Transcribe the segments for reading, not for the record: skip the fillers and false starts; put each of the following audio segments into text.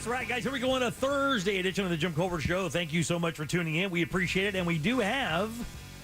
That's right, guys. Here we go on a Thursday edition of the Jim Colbert Show. Thank you so much for tuning in. We appreciate it, and we do have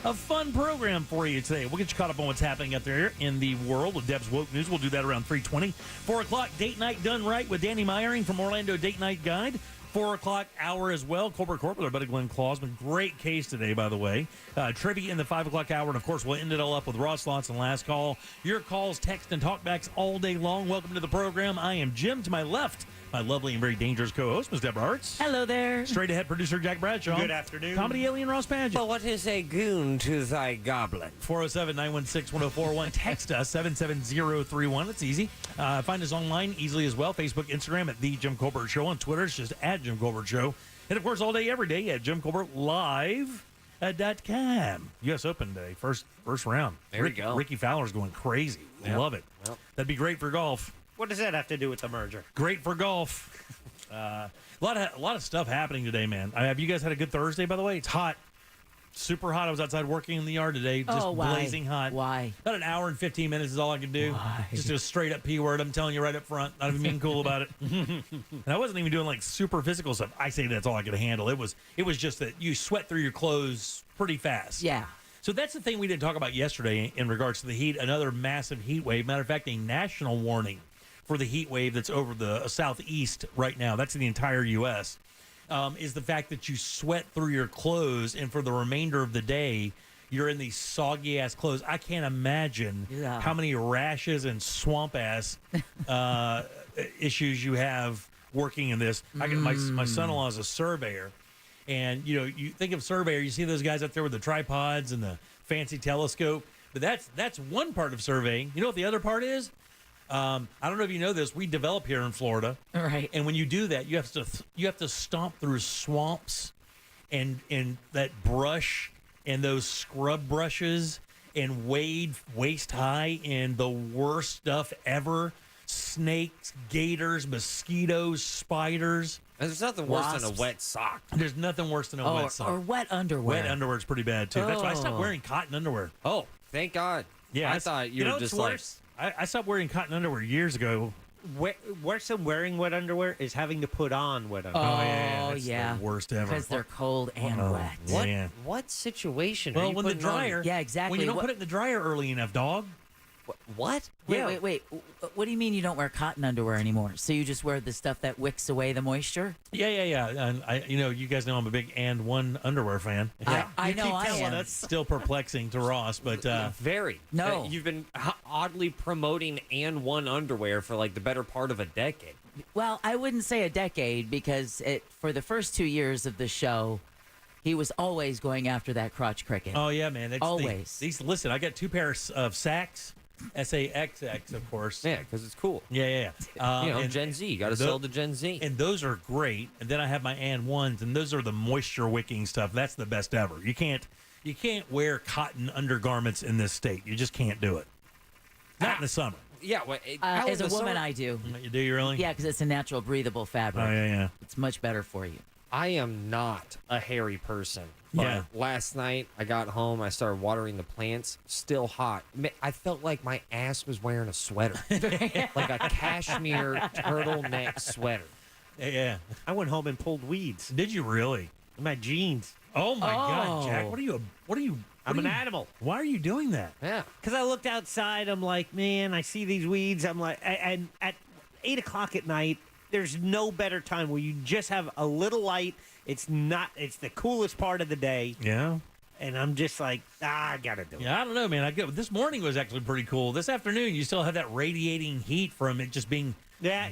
a fun program for you today. We'll get you caught up on what's happening out there in the world with Deb's Woke News. We'll do that around 3:20. 4 o'clock, Date Night Done Right with Danny Meyering from Orlando Date Night Guide. 4 o'clock hour as well. Colbert with our buddy Glenn Clausman. Great case today, by the way. Trivia in the 5 o'clock hour. And, of course, we'll end it all up with Ross Lawson Last Call. Your calls, text, and talkbacks all day long. Welcome to the program. I am Jim. To my left, my lovely and very dangerous co-host, Ms. Deborah Hartz. Hello there. Straight ahead producer Jack Bradshaw. Good afternoon. Comedy alien Ross Padgett. Well, what is a goon to thy goblet? 407-916-1041. Text us, 77031. It's easy. Find us online easily as well. Facebook, Instagram at The Jim Colbert Show. On Twitter, it's just at Jim Colbert Show. And, of course, all day, every day at JimColbertLive.com. U.S. Open Day, first round. There we go. Ricky Fowler's going crazy. Yep. Love it. Yep. That'd be great for golf. What does that have to do with the merger? Great for golf. A lot of stuff happening today, man. Have you guys had a good Thursday, by the way? It's hot. Super hot. I was outside working in the yard today, just blazing hot. Why? About an hour and 15 minutes is all I could do. Why? Just a straight up P word. I'm telling you right up front. Not even being cool about it. And I wasn't even doing like super physical stuff. I say that's all I could handle. It was just that you sweat through your clothes pretty fast. Yeah. So that's the thing we didn't talk about yesterday in regards to the heat. Another massive heat wave. Matter of fact, a national warning for the heat wave that's over the southeast right now. That's in the entire U.S. Is the fact that you sweat through your clothes, and for the remainder of the day, you're in these soggy-ass clothes. I can't imagine how many rashes and swamp-ass issues you have working in this. My son-in-law is a surveyor, and, you think of surveyor, you see those guys out there with the tripods and the fancy telescope, but that's one part of surveying. You know what the other part is? I don't know if you know this. We develop here in Florida, Right. and when you do that, you have to stomp through swamps, and that brush and those scrub brushes, and wade waist high in the worst stuff ever: snakes, gators, mosquitoes, spiders. There's nothing worse than a Wasps. wet sock. There's nothing worse than a wet sock. Or wet underwear. Wet underwear is pretty bad too. That's why I stopped Oh. wearing cotton underwear. Oh, thank God. Yeah, I thought you were what's just like... worse? I stopped wearing cotton underwear years ago. Worse than wearing wet underwear is having to put on wet underwear. Oh, That's yeah. the worst ever. Because they're cold and Oh, wet. yeah. What? Yeah. What situation? Well, are you when the putting on? dryer, Yeah, exactly. when you don't What- put it in the dryer early enough, dog. What? Wait. What do you mean you don't wear cotton underwear anymore? So you just wear the stuff that wicks away the moisture? Yeah. And you guys know I'm a big And One underwear fan. I know I am. That's still perplexing to Ross, but Very. No. You've been oddly promoting and one underwear for like the better part of a decade. Well, I wouldn't say a decade because for the first 2 years of the show, he was always going after that crotch cricket. oh yeah, man, it's Always. Listen, I got 2 pairs of Saks, SAXX, of course. Yeah, because it's cool. Yeah. And Gen Z. You got to sell to Gen Z. And those are great. And then I have my And Ones, and those are the moisture wicking stuff. That's the best ever. You can't wear cotton undergarments in this state. You just can't do it. Not in the summer. Yeah. Well, As a woman, I do. You do really? Yeah, because it's a natural, breathable fabric. Oh yeah. It's much better for you. I am not a hairy person. But Yeah. last night I got home, I started watering the plants, still hot. I felt like my ass was wearing a sweater. Like a cashmere turtleneck sweater. Yeah. I went home and pulled weeds Did you really? in my jeans. Oh my God, Oh. Jack! What are you? I'm an animal. Why are you doing that? Yeah. Because I looked outside, I'm like, man, I see these weeds. I'm like, and at 8 o'clock at night, there's no better time where you just have a little light. It's the coolest part of the day. Yeah. And I'm just like, I got to do it. Yeah, I don't know, man. This morning was actually pretty cool. This afternoon, you still have that radiating heat from it just being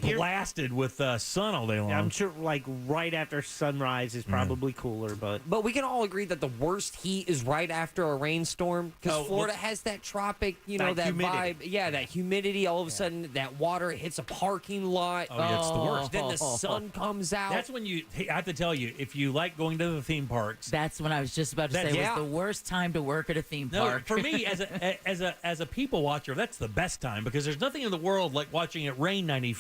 blasted with sun all day long. I'm sure, like, right after sunrise is probably cooler, but But we can all agree that the worst heat is right after a rainstorm because Oh, Florida has that tropic, that that humidity. vibe. Yeah, that humidity. All of a sudden, that water hits a parking lot. Oh, yeah, it's the worst. Then the sun comes out. That's when I have to tell you, if you like going to the theme parks. That's when I was just about to say Yeah. was the worst time to work at a theme No, park. for me as a people watcher, that's the best time because there's nothing in the world like watching it rain 95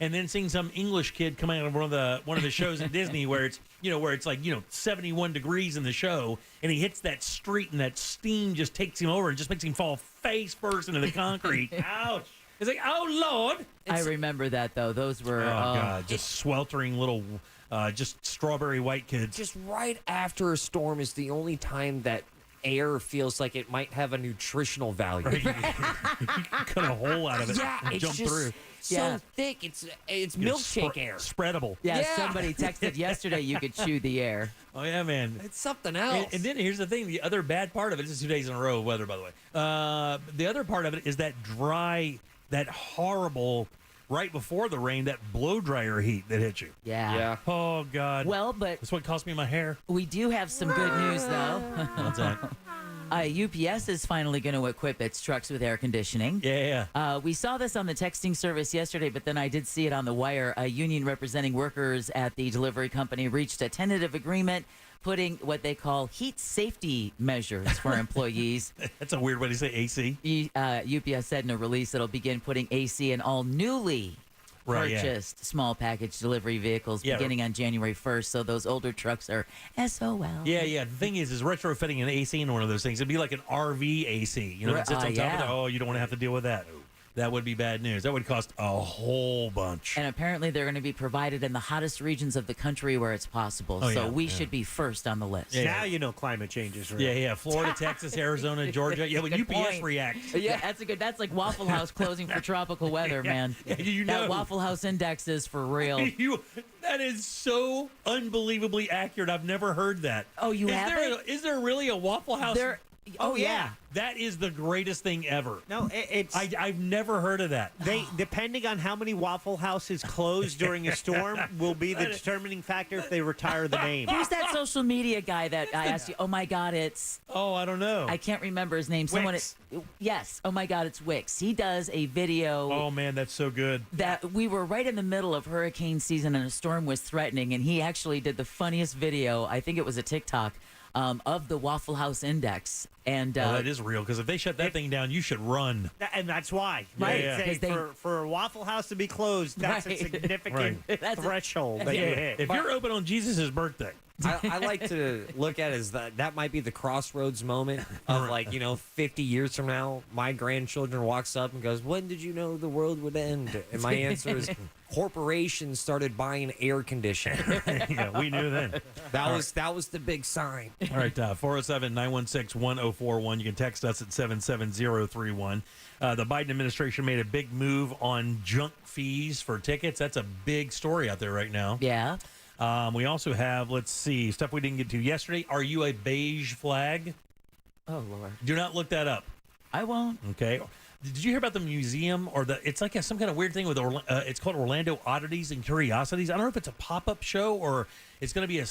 and then seeing some English kid come out of one of the shows at Disney where it's like 71 degrees in the show and he hits that street and that steam just takes him over and just makes him fall face first into the concrete. Ouch. It's like, oh Lord. I remember that though. Those were Oh God, just sweltering little, just strawberry white kids. Just right after a storm is the only time that air feels like it might have a nutritional value. Right? You cut a hole out of it Yeah, and it's jump just through. so Yeah. thick. It's milkshake air. Spreadable. Yeah, Yeah. somebody texted yesterday you could chew the air. Oh yeah, man. It's something else. And then here's the thing: the other bad part of it. This is 2 days in a row of weather, by the way. The other part of it is that dry, that horrible, right before the rain, that blow dryer heat that hit you. Yeah. yeah. Oh God. Well, but That's what cost me my hair. we do have some good news though. What's that? UPS is finally going to equip its trucks with air conditioning. Yeah. We saw this on the texting service yesterday, but then I did see it on the wire. A union representing workers at the delivery company reached a tentative agreement putting what they call heat safety measures for employees. That's a weird way to say AC. UPS said in a release it'll begin putting AC in all newly Right, yeah. purchased small package delivery vehicles Yeah. beginning on January 1st. So those older trucks are SOL. Yeah. The thing is retrofitting an AC into one of those things. It'd be like an RV AC. You know, that sits on top of it. Yeah. Oh, you don't want to have to deal with that. That would be bad news. That would cost a whole bunch. And apparently they're going to be provided in the hottest regions of the country where it's possible. Oh, so yeah, we yeah. should be first on the list. Yeah. Now you know climate change is real. Yeah. Florida, Texas, Arizona, Georgia. Yeah, when Good UPS point. reacts. Yeah, that's like Waffle House closing for tropical weather, man. Yeah, you That know. Waffle House index is for real. That is so unbelievably accurate. I've never heard that. Oh, you is haven't? There is there really a Waffle House? Oh, yeah. That is the greatest thing ever. No, it's I've never heard of that. they depending on how many Waffle Houses close during a storm will be the determining factor if they retire the name. Who's that social media guy that I asked you? Oh my God, it's Oh, I don't know. I can't remember his name. Wix. Yes. Oh my God, it's Wix. He does a video. Oh man, that's so good. That we were right in the middle of hurricane season and a storm was threatening, and he actually did the funniest video. I think it was a TikTok of the Waffle House index. And Well, that is real because if they shut that thing down, you should run. And that's why. Right, They say 'cause they- for a Waffle House to be closed, that's Right. a significant Right. That's a- threshold that you hit. If you're open on Jesus' birthday, I like to look at it as that might be the crossroads moment of 50 years from now, my grandchildren walks up and goes, "When did you know the world would end?" And my answer is, corporations started buying air conditioning. yeah, we knew then. That was the big sign. All right, 407-916-1041. You can text us at 77031. The Biden administration made a big move on junk fees for tickets. That's a big story out there right now. yeah. We also have, let's see, stuff we didn't get to yesterday. Are you a beige flag? Oh Lord, Do not look that up. I won't. Okay. Did you hear about the museum or it's like some kind of weird thing with it's called Orlando Oddities and Curiosities. I don't know if it's a pop-up show or it's going to be Ooh,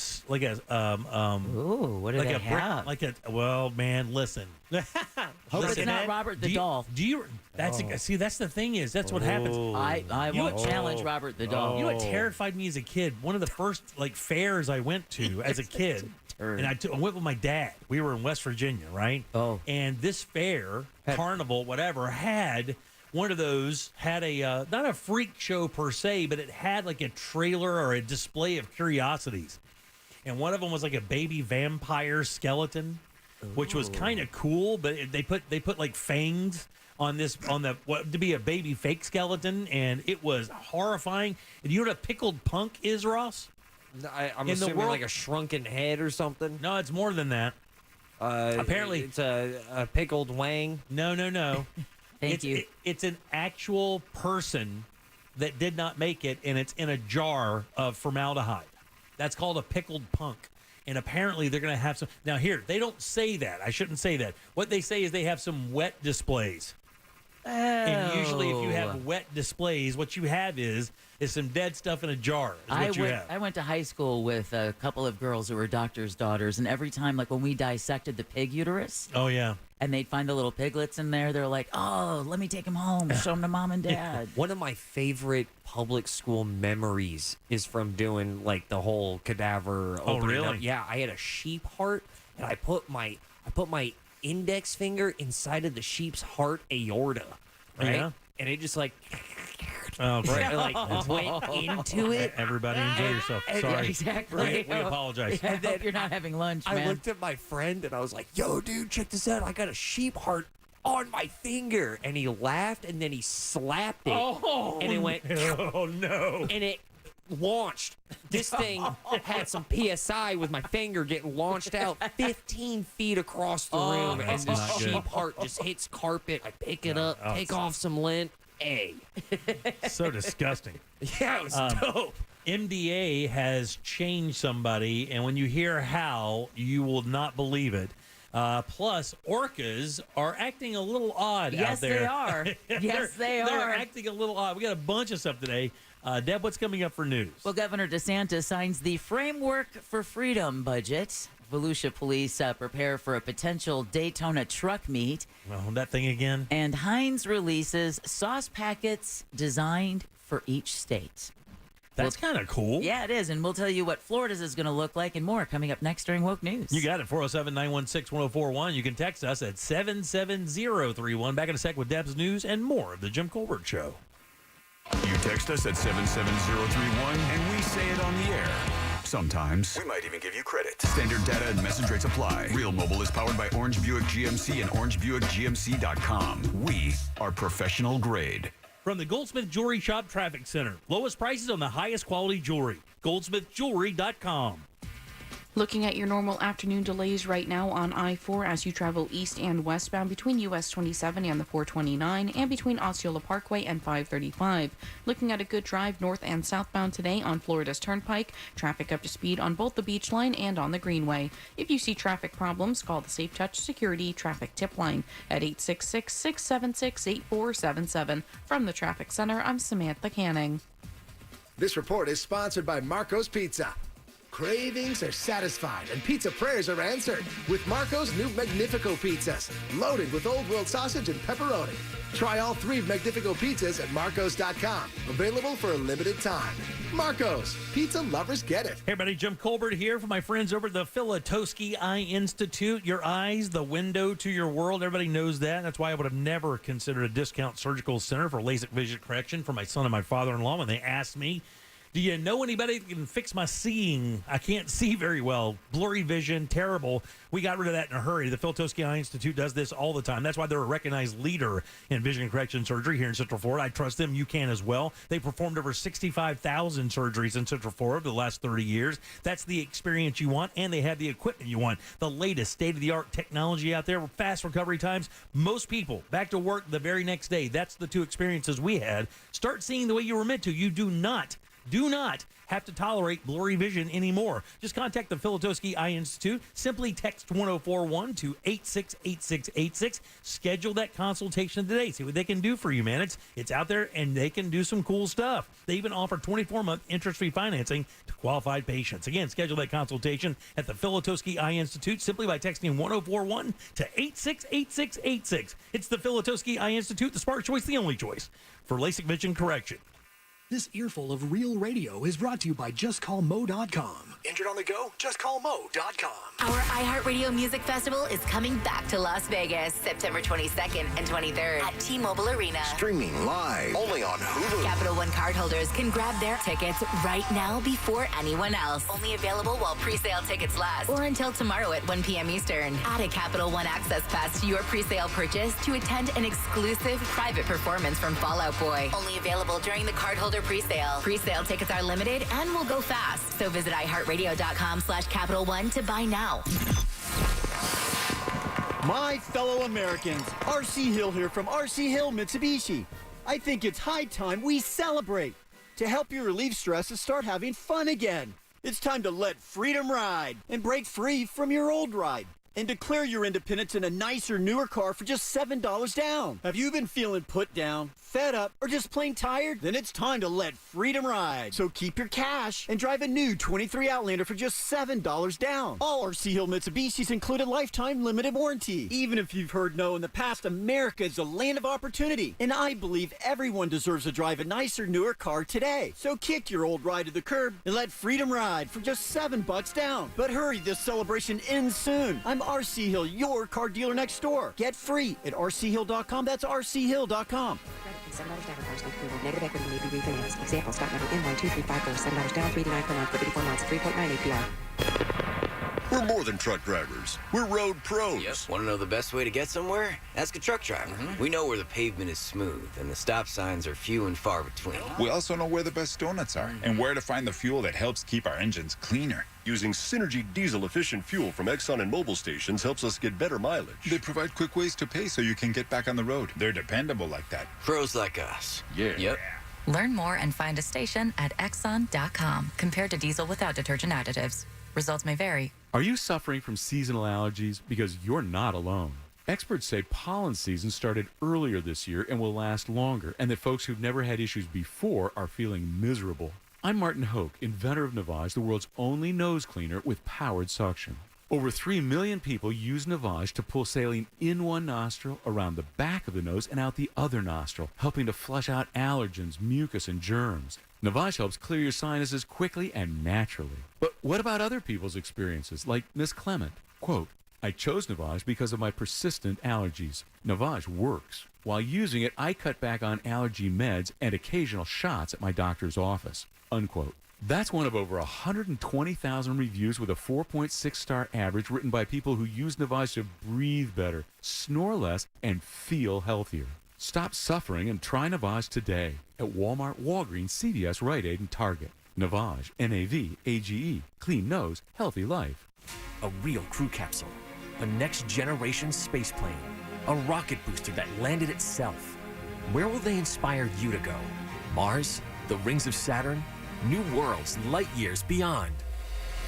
what do like they a have? well, man, listen. Hope it's not Robert the Doll. Do you see that's the thing is that's what happens. I You- won't challenge Robert the Doll. You know what terrified me as a kid? One of the first fairs I went to as a kid, and I went with my dad. We were in West Virginia, right? Oh. And this fair, carnival, whatever, had one of those had a not a freak show per se, but it had like a trailer or a display of curiosities, and one of them was like a baby vampire skeleton, which was kind of cool. But they put like fangs on what to be a baby fake skeleton, and it was horrifying. And you know what a pickled punk is, Ross? I'm In the assuming world- like a shrunken head or something. No, it's more than that. Apparently- it's a pickled wang. No. Thank you. It's an actual person that did not make it, and it's in a jar of formaldehyde. That's called a pickled punk. And apparently they're going to have some. Now, here, they don't say that. I shouldn't say that. What they say is they have some wet displays. And usually, if you have wet displays, what you have is some dead stuff in a jar. Is what you have. I went to high school with a couple of girls who were doctors' daughters, and every time, like when we dissected the pig uterus, Oh, yeah. and they'd find the little piglets in there, they're like, "Oh, let me take them home, show them to mom and dad." One of my favorite public school memories is from doing like the whole cadaver. opening really? up. Yeah, I had a sheep heart, and I put my index finger inside of the sheep's heart aorta, right? Yeah. And it just like Oh, great. like went into it. Everybody enjoy yourself. Yeah, Sorry. exactly. We apologize. I hope you're not having lunch, I man. looked at my friend and I was like, "Yo, dude, check this out! I got a sheep heart on my finger. And he laughed, and then he slapped it. Oh, and it went, oh, no. and it launched. This thing had some PSI with my finger getting launched out 15 feet across the room, and that's this not good. sheep heart just hits carpet. I pick it up, take off some lint. Hey. So disgusting. Yeah, it was dope. MDA has changed somebody, and when you hear how, you will not believe it. Plus, orcas are acting a little odd out there. Yes, they are. Yes, they are. They're acting a little odd. We got a bunch of stuff today. Deb, what's coming up for news? Well, Governor DeSantis signs the Framework for Freedom budget. Volusia police prepare for a potential Daytona truck meet. Well, that thing again. And Heinz releases sauce packets designed for each state. That's kind of cool. Yeah, it is. And we'll tell you what Florida's is going to look like and more coming up next during Woke News. You got it. 407-916-1041. You can text us at 77031. Back in a sec with Deb's news and more of the Jim Colbert Show. You text us at 77031, and we say it on the air. Sometimes. We might even give you credit. Standard data and message rates apply. Real Mobile is powered by Orange Buick GMC and OrangeBuickGMC.com. We are professional grade. From the Goldsmith Jewelry Shop Traffic Center. Lowest prices on the highest quality jewelry. GoldsmithJewelry.com. Looking at your normal afternoon delays right now on I-4 as you travel east and westbound between US 27 and the 429 and between Osceola Parkway and 535. Looking at a good drive north and southbound today on Florida's Turnpike. Traffic up to speed on both the Beach Line and on the Greenway. If you see traffic problems, call the Safe Touch Security Traffic Tip Line at 866-676-8477. From the Traffic Center, I'm Samantha Canning. This report is sponsored by Marco's Pizza. Cravings are satisfied and pizza prayers are answered with Marco's new Magnifico pizzas, loaded with Old World sausage and pepperoni. Try all 3 Magnifico pizzas at marcos.com. Available for a limited time. Marco's, pizza lovers get it. Hey, everybody, Jim Colbert here for my friends over at the Filatowski Eye Institute. Your eyes, the window to your world. Everybody knows that. That's why I would have never considered a discount surgical center for LASIK vision correction for my son and my father-in-law when they asked me, do you know anybody that can fix my seeing? I can't see very well. Blurry vision, terrible. We got rid of that in a hurry. The Filatowski Eye Institute does this all the time. That's why they're a recognized leader in vision correction surgery here in Central Florida. I trust them. You can as well. They performed over 65,000 surgeries in Central Florida for the last 30 years. That's the experience you want, and they have the equipment you want. The latest state-of-the-art technology out there, fast recovery times. Most people back to work the very next day. That's the 2 experiences we had. Start seeing the way you were meant to. You do not have to tolerate blurry vision anymore. Just contact the Filatowski Eye Institute. Simply text 1041 to 868686. Schedule that consultation today. See what they can do for you, man. It's out there, and they can do some cool stuff. They even offer 24-month interest-free financing to qualified patients. Again, schedule that consultation at the Filatowski Eye Institute simply by texting 1041 to 868686. It's the Filatowski Eye Institute, the smart choice, the only choice for LASIK vision correction. This earful of real radio is brought to you by JustCallMo.com. Injured on the go? JustCallMo.com. Our iHeartRadio Music Festival is coming back to Las Vegas, September 22nd and 23rd at T-Mobile Arena. Streaming live only on Hulu. Capital One cardholders can grab their tickets right now before anyone else. Only available while pre-sale tickets last or until tomorrow at 1 p.m. Eastern. Add a Capital One Access Pass to your pre-sale purchase to attend an exclusive private performance from Fall Out Boy. Only available during the cardholder pre-sale. Pre-sale tickets are limited and will go fast. So visit iHeartRadio.com/Capital One to buy now. My fellow Americans, RC Hill here from RC Hill Mitsubishi. I think it's high time we celebrate. To help you relieve stress and start having fun again. It's time to let freedom ride and break free from your old ride. And declare your independence in a nicer, newer car for just $7 down. Have you been feeling put down, fed up, or just plain tired? Then it's time to let freedom ride. So keep your cash and drive a new 23 Outlander for just $7 down. All RC Hill Mitsubishis include a lifetime limited warranty. Even if you've heard no in the past, America is a land of opportunity. And I believe everyone deserves to drive a nicer, newer car today. So kick your old ride to the curb and let freedom ride for just $7 down. But hurry, this celebration ends soon. I'm RC Hill, your car dealer next door. Get free at rchill.com. That's rchill.com. $7 down on cars with approval. Negative equity may be refinanced. Example, stock number N12354, $7 down, $3.99 per month for 84 months, 3.9 APR. We're more than truck drivers. We're road pros. Yep. Want to know the best way to get somewhere? Ask a truck driver. We know where the pavement is smooth and the stop signs are few and far between. We also know where the best donuts are and where to find the fuel that helps keep our engines cleaner. Using Synergy diesel-efficient fuel from Exxon and Mobil stations helps us get better mileage. They provide quick ways to pay so you can get back on the road. They're dependable like that. Pros like us. Yeah. Yep. Learn more and find a station at Exxon.com compared to diesel without detergent additives. Results may vary. Are you suffering from seasonal allergies? Because you're not alone. Experts say pollen season started earlier this year and will last longer, and that folks who've never had issues before are feeling miserable. I'm Martin Hoke, inventor of Navage, the world's only nose cleaner with powered suction. Over 3 million people use Navage to pull saline in one nostril, around the back of the nose, and out the other nostril, helping to flush out allergens, mucus, and germs. Navage helps clear your sinuses quickly and naturally. But what about other people's experiences, like Miss Clement? Quote, I chose Navage because of my persistent allergies. Navage works. While using it, I cut back on allergy meds and occasional shots at my doctor's office. Unquote. That's one of over 120,000 reviews with a 4.6-star average written by people who use Navage to breathe better, snore less, and feel healthier. Stop suffering and try Navage today at Walmart, Walgreens, CVS, Rite Aid, and Target. Navage, N-A-V-A-G-E. Clean nose, healthy life. A real crew capsule. A next-generation space plane. A rocket booster that landed itself. Where will they inspire you to go? Mars? The rings of Saturn? New worlds light years beyond.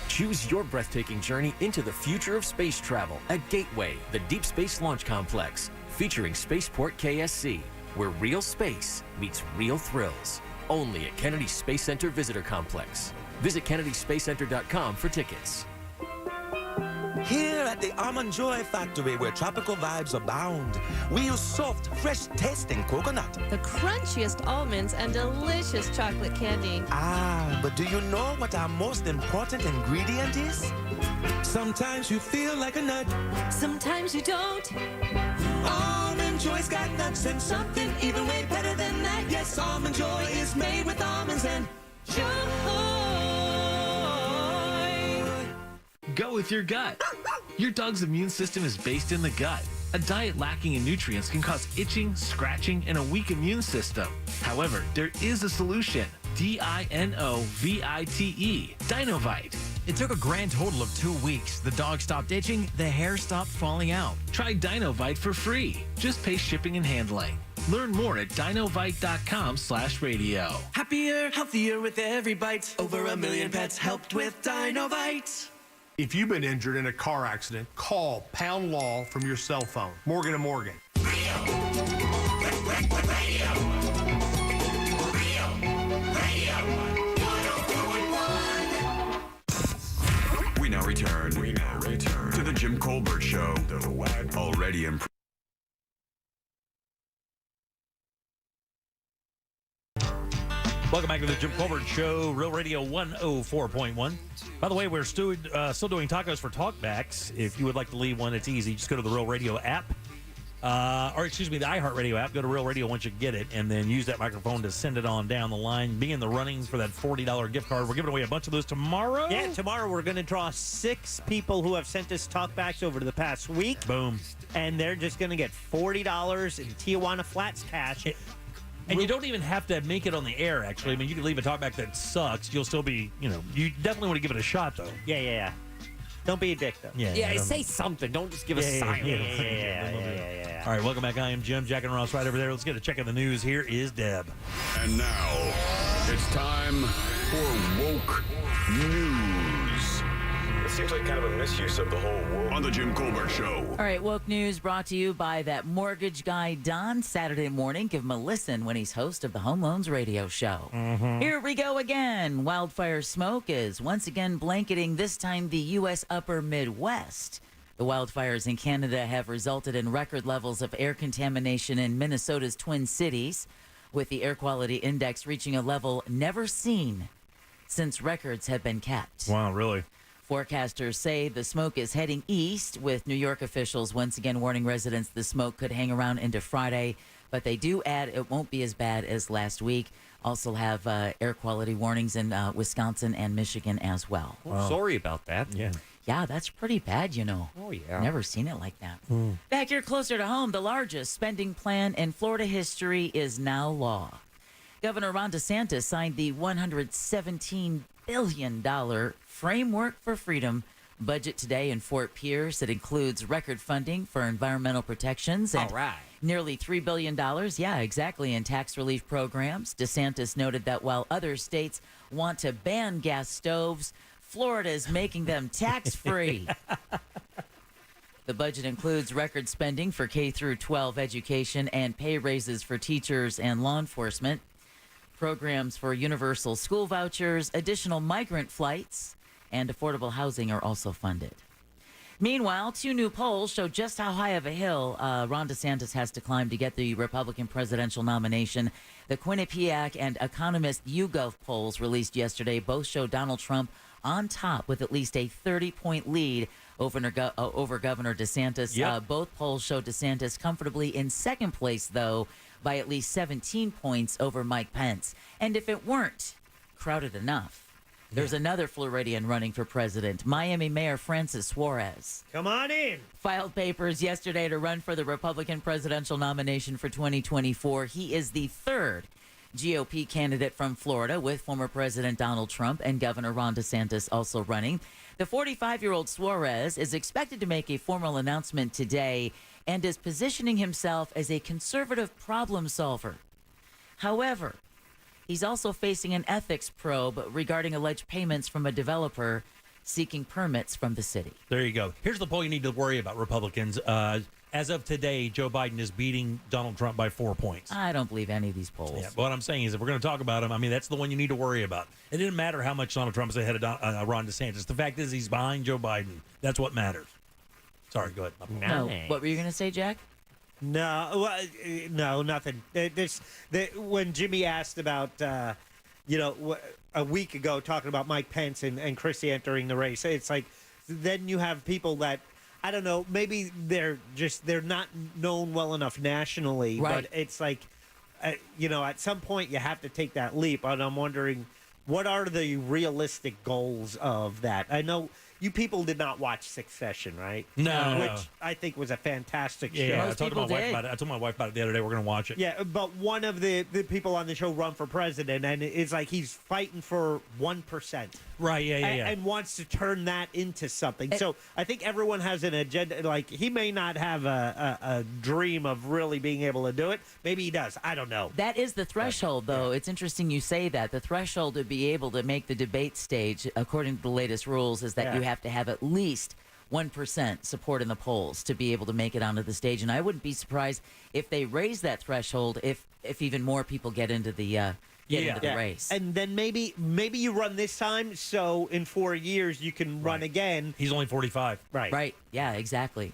Choose your breathtaking journey into the future of space travel at Gateway, the Deep Space Launch Complex, featuring Spaceport KSC, where real space meets real thrills. Only at Kennedy Space Center Visitor Complex. Visit KennedySpaceCenter.com for tickets. Here at the Almond Joy Factory, where tropical vibes abound, we use soft, fresh-tasting coconut. The crunchiest almonds and delicious chocolate candy. Ah, but do you know what our most important ingredient is? Sometimes you feel like a nut. Sometimes you don't. Almond Joy's got nuts and something even way better than that. Yes, Almond Joy is made with almonds and joy. Go with your gut. Your dog's immune system is based in the gut. A diet lacking in nutrients can cause itching, scratching, and a weak immune system. However, there is a solution. D-I-N-O-V-I-T-E. Dinovite. It took a grand total of 2 weeks. The dog stopped itching, the hair stopped falling out. Try Dinovite for free. Just pay shipping and handling. Learn more at dinovite.com/radio. Happier, healthier with every bite. Over 1 million pets helped with Dinovite. If you've been injured in a car accident, call Pound Law from your cell phone. Morgan & Morgan. We now return to the Jim Colbert Show. Already improved. Welcome back to the Jim Colbert Show, Real Radio 104.1. By the way, we're still doing tacos for talkbacks. If you would like to leave one, it's easy. Just go to the Real Radio app. The iHeartRadio app. Go to Real Radio once you get it, and then use that microphone to send it on down the line. Be in the running for that $40 gift card. We're giving away a bunch of those tomorrow. Yeah, tomorrow we're going to draw 6 people who have sent us talkbacks over the past week. Boom. And they're just going to get $40 in Tijuana Flats cash. And you don't even have to make it on the air, actually. I mean, you can leave a talkback that sucks. You'll still be, you definitely want to give it a shot, though. Yeah. Don't be a dick, though. Yeah, say something. Don't just give a silence. Yeah. All right, welcome back. I am Jim. Jack and Ross right over there. Let's get a check of the news. Here is Deb. And now, it's time for Woke News. It seems like kind of a misuse of the whole woke. On the Jim Colbert Show. All right, woke news brought to you by that mortgage guy, Don. Saturday morning, give him a listen when he's host of the Home Loans Radio Show. Mm-hmm. Here we go again. Wildfire smoke is once again blanketing, this time the U.S. upper Midwest. The wildfires in Canada have resulted in record levels of air contamination in Minnesota's Twin Cities, with the air quality index reaching a level never seen since records have been kept. Wow, really? Forecasters say the smoke is heading east, with New York officials once again warning residents the smoke could hang around into Friday. But they do add it won't be as bad as last week. Also have air quality warnings in Wisconsin and Michigan as well. Sorry about that. Yeah. Yeah, that's pretty bad, you know. Oh, yeah. Never seen it like that. Back here closer to home, the largest spending plan in Florida history is now law. Governor Ron DeSantis signed the $117 billion Framework for Freedom budget today in Fort Pierce. It includes record funding for environmental protections and nearly $3 billion, yeah, exactly, in tax relief programs. DeSantis noted that while other states want to ban gas stoves, Florida is making them tax-free. The budget includes record spending for K through 12 education and pay raises for teachers and law enforcement, programs for universal school vouchers, additional migrant flights, and affordable housing are also funded. Meanwhile, 2 new polls show just how high of a hill Ron DeSantis has to climb to get the Republican presidential nomination. The Quinnipiac and Economist YouGov polls released yesterday both show Donald Trump on top with at least a 30-point lead over Governor DeSantis. Yep. Both polls show DeSantis comfortably in second place, though, by at least 17 points over Mike Pence. And if it weren't crowded enough, there's another Floridian running for president, Miami Mayor Francis Suarez. Come on in. Filed papers yesterday to run for the Republican presidential nomination for 2024. He is the third GOP candidate from Florida, with former President Donald Trump and Governor Ron DeSantis also running. The 45-year-old Suarez is expected to make a formal announcement today and is positioning himself as a conservative problem solver. However, he's also facing an ethics probe regarding alleged payments from a developer seeking permits from the city. There you go. Here's the poll you need to worry about, Republicans. As of today, Joe Biden is beating Donald Trump by 4 points. I don't believe any of these polls. Yeah, but what I'm saying is, if we're going to talk about him, I mean, that's the one you need to worry about. It didn't matter how much Donald Trump is ahead of Ron DeSantis. The fact is, he's behind Joe Biden. That's what matters. Sorry, go ahead. No. What were you going to say, Jack? No, no, nothing. When Jimmy asked about, a week ago, talking about Mike Pence and Christie entering the race, it's like, then you have people that, I don't know, maybe they're not known well enough nationally, right. But it's like, at some point you have to take that leap. And I'm wondering, what are the realistic goals of that? I know you people did not watch Succession, right? No. Which I think was a fantastic show. Yeah, I told my wife about it. I told my wife about it the other day. We're going to watch it. Yeah, but one of the people on the show run for president, and it's like he's fighting for 1%. Right, yeah. And wants to turn that into something. So I think everyone has an agenda. Like, he may not have a dream of really being able to do it. Maybe he does. I don't know. That is the threshold, though. It's interesting you say that. The threshold to be able to make the debate stage, according to the latest rules, is that you have to have at least 1% support in the polls to be able to make it onto the stage. And I wouldn't be surprised if they raise that threshold if even more people get into the into the race. And then maybe you run this time, so in 4 years you can run again. He's only 45. Right. Yeah, exactly.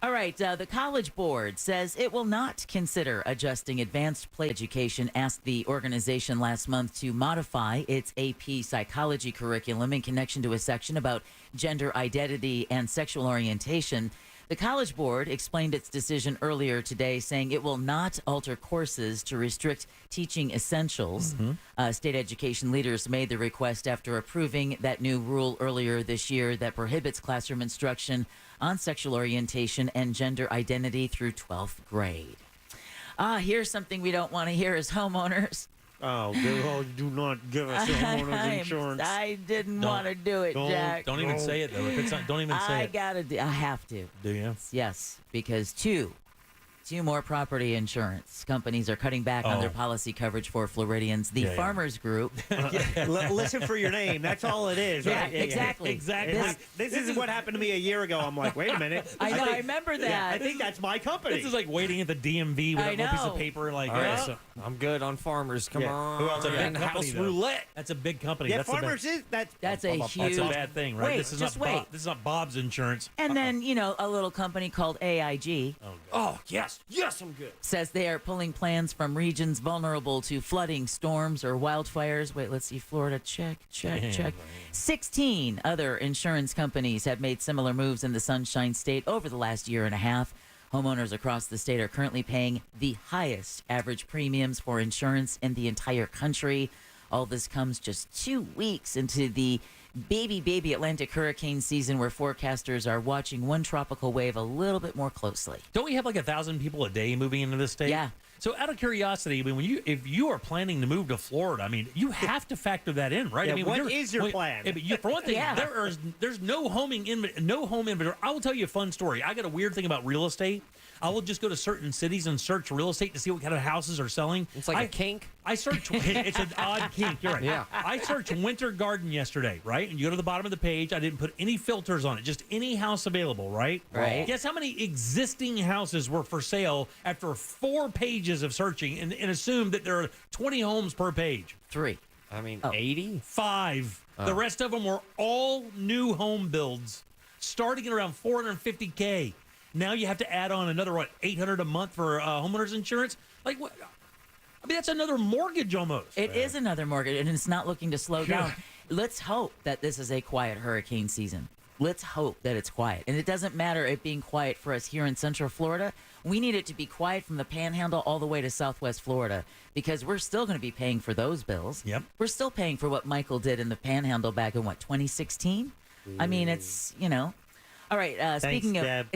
All right. The College Board says it will not consider adjusting advanced play education, asked the organization last month to modify its AP psychology curriculum in connection to a section about gender identity and sexual orientation. The College Board explained its decision earlier today, saying it will not alter courses to restrict teaching essentials. State education leaders made the request after approving that new rule earlier this year that prohibits classroom instruction on sexual orientation and gender identity through 12th grade. Here's something we don't want to hear as homeowners. Oh, do not give us homeowners insurance. I didn't want to do it, Jack. Don't even say it, though. If it's not, don't even say it. I have to. Do you? Yes, because two more property insurance companies are cutting back on their policy coverage for Floridians. The Farmers Group. Listen for your name. That's all it is. Yeah, Right? exactly. This is what happened to me a year ago. I'm like, wait a minute. I know. I remember that. Yeah, I think that's my company. This is like waiting at the DMV with a little piece of paper. Like, all right, so I'm good on Farmers. Come on. Who else? House roulette. That's a big company. Yeah, that's Farmers is that's a huge. That's a bad thing, right? Wait, this is just not wait. This is not Bob's insurance. And then a little company called AIG. Oh yes, I'm good. Says they are pulling plans from regions vulnerable to flooding, storms, or wildfires. Wait, let's see. Florida, check. 16 other insurance companies have made similar moves in the Sunshine State over the last year and a half. Homeowners across the state are currently paying the highest average premiums for insurance in the entire country. All this comes just 2 weeks into the baby Atlantic hurricane season where forecasters are watching one tropical wave a little bit more closely. Don't we have like 1,000 people a day moving into this state? Yeah. So out of curiosity, I mean, if you are planning to move to Florida, I mean, you have to factor that in, right? Yeah, I mean, what is your plan? For one thing, there's no home inventory. I will tell you a fun story. I got a weird thing about real estate. I will just go to certain cities and search real estate to see what kind of houses are selling. It's like a kink. I search. It's an odd kink. You're right. Yeah. I searched winter garden yesterday, right? And you go to the bottom of the page. I didn't put any filters on it. Just any house available, right? Right. Guess how many existing houses were for sale after 4 pages of searching, and assumed that there are 20 homes per page. 3. I mean, 80? 5. The rest of them were all new home builds, starting at around $450K. Now you have to add on another, $800 a month for homeowners insurance? Like, what? I mean, that's another mortgage almost. It is another mortgage, and it's not looking to slow down. Let's hope that this is a quiet hurricane season. Let's hope that it's quiet. And it doesn't matter it being quiet for us here in Central Florida. We need it to be quiet from the Panhandle all the way to Southwest Florida, because we're still going to be paying for those bills. Yep. We're still paying for what Michael did in the Panhandle back in, 2016? I mean, it's, All right, speaking of...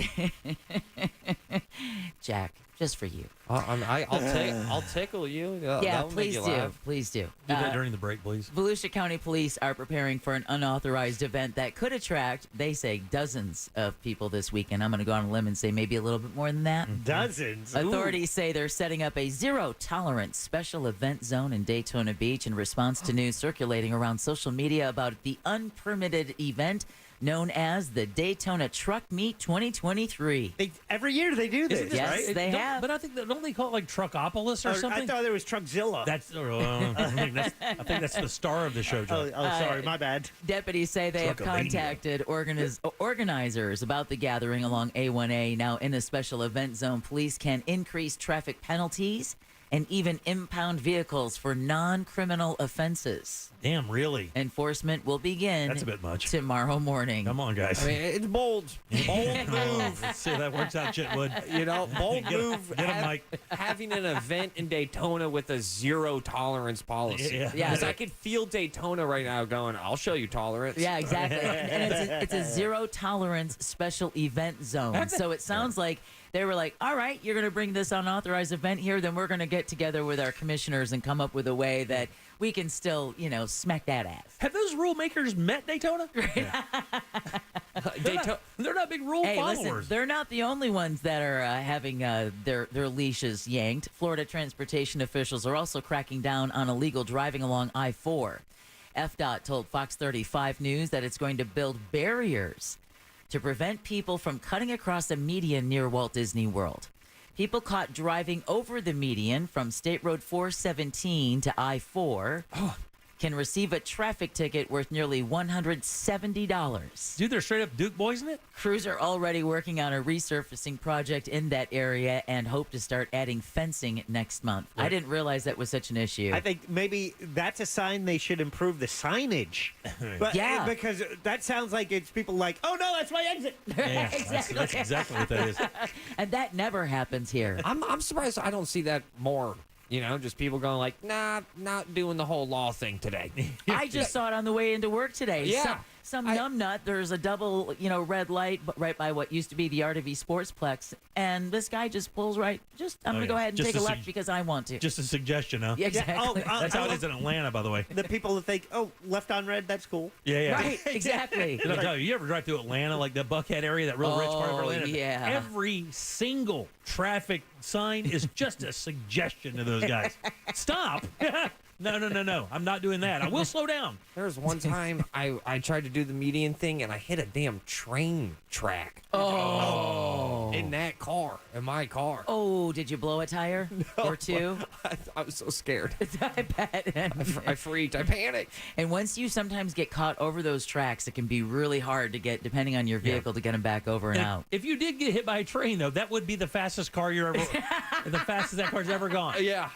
Jack, just for you. I'll tickle you. Yeah, please do. Please do. Do that during the break, please. Volusia County Police are preparing for an unauthorized event that could attract, they say, dozens of people this weekend. I'm going to go on a limb and say maybe a little bit more than that. Dozens? Authorities say they're setting up a zero-tolerance special event zone in Daytona Beach in response to news circulating around social media about the unpermitted event known as the Daytona Truck Meet 2023. Every year they do this, yes, right? they have. But I think don't they call it like Truckopolis or something? I thought there was Truckzilla. I think that's the star of the show, Joe. Sorry, my bad. Deputies say they have contacted organizers about the gathering along A1A. Now, in a special event zone, police can increase traffic penalties and even impound vehicles for non-criminal offenses. Damn, really? Enforcement will begin. That's a bit much. Tomorrow morning. Come on, guys. I mean, it's bold. Bold move. Let's see if that works out, Chitwood. Bold move. Get him, Mike. Having an event in Daytona with a zero tolerance policy. Yeah. Because I could feel Daytona right now going, I'll show you tolerance. Yeah, exactly. and it's a zero tolerance special event zone. So it sounds like they were like, all right, you're going to bring this unauthorized event here, then we're going to get together with our commissioners and come up with a way that we can still, smack that ass. Have those rule makers met Daytona? They're not big rule followers. Listen, they're not the only ones that are having their leashes yanked. Florida transportation officials are also cracking down on illegal driving along I-4. FDOT told Fox 35 News that it's going to build barriers to prevent people from cutting across a median near Walt Disney World. People caught driving over the median from State Road 417 to I-4 can receive a traffic ticket worth nearly $170. Dude, they're straight up Duke boys in it? Crews are already working on a resurfacing project in that area and hope to start adding fencing next month. I didn't realize that was such an issue. I think maybe that's a sign they should improve the signage. But, Yeah. Because that sounds like it's people like, oh, no, that's my exit. Yeah, Exactly. That's exactly what that is. And that never happens here. I'm surprised I don't see that more. Just people going like, nah, not doing the whole law thing today. I just saw it on the way into work today. Yeah. Some numbnut, there's a double, red light right by what used to be the RTV Sportsplex, and this guy just pulls right. I'm going to go ahead and Just take a a left because I want to. Just a suggestion, huh? Yeah, exactly. That's how it is in Atlanta, by the way. The people that think, oh, left on red, that's cool. Yeah. Right, exactly. Did I tell you ever drive through Atlanta, like the Buckhead area, that real rich part of Atlanta? Yeah. Every single traffic sign is just a suggestion to those guys. Stop. No. I'm not doing that. I will slow down. There was one time I tried to do the median thing and I hit a damn train track. Oh. In my car. Oh, did you blow a tire or two? I was so scared. I bet. I freaked. I panicked. And once you sometimes get caught over those tracks, it can be really hard to get, depending on your vehicle, to get them back over and out. If you did get hit by a train, though, that would be the fastest car you're ever, the fastest that car's ever gone. Yeah.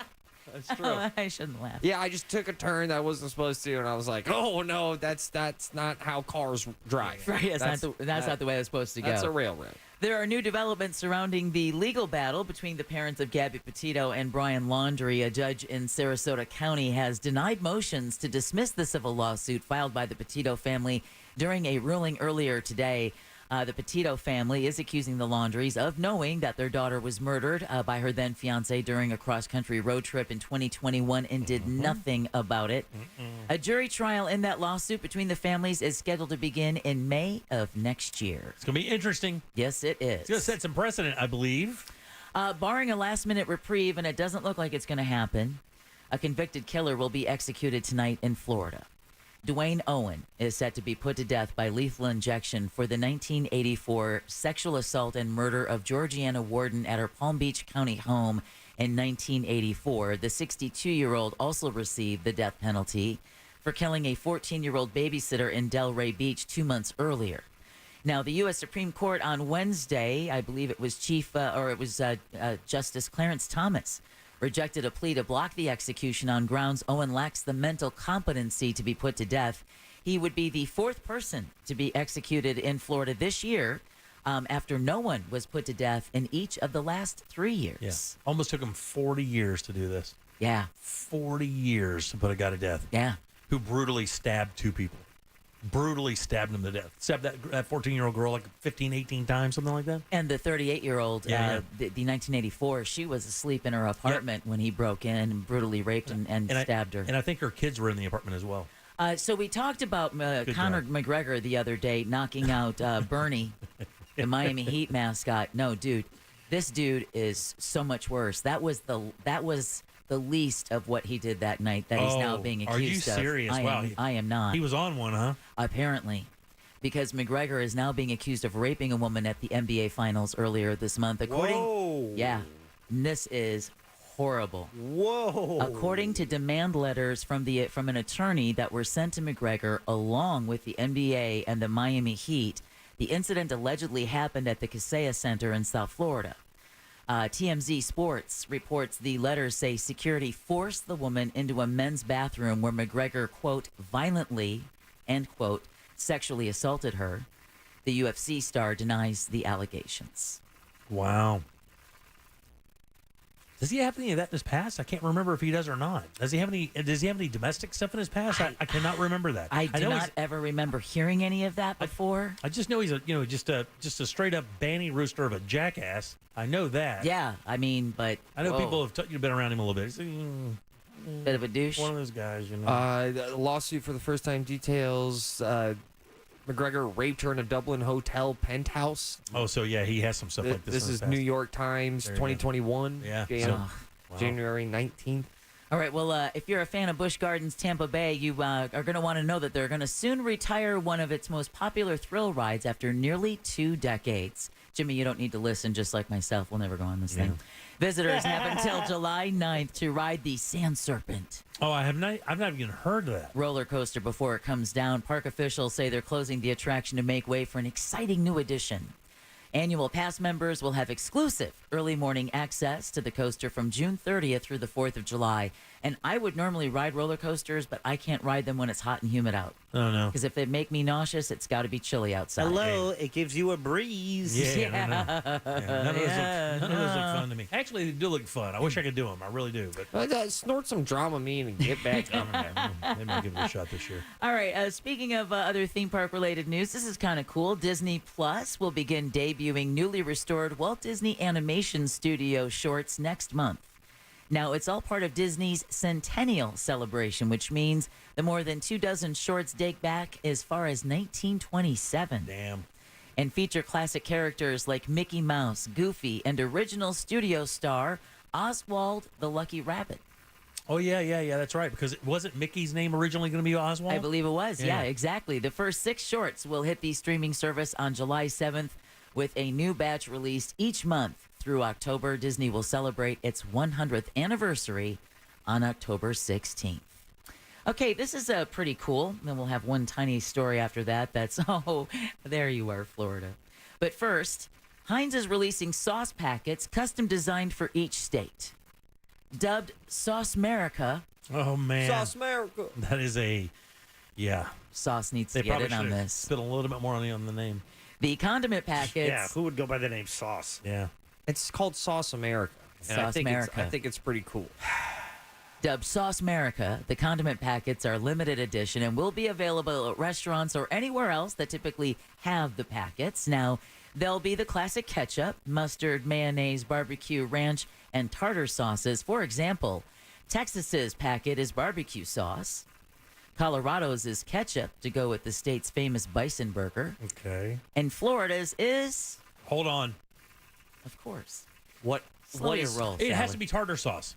That's true. I shouldn't laugh. Yeah, I just took a turn that I wasn't supposed to, and I was like, "Oh no, that's not how cars drive." Right, that's not the way it's supposed to go. That's a railroad. There are new developments surrounding the legal battle between the parents of Gabby Petito and Brian Laundrie. A judge in Sarasota County has denied motions to dismiss the civil lawsuit filed by the Petito family during a ruling earlier today. The Petito family is accusing the Laundries of knowing that their daughter was murdered by her then fiance during a cross-country road trip in 2021 and did nothing about it. A jury trial in that lawsuit between the families is scheduled to begin in May of next year. It's going to be interesting. Yes, it is. It's going to set some precedent, I believe. Barring a last-minute reprieve, and it doesn't look like it's going to happen, a convicted killer will be executed tonight in Florida. Dwayne Owen is set to be put to death by lethal injection for the 1984 sexual assault and murder of Georgiana Warden at her Palm Beach County home in 1984. The 62-year-old also received the death penalty for killing a 14-year-old babysitter in Delray Beach 2 months earlier. Now, the U.S. Supreme Court on Wednesday, I believe it was Justice Clarence Thomas, rejected a plea to block the execution on grounds Owen lacks the mental competency to be put to death. He would be the fourth person to be executed in Florida this year after no one was put to death in each of the last 3 years. Yeah. Almost took him 40 years to do this. Yeah. 40 years to put a guy to death. Yeah. Who brutally stabbed two people. Brutally stabbed him to death. Stabbed that 14-year-old girl like 15, 18 times, something like that. And the 38-year-old, the 1984, she was asleep in her apartment when he broke in and brutally raped and stabbed her. And I think her kids were in the apartment as well. So we talked about Conor McGregor the other day knocking out Bernie, the Miami Heat mascot. No, dude, this dude is so much worse. That was the least of what he did that night that he's now being accused of. Are you serious? I am not. He was on one, huh? Apparently. Because McGregor is now being accused of raping a woman at the NBA Finals earlier this month. Whoa. Yeah. This is horrible. Whoa. According to demand letters from an attorney that were sent to McGregor along with the NBA and the Miami Heat, the incident allegedly happened at the Kaseya Center in South Florida. TMZ Sports reports the letters say security forced the woman into a men's bathroom where McGregor, quote, violently, end quote, sexually assaulted her. The UFC star denies the allegations. Wow. Does he have any of that in his past? I can't remember if he does or not. Does he have any domestic stuff in his past? I cannot remember that. I do not ever remember hearing any of that before. I just know he's just a straight up banny rooster of a jackass. I know that. Yeah, I mean, but I know people have been around him a little bit. He's bit of a douche. One of those guys, you know. The lawsuit for the first time details McGregor raped her in a Dublin hotel penthouse. Oh, so yeah, he has some stuff like this. This is New York Times, 2021. Yeah. January 19th. All right, well, if you're a fan of Busch Gardens Tampa Bay, you are going to want to know that they're going to soon retire one of its most popular thrill rides after nearly 2 decades. Jimmy, you don't need to listen, just like myself. We'll never go on this thing. Visitors have until July 9th to ride the Sand Serpent. Oh, I've not even heard of that. Roller coaster before it comes down. Park officials say they're closing the attraction to make way for an exciting new addition. Annual pass members will have exclusive early morning access to the coaster from June 30th through the 4th of July. And I would normally ride roller coasters, but I can't ride them when it's hot and humid out. Oh, no. Because if they make me nauseous, it's got to be chilly outside. Hello, it gives you a breeze. Yeah. None of those look fun to me. Actually, they do look fun. I wish I could do them. I really do. But snort some Dramamine and get back. They might give it a shot this year. All right. Speaking of other theme park related news, this is kind of cool. Disney Plus will begin debuting newly restored Walt Disney Animation Studio shorts next month. Now, it's all part of Disney's Centennial celebration, which means the more than 24 shorts date back as far as 1927. Damn. And feature classic characters like Mickey Mouse, Goofy, and original studio star Oswald the Lucky Rabbit. Oh, yeah, that's right. Because wasn't Mickey's name originally going to be Oswald? I believe it was. Yeah, exactly. The first 6 shorts will hit the streaming service on July 7th with a new batch released each month. Through October, Disney will celebrate its 100th anniversary on October 16th. Okay, this is pretty cool. Then we'll have one tiny story after that. There you are, Florida. But first, Heinz is releasing sauce packets custom designed for each state. Dubbed Sauce America. Oh, man. Sauce America. That is Sauce needs to get in on this. Spit a little bit more on the name. The condiment packets. Yeah, who would go by the name Sauce? Yeah. It's called Sauce America. And I Sauce think America. I think it's pretty cool. Dubbed Sauce America, the condiment packets are limited edition and will be available at restaurants or anywhere else that typically have the packets. Now, there'll be the classic ketchup, mustard, mayonnaise, barbecue, ranch, and tartar sauces. For example, Texas's packet is barbecue sauce. Colorado's is ketchup to go with the state's famous bison burger. Okay. And Florida's is, Hold on. of course, What? slow What your is? roll. It has Sally. to be tartar sauce.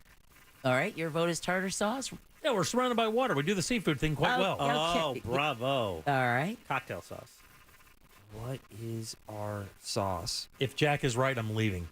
All right, your vote is tartar sauce. Yeah, we're surrounded by water. We do the seafood thing quite well. Oh, bravo. All right. Cocktail sauce. What is our sauce? If Jack is right, I'm leaving.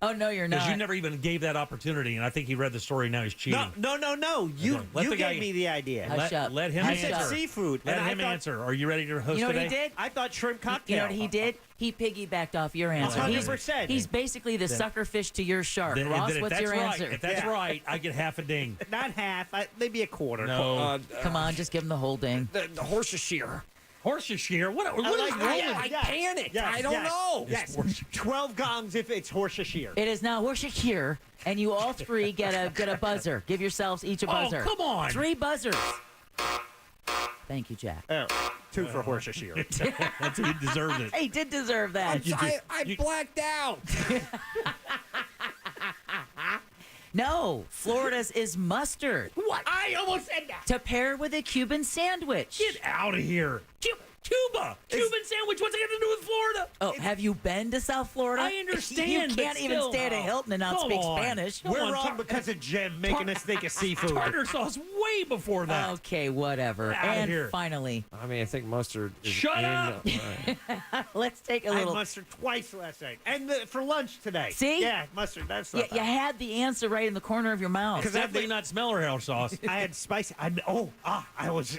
Oh, no, you're Because not. you never even gave that opportunity, and I think he read the story. Now he's cheating. No. You Let the guy- gave me the idea. Hush up. Let him I answer. said seafood. Let and him I thought, answer. Are you ready to host You know what today? he did? I thought shrimp cocktail. You know what he did? He piggybacked off your answer. 100%. He's basically the sucker fish to your shark. Then Ross, if what's that's your right, answer? If that's right, I get half a ding. Not half, maybe a quarter. No. Come on, just give him the whole ding. The Worcestershire. Worcestershire? What is like wrong that. with I Yes. panicked. Yes, I don't yes, know. Yes. 12 gongs if it's Worcestershire. It is now Worcestershire, and you all three get a buzzer. Give yourselves each a buzzer. come on. 3 buzzers. Thank you, Jack. Oh, 2 for Worcestershire. That's he deserves it. He did deserve that. I blacked out. No, Florida's is mustard. What? I almost said that. To pair with a Cuban sandwich. Get out of here. Cuba. Cuban sandwich. What's it got to do with Florida? Oh, have you been to South Florida? I understand, You but can't even still. stay at a Hilton and not Come speak on. Spanish. Come We're on, wrong because of Jim making us think of seafood. Tartar sauce way before that. Okay, whatever. Outta And here. finally, I mean, I think mustard is Shut in. up! let's take a I little. had mustard twice last night. And for lunch today. See? Yeah, mustard. That's You, not you bad. had the answer right in the corner of your mouth. It's definitely not smeller sauce. I had spicy. I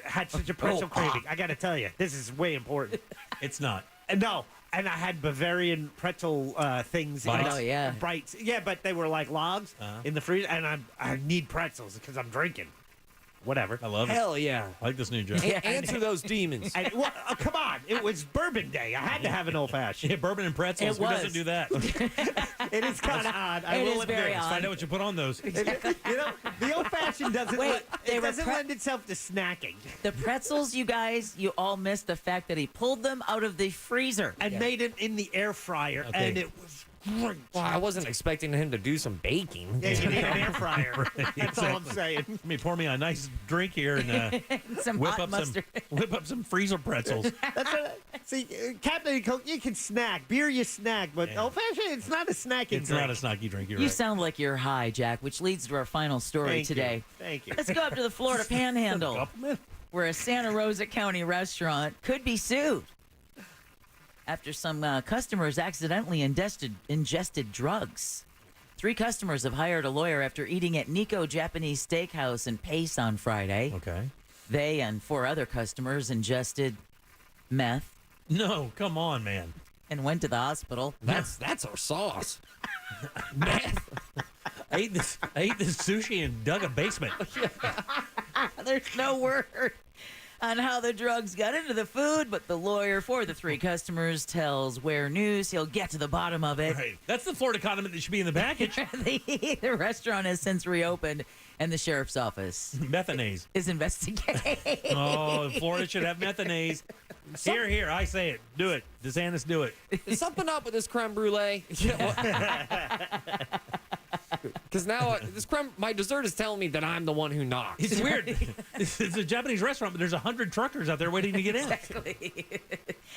had such a pretzel craving. I got to tell you, this is way important. It's not. No, and I had Bavarian pretzel things. Bites? Oh, yeah. Bites. Yeah, but they were like logs in the freezer, and I need pretzels because I'm drinking. Whatever. I love it. Hell yeah. I like this new joke. Answer those demons. And, well, come on, it was Bourbon Day. I had to have an old fashioned. Yeah, bourbon and pretzels. It Who was. doesn't do that? It is kind of odd. I It will is very admit. odd. Find out what you put on those. You know, the old fashioned doesn't. Wait, they were doesn't lend itself to snacking. The pretzels, you guys, you all missed the fact that he pulled them out of the freezer. And made it in the air fryer, Okay. and it was great. Well, I wasn't expecting him to do some baking. Yeah, you need an air fryer. That's all I'm Exactly. saying. Let me pour me a nice drink here and Some whip hot up mustard. whip up some freezer pretzels. That's what see, Captain and Coke, you can snack. Beer, you snack, but old fashioned, it's not a snacking It's drink. not a snacky drink. You're You right. sound like you're high, Jack, which leads to our final story Thank you. today. Thank you. Let's go up to the Florida Panhandle, Compliment. where a Santa Rosa County restaurant could be sued after some customers accidentally ingested drugs. 3 customers have hired a lawyer after eating at Nico Japanese Steakhouse in Pace on Friday. Okay. They and 4 other customers ingested meth No, come on, man. and went to the hospital. That's our sauce. I ate this sushi and dug a basement. There's no word on how the drugs got into the food, but the lawyer for the 3 customers tells Ware News he'll get to the bottom of it. Right. That's the Florida condiment that should be in the package. The restaurant has since reopened, and the sheriff's office Methanase. is investigating. Oh, Florida should have methanase. Here, I say it. Do it. DeSantis, do it. Is something up with this creme brulee? Because now my dessert is telling me that I'm the one who knocks. It's weird. It's a Japanese restaurant, but there's 100 truckers out there waiting to get in. Exactly.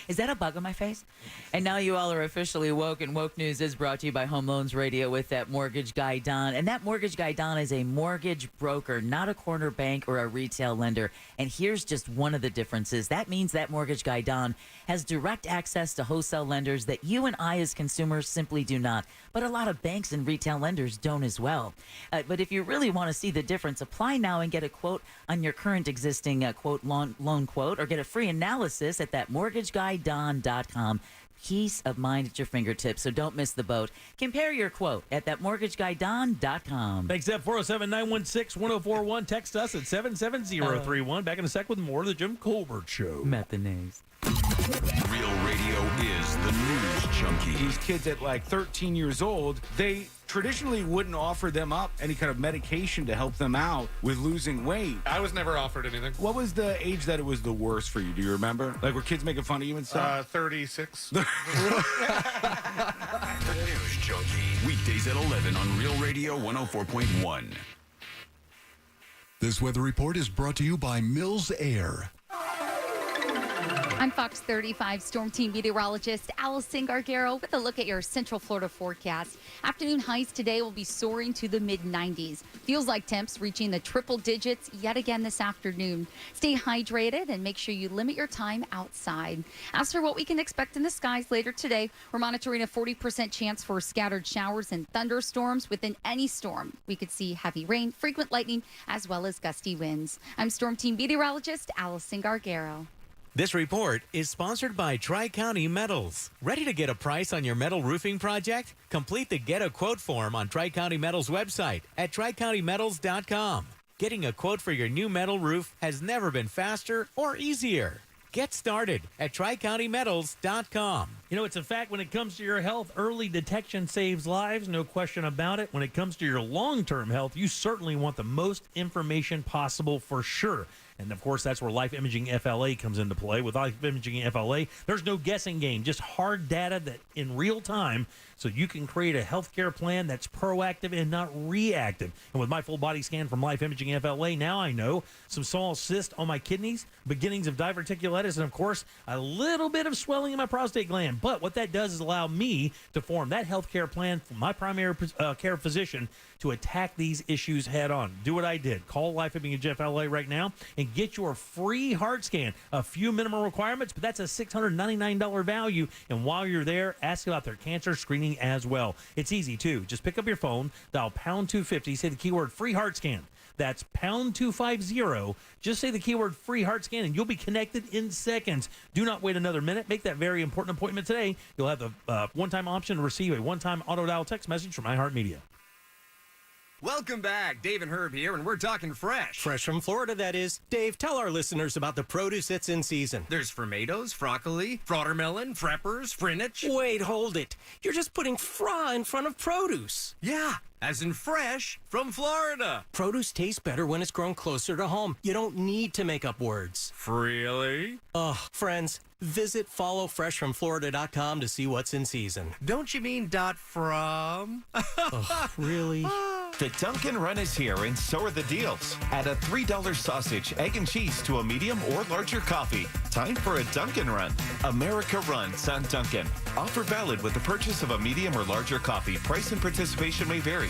Is that a bug on my face? And now you all are officially woke, and Woke News is brought to you by Home Loans Radio with that mortgage guy, Don. And that mortgage guy, Don, is a mortgage broker, not a corner bank or a retail lender. And here's just one of the differences. That means that mortgage guy, Don, has direct access to wholesale lenders that you and I as consumers simply do not. But a lot of banks and retail lenders don't as well. But if you really want to see the difference, apply now and get a quote on your current existing loan quote, or get a free analysis at thatmortgageguyDon.com. Peace of mind at your fingertips, so don't miss the boat. Compare your quote at thatmortgageguyDon.com. Thanks, Deb. 407-916-1041. Text us at 77031. Back in a sec with more of the Jim Colbert Show. Methanase. Real radio is the news junkie. These kids at like 13 years old, they traditionally wouldn't offer them up any kind of medication to help them out with losing weight. I was never offered anything. What was the age that it was the worst for you? Do you remember? Like, were kids making fun of you and stuff? 36. The news junkie. Weekdays at 11 on Real Radio 104.1. This weather report is brought to you by Mills Air. I'm Fox 35 Storm Team meteorologist Allison Gargaro with a look at your Central Florida forecast. Afternoon highs today will be soaring to the mid-90s. Feels like temps reaching the triple digits yet again this afternoon. Stay hydrated and make sure you limit your time outside. As for what we can expect in the skies later today, we're monitoring a 40% chance for scattered showers and thunderstorms. Within any storm, we could see heavy rain, frequent lightning, as well as gusty winds. I'm Storm Team meteorologist Allison Gargaro. This report is sponsored by Tri-County Metals. Ready to get a price on your metal roofing project? Complete the Get a Quote form on Tri-County Metals website at tricountymetals.com. Getting a quote for your new metal roof has never been faster or easier. Get started at tricountymetals.com. You know, it's a fact when it comes to your health, early detection saves lives, no question about it. When it comes to your long-term health, you certainly want the most information possible for sure. And, of course, that's where Life Imaging FLA comes into play. With Life Imaging FLA, there's no guessing game, just hard data that in real time so you can create a healthcare plan that's proactive and not reactive. And with my full body scan from Life Imaging FLA, now I know some small cyst on my kidneys, beginnings of diverticulitis, and, of course, a little bit of swelling in my prostate gland. But what that does is allow me to form that healthcare plan for my primary care physician to attack these issues head on. Do what I did. Call Life Imaging FLA right now and get your free heart scan. A few minimum requirements, but that's a $699 value. And while you're there, ask about their cancer screening as well. It's easy, too. Just pick up your phone, dial pound 250, say the keyword free heart scan. That's pound 250. Just say the keyword free heart scan, and you'll be connected in seconds. Do not wait another minute. Make that very important appointment today. You'll have the one-time option to receive a one-time auto-dial text message from iHeartMedia. Welcome back. Dave and Herb here, and we're talking fresh. Fresh from Florida, that is. Dave, tell our listeners about the produce that's in season. There's tomatoes, broccoli, watermelon, freppers, spinach. Wait, hold it. You're just putting fra in front of produce. Yeah, as in fresh from Florida. Produce tastes better when it's grown closer to home. You don't need to make up words. Really? Ugh, friends, visit followfreshfromflorida.com to see what's in season. Don't you mean .from? Ugh, really? The Dunkin' Run is here, and so are the deals. Add a $3 sausage, egg, and cheese to a medium or larger coffee. Time for a Dunkin' Run. America runs on Dunkin'. Offer valid with the purchase of a medium or larger coffee. Price and participation may vary.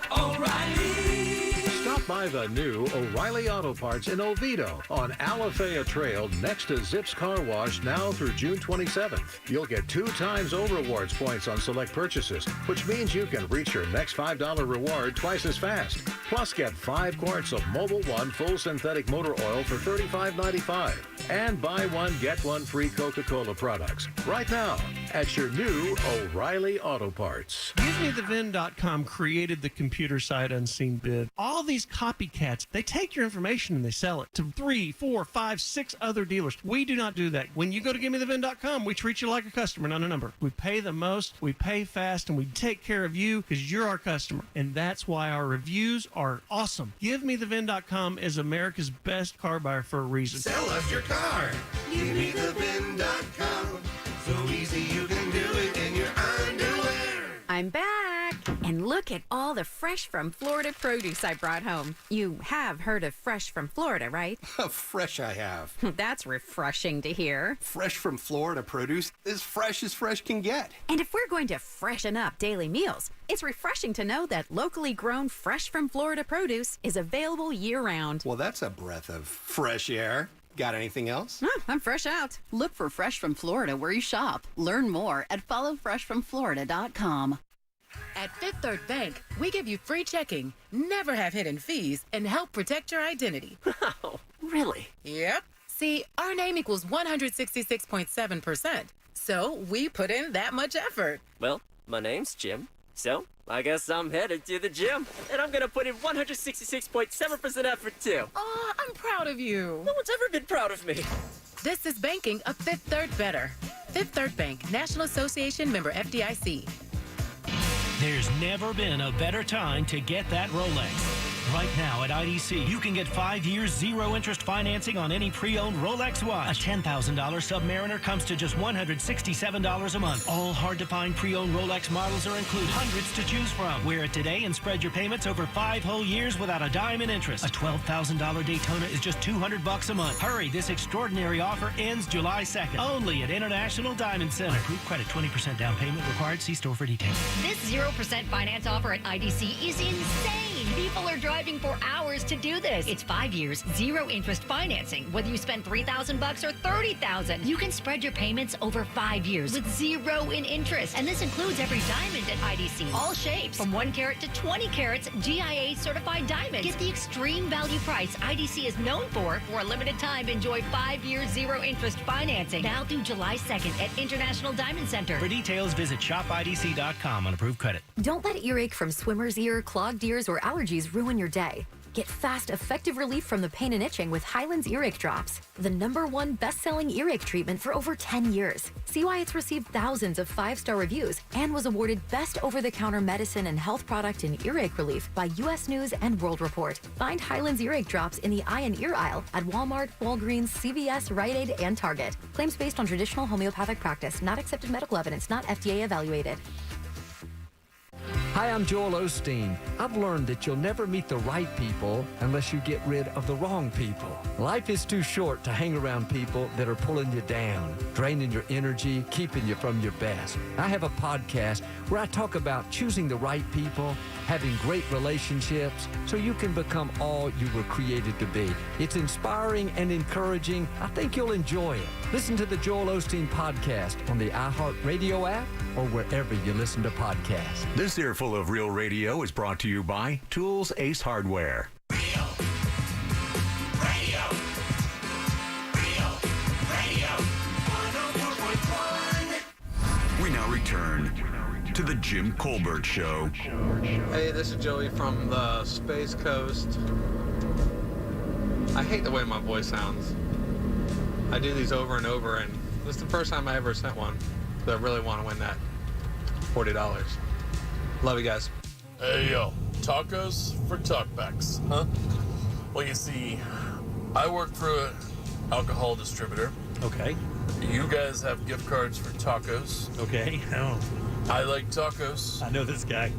O'Reilly. Stop by the new O'Reilly Auto Parts in Oviedo on Alafaya Trail next to Zips Car Wash now through June 27th. You'll get 2 times O-Rewards points on select purchases, which means you can reach your next $5 reward twice as fast. Plus, get 5 quarts of Mobil 1 full synthetic motor oil for $35.95. And buy one, get one free Coca-Cola products right now at your new O'Reilly Auto Parts. GiveMeTheVin.com created the computer site Unseen Bid. All these copycats, they take your information and they sell it to 3, 4, 5, 6 other dealers. We do not do that. When you go to GiveMeTheVin.com, we treat you like a customer, not a number. We pay the most, we pay fast, and we take care of you because you're our customer. And that's why our reviews are awesome. GiveMeTheVin.com is America's best car buyer for a reason. Sell us your car. GiveMeTheVin.com. So easy you can do it in your underwear. I'm back. And look at all the Fresh from Florida produce I brought home. You have heard of Fresh from Florida, right? Fresh I have. That's refreshing to hear. Fresh from Florida produce is fresh as fresh can get. And if we're going to freshen up daily meals, it's refreshing to know that locally grown Fresh from Florida produce is available year-round. Well, that's a breath of fresh air. Got anything else? I'm fresh out. Look for Fresh from Florida where you shop. Learn more at followfreshfromflorida.com. At Fifth Third Bank, we give you free checking, never have hidden fees, and help protect your identity. Wow, really? Yep. See, our name equals 166.7%. So we put in that much effort. Well, my name's Jim, so I guess I'm headed to the gym, and I'm gonna put in 166.7% effort too. Oh, I'm proud of you. No one's ever been proud of me. This is banking a Fifth Third better. Fifth Third Bank, National Association member FDIC. There's never been a better time to get that Rolex. Right now at IDC, you can get 5 years zero-interest financing on any pre-owned Rolex watch. A $10,000 Submariner comes to just $167 a month. All hard-to-find pre-owned Rolex models are included. Hundreds to choose from. Wear it today and spread your payments over 5 whole years without a dime in interest. A $12,000 Daytona is just $200 a month. Hurry, this extraordinary offer ends July 2nd. Only at International Diamond Center. Approved credit, 20% down payment required. See store for details. This 0% finance offer at IDC is insane. People are driving for hours to do this. It's 5 years, zero interest financing. Whether you spend $3,000 or $30,000, you can spread your payments over 5 years with zero in interest. And this includes every diamond at IDC. All shapes, from 1 carat to 20 carats, GIA certified diamonds. Get the extreme value price IDC is known for. For a limited time, enjoy 5 years, zero interest financing. Now through July 2nd at International Diamond Center. For details, visit shopidc.com on approved credit. Don't let earache from swimmer's ear, clogged ears, or allergies ruin your day. Get fast, effective relief from the pain and itching with Hyland's Earache Drops, the #1 best-selling earache treatment for over 10 years. See why it's received thousands of 5-star reviews and was awarded Best Over-the-Counter Medicine and Health Product in Earache Relief by U.S. News and World Report. Find Hyland's Earache Drops in the eye and ear aisle at Walmart, Walgreens, CVS, Rite Aid, and Target. Claims based on traditional homeopathic practice, not accepted medical evidence, not FDA evaluated. Hi, I'm Joel Osteen. I've learned that you'll never meet the right people unless you get rid of the wrong people. Life is too short to hang around people that are pulling you down, draining your energy, keeping you from your best. I have a podcast where I talk about choosing the right people, having great relationships, so you can become all you were created to be. It's inspiring and encouraging. I think you'll enjoy it. Listen to the Joel Osteen podcast on the iHeartRadio app or wherever you listen to podcasts. This earful of Real Radio is brought to you by Tools Ace Hardware. We now return to the Jim Colbert Show. Hey, this is Joey from the Space Coast. I hate the way my voice sounds. I do these over and over, and this is the first time I ever sent one. So I really want to win that $40. Love you guys. Hey, yo. Tacos for talkbacks, huh? Well, you see, I work for an alcohol distributor. Okay. You guys have gift cards for tacos. Okay. Oh. I like tacos. I know this guy.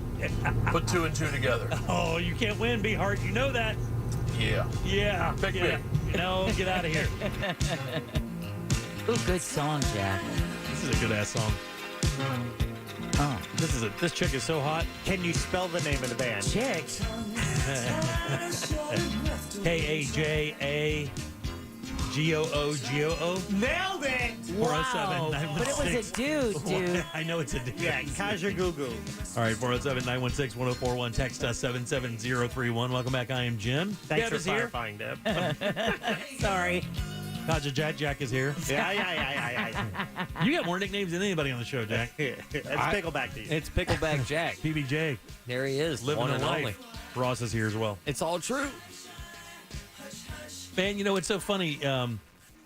Put 2 and 2 together. Oh, you can't win, B-Hart. You know that. Yeah. Yeah. Pick me. No, get out of here. Ooh, good song, Jack. This is a good-ass song. Oh. This chick is so hot. Can you spell the name of the band? Chick. K-A-J-A-G-O-O-G-O-O. Nailed it! 407 But it was a dude, dude. I know it's a dude. Yeah, Kaja Gugu. All right, 407-916-1041. Text us 77031. Welcome back. I am Jim. Thanks Deb for is here. clarifying, Deb. Sorry. Kaja Jack is here. Yeah. You got more nicknames than anybody on the show, Jack. That's Pickleback to you. It's Pickleback Jack. PBJ. There he is, Living one a and life. only. Ross is here as well. It's all true. Man, you know, it's so funny. I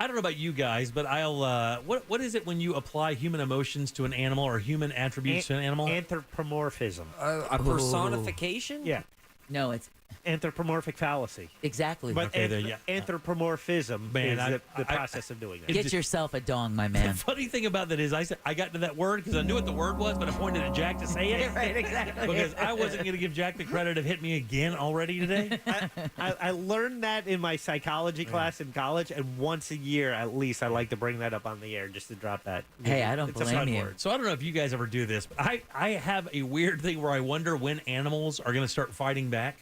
don't know about you guys, but I'll. What is it when you apply human emotions to an animal or human attributes to an animal? Anthropomorphism. A personification? Yeah. No, it's anthropomorphic fallacy. Exactly. But Okay, anthropomorphism Man, is I- the process of doing that. Get yourself a dong, my man. The funny thing about that is I got to that word because I knew what the word was, but I pointed at Jack to say it. Right, exactly. Because I wasn't going to give Jack the credit of hit me again already today. I learned that in my psychology class in college, and once a year at least I like to bring that up on the air just to drop that. Hey, I don't It's a blame fun you. word. So I don't know if you guys ever do this, but I have a weird thing where I wonder when animals are going to start fighting back.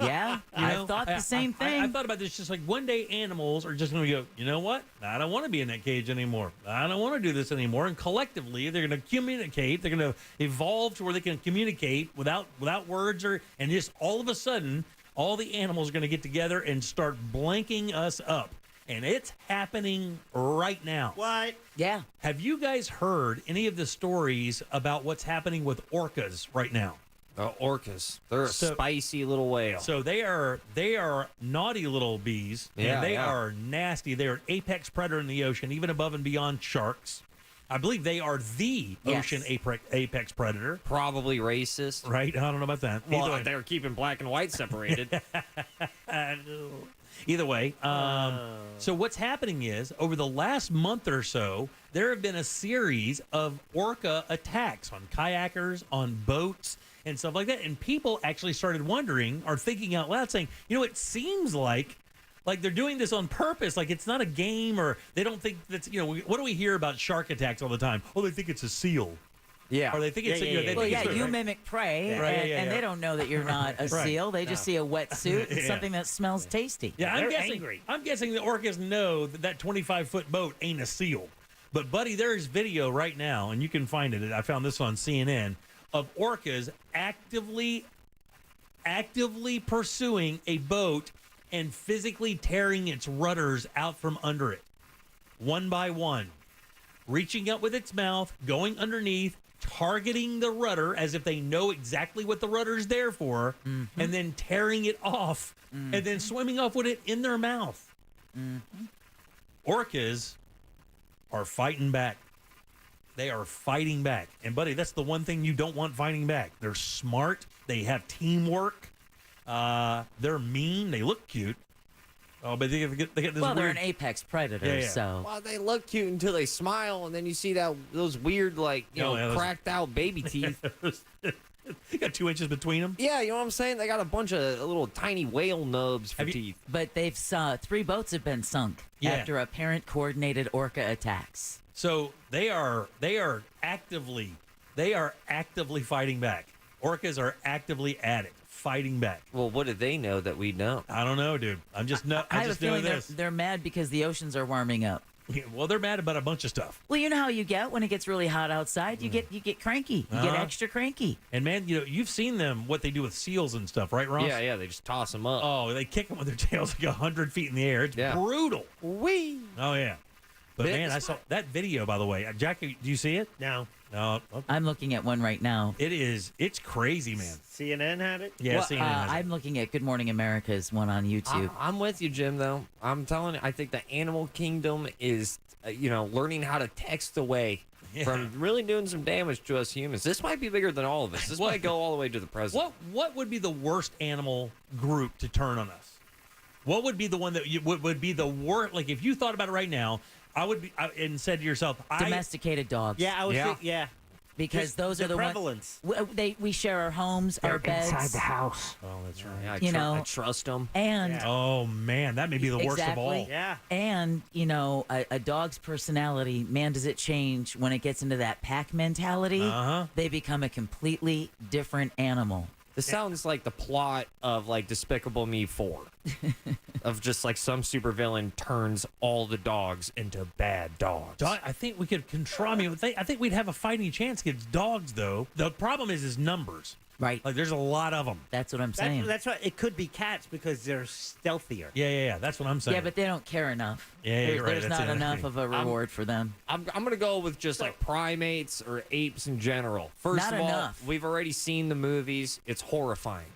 Yeah, You I know? thought the same thing. I thought about this just like one day animals are just going to go, you know what? I don't want to be in that cage anymore. I don't want to do this anymore. And collectively, they're going to communicate. They're going to evolve to where they can communicate without words and just all of a sudden, all the animals are going to get together and start blanking us up. and it's happening right now. What? Yeah. Have you guys heard any of the stories about what's happening with orcas right now? Orcas. They're a spicy little whale. So they are naughty little bees, and they are nasty. They are an apex predator in the ocean, even above and beyond sharks. I believe they are the ocean apex predator. Probably racist. Right? I don't know about that. Well, they're keeping black and white separated. Either way, so what's happening is over the last month or so, there have been a series of orca attacks on kayakers, on boats, and stuff like that. And people actually started wondering or thinking out loud, saying, it seems like they're doing this on purpose. Like it's not a game, or they don't think that's, what do we hear about shark attacks all the time? Oh, they think it's a seal. Yeah. Or they think it's you mimic prey, and they don't know that you're not a seal. They just see a wetsuit and something that smells tasty. Yeah, I'm guessing the orcas know that 25-foot boat ain't a seal. But, buddy, there's video right now, and you can find it. I found this on CNN, of orcas actively pursuing a boat and physically tearing its rudders out from under it, one by one, reaching up with its mouth, going underneath, targeting the rudder as if they know exactly what the rudder's there for, and then tearing it off, and then swimming off with it in their mouth. Orcas are fighting back. They are fighting back. And, buddy, that's the one thing you don't want fighting back. They're smart. They have teamwork. They're mean. They look cute. Oh, but they get this they're an apex predator, so. Well, they look cute until they smile, and then you see those weird, cracked out baby teeth. You got 2 inches between them. Yeah, you know what I'm saying? They got a bunch of little tiny whale nubs for teeth. But they've 3 boats have been sunk after apparent coordinated orca attacks. So they are actively fighting back. Orcas are actively at it, fighting back. Well, what do they know that we don't? I don't know, dude. I have a feeling they're mad because the oceans are warming up. Yeah, well, they're mad about a bunch of stuff. Well, you know how you get when it gets really hot outside. You get cranky. You get extra cranky. And man, you've seen them what they do with seals and stuff, right, Ross? Yeah. They just toss them up. Oh, they kick them with their tails like 100 feet in the air. It's brutal. Wee. Oh yeah. But man, I saw that video, by the way. Jackie, do you see it? No. No. Okay. I'm looking at one right now. It's crazy, man. CNN had it? Yeah, CNN has it. I'm looking at Good Morning America's one on YouTube. I'm with you, Jim, though. I'm telling you, I think the animal kingdom is, learning how to text away from really doing some damage to us humans. This might be bigger than all of us. This might go all the way to the president. What would be the worst animal group to turn on us? What would be the one that would be the worst? Like, if you thought about it right now, and said to yourself, domesticated dogs. Yeah, I was thinking, because just those are the prevalence. We share our homes, our beds inside the house. Oh, that's right. Yeah, I trust them. And oh man, that may be the worst of all. Yeah. And a dog's personality, man, does it change when it gets into that pack mentality? They become a completely different animal. This sounds like the plot of Despicable Me 4. Of just some supervillain turns all the dogs into bad dogs. I think we could control. I think we'd have a fighting chance against dogs, though. The problem is numbers. Right. Like there's a lot of them. That's what I'm saying. That's why it could be cats because they're stealthier. Yeah. That's what I'm saying. Yeah, but they don't care enough. Yeah, you're right. There's not enough of a reward for them. I'm going to go with just primates or apes in general. First Not of all, enough. we've already seen the movies. It's horrifying.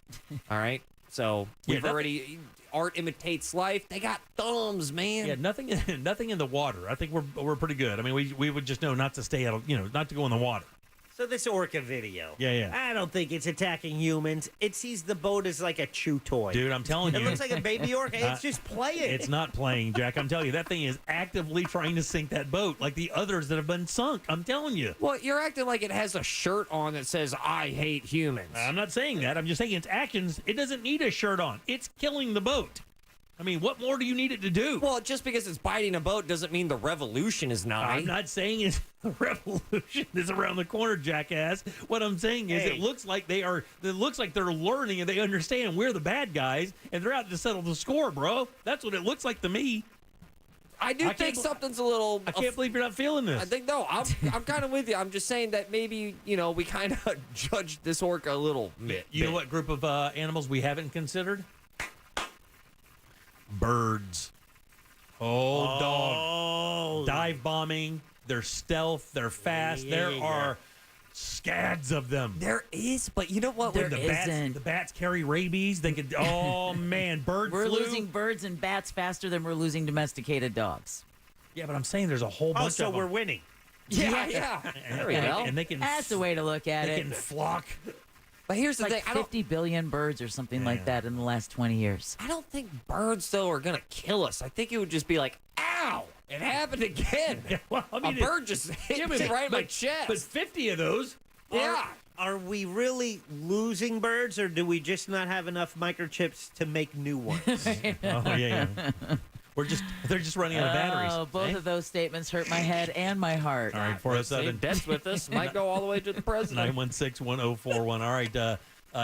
All right? So we've already... Art imitates life. They got thumbs, man. Yeah, nothing in the water. I think we're pretty good. I mean, we would just know not to stay out of, not to go in the water. So this orca video. Yeah. I don't think it's attacking humans. It sees the boat as like a chew toy. Dude, I'm telling you. It looks like a baby orca. It's just playing. It's not playing, Jack. I'm telling you, that thing is actively trying to sink that boat like the others that have been sunk. I'm telling you. Well, you're acting like it has a shirt on that says, I hate humans. I'm not saying that. I'm just saying its actions, it doesn't need a shirt on. It's killing the boat. I mean, what more do you need it to do? Well, just because it's biting a boat doesn't mean the revolution is nigh. I'm not saying the revolution is around the corner, jackass. What I'm saying is it looks like they're learning and they understand we're the bad guys and they're out to settle the score, bro. That's what it looks like to me. I think something's a little... I can't believe you're not feeling this. I think, no, I'm kind of with you. I'm just saying that maybe, we kind of judged this orca a little bit. You know what group of animals we haven't considered? Birds. Oh, dog. Dive bombing. They're stealth. They're fast. There are scads of them. There is, but you know what? The bats carry rabies. They could. Oh man, bird We're flu. losing birds and bats faster than we're losing domesticated dogs. Yeah, but I'm saying there's a whole bunch of them. so we're winning. Yeah. There we go. And they can. That's the way to look at They it. can flock. But here's the Like thing. 50 billion birds or something like that in the last 20 years. I don't think birds, though, are going to kill us. I think it would just be like, ow, it happened again. Well, I mean, a bird just hit me right in my chest. But 50 of those. Yeah. Are we really losing birds, or do we just not have enough microchips to make new ones? Yeah. They're just running out of batteries. Oh, both of those statements hurt my head and my heart. All right, 407. Death's with us. Might go all the way to the president. 916-1041. All right,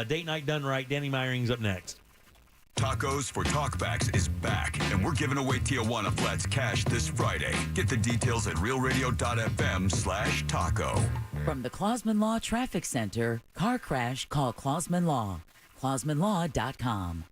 date night done right. Danny Meyring's up next. Tacos for Talkbacks is back, and we're giving away Tijuana Flats cash this Friday. Get the details at realradio.fm/taco. From the Clausman Law Traffic Center, car crash, call Clausman Law. ClausmanLaw.com.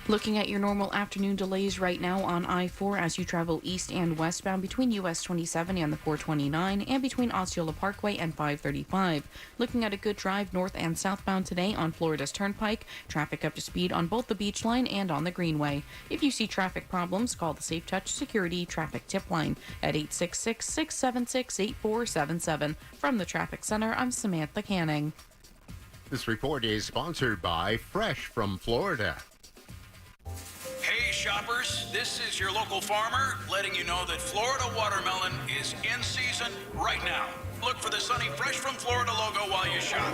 Looking at your normal afternoon delays right now on I-4 as you travel east and westbound between US 27 and the 429 and between Osceola Parkway and 535. Looking at a good drive north and southbound today on Florida's Turnpike. Traffic up to speed on both the Beach Line and on the Greenway. If you see traffic problems, call the Safe Touch Security Traffic Tip Line at 866-676-8477. From the Traffic Center, I'm Samantha Canning. This report is sponsored by Fresh from Florida. Hey shoppers, this is your local farmer letting you know that Florida watermelon is in season right now. Look for the sunny Fresh from Florida logo while you shop.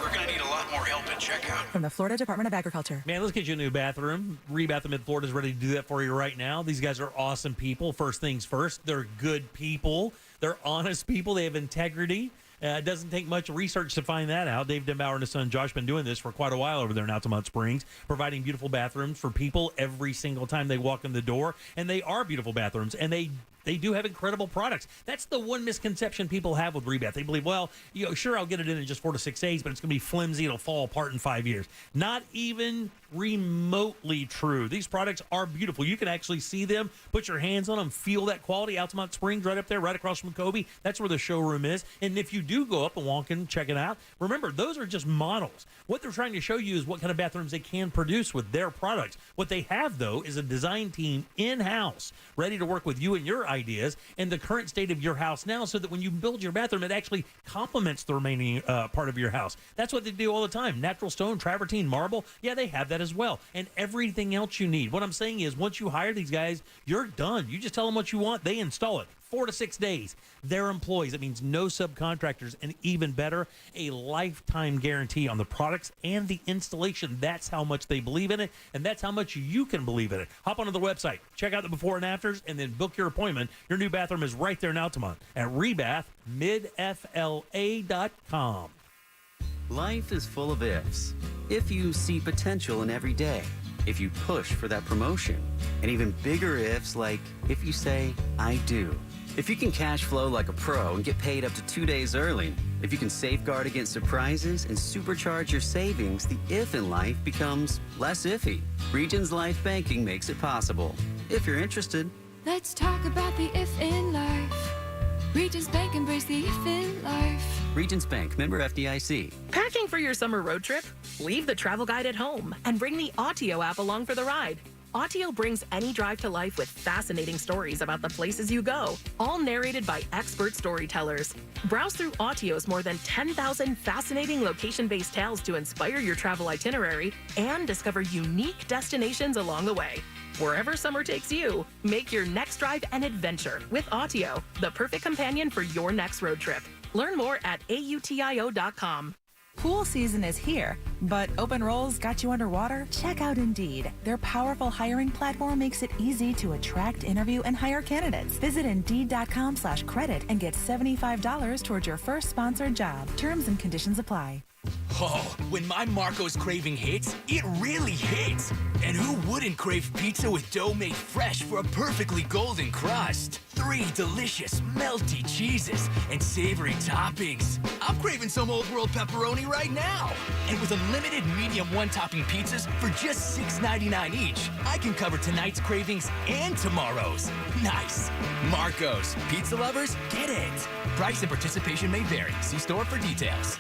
We're going to need a lot more help at checkout. From the Florida Department of Agriculture. Man, let's get you a new bathroom. Rebath of Mid-Florida is ready to do that for you right now. These guys are awesome people. First things first, they're good people. They're honest people. They have integrity. It doesn't take much research to find that out. Dave Denbauer and his son Josh been doing this for quite a while over there in Altamont Springs, providing beautiful bathrooms for people every single time they walk in the door. And they are beautiful bathrooms, and they do have incredible products. That's the one misconception people have with Rebath. They believe, well, sure, I'll get it in just 4 to 6 days, but it's going to be flimsy. It'll fall apart in 5 years. Not even remotely true. These products are beautiful. You can actually see them, put your hands on them, feel that quality. Altamont Springs right up there, right across from Kobe. That's where the showroom is. And if you do go up and walk in, check it out, remember, those are just models. What they're trying to show you is what kind of bathrooms they can produce with their products. What they have, though, is a design team in-house ready to work with you and your ideas and the current state of your house now, so that when you build your bathroom, it actually complements the remaining part of your house. That's what they do all the time. Natural stone, travertine, marble, yeah, they have that as well. And everything else you need. What I'm saying is, once you hire these guys, you're done. You just tell them what you want, they install it. 4 to 6 days. They're employees. That means no subcontractors, and even better, a lifetime guarantee on the products and the installation. That's how much they believe in it, and that's how much you can believe in it. Hop onto the website, check out the before and afters, and then book your appointment. Your new bathroom is right there in Altamont at rebathmidfla.com. Life is full of ifs. If you see potential in every day, if you push for that promotion, and even bigger ifs like if you say, I do. If you can cash flow like a pro and get paid up to 2 days early, if you can safeguard against surprises and supercharge your savings, the if in life becomes less iffy. Regions Life Banking makes it possible. If you're interested. Let's talk about the if in life. Regions Bank, embrace the if in life. Regions Bank, member FDIC. Packing for your summer road trip? Leave the travel guide at home and bring the Autio app along for the ride. Autio brings any drive to life with fascinating stories about the places you go, all narrated by expert storytellers. Browse through Autio's more than 10,000 fascinating location-based tales to inspire your travel itinerary and discover unique destinations along the way. Wherever summer takes you, make your next drive an adventure with Autio, the perfect companion for your next road trip. Learn more at AUTIO.com. Pool season is here, but open roles got you underwater? Check out Indeed. Their powerful hiring platform makes it easy to attract, interview, and hire candidates. Visit Indeed.com/credit and get $75 towards your first sponsored job. Terms and conditions apply. Oh, when my Marco's craving hits, it really hits. And who wouldn't crave pizza with dough made fresh for a perfectly golden crust? 3 delicious, melty cheeses and savory toppings. I'm craving some Old World pepperoni right now. And with unlimited medium one-topping pizzas for just $6.99 each, I can cover tonight's cravings and tomorrow's. Nice. Marco's. Pizza lovers, get it. Price and participation may vary. See store for details.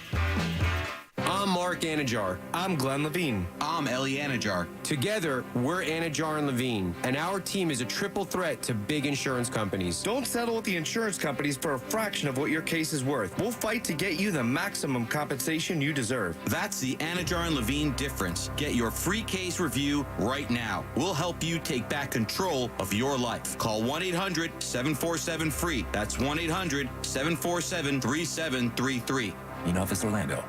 I'm Mark Anajar. I'm Glenn Levine. I'm Ellie Anajar. Together, we're Anajar and Levine, and our team is a triple threat to big insurance companies. Don't settle with the insurance companies for a fraction of what your case is worth. We'll fight to get you the maximum compensation you deserve. That's the Anajar and Levine difference. Get your free case review right now. We'll help you take back control of your life. Call 1-800-747-FREE. That's 1-800-747-3733. Enough Orlando.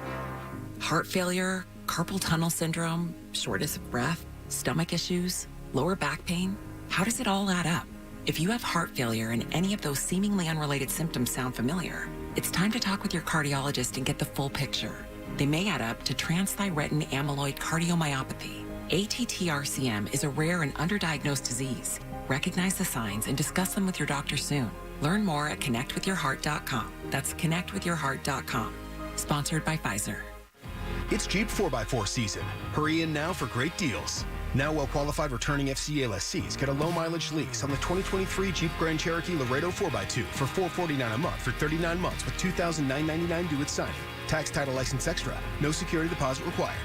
Heart failure, carpal tunnel syndrome, shortness of breath, stomach issues, lower back pain. How does it all add up? If you have heart failure and any of those seemingly unrelated symptoms sound familiar, it's time to talk with your cardiologist and get the full picture. They may add up to transthyretin amyloid cardiomyopathy. ATTR-CM is a rare and underdiagnosed disease. Recognize the signs and discuss them with your doctor soon. Learn more at connectwithyourheart.com. That's connectwithyourheart.com. Sponsored by Pfizer. It's Jeep 4x4 season. Hurry in now for great deals. Now well-qualified returning FCA lessees get a low-mileage lease on the 2023 Jeep Grand Cherokee Laredo 4x2 for $449 a month for 39 months with $2,999 due at signing. Tax, title, license extra. No security deposit required.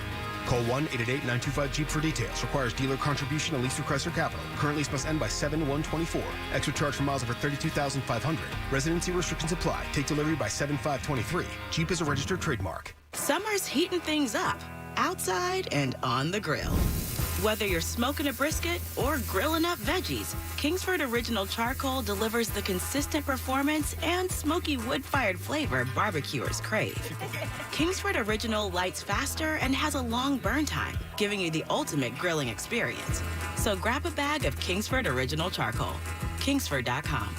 Call 1-888-925-JEEP for details. Requires dealer contribution and lease through Chrysler Capital. Current lease must end by 7/1/24. Extra charge for miles over 32,500. Residency restrictions apply. Take delivery by 7/5/23. Jeep is a registered trademark. Summer's heating things up, outside and on the grill. Whether you're smoking a brisket or grilling up veggies, Kingsford Original Charcoal delivers the consistent performance and smoky wood-fired flavor barbecuers crave. Kingsford Original lights faster and has a long burn time, giving you the ultimate grilling experience. So grab a bag of Kingsford Original Charcoal. Kingsford.com.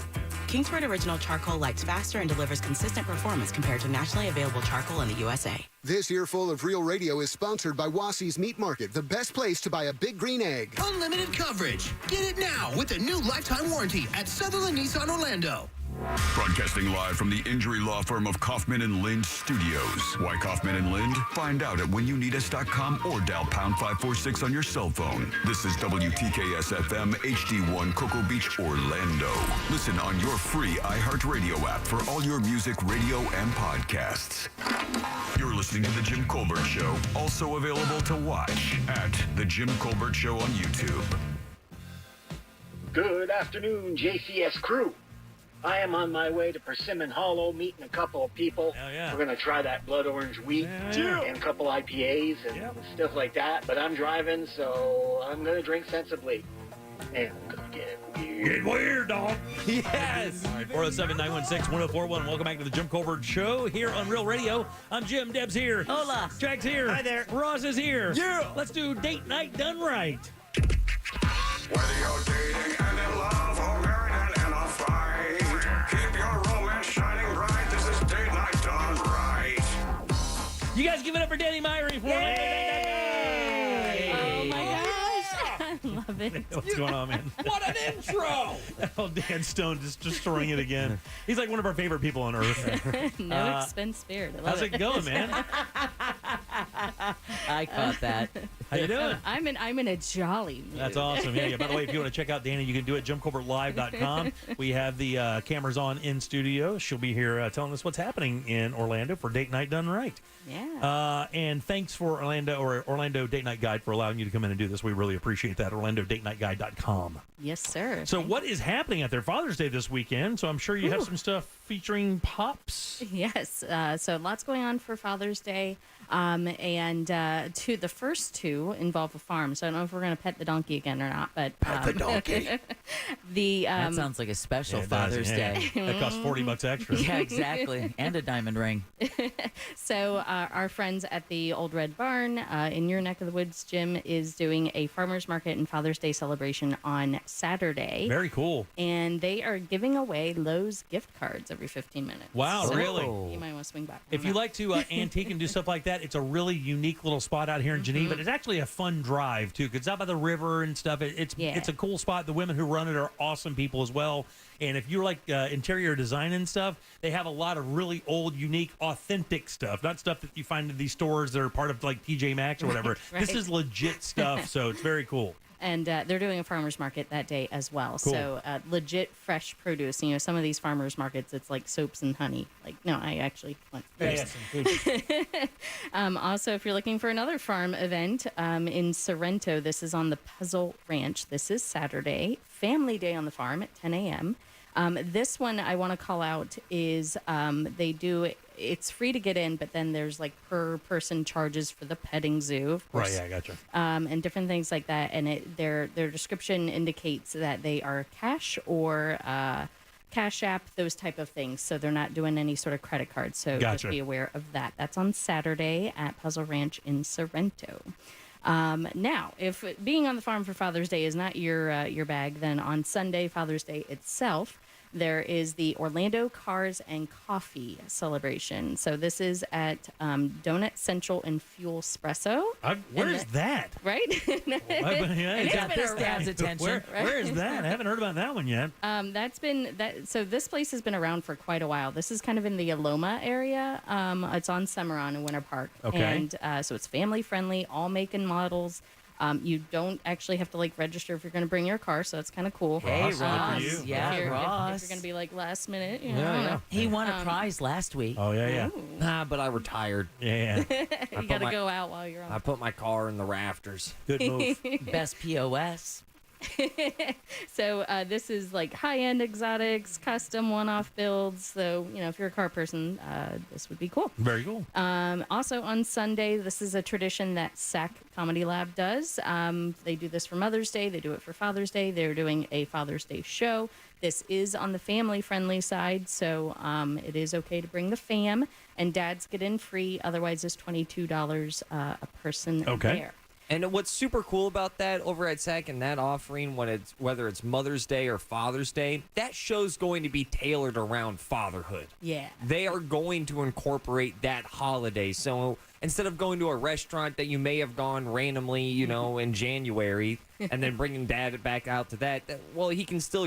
Kingsford Original Charcoal lights faster and delivers consistent performance compared to nationally available charcoal in the USA. This earful of Real Radio is sponsored by Wassey's Meat Market, the best place to buy a big green egg. Unlimited coverage. Get it now with a new lifetime warranty at Sutherland Nissan Orlando. Broadcasting live from the injury law firm of Kaufman and Lind Studios. Why Kaufman and Lind? Find out at whenyouneedus.com or dial pound 546 on your cell phone. This is WTKS FM HD1 Cocoa Beach, Orlando. Listen on your free iHeartRadio app for all your music, radio, and podcasts. You're listening to The Jim Colbert Show, also available to watch at The Jim Colbert Show on YouTube. Good afternoon, JCS crew. I am on my way to Persimmon Hollow, meeting a couple of people. Yeah. We're going to try that blood orange wheat and a couple IPAs and stuff like that. But I'm driving, so I'm going to drink sensibly. And I'm going to get weird. Get weird, dog. Yes. All right, 407-916-1041. Welcome back to the Jim Colbert Show here on Real Radio. I'm Jim. Deb's here. Hola. Jack's here. Hi there. Ross is here. Yeah. Let's do Date Night Done Right. Whether you're dating and in love or married and in a fight, keep your romance shining bright. This is Date Night Done Right. You guys give it up for Danny Myrie for Oh my gosh. I love it. What's going on, man? What an intro! Oh, Dan Stone just destroying it again. He's like one of our favorite people on earth. No expense spared. I love How's it going, man? I caught that. How you doing? I'm in a jolly mood. That's awesome. Yeah. By the way, if you want to check out Danny, you can do it at JimColbertLive.com. We have the cameras on in studio. She'll be here telling us what's happening in Orlando for Date Night Done Right. Yeah. And thanks for Orlando Date Night Guide for allowing you to come in and do this. We really appreciate that. OrlandoDateNightGuide.com. Yes, sir. So what is happening at their Father's Day this weekend? So I'm sure you have some stuff featuring Pops. Yes. So lots going on for Father's Day. And the first two involve a farm. So I don't know if we're going to pet the donkey again or not. But Pet the donkey. That sounds like a special Father's Day. That costs $40 extra. Yeah, exactly. And a diamond ring. So our friends at the Old Red Barn in your neck of the woods, Jim, is doing a farmer's market and Father's Day celebration on Saturday. Very cool. And they are giving away Lowe's gift cards every 15 minutes. Wow, So really? You might want to swing back. If you like to antique and do stuff like that, it's a really unique little spot out here in Geneva. It's actually a fun drive, too, because it's out by the river and stuff. It's a cool spot. The women who run it are awesome people as well. And if you like interior design and stuff, they have a lot of really old, unique, authentic stuff. Not stuff that you find in these stores that are part of like TJ Maxx or whatever. Right. This is legit stuff, so it's very cool. And they're doing a farmer's market that day as well. Cool. So legit fresh produce. You know, some of these farmers markets, it's like soaps and honey. Like, no, I actually want Yeah, some food. Also, if you're looking for another farm event in Sorrento, this is on the Puzzle Ranch. This is Saturday, Family Day on the farm at 10 a.m. This one I want to call out is they do, it's free to get in, but then there's like per person charges for the petting zoo, of course. Right, yeah, I gotcha. And different things like that. And their description indicates that they are cash or Cash App, those type of things. So they're not doing any sort of credit card. So Gotcha. just be aware of that. That's on Saturday at Puzzle Ranch in Sorrento. Now, if being on the farm for Father's Day is not your bag, then on Sunday, Father's Day itself, there is the Orlando Cars and Coffee celebration. So this is at Donut Central and Fuel Espresso. Where is that? Right? It's got this dad's attention. Where is that? I haven't heard about that one yet. So this place has been around for quite a while. This is kind of in the Aloma area. It's on Cimarron in Winter Park. Okay. And so it's family friendly, all make and models. You don't actually have to register if you're going to bring your car, so that's kind of cool. Hey, Ross. If Yeah, you're, Ross. If you're going to be last minute, you Yeah, know, I don't yeah. know. He won a prize last week. Oh, yeah. Nah, but I retired. Yeah. You got to go out while you're on. I put my car in the rafters. Good move. Best POS. So this is high-end exotics, custom one-off builds. So, if you're a car person, this would be cool. Very cool. Also on Sunday, this is a tradition that SAC Comedy Lab does. They do this for Mother's Day. They do it for Father's Day. They're doing a Father's Day show. This is on the family-friendly side, so it is okay to bring the fam. And dads get in free. Otherwise, it's $22 a person there. And what's super cool about that over at SAC and that offering, whether it's Mother's Day or Father's Day, that show's going to be tailored around fatherhood. Yeah. They are going to incorporate that holiday. So instead of going to a restaurant that you may have gone randomly, in January, and then bringing dad back out to that, well, he can still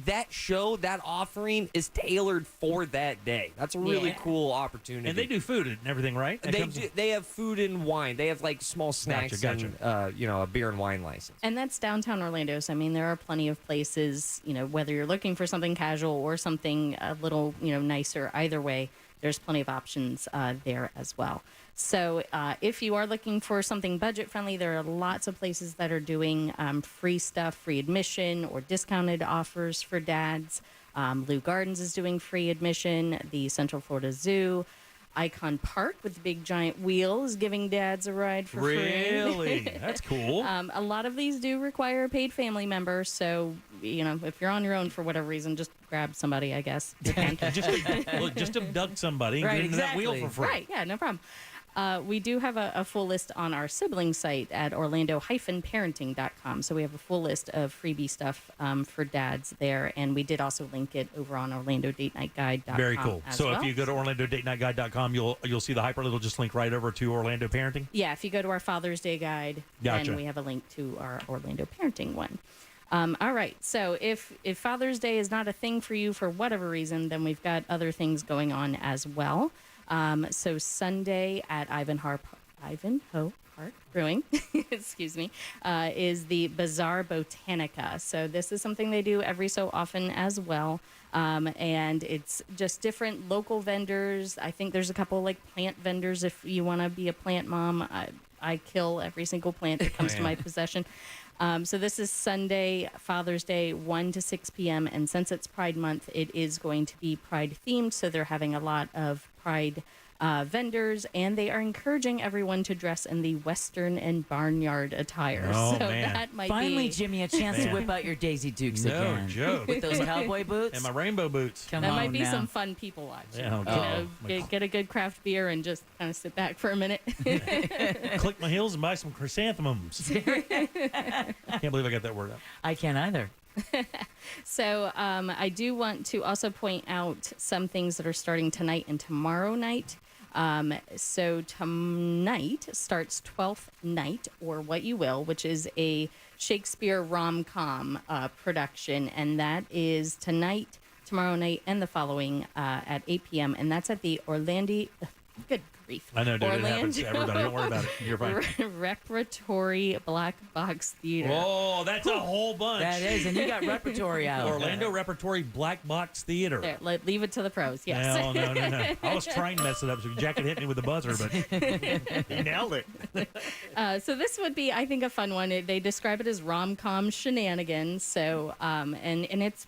that show, that offering is tailored for that day. That's a really cool opportunity. And they do food and everything, right? They have food and wine. They have small snacks Gotcha. and a beer and wine license. And that's downtown Orlando. So, there are plenty of places, whether you're looking for something casual or something a little, nicer, either way, there's plenty of options there as well. So if you are looking for something budget-friendly, there are lots of places that are doing free stuff, free admission or discounted offers for dads. Lou Gardens is doing free admission. The Central Florida Zoo. Icon Park with the big giant wheel is giving dads a ride for free. Really? That's cool. A lot of these do require a paid family member, so if you're on your own for whatever reason, just grab somebody, I guess. just abduct somebody and Right, get into that wheel exactly. for free. Right, yeah, no problem. We do have a full list on our sibling site at orlando-parenting.com. So we have a full list of freebie stuff for dads there. And we did also link it over on orlandodatenightguide.com. Very cool. So well. if you go to orlandodatenightguide.com, you'll see the hyperlink. It'll just link right over to Orlando Parenting. Yeah, if you go to our Father's Day guide, Gotcha. then we have a link to our Orlando Parenting one. All right, so if Father's Day is not a thing for you for whatever reason, then we've got other things going on as well. So Sunday at Ivanhoe Park Brewing, excuse me, is the Bazaar Botanica. So this is something they do every so often as well. And it's just different local vendors. I think there's a couple plant vendors if you want to be a plant mom. I kill every single plant that comes to my possession. So this is Sunday, Father's Day, 1 to 6 p.m. And since it's Pride Month, it is going to be Pride themed. So they're having a lot of Pride vendors, and they are encouraging everyone to dress in the Western and barnyard attire. Oh, so man. that might Finally, be... Jimmy, a chance to whip out your Daisy Dukes again. No joke. With those cowboy boots. And my rainbow boots. Come that on might be now. some fun people watching. Yeah, get a good craft beer and just kind of sit back for a minute. Click my heels and buy some chrysanthemums. Can't believe I got that word out. I can't either. So I do want to also point out some things that are starting tonight and tomorrow night. So tonight starts 12th Night, or What You Will, which is a Shakespeare rom-com production, and that is tonight, tomorrow night, and the following at 8 p.m., and that's at the Orlando... Good grief. I know, dude. It happens to everybody. Don't worry about it. You're fine. Repertory Black Box Theater. Oh, that's a whole bunch. That is, and you got repertory out. Orlando Repertory Black Box Theater. There, leave it to the pros, yes. No. I was trying to mess it up, so Jack had hit me with the buzzer, but he nailed it. So this would be, I think, a fun one. They describe it as rom-com shenanigans. So, and it's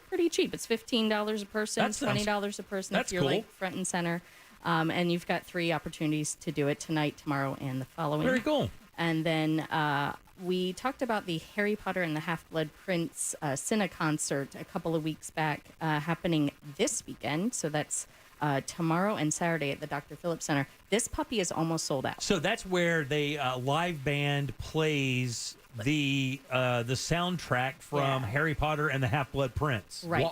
pretty cheap. It's $15 a person, $20 a person if you're like front and center. And you've got 3 opportunities to do it tonight, tomorrow, and the following. Very cool. And then we talked about the Harry Potter and the Half-Blood Prince Cine concert a couple of weeks back, happening this weekend. So that's tomorrow and Saturday at the Dr. Phillips Center. This puppy is almost sold out. So that's where they live band plays the soundtrack from Harry Potter and the Half-Blood Prince. Right.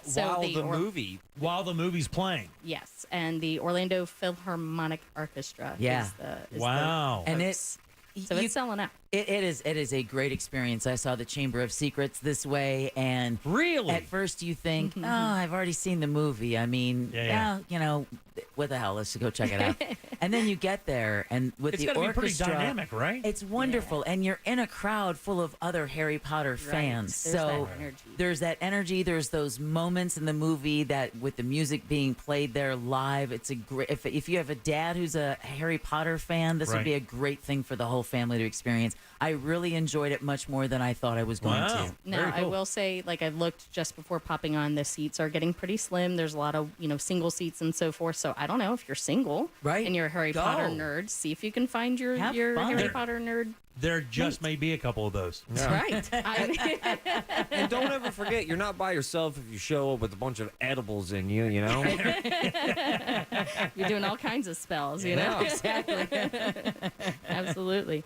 While the movie's playing. Yes, and the Orlando Philharmonic Orchestra. Yeah. And it's selling out. It is a great experience. I saw the Chamber of Secrets this way, and really, at first you think, oh, I've already seen the movie. I mean, you know, what the hell? Let's go check it out. And then you get there, and with it's the gotta orchestra, be pretty dynamic, right? It's wonderful, and you're in a crowd full of other Harry Potter fans. There's so that energy. there's that energy. There's those moments in the movie that, with the music being played there live, it's a great. If you have a dad who's a Harry Potter fan, this would be a great thing for the whole family to experience. I really enjoyed it much more than I thought I was going to. Now, I will say, like, I looked just before popping on, the seats are getting pretty slim. There's a lot of, single seats and so forth. So I don't know if you're single and you're a Harry Potter nerd. See if you can find your Harry Potter nerd. There just may be a couple of those. That's right. And don't ever forget, you're not by yourself if you show up with a bunch of edibles in you, you know? You're doing all kinds of spells, you know? Exactly. Absolutely.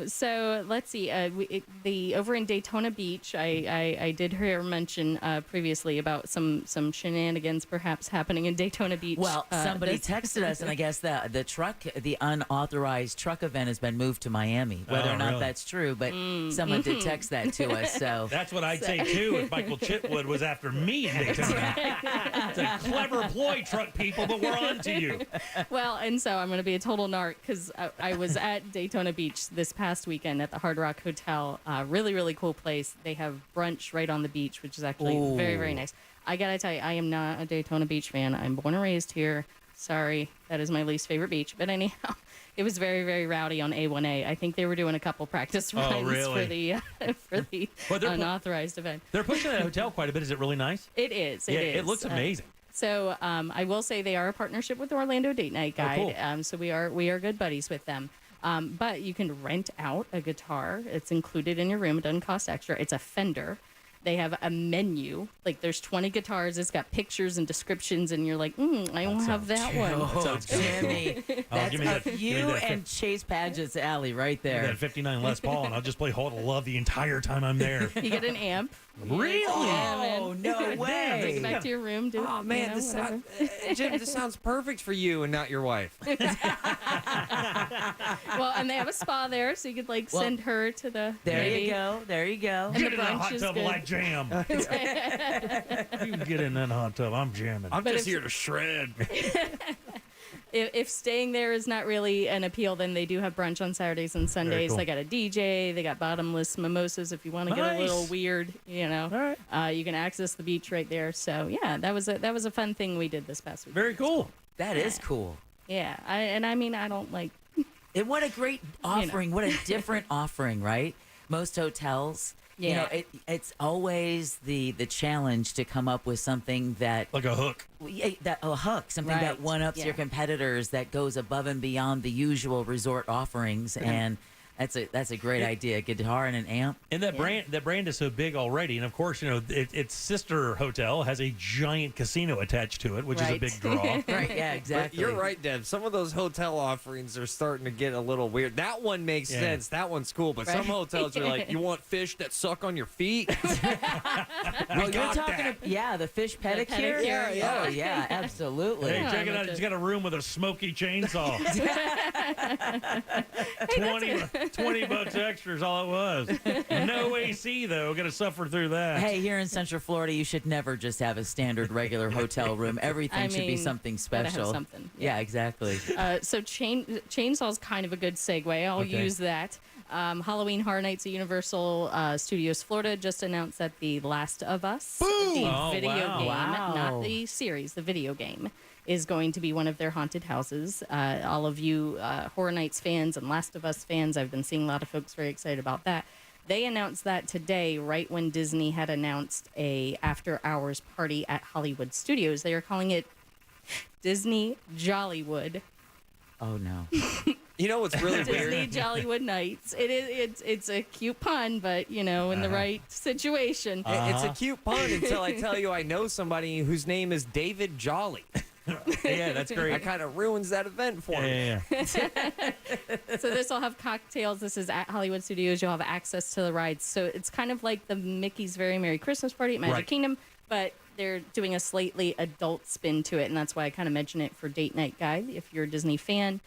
So let's see. Over in Daytona Beach, I did hear mention previously about some shenanigans perhaps happening in Daytona Beach. Well, somebody texted us, and I guess the unauthorized truck event has been moved to Miami. Whether or not that's true, but someone did text that to us. So that's what I'd say too if Michael Chitwood was after me in Daytona. It's a clever ploy, truck people, but we're on to you. Well, and so I'm going to be a total narc because I was at Daytona Beach this past weekend at the Hard Rock Hotel. Really, really cool place. They have brunch right on the beach, which is actually very, very nice. I got to tell you, I am not a Daytona Beach fan. I'm born and raised here. Sorry, that is my least favorite beach. But anyhow, it was very, very rowdy on A1A. I think they were doing a couple practice runs for the unauthorized event. They're pushing that hotel quite a bit. Is it really nice? It is. It looks amazing. So I will say they are a partnership with Orlando Date Night Guide. Oh, cool. So we are good buddies with them. But you can rent out a guitar. It's included in your room. It doesn't cost extra. It's a Fender. They have a menu. Like, there's 20 guitars. It's got pictures and descriptions, and you're like, I won't have that one. Oh, Jimmy. That's up you and Chase Padgett's alley right there. That 59 Les Paul, and I'll just play Hold of Love the entire time I'm there. You get an amp. Really? Yeah, man. Oh, no way. Take it back to your room. Do Oh, man, Jim, this sounds perfect for you and not your wife. Well, and they have a spa there, so you could send her to the. There you go. There you go. And Get in that hot tub like jam. You get in that hot tub. I'm jamming. I'm just here to shred. If staying there is not really an appeal, then they do have brunch on Saturdays and Sundays. Cool. They got a DJ. They got bottomless mimosas if you want to get a little weird. You can access the beach right there. So yeah, that was a fun thing we did this past week. Very cool. That is cool. Yeah, I don't like. And what a great offering! What a different offering, right? Most hotels. Yeah. It's always the challenge to come up with something that like a hook. A hook, something that one-ups your competitors, that goes above and beyond the usual resort offerings, and that's a great idea. A guitar and an amp. And that brand is so big already, and of course, its sister hotel has a giant casino attached to it, which is a big draw. Right? Yeah, exactly. But you're right, Deb. Some of those hotel offerings are starting to get a little weird. That one makes sense. That one's cool. But some hotels are like, you want fish that suck on your feet? You're talking the fish pedicure. Yeah. Oh yeah, absolutely. Hey, check it out. He's got a room with a smoky chainsaw. $20 extra is all it was. No AC, though. Got to suffer through that. Hey, here in Central Florida, you should never just have a standard regular hotel room. Everything should be something gotta have special. something. Yeah, exactly. So Chainsaw is kind of a good segue. I'll use that. Halloween Horror Nights at Universal Studios Florida just announced that The Last of Us, the video game, not the series, the video game, is going to be one of their haunted houses. All of you Horror Nights fans and Last of Us fans, I've been seeing a lot of folks very excited about that. They announced that today, right when Disney had announced a after-hours party at Hollywood Studios. They are calling it Disney Jollywood. Oh, no. You know what's really weird? Disney Jollywood Nights. It's a cute pun, but in the right situation. It's a cute pun until I tell you I know somebody whose name is David Jolly. Yeah, that's great. That kind of ruins that event for me. So this will have cocktails. This is at Hollywood Studios. You'll have access to the rides. So it's kind of like the Mickey's Very Merry Christmas Party at Magic Kingdom, but they're doing a slightly adult spin to it, and that's why I kind of mention it for Date Night Guide. If you're a Disney fan,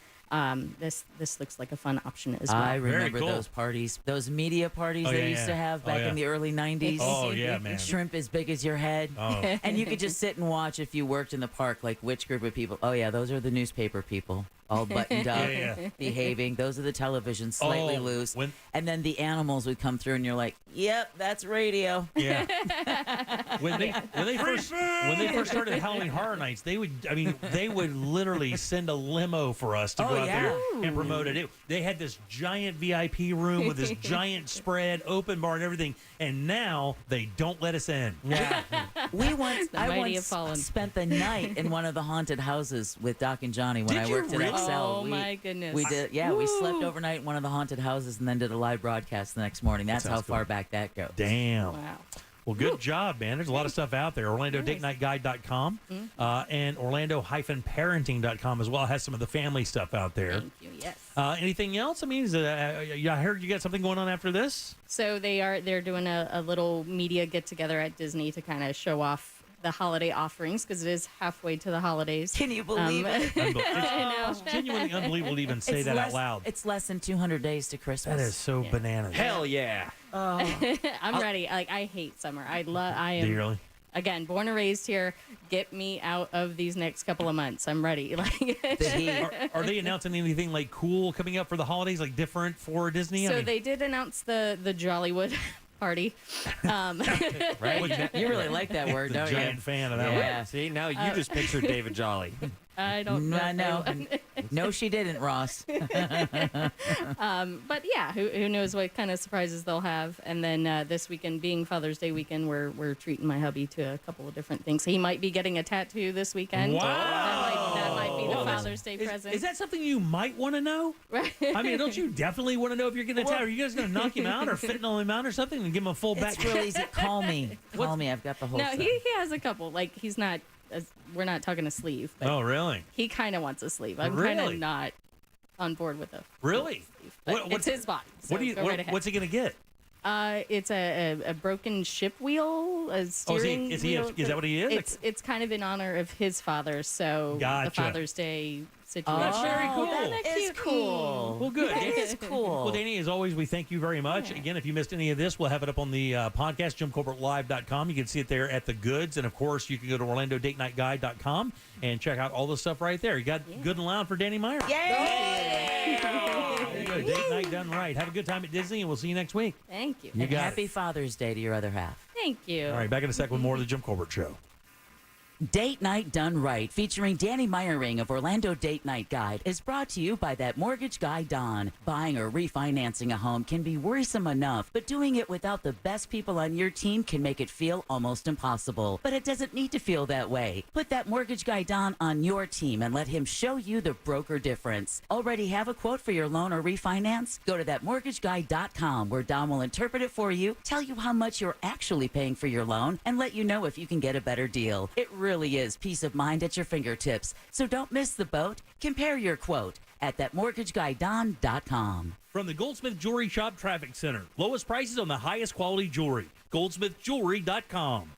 this looks like a fun option as well. I remember those parties, those media parties they used to have back in the early 90s. Oh, yeah, man. Shrimp as big as your head. Oh. And you could just sit and watch if you worked in the park, like which group of people. Oh, yeah, those are the newspaper people. All buttoned up, behaving. Those are the televisions, slightly loose. And then the animals would come through, and you're like, "Yep, that's radio." Yeah. when they first started Halloween Horror Nights, they would literally send a limo for us to go out there and promote it. They had this giant VIP room with this giant spread, open bar, and everything. And now they don't let us in. Yeah. I once spent the night in one of the haunted houses with Doc and Johnny when I worked at Oh, my goodness. We did, we slept overnight in one of the haunted houses and then did a live broadcast the next morning. That's how far back that goes. Damn. Wow. Well, good job, man. There's a lot of stuff out there. OrlandoDateNightGuide.com and Orlando-parenting.com as well has some of the family stuff out there. Thank you, yes. Anything else? I mean, I heard you got something going on after this? So they're doing a little media get-together at Disney to kind of show off the holiday offerings because it is halfway to the holidays. Can you believe it? It's genuinely unbelievable to even say that out loud. It's less than 200 days to Christmas. That is so bananas. Hell yeah. I'm ready. Like, I hate summer. I am. Do you really? Again, born and raised here. Get me out of these next couple of months. I'm ready. Are they announcing anything like cool coming up for the holidays, like different for Disney? So they did announce the Jollywood party. Right? You really like that word, don't you? Giant fan of that word. See, now you just pictured David Jolly. I don't know. No. No, she didn't, Ross. But yeah, who knows what kind of surprises they'll have. And then this weekend, being Father's Day weekend, we're treating my hubby to a couple of different things. He might be getting a tattoo this weekend. Wow. That might be the Father's Day present. Is that something you might want to know? Right. I mean, don't you definitely want to know if you're getting a tattoo? Are you guys going to knock him out or fentanyl him out or something and give him a full back? It's real easy. Call me. Call me. I've got the whole No, thing. he has a couple. Like, he's not... we're not talking a sleeve. But oh, really? He kind of wants a sleeve. I'm kind of not on board with a really. Sleeve, but it's his body. So what's he gonna get? It's a broken ship wheel, a steering wheel. Is that what he is? It's kind of in honor of his father. So Gotcha. the Father's Day situation. That's very cool. That is cool. Well, good. That is cool. Well, Danny, as always, we thank you very much. Yeah. Again, if you missed any of this, we'll have it up on the podcast, JimColbertLive.com. You can see it there at the goods. And, of course, you can go to OrlandoDateNightGuide.com and check out all the stuff right there. You got Good and Loud for Danny Meyer. Yay! There you go. Date night done right. Have a good time at Disney, and we'll see you next week. Thank you. And happy Father's Day to your other half. Thank you. All right, back in a second with more of the Jim Colbert Show. Date Night Done Right, featuring Danny Meyering of Orlando Date Night Guide, is brought to you by that mortgage guy, Don. Buying or refinancing a home can be worrisome enough, but doing it without the best people on your team can make it feel almost impossible. But it doesn't need to feel that way. Put that mortgage guy, Don, on your team and let him show you the broker difference. Already have a quote for your loan or refinance? Go to thatmortgageguy.com where Don will interpret it for you, tell you how much you're actually paying for your loan, and let you know if you can get a better deal. It really is peace of mind at your fingertips. So don't miss the boat. Compare your quote at thatmortgageguyDon.com. From the Goldsmith Jewelry Shop Traffic Center. Lowest prices on the highest quality jewelry. GoldsmithJewelry.com.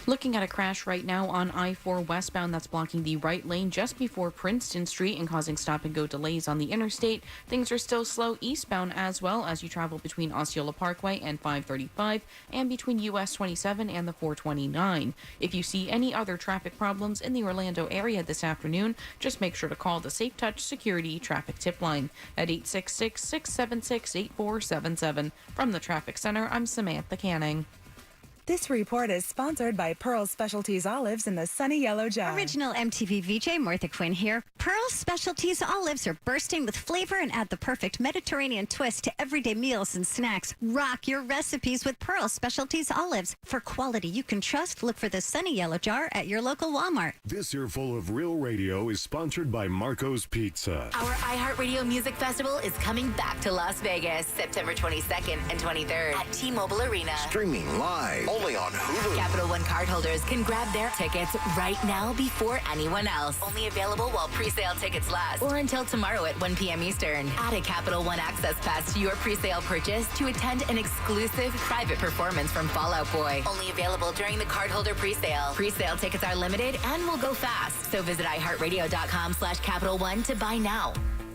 Looking at a crash right now on I-4 westbound that's blocking the right lane just before Princeton Street and causing stop-and-go delays on the interstate. Things are still slow eastbound as well as you travel between Osceola Parkway and 535 and between US 27 and the 429. If you see any other traffic problems in the Orlando area this afternoon, just make sure to call the Safe Touch Security Traffic Tip Line at 866-676-8477. From the Traffic Center, I'm Samantha Canning. This report is sponsored by Pearl Specialties Olives in the Sunny Yellow Jar. Original MTV VJ Martha Quinn here. Pearl Specialties Olives are bursting with flavor and add the perfect Mediterranean twist to everyday meals and snacks. Rock your recipes with Pearl Specialties Olives. For quality you can trust, look for the Sunny Yellow Jar at your local Walmart. This earful of Real Radio is sponsored by Marco's Pizza. Our iHeartRadio Music Festival is coming back to Las Vegas, September 22nd and 23rd at T-Mobile Arena. Streaming live only on Hulu. Capital One cardholders can grab their tickets right now before anyone else. Only available while pre-sale tickets last or until tomorrow at 1 p.m. Eastern. Add a Capital One Access Pass to your pre-sale purchase to attend an exclusive private performance from Fall Out Boy. Only available during the cardholder pre-sale. Pre-sale tickets are limited and will go fast. So visit iHeartRadio.com/Capital One to buy now.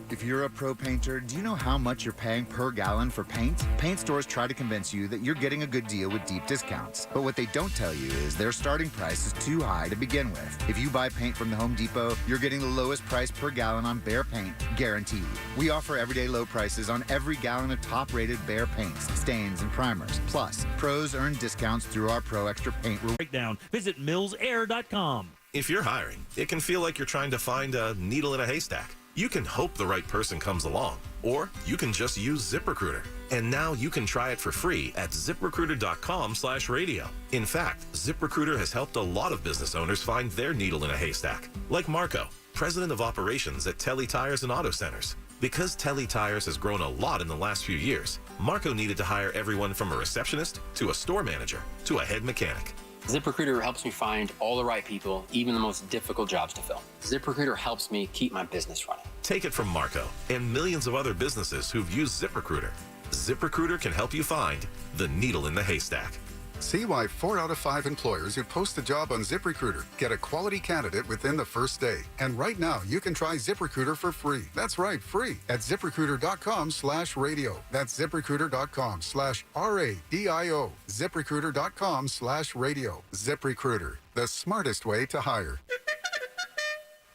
If you're a pro painter, do you know how much you're paying per gallon for paint? Paint stores try to convince you that you're getting a good deal with deep discounts. But what they don't tell you is their starting price is too high to begin with. If you buy paint from the Home Depot, you're getting the lowest price per gallon on Behr paint, guaranteed. We offer everyday low prices on every gallon of top-rated Behr paints, stains, and primers. Plus, pros earn discounts through our Pro Extra Paint Breakdown. Visit millsair.com. If you're hiring, it can feel like you're trying to find a needle in a haystack. You can hope the right person comes along, or you can just use ZipRecruiter. And now you can try it for free at ZipRecruiter.com/radio. In fact, ZipRecruiter has helped a lot of business owners find their needle in a haystack, like Marco, president of operations at Telly Tires and Auto Centers. Because Telly Tires has grown a lot in the last few years, Marco needed to hire everyone from a receptionist to a store manager to a head mechanic. ZipRecruiter helps me find all the right people, even the most difficult jobs to fill. ZipRecruiter helps me keep my business running. Take it from Marco and millions of other businesses who've used ZipRecruiter. ZipRecruiter can help you find the needle in the haystack. See why 4 out of 5 employers who post a job on ZipRecruiter get a quality candidate within the first day. And right now, you can try ZipRecruiter for free. That's right, free at ZipRecruiter.com/radio. That's ZipRecruiter.com/RADIO. ZipRecruiter.com/radio. ZipRecruiter, the smartest way to hire.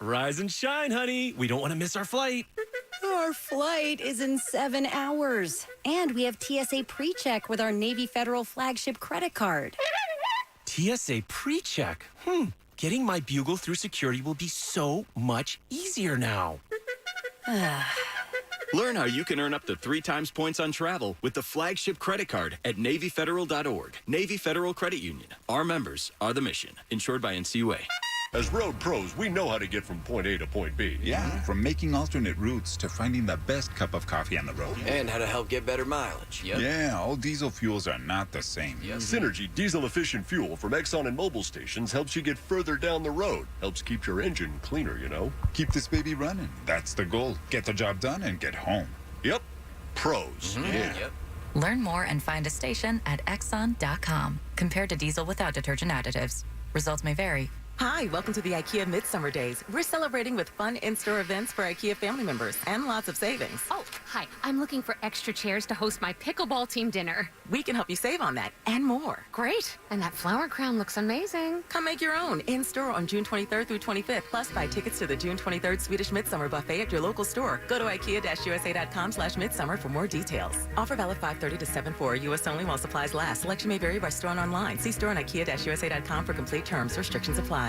Rise and shine, honey. We don't want to miss our flight. Our flight is in 7 hours. And we have TSA PreCheck with our Navy Federal flagship credit card. TSA PreCheck. Getting my bugle through security will be so much easier now. Learn how you can earn up to 3 times points on travel with the flagship credit card at NavyFederal.org. Navy Federal Credit Union. Our members are the mission. Insured by NCUA. As road pros, we know how to get from point A to point B. Yeah, from making alternate routes to finding the best cup of coffee on the road. And how to help get better mileage. Yep. Yeah, all diesel fuels are not the same. Yep. Synergy diesel-efficient fuel from Exxon and Mobil stations helps you get further down the road. Helps keep your engine cleaner, you know? Keep this baby running. That's the goal. Get the job done and get home. Yep. Pros. Yeah. Yep. Learn more and find a station at Exxon.com. Compared to diesel without detergent additives. Results may vary. Hi, welcome to the IKEA Midsummer Days. We're celebrating with fun in-store events for IKEA family members and lots of savings. Oh, hi. I'm looking for extra chairs to host my pickleball team dinner. We can help you save on that and more. Great. And that flower crown looks amazing. Come make your own in-store on June 23rd through 25th. Plus, buy tickets to the June 23rd Swedish Midsummer Buffet at your local store. Go to IKEA-USA.com/midsummer for more details. Offer valid 5/30 to 7/4. U.S. only while supplies last. Selection may vary by store and online. See store on IKEA-USA.com for complete terms. Restrictions apply.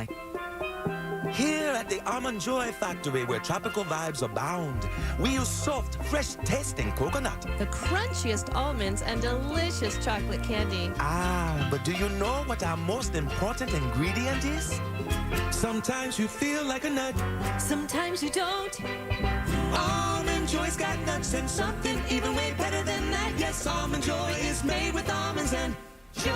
Here at the Almond Joy Factory, where tropical vibes abound, we use soft, fresh-tasting coconut. The crunchiest almonds and delicious chocolate candy. Ah, but do you know what our most important ingredient is? Sometimes you feel like a nut. Sometimes you don't. Almond Joy's got nuts and something even way better than that. Yes, Almond Joy is made with almonds and joy.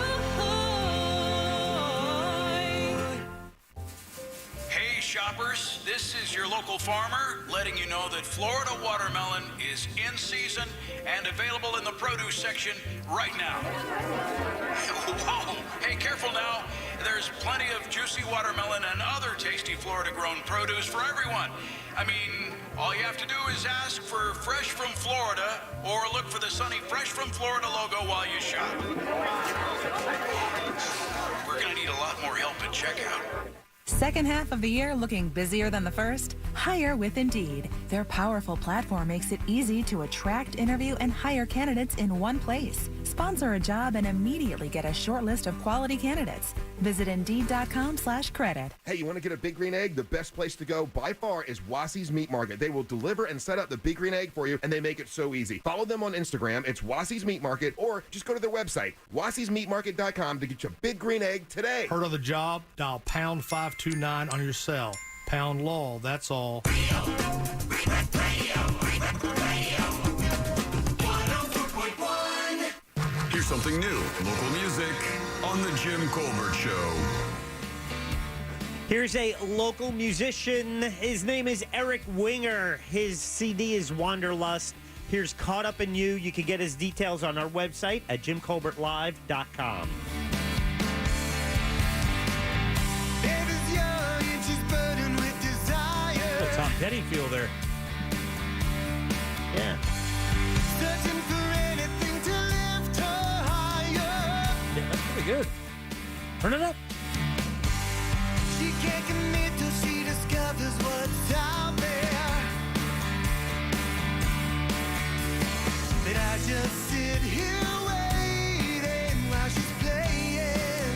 Hey shoppers, this is your local farmer letting you know that Florida watermelon is in season and available in the produce section right now. Whoa, hey, careful now. There's plenty of juicy watermelon and other tasty Florida-grown produce for everyone. I mean, all you have to do is ask for Fresh from Florida or look for the sunny Fresh from Florida logo while you shop. We're going to need a lot more help at checkout. Second half of the year looking busier than the first? Hire with Indeed. Their powerful platform makes it easy to attract, interview, and hire candidates in one place. Sponsor a job and immediately get a short list of quality candidates. Visit Indeed.com/credit. Hey, you want to get a Big Green Egg? The best place to go by far is Wassie's Meat Market. They will deliver and set up the Big Green Egg for you, and they make it so easy. Follow them on Instagram. It's Wassie's Meat Market, or just go to their website, wassiesmeatmarket.com, to get your Big Green Egg today. Heard of the job? Dial pound 529 on your cell. Pound law, that's all. Here's something new. Local music on the Jim Colbert Show. Here's a local musician. His name is Eric Winger. His CD is Wanderlust. Here's Caught Up in You. You can get his details on our website at jimcolbertlive.com. Oh, Tom Petty feel there. Yeah. Yeah, that's pretty good. Turn it up. She can't commit till she discovers what's out there. But I just sit here waiting while she's playing,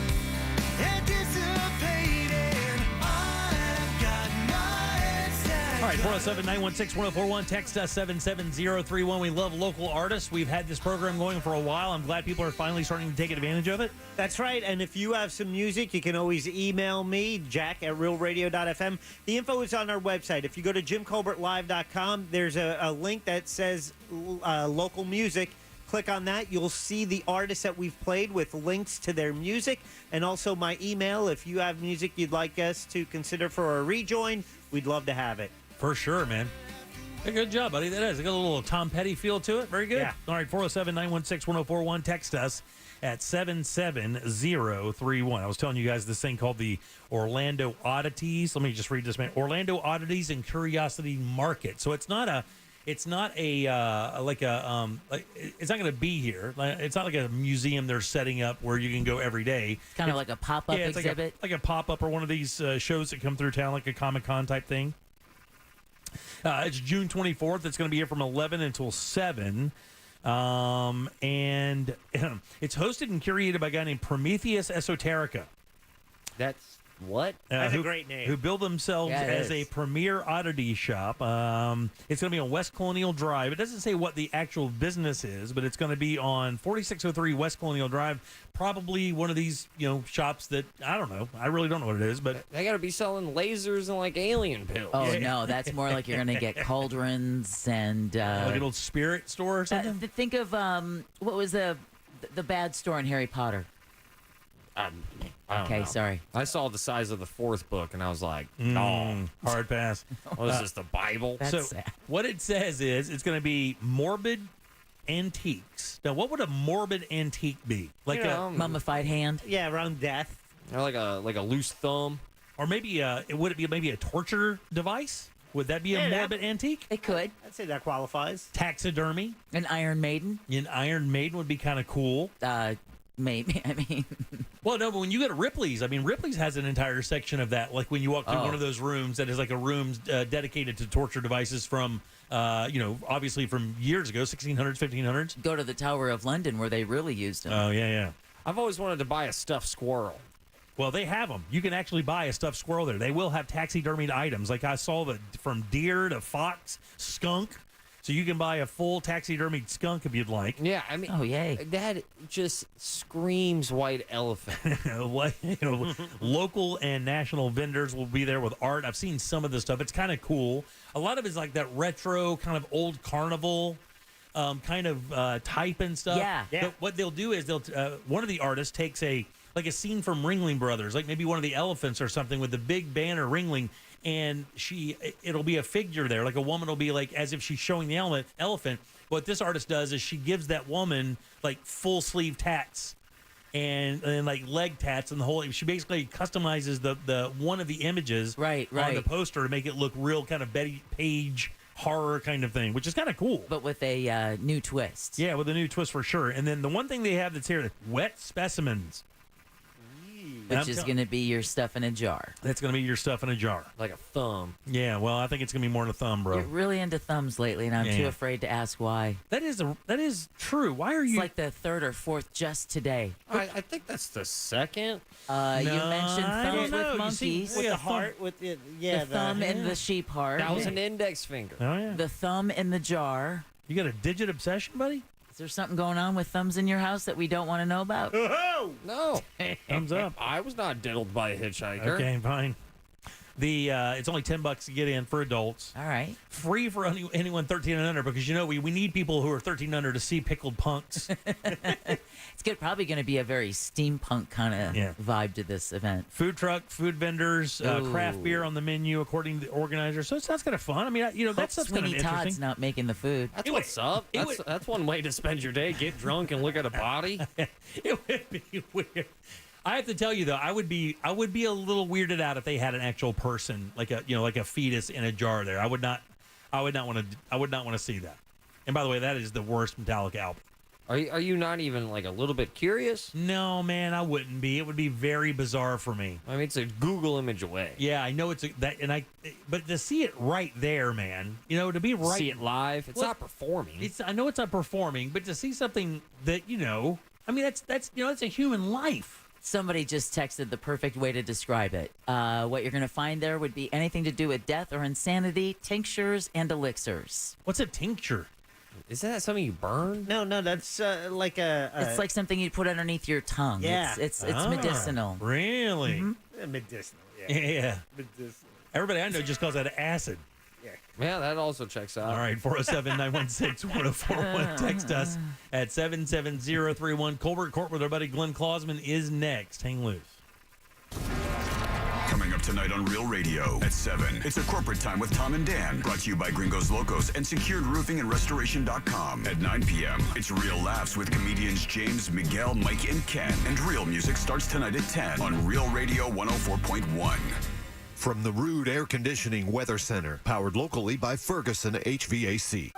anticipating. I've got my head set. All right, 407-916-1041. Text us 77031. We love local artists. We've had this program going for a while. I'm glad people are finally starting to take advantage of it. That's right. And if you have some music, you can always email me, jack@realradio.fm. The info is on our website. If you go to jimcolbertlive.com, there's a link that says local music. Click on that. You'll see the artists that we've played with links to their music, and also my email. If you have music you'd like us to consider for a rejoin, we'd love to have it. For sure, man. Hey, good job, buddy. That is. It got a little Tom Petty feel to it. Very good. Yeah. All right, 407-916-1041. Text us at 77031. I was telling you guys this thing called the Orlando Oddities. Let me just read this, man. Orlando Oddities and Curiosity Market. So it's not a it's not going to be here. It's not like a museum they're setting up where you can go every day. It's kind of like a pop-up exhibit. Like a pop-up or one of these shows that come through town, like a Comic-Con type thing. It's June 24th. It's going to be here from 11 until 7. And it's hosted and curated by a guy named Prometheus Esoterica. That's what? That's a great name. Who build themselves as a premier oddity shop. It's going to be on West Colonial Drive. It doesn't say what the actual business is, but it's going to be on 4603 West Colonial Drive. Probably one of these, shops that, I don't know. I really don't know what it is, but they got to be selling lasers and like alien pills. Oh, no, that's more like you're going to get cauldrons and like an old spirit store or something. Think of what was the bad store in Harry Potter? I don't know. Sorry. I saw the size of the fourth book, and I was like, no. Hard pass. What is this, the Bible? That's sad. What it says is it's going to be morbid antiques. Now, what would a morbid antique be? Like a mummified hand? Yeah, around death. Or like a loose thumb. Or maybe would it be maybe a torture device? Would that be a morbid antique? It could. I'd say that qualifies. Taxidermy. An Iron Maiden. An Iron Maiden would be kind of cool. Maybe. Well, no, but when you go to Ripley's, Ripley's has an entire section of that. Like when you walk through one of those rooms that is like a room dedicated to torture devices from, obviously from years ago, 1600s, 1500s. Go to the Tower of London where they really used them. Oh, yeah. I've always wanted to buy a stuffed squirrel. Well, they have them. You can actually buy a stuffed squirrel there. They will have taxidermied items. Like I saw from deer to fox, skunk. So you can buy a full taxidermied skunk if you'd like. Yeah, oh yay! That just screams white elephant. Local and national vendors will be there with art. I've seen some of this stuff. It's kind of cool. A lot of it's like that retro kind of old carnival type and stuff. Yeah. But what they'll do is one of the artists takes a scene from Ringling Brothers, like maybe one of the elephants or something with the big banner Ringling. And it'll be a figure there, like a woman will be like as if she's showing the elephant. What this artist does is she gives that woman like full sleeve tats and like leg tats and the whole. She basically customizes the one of the images right on the poster to make it look real, kind of Betty Page horror kind of thing, which is kind of cool. But with a new twist. Yeah, with a new twist for sure. And then the one thing they have that's here, wet specimens. Which is going to be your stuff in a jar. That's going to be your stuff in a jar. Like a thumb. Yeah, well, I think it's going to be more than a thumb, bro. You're really into thumbs lately, and I'm too afraid to ask why. That is true. Why are you... It's like the third or fourth just today. I think that's the second. You mentioned thumbs with monkeys. With the heart, with the thumb in the sheep heart. That was an index finger. Oh, yeah. The thumb in the jar. You got a digit obsession, buddy? Is there something going on with thumbs in your house that we don't want to know about? Oh, no. Thumbs up. I was not diddled by a hitchhiker. Okay, fine. It's only $10 to get in for adults. All right. Free for anyone 13 and under, because we need people who are 13 under to see pickled punks. It's probably going to be a very steampunk kind of vibe to this event. Food truck, food vendors, craft beer on the menu, according to the organizer. So it sounds kind of fun. I mean, that stuff's kind of interesting. Todd's not making the food. That's what's up. That's one way to spend your day. Get drunk and look at a body. It would be weird. I have to tell you though, I would be a little weirded out if they had an actual person, like a fetus in a jar there. I would not want to see that. And by the way, that is the worst Metallica album. Are you not even like a little bit curious? No, man, I wouldn't be. It would be very bizarre for me. I mean, it's a Google image away. Yeah, I know but to see it right there, man, to be right, see it live. It's not performing. I know it's not performing, but to see something that I mean, that's a human life. Somebody just texted the perfect way to describe it. What you're going to find there would be anything to do with death or insanity, tinctures, and elixirs. What's a tincture? Is that something you burn? No, that's like a... It's like something you put underneath your tongue. Yeah. It's medicinal. Really? Mm-hmm. Medicinal, yeah. Medicinal. Everybody I know just calls that acid. Yeah, that also checks out. All right, 407-916-1041. Text us at 77031. Colbert Court with our buddy Glenn Klausman is next. Hang loose. Coming up tonight on Real Radio at 7. It's a corporate time with Tom and Dan, brought to you by Gringos Locos and Secured Roofing and Restoration.com. At 9 p.m., it's Real Laughs with comedians James, Miguel, Mike, and Ken. And Real Music starts tonight at 10 on Real Radio 104.1. From the Rude Air Conditioning Weather Center, powered locally by Ferguson HVAC.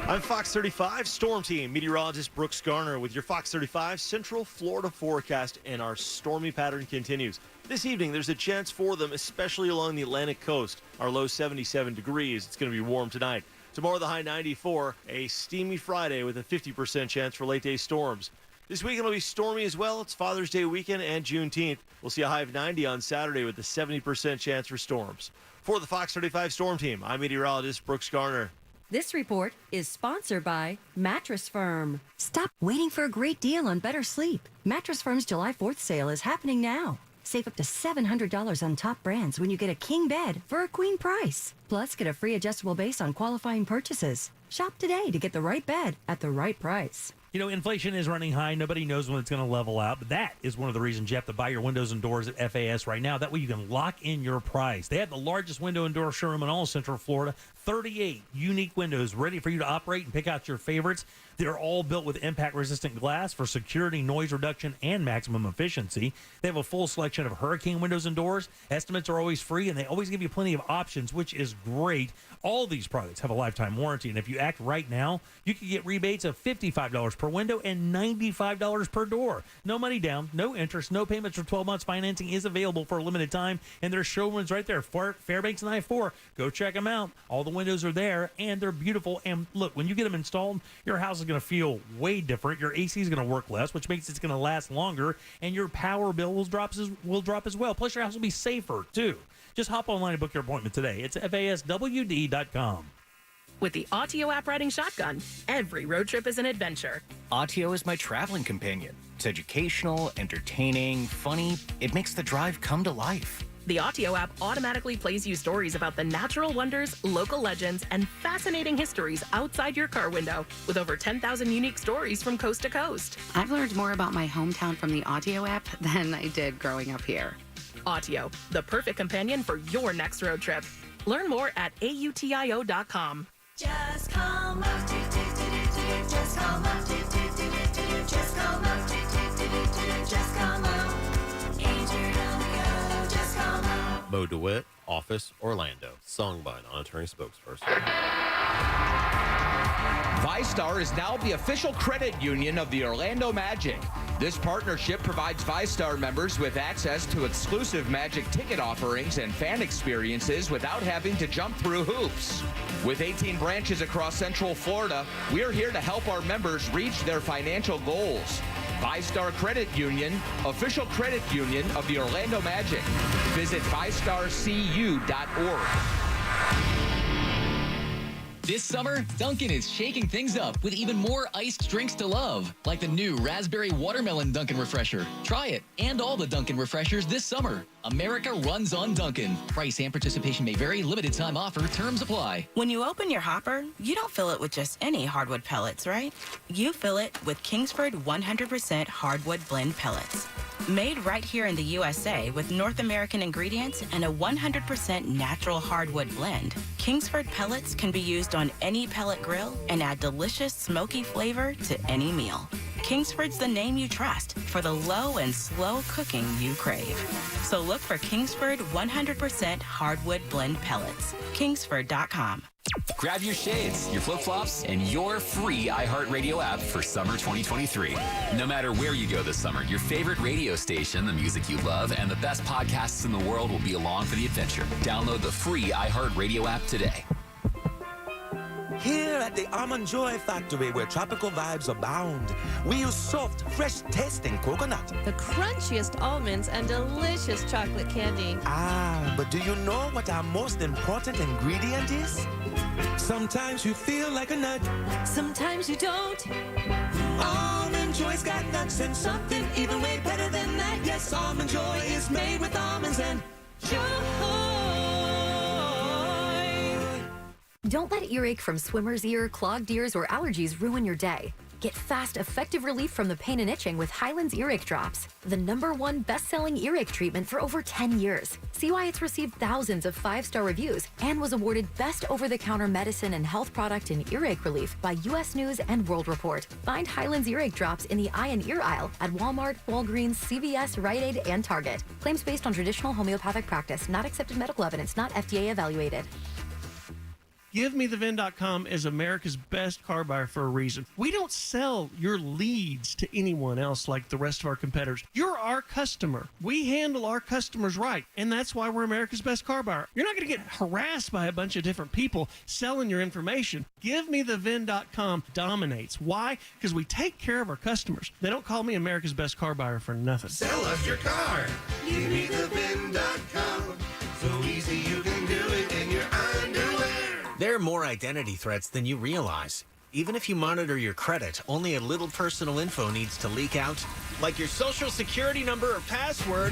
I'm Fox 35 Storm Team meteorologist Brooks Garner with your Fox 35 Central Florida forecast, and our stormy pattern continues. This evening, there's a chance for them, especially along the Atlantic coast. Our low 77 degrees. It's going to be warm tonight. Tomorrow, the high 94. A steamy Friday with a 50% chance for late-day storms. This weekend will be stormy as well. It's Father's Day weekend and Juneteenth. We'll see a high of 90 on Saturday with a 70% chance for storms. For the Fox 35 Storm Team, I'm meteorologist Brooks Garner. This report is sponsored by Mattress Firm. Stop waiting for a great deal on better sleep. Mattress Firm's July 4th sale is happening now. Save up to $700 on top brands when you get a king bed for a queen price. Plus, get a free adjustable base on qualifying purchases. Shop today to get the right bed at the right price. Inflation is running high. Nobody knows when it's going to level out. But that is one of the reasons you have to buy your windows and doors at FAS right now. That way you can lock in your price. They have the largest window and door showroom in all Central Florida. 38 unique windows ready for you to operate and pick out your favorites. They're all built with impact-resistant glass for security, noise reduction, and maximum efficiency. They have a full selection of hurricane windows and doors. Estimates are always free, and they always give you plenty of options, which is great. All these products have a lifetime warranty, and if you act right now, you can get rebates of $55 per window and $95 per door. No money down, no interest, no payments for 12 months. Financing is available for a limited time, and there's showrooms right there, Fairbanks and I-4. Go check them out. All the windows are there, and they're beautiful. And look, when you get them installed, your house is going to feel way different. Your AC is going to work less, which makes it's going to last longer, and your power bill will drop as well. Plus, your house will be safer, too. Just hop online and book your appointment today. It's FASWD.com. With the Autio app riding shotgun, every road trip is an adventure. Autio is my traveling companion. It's educational, entertaining, funny. It makes the drive come to life. The Autio app automatically plays you stories about the natural wonders, local legends, and fascinating histories outside your car window, with over 10,000 unique stories from coast to coast. I've learned more about my hometown from the Autio app than I did growing up here. Autio, the perfect companion for your next road trip. Learn more at AUTIO.com. Just call Move, just call Move, just call Move. Mo DeWitt, Office, Orlando. Sung by non-attorney spokesperson. ViStar is now the official credit union of the Orlando Magic. This partnership provides ViStar members with access to exclusive Magic ticket offerings and fan experiences without having to jump through hoops. With 18 branches across Central Florida, we're here to help our members reach their financial goals. ViStar Credit Union, official credit union of the Orlando Magic. Visit ViStarCU.org. This summer, Dunkin' is shaking things up with even more iced drinks to love, like the new Raspberry Watermelon Dunkin' Refresher. Try it and all the Dunkin' Refreshers this summer. America runs on Dunkin'. Price and participation may vary. Limited time offer. Terms apply. When you open your hopper, you don't fill it with just any hardwood pellets, right? You fill it with Kingsford 100% hardwood blend pellets. Made right here in the USA with North American ingredients and a 100% natural hardwood blend, Kingsford pellets can be used on any pellet grill and add delicious smoky flavor to any meal. Kingsford's the name you trust for the low and slow cooking you crave. So look for Kingsford 100% hardwood blend pellets. Kingsford.com. Grab your shades, your flip-flops, and your free iHeartRadio app for summer 2023. No matter where you go this summer, your favorite radio station, the music you love, and the best podcasts in the world will be along for the adventure. Download the free iHeartRadio app today. Here at the Almond Joy Factory, where tropical vibes abound, we use soft, fresh-tasting coconut. The crunchiest almonds and delicious chocolate candy. Ah, but do you know what our most important ingredient is? Sometimes you feel like a nut. Sometimes you don't. Almond Joy's got nuts and something even way better than that. Yes, Almond Joy is made with almonds and joy. Don't let earache from swimmer's ear, clogged ears, or allergies ruin your day. Get fast, effective relief from the pain and itching with Hyland's Earache Drops, the #1 best-selling earache treatment for over 10 years. See why it's received thousands of 5-star reviews and was awarded Best Over-the-Counter Medicine and Health Product in Earache Relief by U.S. News and World Report. Find Hyland's Earache Drops in the eye and ear aisle at Walmart, Walgreens, CVS, Rite Aid, and Target. Claims based on traditional homeopathic practice, not accepted medical evidence, not FDA evaluated. GiveMeTheVin.com is America's best car buyer for a reason. We don't sell your leads to anyone else like the rest of our competitors. You're our customer. We handle our customers right, and that's why we're America's best car buyer. You're not going to get harassed by a bunch of different people selling your information. GiveMeTheVin.com dominates. Why? Because we take care of our customers. They don't call me America's best car buyer for nothing. Sell us your car. GiveMeTheVin.com. So easy you can do it in your underwear. There are more identity threats than you realize. Even if you monitor your credit, only a little personal info needs to leak out, like your social security number or password,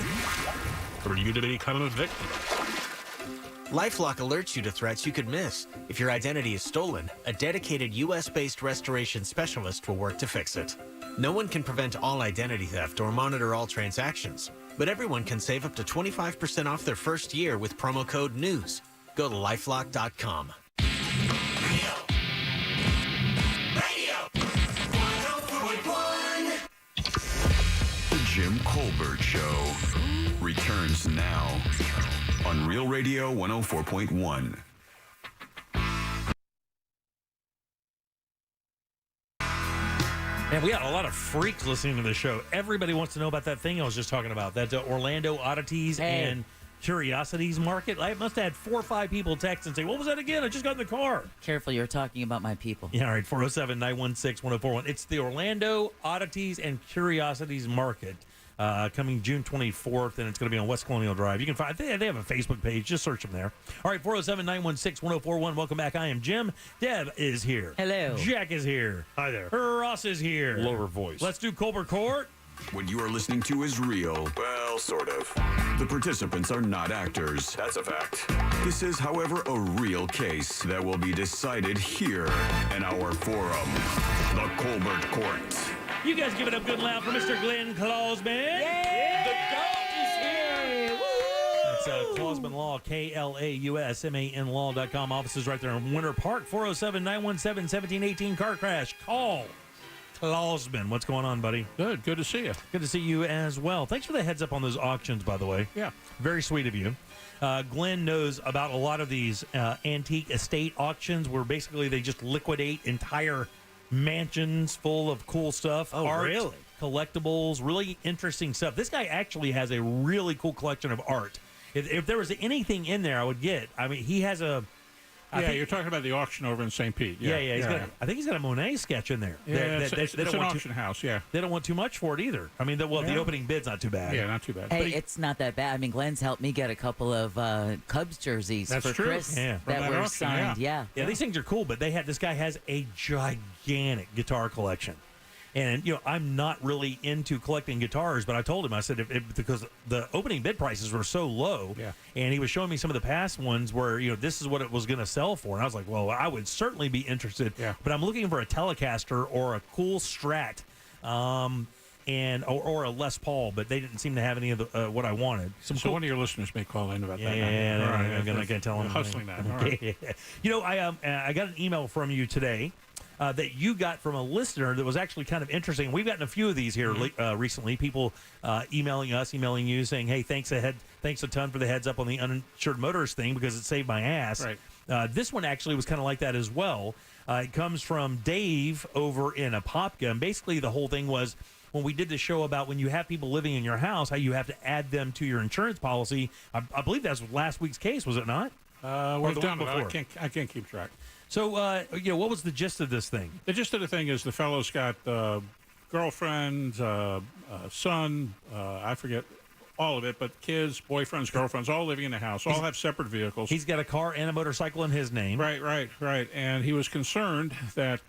For you to become a victim. LifeLock alerts you to threats you could miss. If your identity is stolen, a dedicated U.S.-based restoration specialist will work to fix it. No one can prevent all identity theft or monitor all transactions, but everyone can save up to 25% off their first year with promo code NEWS. Go to LifeLock.com. The Jim Colbert Show returns now on Real Radio 104.1. Man, we got a lot of freaks listening to the show. Everybody wants to know about that thing I was just talking about, that Orlando Oddities and Curiosities Market. I must have had 4 or 5 people text and say, what was that again? I just got in the car. Careful, you're talking about my people. Yeah, all right, 407-916-1041. It's the Orlando Oddities and Curiosities Market coming June 24th, and it's going to be on West Colonial Drive. You can find, they have a Facebook page. Just search them there. All right, 407-916-1041. Welcome back. I am Jim. Deb is here. Hello. Jack is here. Hi there. Ross is here. Lower voice. Let's do Colbert Court. What you are listening to is real. Well, sort of. The participants are not actors. That's a fact. This is, however, a real case that will be decided here in our forum, the Colbert Court. You guys give it up good and loud for Mr. Glenn Clausman. The dog is here. Woo! That's Clausman Law, KLAUSMAN Law.com. Offices right there in Winter Park. 407-917-1718. Car crash. Call Klausman. What's going on, buddy? Good to see you. Good to see you as well. Thanks for the heads up on those auctions, by the way. Yeah. Very sweet of you. Glenn knows about a lot of these antique estate auctions where basically they just liquidate entire mansions full of cool stuff. Oh, art, really? Collectibles, really interesting stuff. This guy actually has a really cool collection of art. If there was anything in there I would get, I mean, he has a... You're talking about the auction over in St. Pete. Yeah. I think he's got a Monet sketch in there. Yeah, it's an auction house, yeah. They don't want too much for it either. I mean, the opening bid's not too bad. Yeah, not too bad. Hey, it's not that bad. I mean, Glenn's helped me get a couple of Cubs jerseys for Chris that were auction, signed. Yeah, these things are cool, but this guy has a gigantic guitar collection. And, I'm not really into collecting guitars, but I told him, I said, because the opening bid prices were so low, and he was showing me some of the past ones where, this is what it was going to sell for. And I was like, well, I would certainly be interested, but I'm looking for a Telecaster or a cool Strat or a Les Paul, but they didn't seem to have any of what I wanted. So one of your listeners may call in about that. Yeah, I'm going to tell him. Hustling that. All right. I got an email from you today. That you got from a listener that was actually kind of interesting. We've gotten a few of these here recently. People emailing you, saying, "Hey, thanks a ton for the heads up on the uninsured motorist thing because it saved my ass." Right. This one actually was kind of like that as well. It comes from Dave over in Apopka, and basically the whole thing was when we did the show about when you have people living in your house, how you have to add them to your insurance policy. I believe that's last week's case, was it not? We've done it. I can't keep track. So, what was the gist of this thing? The gist of the thing is the fellow's got girlfriend, son, I forget all of it, but kids, boyfriends, girlfriends, all living in the house, all have separate vehicles. He's got a car and a motorcycle in his name. Right. And he was concerned that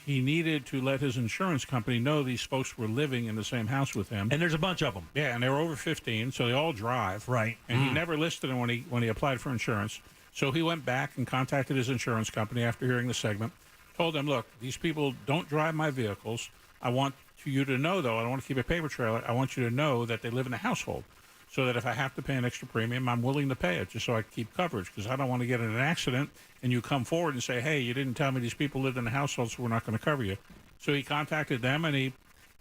he needed to let his insurance company know these folks were living in the same house with him. And there's a bunch of them. Yeah, and they were over 15, so they all drive. Right. And he never listed them when he applied for insurance. So he went back and contacted his insurance company after hearing the segment, told them, look, these people don't drive my vehicles. I want you to know, though, I don't want to keep a paper trailer. I want you to know that they live in a household so that if I have to pay an extra premium, I'm willing to pay it just so I can keep coverage because I don't want to get in an accident and you come forward and say, hey, you didn't tell me these people lived in a household, so we're not going to cover you. So he contacted them and he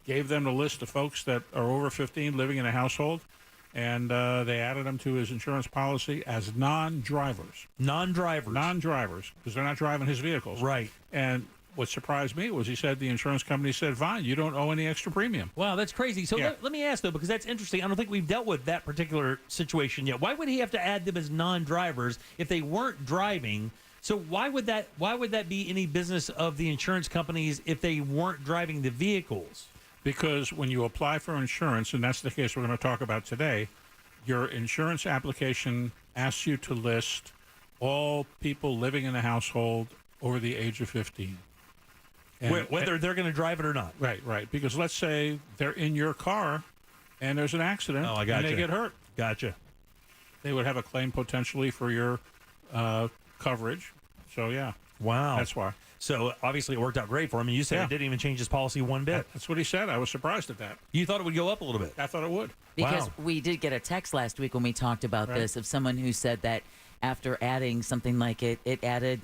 gave them the list of folks that are over 15 living in a household. And they added them to his insurance policy as non-drivers. Non-drivers, because they're not driving his vehicles. Right. And what surprised me was the insurance company said, fine, you don't owe any extra premium. Wow, that's crazy. So let me ask, though, because that's interesting. I don't think we've dealt with that particular situation yet. Why would he have to add them as non-drivers if they weren't driving? So why would that be any business of the insurance companies if they weren't driving the vehicles? Because when you apply for insurance, and that's the case we're going to talk about today, your insurance application asks you to list all people living in a household over the age of 15. Whether they're going to drive it or not. Right. Because let's say they're in your car and there's an accident and they get hurt. Gotcha. They would have a claim potentially for your coverage. So, yeah. Wow. That's why. So, obviously, it worked out great for him. And you said it didn't even change his policy one bit. That's what he said. I was surprised at that. You thought it would go up a little bit? I thought it would. Because we did get a text last week when we talked about this of someone who said that after adding something like it added,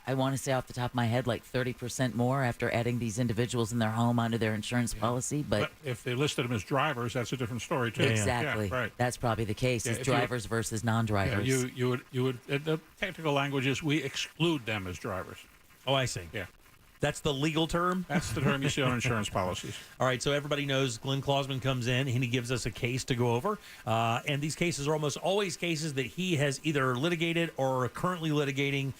I want to say off the top of my head, like 30% more after adding these individuals in their home onto their insurance policy. But if they listed them as drivers, that's a different story, too. Exactly. Yeah, right. That's probably the case, is drivers versus non-drivers. Yeah, you would, the technical language is we exclude them as drivers. Oh, I see. Yeah. That's the legal term? That's the term you see on insurance policies. All right, so everybody knows Glenn Klausman comes in and he gives us a case to go over. And these cases are almost always cases that he has either litigated or are currently litigating.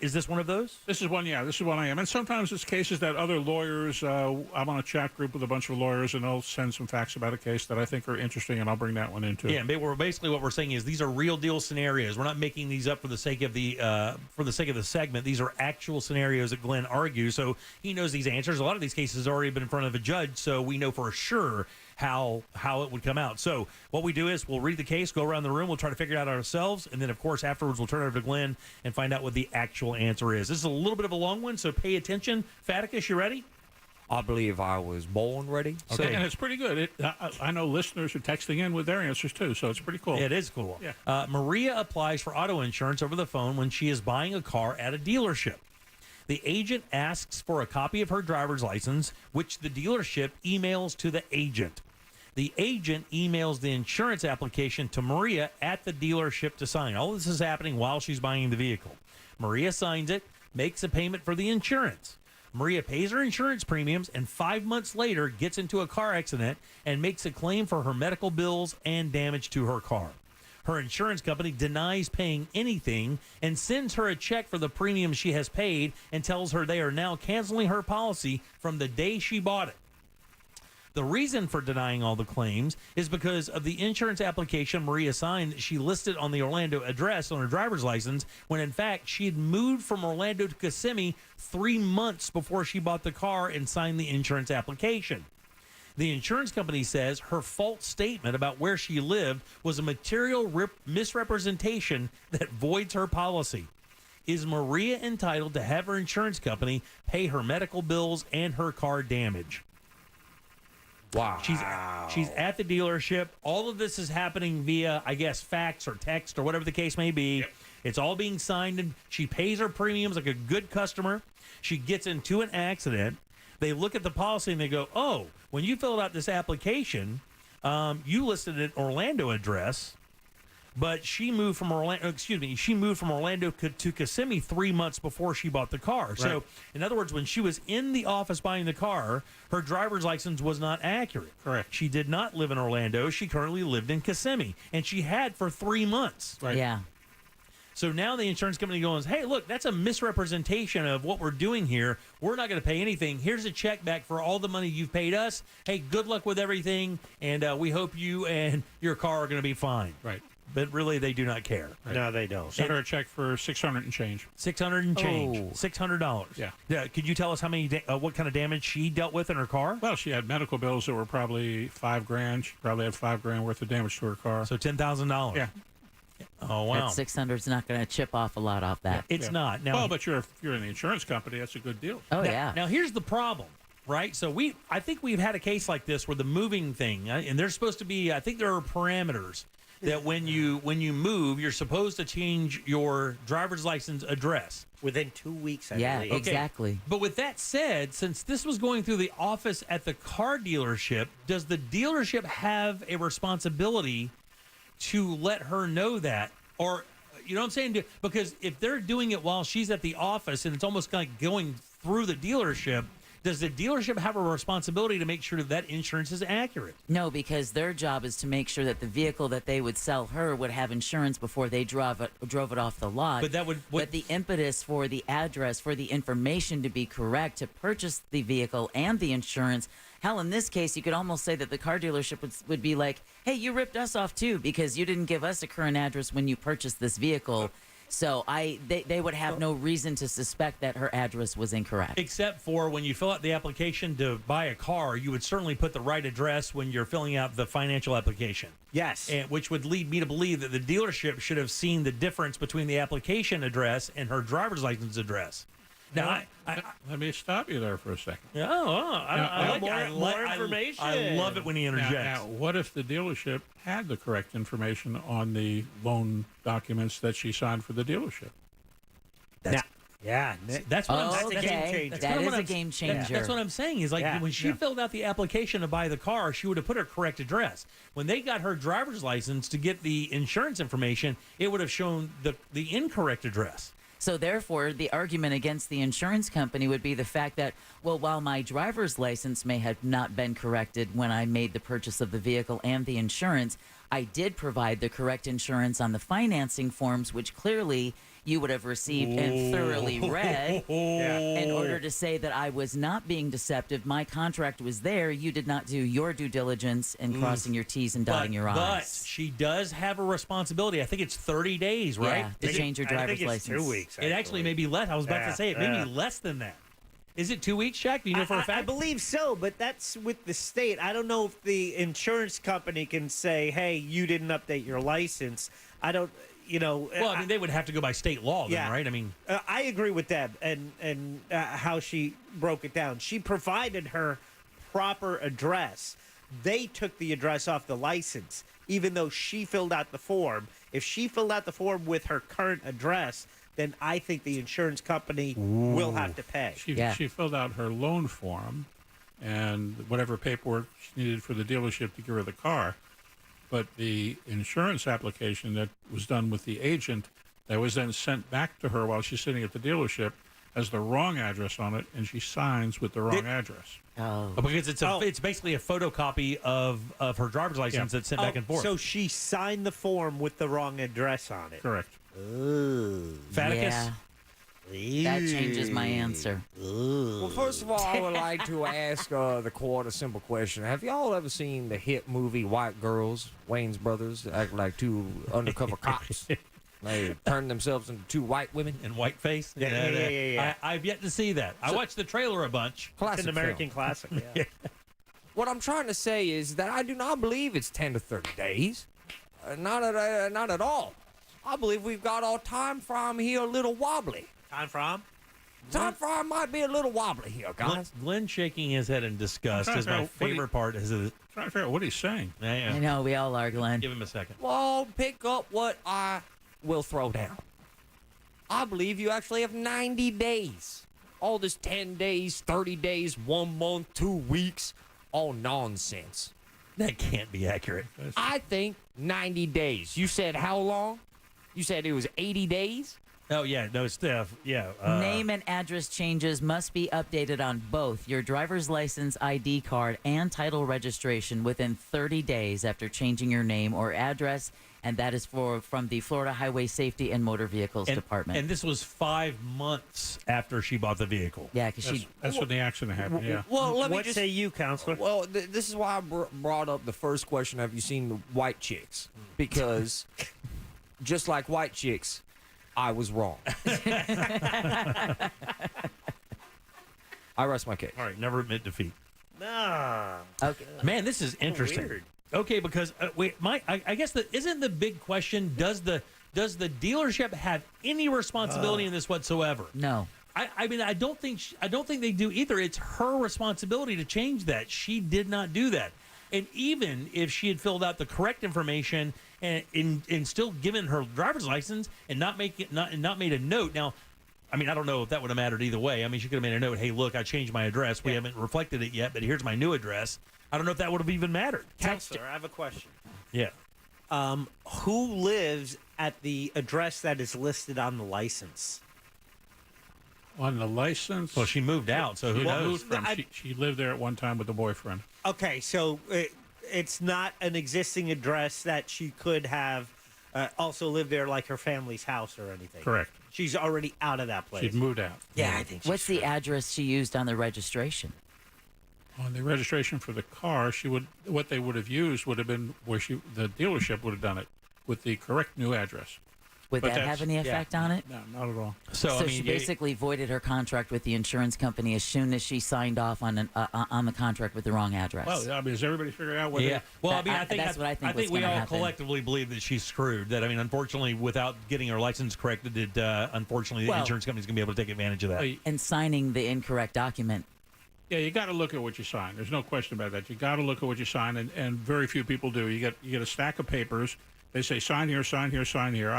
Is this one of those? This is one, this is one I am. And sometimes it's cases that other lawyers, I'm on a chat group with a bunch of lawyers, and they'll send some facts about a case that I think are interesting, and I'll bring that one in too. Yeah, basically what we're saying is these are real deal scenarios. We're not making these up for the sake of the segment. These are actual scenarios that Glenn argues. So he knows these answers. A lot of these cases have already been in front of a judge, so we know for sure how it would come out. So what we do is we'll read the case, go around the room, we'll try to figure it out ourselves, and then, of course, afterwards we'll turn it over to Glenn and find out what the actual answer is. This is a little bit of a long one, so pay attention. Faticus, you ready? I believe I was born ready. Okay. And it's pretty good. I know listeners are texting in with their answers, too, so it's pretty cool. It is cool. Yeah. Maria applies for auto insurance over the phone when she is buying a car at a dealership. The agent asks for a copy of her driver's license, which the dealership emails to the agent. The agent emails the insurance application to Maria at the dealership to sign. All this is happening while she's buying the vehicle. Maria signs it, makes a payment for the insurance. Maria pays her insurance premiums and 5 months later gets into a car accident and makes a claim for her medical bills and damage to her car. Her insurance company denies paying anything and sends her a check for the premiums she has paid and tells her they are now canceling her policy from the day she bought it. The reason for denying all the claims is because of the insurance application Maria signed that she listed on the Orlando address on her driver's license, when in fact she had moved from Orlando to Kissimmee 3 months before she bought the car and signed the insurance application. The insurance company says her false statement about where she lived was a material misrepresentation that voids her policy. Is Maria entitled to have her insurance company pay her medical bills and her car damage? Wow. She's at the dealership. All of this is happening via, I guess, fax or text or whatever the case may be. Yep. It's all being signed, and she pays her premiums like a good customer. She gets into an accident. They look at the policy and they go, oh, when you filled out this application, you listed an Orlando address, but she moved from Orlando. She moved from Orlando to Kissimmee 3 months before she bought the car. Right. So, in other words, when she was in the office buying the car, her driver's license was not accurate. Correct. She did not live in Orlando. She currently lived in Kissimmee, and she had for 3 months. Right. Yeah. So now the insurance company goes, hey, look, that's a misrepresentation of what we're doing here. We're not going to pay anything. Here's a check back for all the money you've paid us. Hey, good luck with everything, and we hope you and your car are going to be fine. Right. But really, they do not care. Right. No, they don't. Sent her a check for $600 and change. $600 and change. Oh. $600. Yeah. Could you tell us how many, what kind of damage she dealt with in her car? Well, she had medical bills that were probably $5,000. She probably had $5,000 worth of damage to her car. So $10,000. Yeah. Oh, wow. That 600 is not going to chip off a lot off that. It's not. Now, well, but if you're in the insurance company, that's a good deal. Oh, yeah. Now, here's the problem, right? So I think we've had a case like this where the moving thing, and there's supposed to be, I think there are parameters that when you move, you're supposed to change your driver's license address. Within 2 weeks, I Yeah, believe. exactly. But with that said, since this was going through the office at the car dealership, does the dealership have a responsibility to let her know that? Or, you know what I'm saying? Because if they're doing it while she's at the office and it's almost like going through the dealership, does the dealership have a responsibility to make sure that insurance is accurate? No, because their job is to make sure that the vehicle that they would sell her would have insurance before they drove it off the lot. But that would... But the impetus for the address, for the information to be correct, to purchase the vehicle and the insurance, hell, in this case, you could almost say that the car dealership would be like, hey, you ripped us off too because you didn't give us a current address when you purchased this vehicle. So they would have no reason to suspect that her address was incorrect. Except for when you fill out the application to buy a car, you would certainly put the right address when you're filling out the financial application. Yes. And which would lead me to believe that the dealership should have seen the difference between the application address and her driver's license address. Now, let me stop you there for a second. I like more information. I love it when he interjects. Now, what if the dealership had the correct information on the loan documents that she signed for the dealership? That's what I'm saying. That's a game changer. That is a game changer. That's what I'm saying is when she filled out the application to buy the car, she would have put her correct address. When they got her driver's license to get the insurance information, it would have shown the incorrect address. So therefore, the argument against the insurance company would be the fact that, well, while my driver's license may have not been corrected when I made the purchase of the vehicle and the insurance, I did provide the correct insurance on the financing forms, which clearly you would have received and thoroughly read in order to say that I was not being deceptive. My contract was there. You did not do your due diligence in crossing your T's and dotting your I's. But she does have a responsibility. I think it's 30 days, right? Yeah, to change your driver's license. 2 weeks. It actually may be less. I was about to say it may be less than that. Is it 2 weeks, Shaq? Do you know for a fact? I believe so, but that's with the state. I don't know if the insurance company can say, hey, you didn't update your license. I don't... Well, I mean, they would have to go by state law, then, right? I mean, I agree with Deb and how she broke it down. She provided her proper address. They took the address off the license, even though she filled out the form. If she filled out the form with her current address, then I think the insurance company will have to pay. She filled out her loan form and whatever paperwork she needed for the dealership to give her the car. But the insurance application that was done with the agent that was then sent back to her while she's sitting at the dealership has the wrong address on it, and she signs with the wrong address. Oh, because it's basically a photocopy of her driver's license that's sent back and forth. So she signed the form with the wrong address on it. Correct. Ooh. Faticus? That changes my answer. Well, first of all, I would like to ask the court a simple question. Have y'all ever seen the hit movie White Girls? Wayne's brothers act like two undercover cops. They turn themselves into two white women. In whiteface? Yeah. I've yet to see that. I watched the trailer a bunch. Classic It's an American film. classic. Yeah. What I'm trying to say is that I do not believe it's 10 to 30 days. Not at all. I believe we've got our time frame here a little wobbly. Time frame? Time frame might be a little wobbly here, guys. Glenn shaking his head in disgust is my favorite part. Trying to figure out what he's saying. I know, we all are, Glenn. Give him a second. Well, pick up what I will throw down. I believe you actually have 90 days. All this 10 days, 30 days, 1 month, 2 weeks, all nonsense. That can't be accurate. I think 90 days. You said how long? You said it was 80 days? Oh, yeah. No, Steph. Yeah. Name and address changes must be updated on both your driver's license, ID card, and title registration within 30 days after changing your name or address, and that is from the Florida Highway Safety and Motor Vehicles Department. And this was 5 months after she bought the vehicle. Yeah, because That's when the accident happened, yeah. Well, let me What just say you, counselor? Well, this is why I brought up the first question. Have you seen the white chicks? Because just like white chicks, I was wrong. I rest my case. All right, never admit defeat. Nah. Okay. Man, this is interesting. Weird. Okay, because I guess isn't the big question, does the dealership have any responsibility in this whatsoever? No. I mean, I don't think they do either. It's her responsibility to change that. She did not do that. And even if she had filled out the correct information and still given her driver's license and not made a note. Now, I mean, I don't know if that would have mattered either way. I mean, she could have made a note, hey, look, I changed my address. We haven't reflected it yet, but here's my new address. I don't know if that would have even mattered. Counselor, I have a question. Yeah. Who lives at the address that is listed on the license? On the license? Well, she moved out, so who knows? She lived there at one time with a boyfriend. Okay, so it's not an existing address that she could have also lived there like her family's house or anything. Correct. She's already out of that place. She'd moved out. Yeah, I think she's What's the address she used on the registration? On the registration for the car, what they would have used would have been where the dealership would have done it with the correct new address. Would that have any effect on it? No, not at all. So, I mean, she basically voided her contract with the insurance company as soon as she signed off on the contract with the wrong address. Well, I mean, has everybody figured out what? Yeah. Well, I mean, I think that's what I think. I think we all happen. collectively believe that she's screwed. That I mean, unfortunately, without getting her license corrected, unfortunately, the insurance company's going to be able to take advantage of that. And signing the incorrect document. Yeah, you got to look at what you sign. There's no question about that. You got to look at what you sign, and very few people do. You get a stack of papers. They say sign here, sign here, sign here.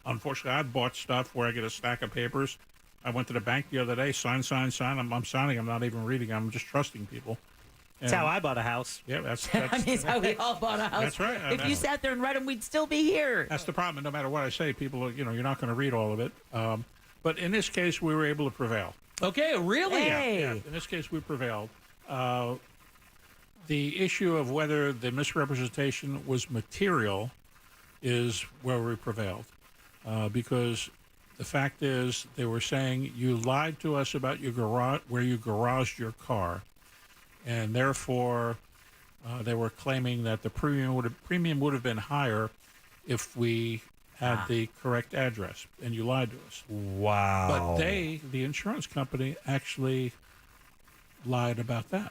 Unfortunately, I've bought stuff where I get a stack of papers. I went to the bank the other day, sign. I'm signing. I'm not even reading. I'm just trusting people. That's how I bought a house. Yeah, that's That's how we all bought a house. That's right. If you sat there and read them, we'd still be here. That's the problem. No matter what I say, people, you're not going to read all of it. But in this case, we were able to prevail. Okay, really? Hey. Yeah. In this case, we prevailed. The issue of whether the misrepresentation was material is where we prevailed, because the fact is they were saying you lied to us about your garage, where you garaged your car, and therefore they were claiming that the premium would have been higher if we had the correct address, and you lied to us. Wow. But the insurance company, actually lied about that,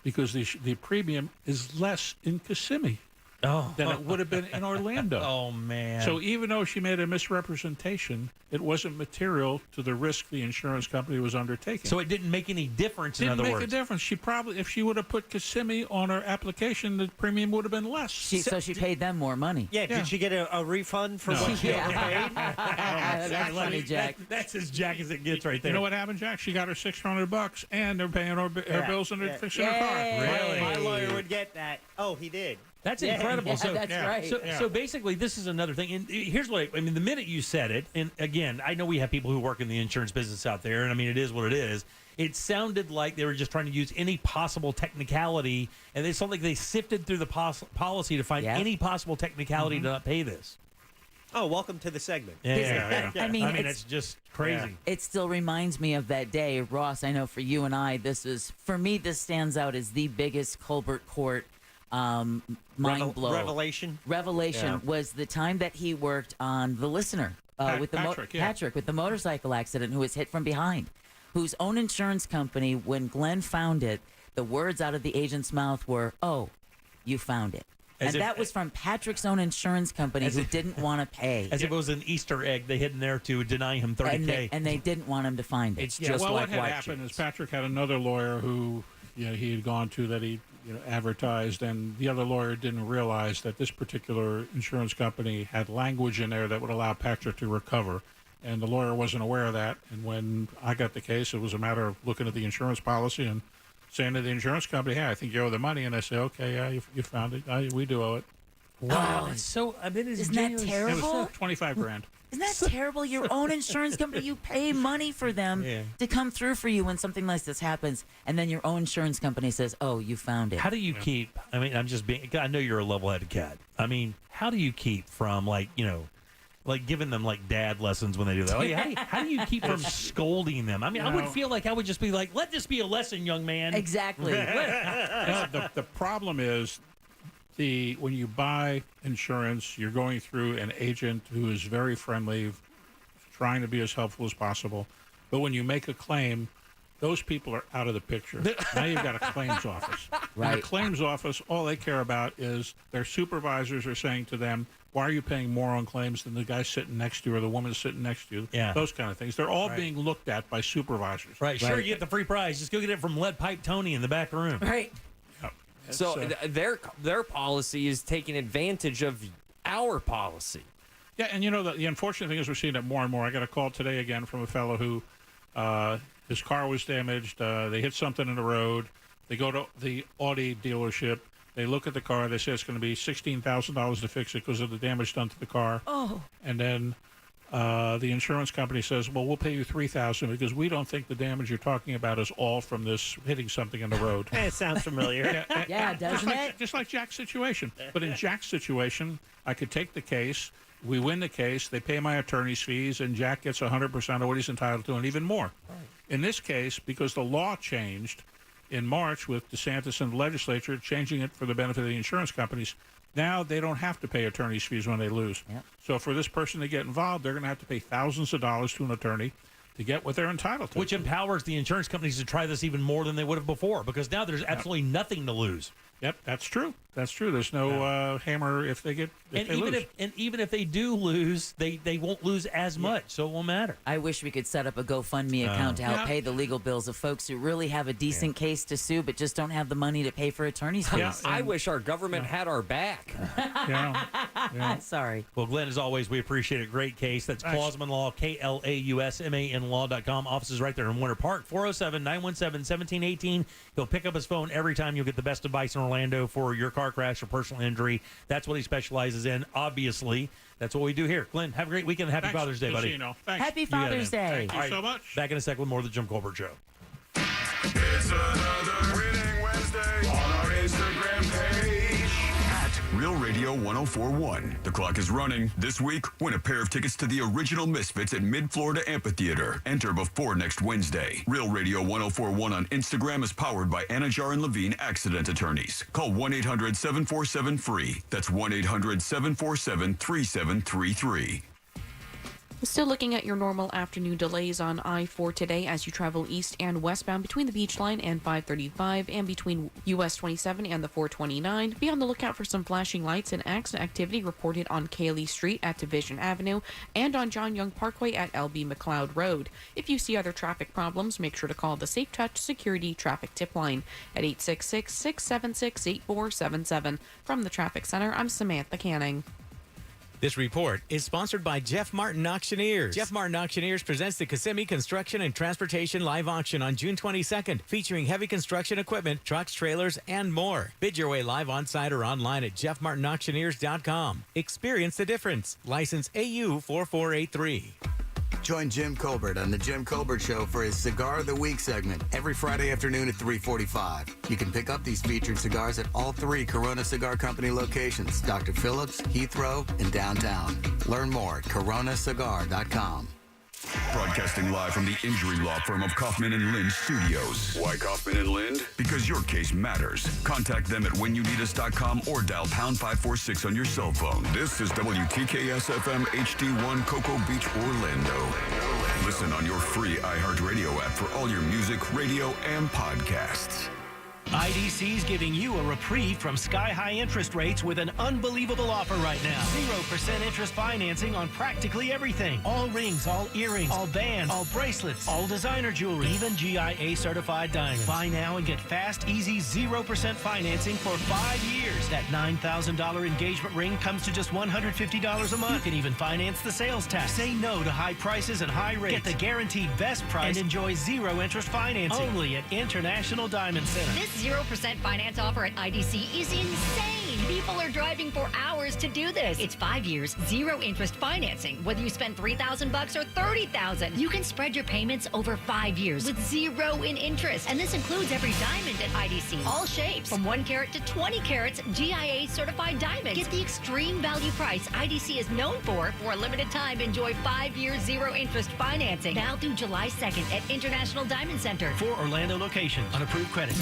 because the premium is less in Kissimmee. then it would have been in Orlando. Oh, man. So even though she made a misrepresentation, it wasn't material to the risk the insurance company was undertaking. So it didn't make any difference, in other words. Didn't make a difference. She probably, if she would have put Kissimmee on her application, the premium would have been less. So she paid them more money. Yeah, did she get a refund for what she overpaid? That's funny, Jack. That's as Jack as it gets right there. You know what happened, Jack? She got her $600, and they're paying her bills and they're fixing her car. Really? My lawyer would get that. Oh, he did. That's Yeah. incredible. Yeah, that's right. So basically, this is another thing. And here's what I mean. The minute you said it, and again, I know we have people who work in the insurance business out there, and I mean, it is what it is. It sounded like they were just trying to use any possible technicality, and it sounded like they sifted through the policy to find any possible technicality to not pay this. Oh, welcome to the segment. Yeah. I mean, it's just crazy. It still reminds me of that day, Ross. I know for you and I, this stands out as the biggest Colbert Court mind blow. Revelation Was the time that he worked on The Listener with Patrick with the motorcycle accident, who was hit from behind, whose own insurance company, when Glenn found it, the words out of the agent's mouth were, "Oh, you found it." And that was from Patrick's own insurance company, who didn't want to pay. As if it was an Easter egg they hid in there to deny him $30K. And they didn't want him to find it. It's just like what had happened is Patrick had another lawyer who he had gone to that he advertised, and the other lawyer didn't realize that this particular insurance company had language in there that would allow Patrick to recover. And the lawyer wasn't aware of that. And when I got the case, it was a matter of looking at the insurance policy and saying to the insurance company, "Hey, I think you owe the money." And they say, "Okay, yeah, you found it. We do owe it." Wow, that's so. I mean, isn't that terrible? It was $25,000. Isn't that terrible? Your own insurance company, you pay money for them to come through for you when something like this happens, and then your own insurance company says, "Oh, you found it." How do you keep? I mean, I'm just being. I know you're a level-headed cat. I mean, how do you keep from like giving them like dad lessons when they do that? Like, how do you keep from scolding them? I mean, I would feel like I would just be like, "Let this be a lesson, young man." Exactly. The problem is when you buy insurance, you're going through an agent who is very friendly, trying to be as helpful as possible. But when you make a claim, those people are out of the picture. Now you've got a claims office. Right. And the claims office, all they care about is their supervisors are saying to them, "Why are you paying more on claims than the guy sitting next to you or the woman sitting next to you?" Yeah. Those kind of things. They're all being looked at by supervisors. Right. Sure, you get the free prize. Just go get it from Lead Pipe Tony in the back room. Right. So their policy is taking advantage of our policy. Yeah, and the unfortunate thing is we're seeing it more and more. I got a call today again from a fellow who his car was damaged. They hit something in the road. They go to the Audi dealership. They look at the car. They say it's going to be $16,000 to fix it because of the damage done to the car. Oh. And then the insurance company says, "Well, we'll pay you $3,000 because we don't think the damage you're talking about is all from this hitting something in the road." It sounds familiar. Yeah, doesn't it? Just like Jack's situation. But in Jack's situation, I could take the case. We win the case. They pay my attorney's fees, and Jack gets 100% of what he's entitled to, and even more. Right. In this case, because the law changed in March with DeSantis and the legislature changing it for the benefit of the insurance companies, now they don't have to pay attorney's fees when they lose. Yep. So for this person to get involved, they're going to have to pay thousands of dollars to an attorney to get what they're entitled to. Which empowers the insurance companies to try this even more than they would have before, because now there's absolutely nothing to lose. Yep, that's true. That's true. There's no hammer if they lose. Even if they do lose, they won't lose as much, so it won't matter. I wish we could set up a GoFundMe account to help pay the legal bills of folks who really have a decent case to sue, but just don't have the money to pay for attorney's fees. Yeah, I wish our government had our back. Sorry. Well, Glenn, as always, we appreciate it. Great case. That's Klausman Law, KLAUSMAN Law.com. Offices right there in Winter Park, 407-917-1718. He'll pick up his phone every time. You'll get the best advice in Orlando for your car crash or personal injury. That's what he specializes in, obviously. That's what we do here. Glenn, have a great weekend. Happy Father's Day, buddy. Thanks. Happy Father's Day. Thank you so much. Back in a sec with more of the Jim Colbert Show. It's another winning Wednesday on our Instagram page at Real Radio 1041. The clock is running. This week, win a pair of tickets to the original Misfits at Mid-Florida Amphitheater. Enter before next Wednesday. Real Radio 1041 on Instagram is powered by Anajar and Levine Accident Attorneys. Call 1-800-747-FREE. That's 1-800-747-3733. Still looking at your normal afternoon delays on I-4 today as you travel east and westbound between the Beach Line and 535 and between US 27 and the 429. Be on the lookout for some flashing lights and accident activity reported on Cayley Street at Division Avenue and on John Young Parkway at LB McLeod Road. If you see other traffic problems, make sure to call the Safe Touch Security Traffic Tip Line at 866-676-8477. From the Traffic Center, I'm Samantha Canning. This report is sponsored by Jeff Martin Auctioneers. Jeff Martin Auctioneers presents the Kissimmee Construction and Transportation Live Auction on June 22nd, featuring heavy construction equipment, trucks, trailers, and more. Bid your way live on-site or online at jeffmartinauctioneers.com. Experience the difference. License AU 4483. Join Jim Colbert on The Jim Colbert Show for his Cigar of the Week segment every Friday afternoon at 3:45. You can pick up these featured cigars at all 3 Corona Cigar Company locations, Dr. Phillips, Heathrow, and downtown. Learn more at coronacigar.com. Broadcasting live from the injury law firm of Kaufman and Lind Studios. Why Kaufman and Lind? Because your case matters. Contact them at whenyounneedus.com or dial pound 546 on your cell phone. This is WTKS FM HD1 Cocoa Beach, Orlando. Listen on your free iHeartRadio app for all your music, radio, and podcasts. IDC's giving you a reprieve from sky-high interest rates with an unbelievable offer right now. 0% interest financing on practically everything. All rings, all earrings, all bands, all bracelets, all designer jewelry, even GIA-certified diamonds. Buy now and get fast, easy 0% financing for 5 years. That $9,000 engagement ring comes to just $150 a month. You can even finance the sales tax. Say no to high prices and high rates. Get the guaranteed best price and enjoy 0 interest financing. Only at International Diamond Center. This 0% finance offer at IDC is insane. People are driving for hours to do this. It's 5 years, 0 interest financing. Whether you spend $3,000 or $30,000, you can spread your payments over 5 years with 0 in interest. And this includes every diamond at IDC. All shapes, from 1 carat to 20 carats, GIA certified diamonds. Get the extreme value price IDC is known for a limited time. Enjoy 5 years, 0 interest financing. Now through July 2nd at International Diamond Center. 4 Orlando locations. Unapproved credit.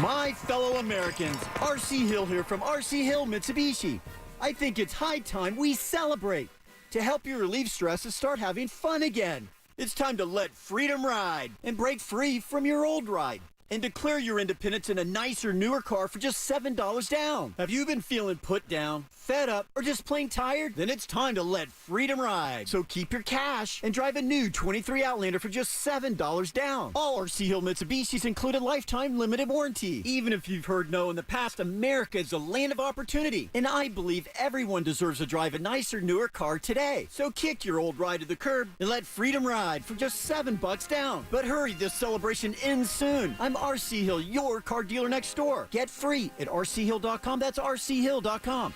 My fellow Americans, R.C. Hill here from R.C. Hill Mitsubishi. I think it's high time we celebrate. To help you relieve stress and start having fun again. It's time to let freedom ride and break free from your old ride. And declare your independence in a nicer, newer car for just $7 down. Have you been feeling put down, fed up, or just plain tired? Then it's time to let freedom ride. So keep your cash and drive a new 23 Outlander for just $7 down. All RC Hill Mitsubishis include a lifetime limited warranty. Even if you've heard no in the past, America is a land of opportunity. And I believe everyone deserves to drive a nicer, newer car today. So kick your old ride to the curb and let freedom ride for just $7 down. But hurry, this celebration ends soon. I'm RC Hill, your car dealer next door. Get free at rchill.com. That's rchill.com.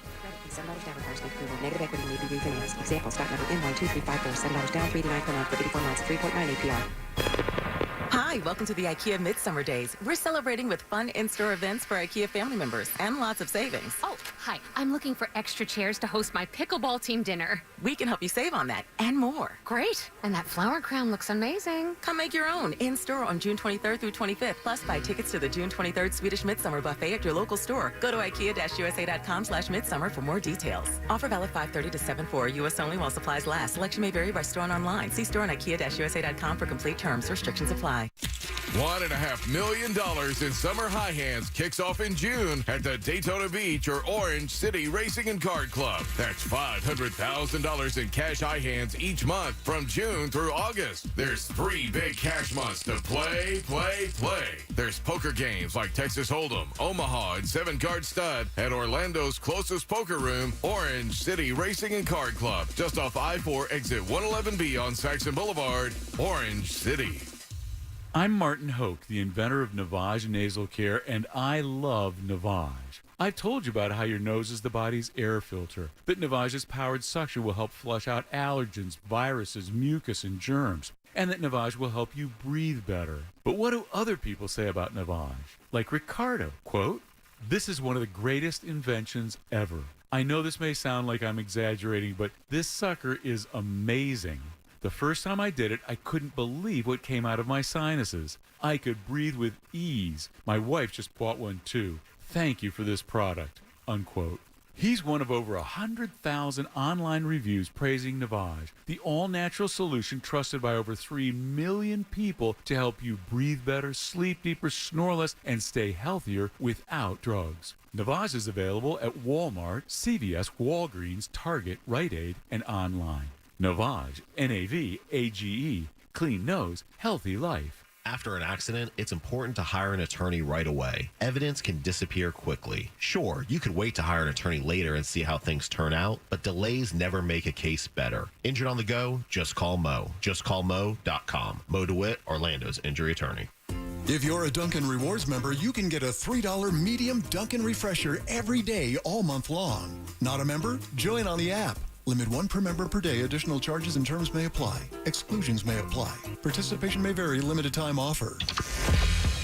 $7 down requires lease approval. Negative equity may be refinanced. Example, stock number N12354. $7 down, $3.89 per month for 84 months, 3.9 APR. Hi, welcome to the IKEA Midsummer Days. We're celebrating with fun in-store events for IKEA family members and lots of savings. Oh, hi. I'm looking for extra chairs to host my pickleball team dinner. We can help you save on that and more. Great. And that flower crown looks amazing. Come make your own in-store on June 23rd through 25th. Plus, buy tickets to the June 23rd Swedish Midsummer Buffet at your local store. Go to IKEA-USA.com/midsummer for more details. Offer valid 5/30 to 7/4. U.S. only while supplies last. Selection may vary by store and online. See store on IKEA-USA.com for complete terms. Restrictions apply. $1.5 million in summer high hands kicks off in June at the Daytona Beach or Orange City Racing and Card Club. That's $500,000 in cash high hands each month from June through August. There's 3 big cash months to play. There's poker games like Texas Hold'em, Omaha, and 7-card stud at Orlando's closest poker room, Orange City Racing and Card Club, just off I-4 exit 111B on Saxon Boulevard, Orange City. I'm Martin Hoke, the inventor of Navage Nasal Care, and I love Navage. I've told you about how your nose is the body's air filter, that Navage's powered suction will help flush out allergens, viruses, mucus, and germs, and that Navage will help you breathe better. But what do other people say about Navage? Like Ricardo, quote, "This is one of the greatest inventions ever. I know this may sound like I'm exaggerating, but this sucker is amazing. The first time I did it, I couldn't believe what came out of my sinuses. I could breathe with ease. My wife just bought one too. Thank you for this product," unquote. He's one of over 100,000 online reviews praising Navage, the all-natural solution trusted by over 3 million people to help you breathe better, sleep deeper, snore less, and stay healthier without drugs. Navage is available at Walmart, CVS, Walgreens, Target, Rite Aid, and online. Navage, N-A-V-A-G-E, clean nose, healthy life. After an accident, it's important to hire an attorney right away. Evidence can disappear quickly. Sure, you could wait to hire an attorney later and see how things turn out, but delays never make a case better. Injured on the go? Just call Mo. JustCallMo.com. Mo DeWitt, Orlando's injury attorney. If you're a Dunkin' Rewards member, you can get a $3 medium Dunkin' Refresher every day all month long. Not a member? Join on the app. Limit 1 per member per day. Additional charges and terms may apply. Exclusions may apply. Participation may vary. Limited time offer.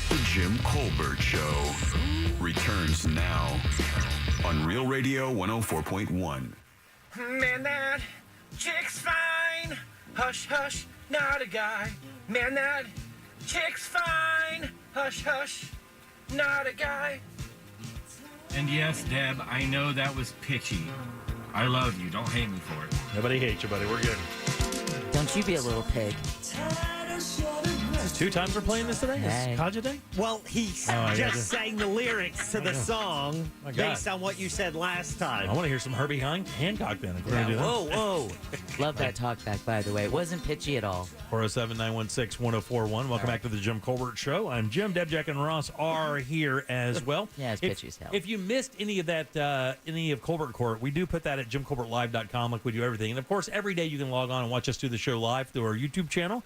The Jim Colbert Show returns now on Real Radio 104.1. Man, that chick's fine. Hush, hush, not a guy. Man, that chick's fine. Hush, hush, not a guy. And yes, Deb, I know that was pitchy. I love you. Don't hate me for it. Nobody hates you, buddy. We're good. Don't you be a little pig. This is 2 times we're playing this today? Hey. Is Kaja Day? Well, he just sang the lyrics to the song My God. based on what you said last time. I want to hear some Herbie Hancock then. If we're gonna do that. Whoa. Love that talk back, by the way. It wasn't pitchy at all. 407-916-1041. Welcome back to the Jim Colbert Show. I'm Jim. Deb, Jack, and Ross are here as well. Yeah, it's pitchy as hell. If you missed any of that, any of Colbert Court, we do put that at JimColbertLive.com like we do everything. And, of course, every day you can log on and watch us do the show live through our YouTube channel.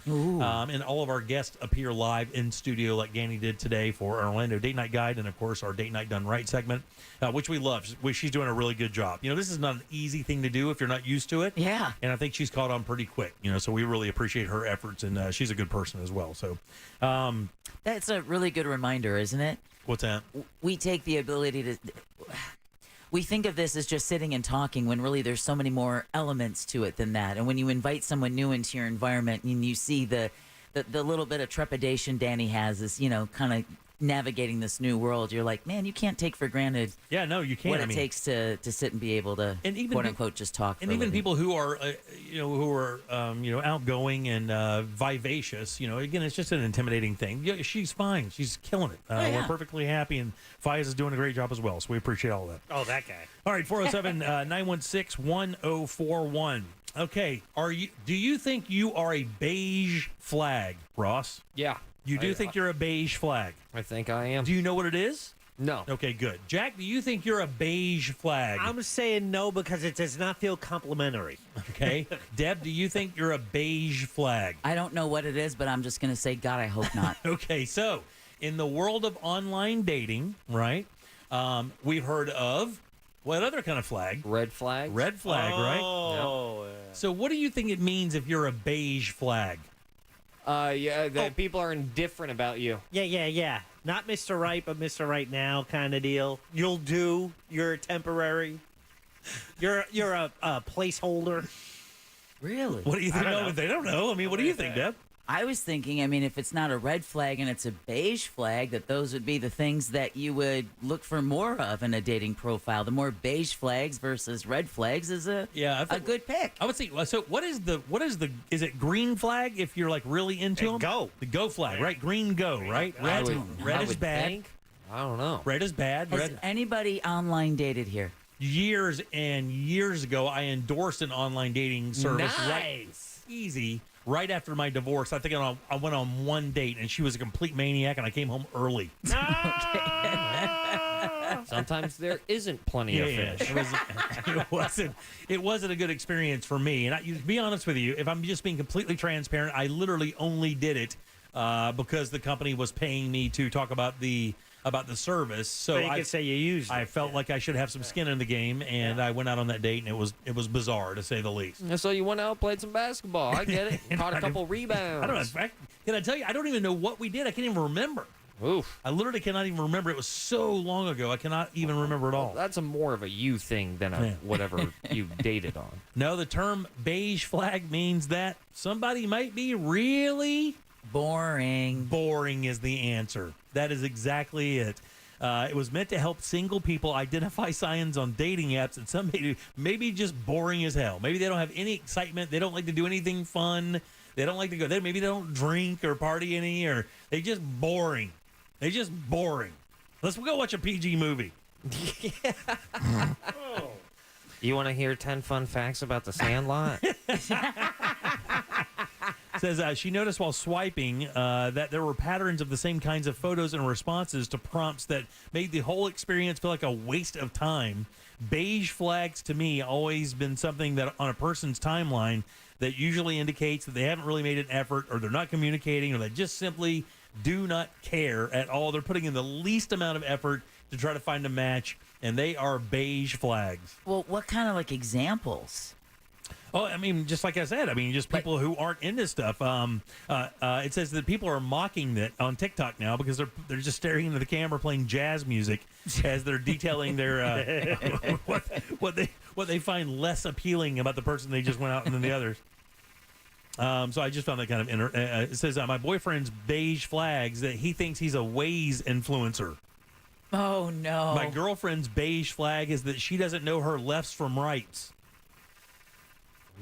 And all of our guests appear live in studio like Ganny did today for our Orlando Date Night Guide and, of course, our Date Night Done Right segment, which we love. She's doing a really good job. You know, this is not an easy thing to do if you're not used to it. Yeah. And I think she's caught on pretty quick, you know, so we really appreciate her efforts, and she's a good person as well. So that's a really good reminder, isn't it? What's that? We take the ability to... We think of this as just sitting and talking when really there's so many more elements to it than that. And when you invite someone new into your environment and you see the little bit of trepidation Danny has is, you know, kind of navigating this new world, you're like, man, you can't take for granted you can't. what it takes to sit and be able to, and even, quote unquote, just talk. And even people who are, outgoing and vivacious, you know, again, it's just an intimidating thing. Yeah, she's fine. She's killing it. We're perfectly happy, and Faiz is doing a great job as well. So we appreciate all that. Oh, that guy. All right, 407-916-1041. Okay, do you think you are a beige flag, Ross? Yeah. You do think you're a beige flag? I think I am. Do you know what it is? No. Okay, good. Jack, do you think you're a beige flag? I'm saying no because it does not feel complimentary. Okay. Deb, do you think you're a beige flag? I don't know what it is, but I'm just going to say, God, I hope not. Okay, so in the world of online dating, right, we've heard of what other kind of flag? Red flag. Red flag, right? Oh. Yep. So what do you think it means if you're a beige flag? People are indifferent about you. Yeah. Not Mr. Right, but Mr. Right now kind of deal. You'll do. You're temporary. You're a placeholder. Really? What do you think? They don't know. I mean, what do you think, Deb? I was thinking, I mean, if it's not a red flag and it's a beige flag, that those would be the things that you would look for more of in a dating profile. The more beige flags versus red flags is a good pick. I would say. So, what is is it green flag if you're like really into them? Go. The go flag, right? Green go, right? Red is bad. I don't know. Red is bad. Has anybody online dated here? Years and years ago, I endorsed an online dating service. Nice. Easy. Right after my divorce, I think I went on one date, and she was a complete maniac, and I came home early. Sometimes there isn't plenty of fish. It wasn't a good experience for me. And to be honest with you, if I'm just being completely transparent, I literally only did it because the company was paying me to talk about the service. So you could say you used it. I felt like I should have some skin in the game, and I went out on that date, and it was bizarre, to say the least. And so you went out and played some basketball. I get it. Caught a couple rebounds. I don't know. In fact, can I tell you, I don't even know what we did. I can't even remember. Oof. I literally cannot even remember. It was so long ago. I cannot even remember at all. That's more of a you thing than whatever you dated on. No, the term beige flag means that somebody might be really boring. Boring is the answer. That is exactly it. It was meant to help single people identify signs on dating apps that some maybe just boring as hell. Maybe they don't have any excitement. They don't like to do anything fun. They don't like to go. Maybe they don't drink or party any, or they just boring. They just boring. Let's go watch a PG movie. You want to hear 10 fun facts about the Sandlot? Says she noticed while swiping that there were patterns of the same kinds of photos and responses to prompts that made the whole experience feel like a waste of time. Beige flags to me always been something that on a person's timeline that usually indicates that they haven't really made an effort, or they're not communicating, or they just simply do not care at all. They're putting in the least amount of effort to try to find a match, and they are beige flags. Well, what kind of examples? Oh, I mean, just like I said, I mean, just people who aren't into stuff. It says that people are mocking it on TikTok now because they're just staring into the camera playing jazz music as they're detailing their what they find less appealing about the person they just went out than the others. So I just found that kind of it says my boyfriend's beige flags that he thinks he's a Waze influencer. Oh no! My girlfriend's beige flag is that she doesn't know her lefts from rights.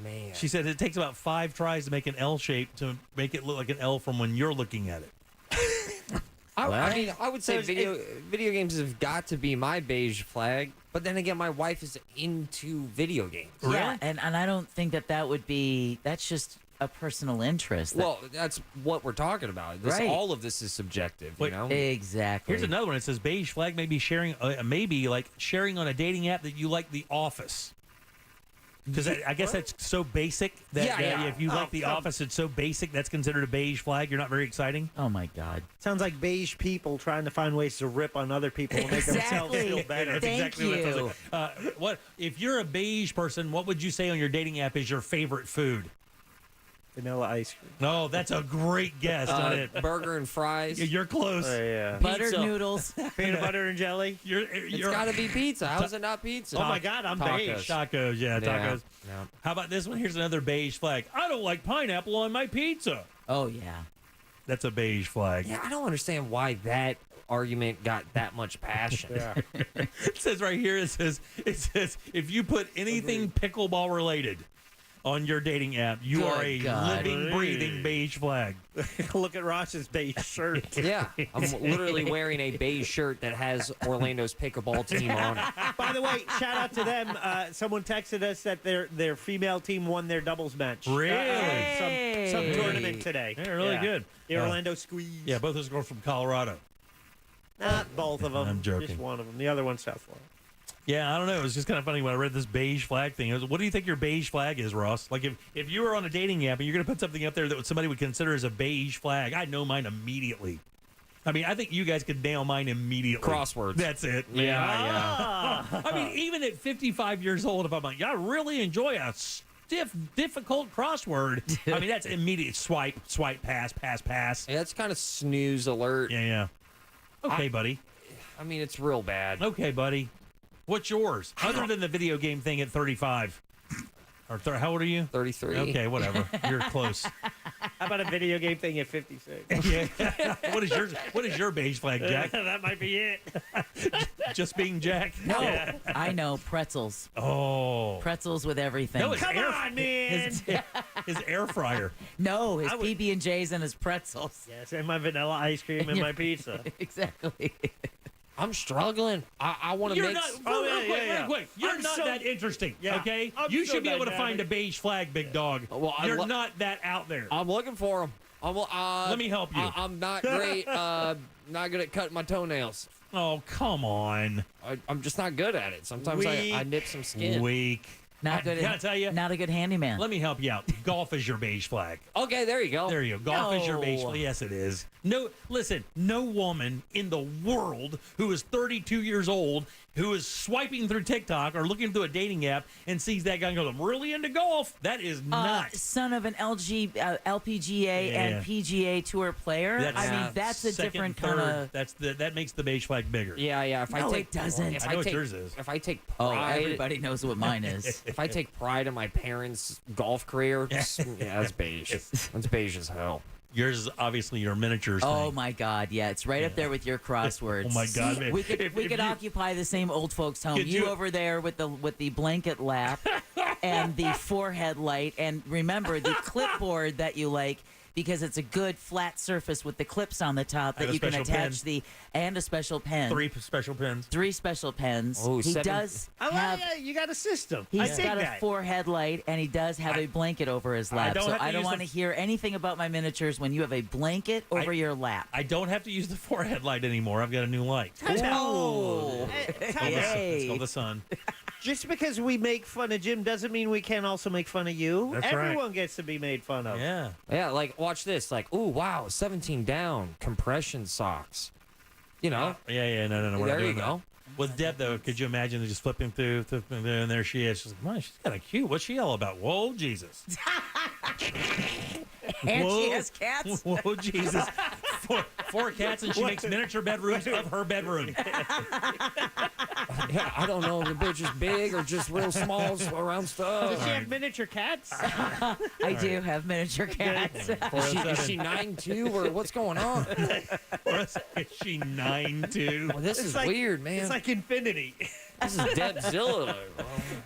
Man. She said it takes about 5 tries to make an L shape to make it look like an L from when you're looking at it. I mean, I would say video games have got to be my beige flag, but then again, my wife is into video games. Yeah, and I don't think that would be. That's just a personal interest. Well, that's what we're talking about. Right. All of this is subjective, you know? Exactly. Here's another one. It says beige flag may be sharing, maybe like sharing on a dating app that you like The Office. Because I guess that's so basic that if you like The Office, it's so basic that's considered a beige flag. You're not very exciting. Oh my God! Sounds like beige people trying to find ways to rip on other people and make themselves feel better. That's exactly what it sounds like. What if you're a beige person? What would you say on your dating app is your favorite food? Vanilla ice cream. No, that's a great guess. Not it. Burger and fries. You're close. Yeah. Buttered noodles. Peanut butter and jelly. It's got to be pizza. How is it not pizza? Oh my God, I'm beige. Tacos, yeah, tacos. Yeah. How about this one? Here's another beige flag. I don't like pineapple on my pizza. Oh yeah. That's a beige flag. Yeah, I don't understand why that argument got that much passion. It says right here, it says if you put anything pickleball related on your dating app, you are a living, breathing beige flag. Look at Ross's beige shirt. Yeah, I'm literally wearing a beige shirt that has Orlando's pickleball team on it. By the way, shout out to them. Someone texted us that their female team won their doubles match. Really? Some tournament today. They're really good. The Orlando Squeeze. Yeah, both those girls from Colorado. Not both of them. I'm joking. Just one of them. The other one's South Florida. Yeah, I don't know. It was just kind of funny when I read this beige flag thing. What do you think your beige flag is, Ross? Like if you were on a dating app and you're going to put something up there that somebody would consider as a beige flag, I'd know mine immediately. I mean, I think you guys could nail mine immediately. Crosswords. That's it. Yeah. I mean, even at 55 years old, if I'm like, I really enjoy a stiff, difficult crossword, I mean, that's immediate swipe, pass. Yeah, that's kind of snooze alert. Yeah. Okay, buddy. I mean, it's real bad. Okay, buddy. What's yours? Other than the video game thing at 35. Or how old are you? 33. Okay, whatever. You're close. How about a video game thing at 56? Yeah. What is your beige flag, Jack? That might be it. Just being Jack? No, I know pretzels. Oh, Pretzels with everything. No, Come on, man. His air fryer. No, his PB&Js and his pretzels. Yes, and my vanilla ice cream and my pizza. Exactly. I'm struggling. I want to You're mix. not. Real quick. You're not that interesting. Yeah. Okay. I'm You so should be able to dynamic. find a beige flag, big dog. Well, You're not that out there. I'm looking for them. Let me help you. I'm not great. Not good at cutting my toenails. Oh, come on. I'm just not good at it. Sometimes I nip some skin. Weak. Not good. Can I tell you? Not a good handyman. Let me help you out. Golf is your beige flag. Okay, there you go. There you go. Golf is your beige No. flag. Yes, it is. No, listen, no woman in the world who is 32 years old who is swiping through TikTok or looking through a dating app and sees that guy and goes, I'm really into golf. That is not. Son of an LPGA and PGA Tour player. That's a second, different third. kind of. That makes the beige flag bigger. Yeah. If I No, take, it doesn't. I know what yours is. If I take Oh, pride, everybody knows what mine is. if I take pride in my parents' golf career, that's beige. That's beige as hell. Yours is obviously your miniatures thing. Oh my God! Yeah, it's right up there with your crosswords. Oh my God, man. We could occupy the same old folks' home. You over there with the blanket lap and the forehead light, and remember the clipboard that you like because it's a good flat surface with the clips on the top that you can attach and a special pen. 3 special pens. 3 special pens. Oh, he does. You got a system. He's got a forehead light, and he does have a blanket over his lap. I don't want to hear anything about my miniatures when you have a blanket over your lap. I don't have to use the forehead light anymore. I've got a new light. Oh, It's called the sun. Just because we make fun of Jim doesn't mean we can't also make fun of you. That's right. Everyone gets to be made fun of. Yeah. Yeah, like, watch this. Like, ooh, wow, 17 down, compression socks. You know? Yeah, no. We're There not you doing go. that. With Deb, though, could you imagine just flipping through, and there she is. She's like, man, she's kind of cute. What's she all about? Whoa, Jesus. And she has cats. Whoa, Jesus. 4 cats, and she makes miniature bedrooms of her bedroom. Yeah, I don't know if the bitch is big or just real small around stuff. Does she have miniature cats? I do have miniature cats. Is she 9'2", or what's going on? Is she 9'2"? Well, this is weird, man. It's like infinity. This is Debzilla.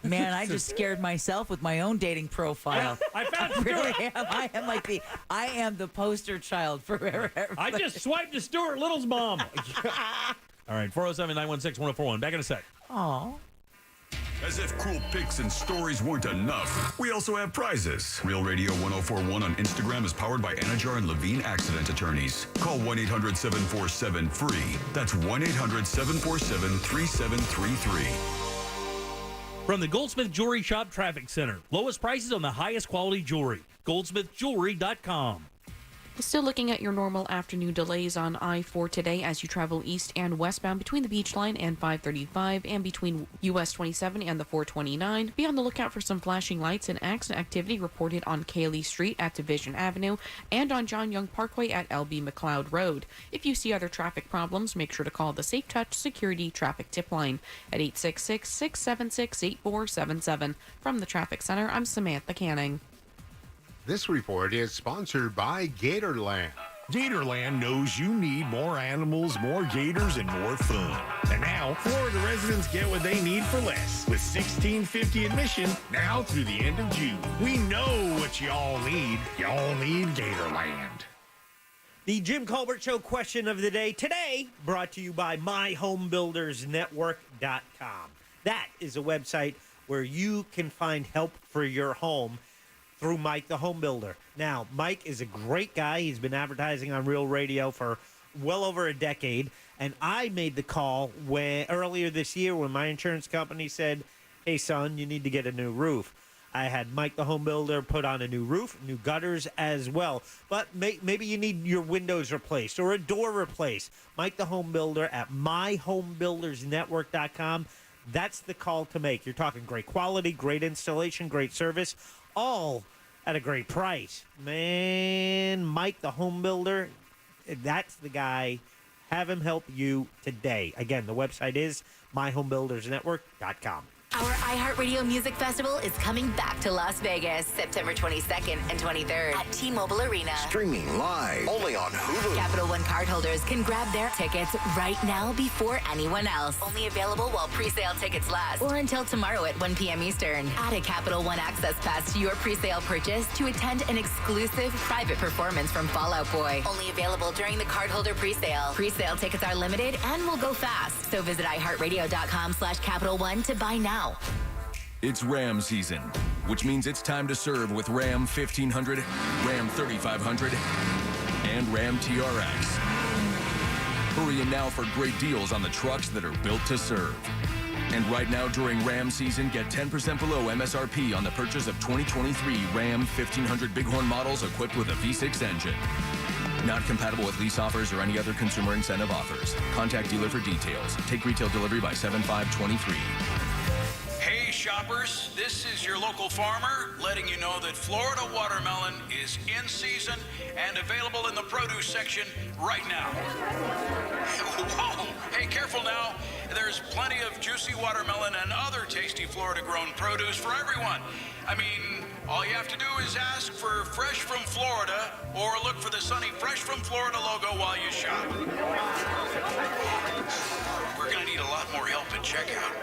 Man, I just scared myself with my own dating profile. I found I really am. I am the poster child for everybody. I just swiped to Stuart Little's mom. All right, 407-916-1041. Back in a sec. Aw. As if cool pics and stories weren't enough, we also have prizes. Real Radio 1041 on Instagram is powered by Anajar and Levine Accident Attorneys. Call 1-800-747-FREE. That's 1-800-747-3733. From the Goldsmith Jewelry Shop Traffic Center. Lowest prices on the highest quality jewelry. GoldsmithJewelry.com. Still looking at your normal afternoon delays on I-4 today as you travel east and westbound between the Beach Line and 535 and between US 27 and the 429. Be on the lookout for some flashing lights and accident activity reported on Cayley Street at Division Avenue and on John Young Parkway at LB McLeod Road. If you see other traffic problems, make sure to call the Safe Touch Security Traffic Tip Line at 866-676-8477. From the Traffic Center, I'm Samantha Canning. This report is sponsored by Gatorland. Gatorland knows you need more animals, more gators, and more fun. And now, Florida residents get what they need for less with $16.50 admission now through the end of June. We know what y'all need. Y'all need Gatorland. The Jim Colbert Show question of the day today brought to you by MyHomeBuildersNetwork.com. That is a website where you can find help for your home through Mike the Home Builder. Now, Mike is a great guy. He's been advertising on Real Radio for well over a decade. And I made the call earlier this year when my insurance company said, hey, son, you need to get a new roof. I had Mike the Home Builder put on a new roof, new gutters as well. But maybe you need your windows replaced or a door replaced. Mike the Home Builder at MyHomeBuildersNetwork.com. That's the call to make. You're talking great quality, great installation, great service, all at a great price. Man, Mike the Home Builder, that's the guy. Have him help you today. Again, the website is MyHomeBuildersNetwork.com. Our iHeartRadio Music Festival is coming back to Las Vegas, September 22nd and 23rd at T-Mobile Arena. Streaming live only on Hulu. Capital One cardholders can grab their tickets right now before anyone else. Only available while pre-sale tickets last or until tomorrow at 1 p.m. Eastern. Add a Capital One Access Pass to your pre-sale purchase to attend an exclusive private performance from Fall Out Boy. Only available during the cardholder pre-sale. Pre-sale tickets are limited and will go fast. So visit iHeartRadio.com/Capital One to buy now. It's Ram season, which means it's time to serve with Ram 1500, Ram 3500, and Ram TRX. Hurry in now for great deals on the trucks that are built to serve. And right now during Ram season, get 10% below MSRP on the purchase of 2023 Ram 1500 Bighorn models equipped with a V6 engine. Not compatible with lease offers or any other consumer incentive offers. Contact dealer for details. Take retail delivery by 7/5/23. Hey shoppers, this is your local farmer letting you know that Florida watermelon is in season and available in the produce section right now. Whoa, hey, careful now. There's plenty of juicy watermelon and other tasty Florida-grown produce for everyone. I mean, all you have to do is ask for Fresh from Florida or look for the sunny Fresh from Florida logo while you shop. We're going to need a lot more help at checkout.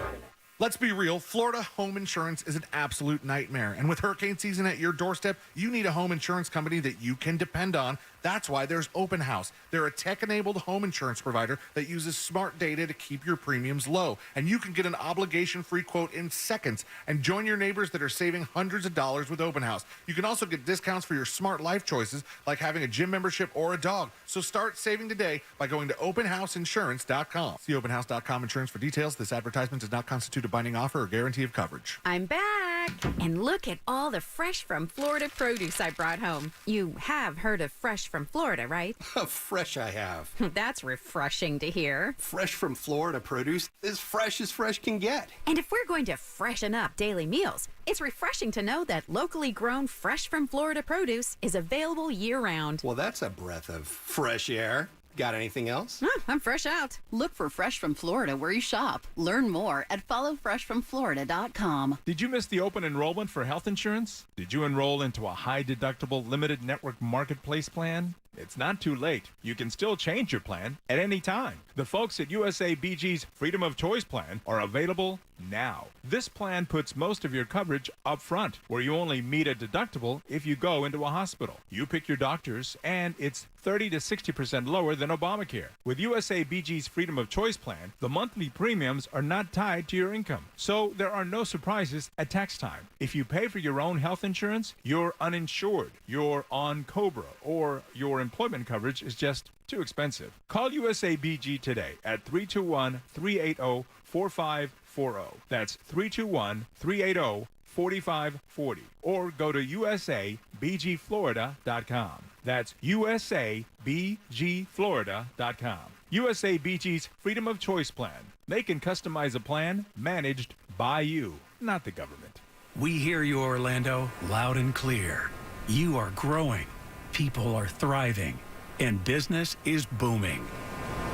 Let's be real, Florida home insurance is an absolute nightmare. And with hurricane season at your doorstep, you need a home insurance company that you can depend on. That's why there's Open House. They're a tech-enabled home insurance provider that uses smart data to keep your premiums low. And you can get an obligation-free quote in seconds and join your neighbors that are saving hundreds of dollars with Open House. You can also get discounts for your smart life choices, like having a gym membership or a dog. So start saving today by going to openhouseinsurance.com. See openhouse.com insurance for details. This advertisement does not constitute a binding offer or guarantee of coverage. I'm back! And look at all the Fresh from Florida produce I brought home. You have heard of Fresh from Florida, right? Fresh I have. That's refreshing to hear. Fresh from Florida produce is fresh as fresh can get. And if we're going to freshen up daily meals, it's refreshing to know that locally grown Fresh from Florida produce is available year-round. Well, that's a breath of fresh air. Got anything else? I'm fresh out. Look for Fresh from Florida where you shop. Learn more at followfreshfromflorida.com. Did you miss the open enrollment for health insurance? Did you enroll into a high-deductible limited network marketplace plan? It's not too late. You can still change your plan at any time. The folks at USABG's Freedom of Choice plan are available now. This plan puts most of your coverage up front, where you only meet a deductible if you go into a hospital. You pick your doctors, and it's 30 to 60% lower than Obamacare. With USABG's Freedom of Choice plan, the monthly premiums are not tied to your income, so there are no surprises at tax time. If you pay for your own health insurance, you're uninsured, you're on COBRA, or your employment coverage is just too expensive. Call USABG today at 321-380-4540. That's 321-380-4540. Or go to usabgflorida.com. That's usabgflorida.com. USABG's Freedom of Choice plan. They can customize a plan managed by you, not the government. We hear you, Orlando, loud and clear. You are growing, people are thriving, and business is booming.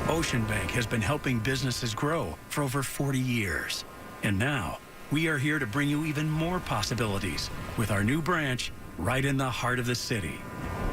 Ocean Bank has been helping businesses grow for over 40 years. And now, we are here to bring you even more possibilities with our new branch right in the heart of the city.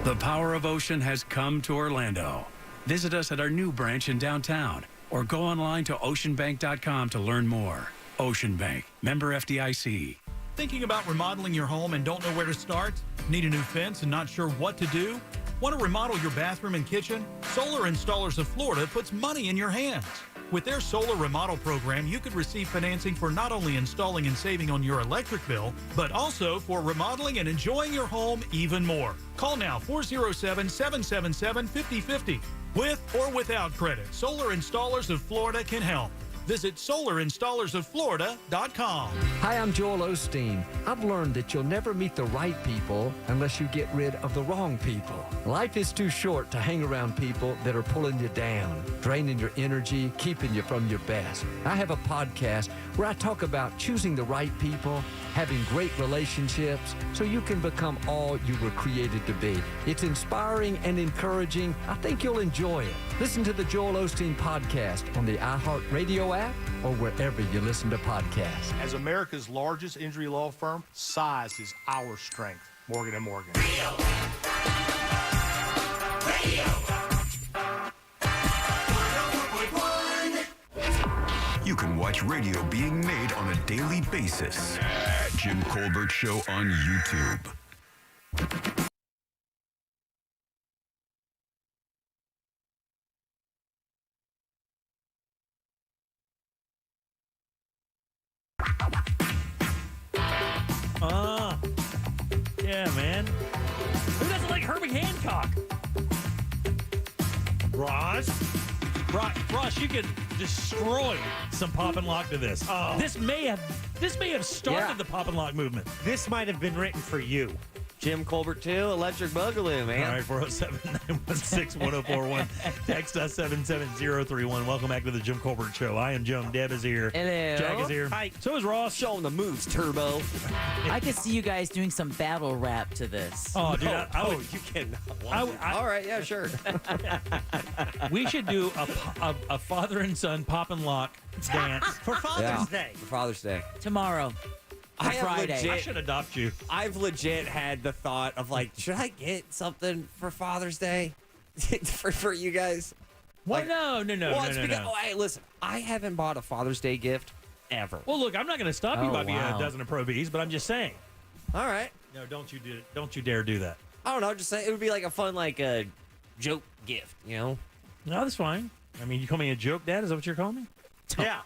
The power of Ocean has come to Orlando. Visit us at our new branch in downtown or go online to oceanbank.com to learn more. Ocean Bank, member FDIC. Thinking about remodeling your home and don't know where to start? Need a new fence and not sure what to do? Want to remodel your bathroom and kitchen? Solar Installers of Florida puts money in your hands. With their solar remodel program, you could receive financing for not only installing and saving on your electric bill, but also for remodeling and enjoying your home even more. Call now, 407-777-5050. With or without credit, Solar Installers of Florida can help. Visit solarinstallersoflorida.com. Hi, I'm Joel Osteen. I've learned that you'll never meet the right people unless you get rid of the wrong people. Life is too short to hang around people that are pulling you down, draining your energy, keeping you from your best. I have a podcast where I talk about choosing the right people, having great relationships, so you can become all you were created to be. It's inspiring and encouraging. I think you'll enjoy it. Listen to the Joel Osteen podcast on the iHeartRadio app or wherever you listen to podcasts. As America's largest injury law firm, size is our strength. Morgan & Morgan. You can watch radio being made on a daily basis. Jim Colbert Show on YouTube. Yeah, man. Who doesn't like Herbie Hancock? Ross, you could destroy some pop and lock to this. Oh. This may have started the pop and lock movement. This might have been written for you. Jim Colbert 2, Electric Boogaloo, man. All right, 407-916-1041. Text us 77031. Welcome back to the Jim Colbert Show. I am Jim. Deb is here. Hello. Jack is here. Hi. So is Ross. Showing the moves, Turbo. I could see you guys doing some battle rap to this. Oh, dude, I would, you cannot. All right, yeah, sure. we should do a father and son pop and lock dance For Father's Day. For Father's Day. Tomorrow. I have Friday. legit- I should adopt you. I've legit had the thought of like, should I get something for Father's Day for you guys? What? No. Well, it's because, oh, hey, listen, I haven't bought a Father's Day gift ever. Well, look, I'm not going to stop you Oh, by being wow. a dozen of Pro Bs, but I'm just saying. All right. No, don't you do it. Don't you dare do that. I don't know. Just saying, it would be like a fun, like a joke gift, you know? No, that's fine. I mean, you call me a joke dad? Is that what you're calling me? Yeah.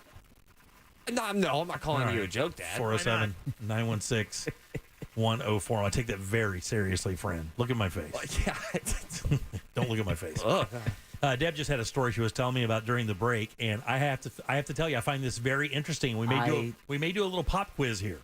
No, I'm not calling you a joke, Dad. 407-916-1041. I take that very seriously, friend. Look at my face. Yeah. Don't look at my face. Ugh. Deb just had a story she was telling me about during the break, and I have to tell you, I find this very interesting. We may do a little pop quiz here.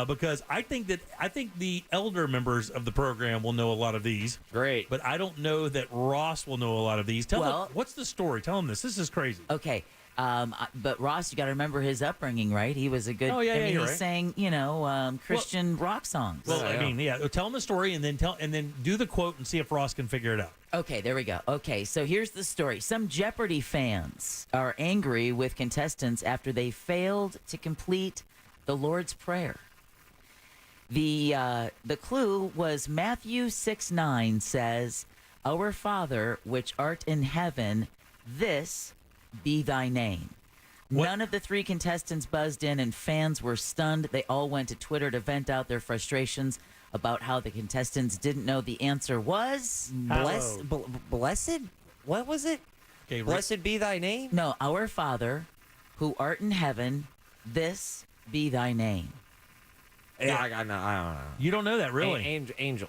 Because I think the elder members of the program will know a lot of these. Great. But I don't know that Ross will know a lot of these. Tell them, what's the story? Tell them this. This is crazy. Okay. But Ross, you got to remember his upbringing, right? He was a good. Oh, yeah, I mean, you're he right. sang, Christian rock songs. Well, I mean, yeah. Tell them the story and then do the quote and see if Ross can figure it out. Okay, there we go. Okay, so here's the story. Some Jeopardy fans are angry with contestants after they failed to complete the Lord's Prayer. The clue was Matthew 6:9 says, "Our Father, which art in heaven, this be thy name." None of the three contestants buzzed in, and fans were stunned. They all went to Twitter to vent out their frustrations about how the contestants didn't know the answer was Blessed? What was it? Okay, Blessed be thy name? No, our Father, who art in heaven, this be thy name. Yeah, I don't know. You don't know that, really? Angel.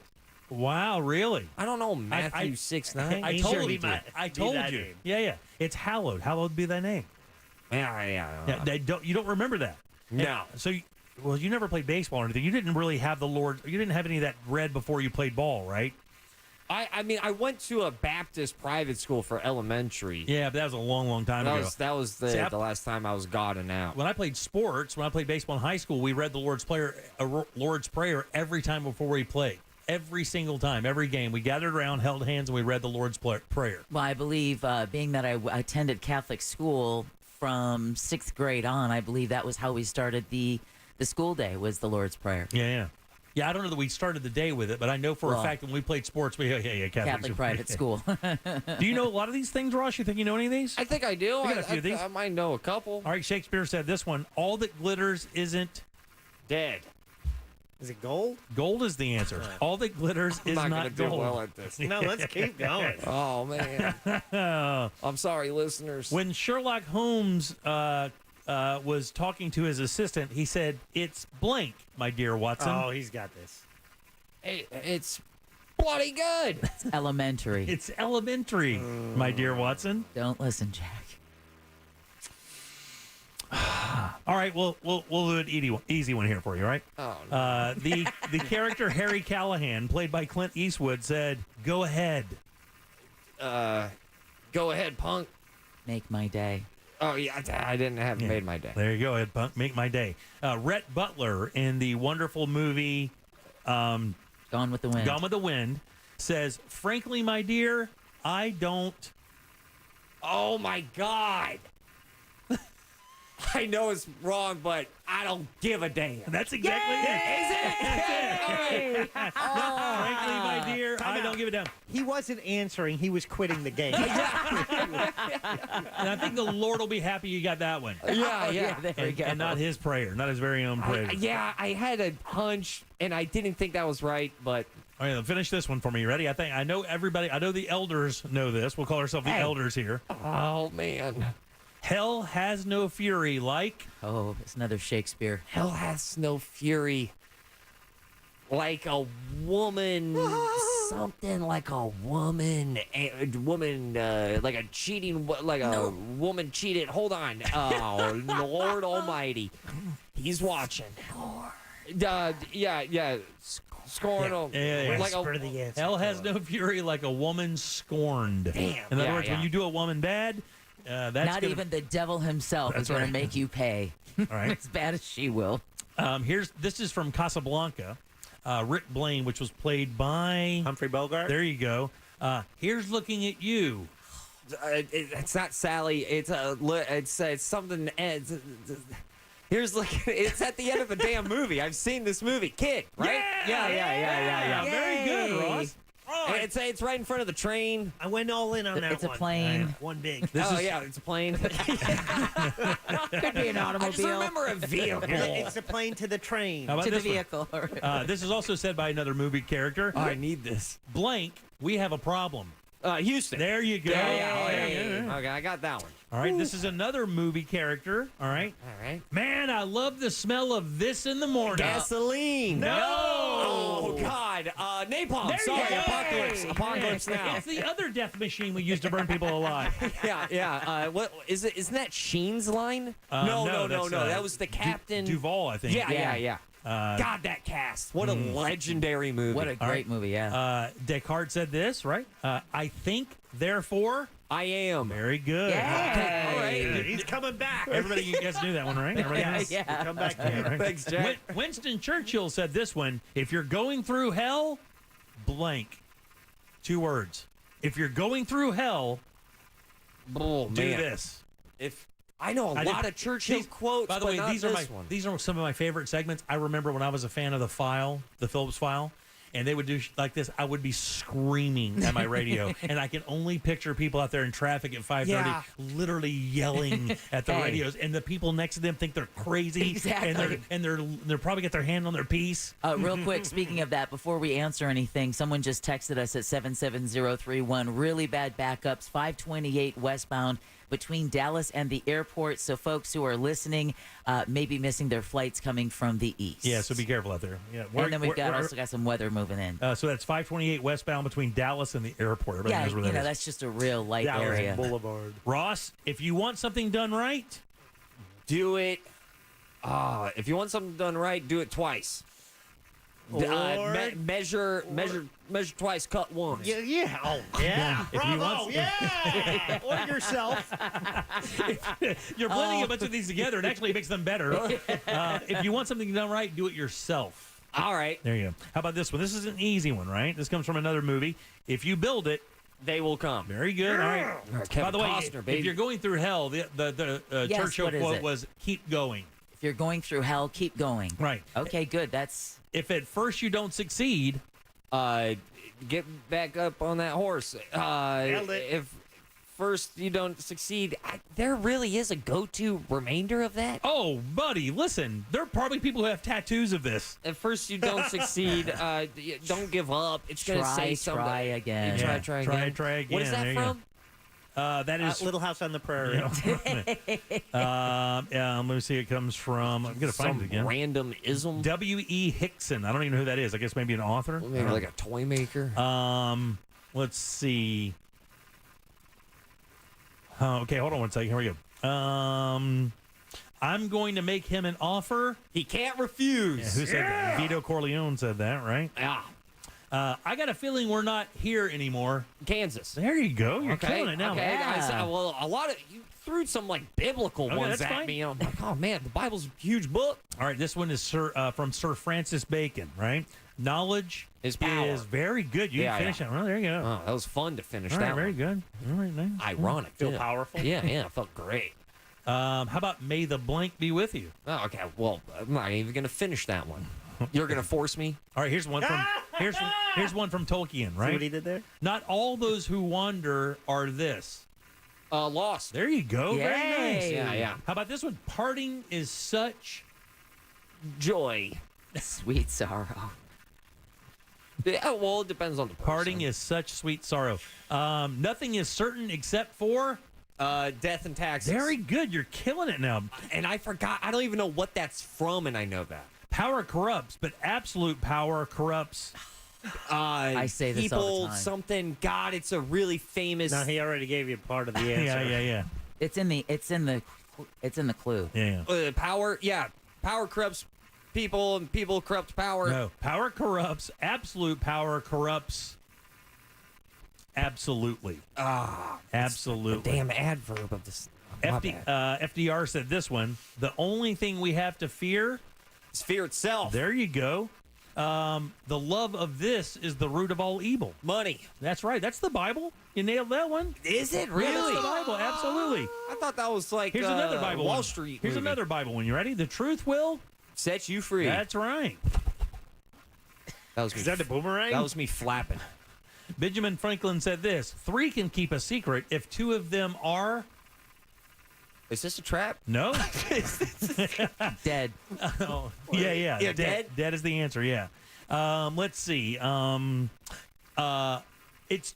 Wow, really? I don't know Matthew 6:9. I told you. I told you. Name. Yeah. It's hallowed. Hallowed be thy name. Yeah. You don't remember that? No. So, you never played baseball or anything. You didn't really have the Lord. You didn't have any of that read before you played ball, right? I mean, I went to a Baptist private school for elementary. Yeah, but that was a long, long time ago. That was the last time I was godding out. When I played sports, when I played baseball in high school, we read the Lord's Prayer every time before we played. Every single time, every game, we gathered around, held hands, and we read the Lord's Prayer. Well, I believe, being that I attended Catholic school from 6th grade on, I believe that was how we started the school day, was the Lord's Prayer. Yeah. Yeah, I don't know that we started the day with it, but I know for a fact when we played sports, Catholic private school. Do you know a lot of these things, Ross? You think you know any of these? I think I do. I got a few of these. I might know a couple. All right, Shakespeare said this one: "All that glitters isn't dead." Is it gold? Gold is the answer. All that glitters is I'm not gonna do gold. well at this. No, let's keep going. Oh man, I'm sorry, listeners. When Sherlock Holmes was talking to his assistant, he said, "It's blank, my dear Watson." Oh, he's got this. It's bloody good. It's elementary. It's elementary, my dear Watson. Don't listen, Jack. All right, we'll do an easy one here for you, all right? Oh, no. The character Harry Callahan, played by Clint Eastwood, said, "Go ahead." Go ahead, punk. Make my day. Oh yeah, I didn't have made my day. There you go, Ed Punk. Make my day. Rhett Butler in the wonderful movie Gone with the Wind. Gone with the Wind says, "Frankly, my dear, I don't." Oh my God. I know it's wrong, but I don't give a damn. That's exactly it. Is it? Frankly, my dear, I don't give a damn. He wasn't answering. He was quitting the game. And I think the Lord will be happy you got that one. Yeah. There we go. And not his prayer, not his very own prayer. I had a hunch, and I didn't think that was right, but. All right, finish this one for me. You ready? I know everybody. I know the elders know this. We'll call ourselves the elders here. Oh, man. Hell has no fury like. Oh, it's another Shakespeare. Hell has no fury like a woman. Something like a woman. Like a cheating. Like a woman cheated. Hold on. Oh, Lord Almighty. He's watching. Scorn. Yeah. Like Whisper the answer. Hell has no fury like a woman scorned. Damn. In other words, when you do a woman bad, that's Not even the devil himself is going to make you pay. All right. As bad as she will. This is from Casablanca. Rick Blaine, which was played by Humphrey Bogart. There you go. Here's looking at you. It's not Sally. It's something. Here's looking. It's at the end of a damn movie. I've seen this movie. Kid, right? Yeah. Very good, Ross. Oh, It's right in front of the train. I went all in on that It's a one. plane. One big. It's a plane. Could be an automobile. I just remember a vehicle. It's a plane to the train. How about To the this one? vehicle. This is also said by another movie character. I need this. Blank, we have a problem. Houston. There you go. Yeah. Okay, I got that one. All right, this is another movie character. All right. Man, I love the smell of this in the morning. Gasoline. No. Oh God. Napalm. There Sorry. you go. Apocalypse. Apocalypse now. It's the other death machine we use to burn people alive. Yeah. What is it? Isn't that Sheen's line? No. That was the captain. Duval, I think. Yeah. God, that cast. What a legendary movie. What a great movie, yeah. Descartes said this, right? I think, therefore, I am. Very good. Yeah. All right. He's coming back. Everybody, you guys knew that one, right? Everybody knows? Yeah. Come back Yeah, here. right. Thanks, Jack. Winston Churchill said this one: if you're going through hell, blank. 2 words. If you're going through hell, Oh, do man. this. If I know a lot of Churchill quotes, By the but way, not these are this one. these are some of my favorite segments. I remember when I was a fan of the Phillips File, and they would do like this. I would be screaming at my radio, and I can only picture people out there in traffic at 5:30, Yeah. literally yelling at the Hey. radios, and the people next to them think they're crazy, Exactly. and they're probably got their hand on their piece. Real quick, speaking of that, before we answer anything, someone just texted us at 77031. Really bad backups, 528 westbound between Dallas and the airport. So folks who are listening may be missing their flights coming from the east. Yeah, so be careful out there. Yeah, And then we've also got some weather moving in. So that's 528 westbound between Dallas and the airport. Everybody Yeah, knows where that is. that's just a real light Dallas area. Boulevard. Ross, if you want something done right, Do it. If you want something done right, do it twice. Measure twice, cut once. Yeah. Oh, yeah. If you Bravo. want- Yeah. Or yourself. you're blending a bunch of these together. It actually makes them better. If you want something done right, do it yourself. All right. There you go. How about this one? This is an easy one, right? This comes from another movie. If you build it, they will come. Very good. All right. Kevin By the way, Costner, baby. if you're going through hell, the Yes, Churchill what is quote it? was "Keep going." If you're going through hell, keep going. Right. Okay, good. That's If at first you don't succeed, Get back up on that horse. If first you don't succeed, there really is a go-to remainder of that. oh, buddy, listen. There are probably people who have tattoos of this. At first you don't succeed, don't give up. It's going to say something. try again. Try Yeah, again. try again. What is that There you go. from? That is Little House on the Prairie. let me see. It comes from. I'm gonna find Some it again. random ism. W.E. Hickson. I don't even know who that is. I guess maybe an author. Maybe like a toy maker. Let's see. Okay, hold on one second. Here we go. I'm going to make him an offer he can't refuse. Yeah, who said that? Vito Corleone said that, right? Yeah. I got a feeling we're not here anymore. Kansas. There you go. You're killing it now. Okay. Yeah. Well, a lot of you threw some like biblical Okay, ones that's at fine. me. And I'm like, oh man, the Bible's a huge book. All right, this one is from Sir Francis Bacon, right? Knowledge is power. Is very good. You Yeah, can finish yeah. that. Well, there you go. Oh, that was fun to finish All that right, very one. good. All right, nice. Ironic. Feel too. powerful? Yeah, it felt great. How about May the blank be with you? Oh, okay. Well, I'm not even gonna finish that one. You're gonna force me. All right, here's one from here's one from Tolkien, right? See what he did there? Not all those who wander are this. Lost. There you go. Very Yay. nice. Yeah. How about this one? Parting is such Joy. sweet sorrow. Yeah, well, it depends on the person. parting is such sweet sorrow. Nothing is certain except for death and taxes. very good. You're killing it now. And I forgot. I don't even know what that's from, and I know that. Power corrupts, but absolute power corrupts. I say this all the people, time. something. God, it's a really famous. No, he already gave you part of the answer. Yeah. It's in the clue. Yeah. Power. Yeah, power corrupts. people and people corrupt power. No, power corrupts. Absolute power corrupts. Absolutely. Absolutely. The damn adverb of this. FDR said this one. The only thing we have to fear is fear itself. There you go. The love of this is the root of all evil. Money. That's right. That's the Bible. You nailed that one. Is it really? Yeah, that's the Bible. Absolutely. I thought that was like Here's another Bible Wall one. Street. Here's movie. another Bible one. You ready? The truth will set you free. That's right. That was me. Is that a boomerang? That was me flapping. Benjamin Franklin said this: 3 can keep a secret if 2 of them are. Is this a trap? No. Dead. Oh, yeah. Dead? Dead is the answer. Yeah. Let's see. It's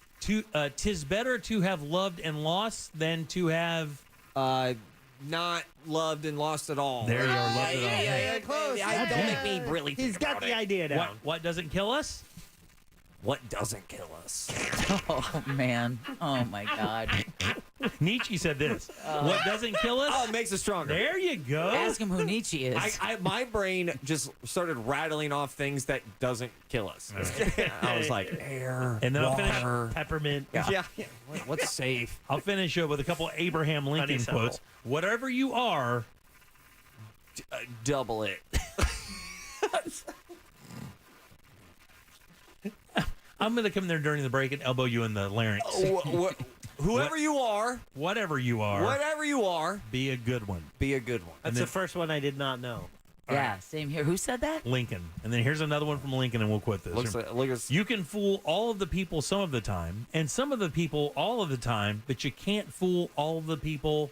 tis better to have loved and lost than to have not loved and lost at all. There you are. Loved it all. Yeah, close. Don't make me really. He's got the idea down. What doesn't kill us? What doesn't kill us? Oh, man. Oh, my God. Nietzsche said this. What doesn't kill us? Oh, it makes us stronger. There you go. Ask him who Nietzsche is. My brain just started rattling off things that doesn't kill us. I was like, air, And then I'll finish water. Peppermint. Yeah. What's safe? I'll finish with a couple Abraham Lincoln Honeysuckle. quotes. Whatever you are, Double it. I'm going to come there during the break and elbow you in the larynx. Whoever you are, Whatever you are, whatever you are, be a good one. be a good one. That's the first one I did not know. Yeah, same here. Who said that? Lincoln. And then here's another one from Lincoln, and we'll quit this. You can fool all of the people some of the time, and some of the people all of the time, but you can't fool all of the people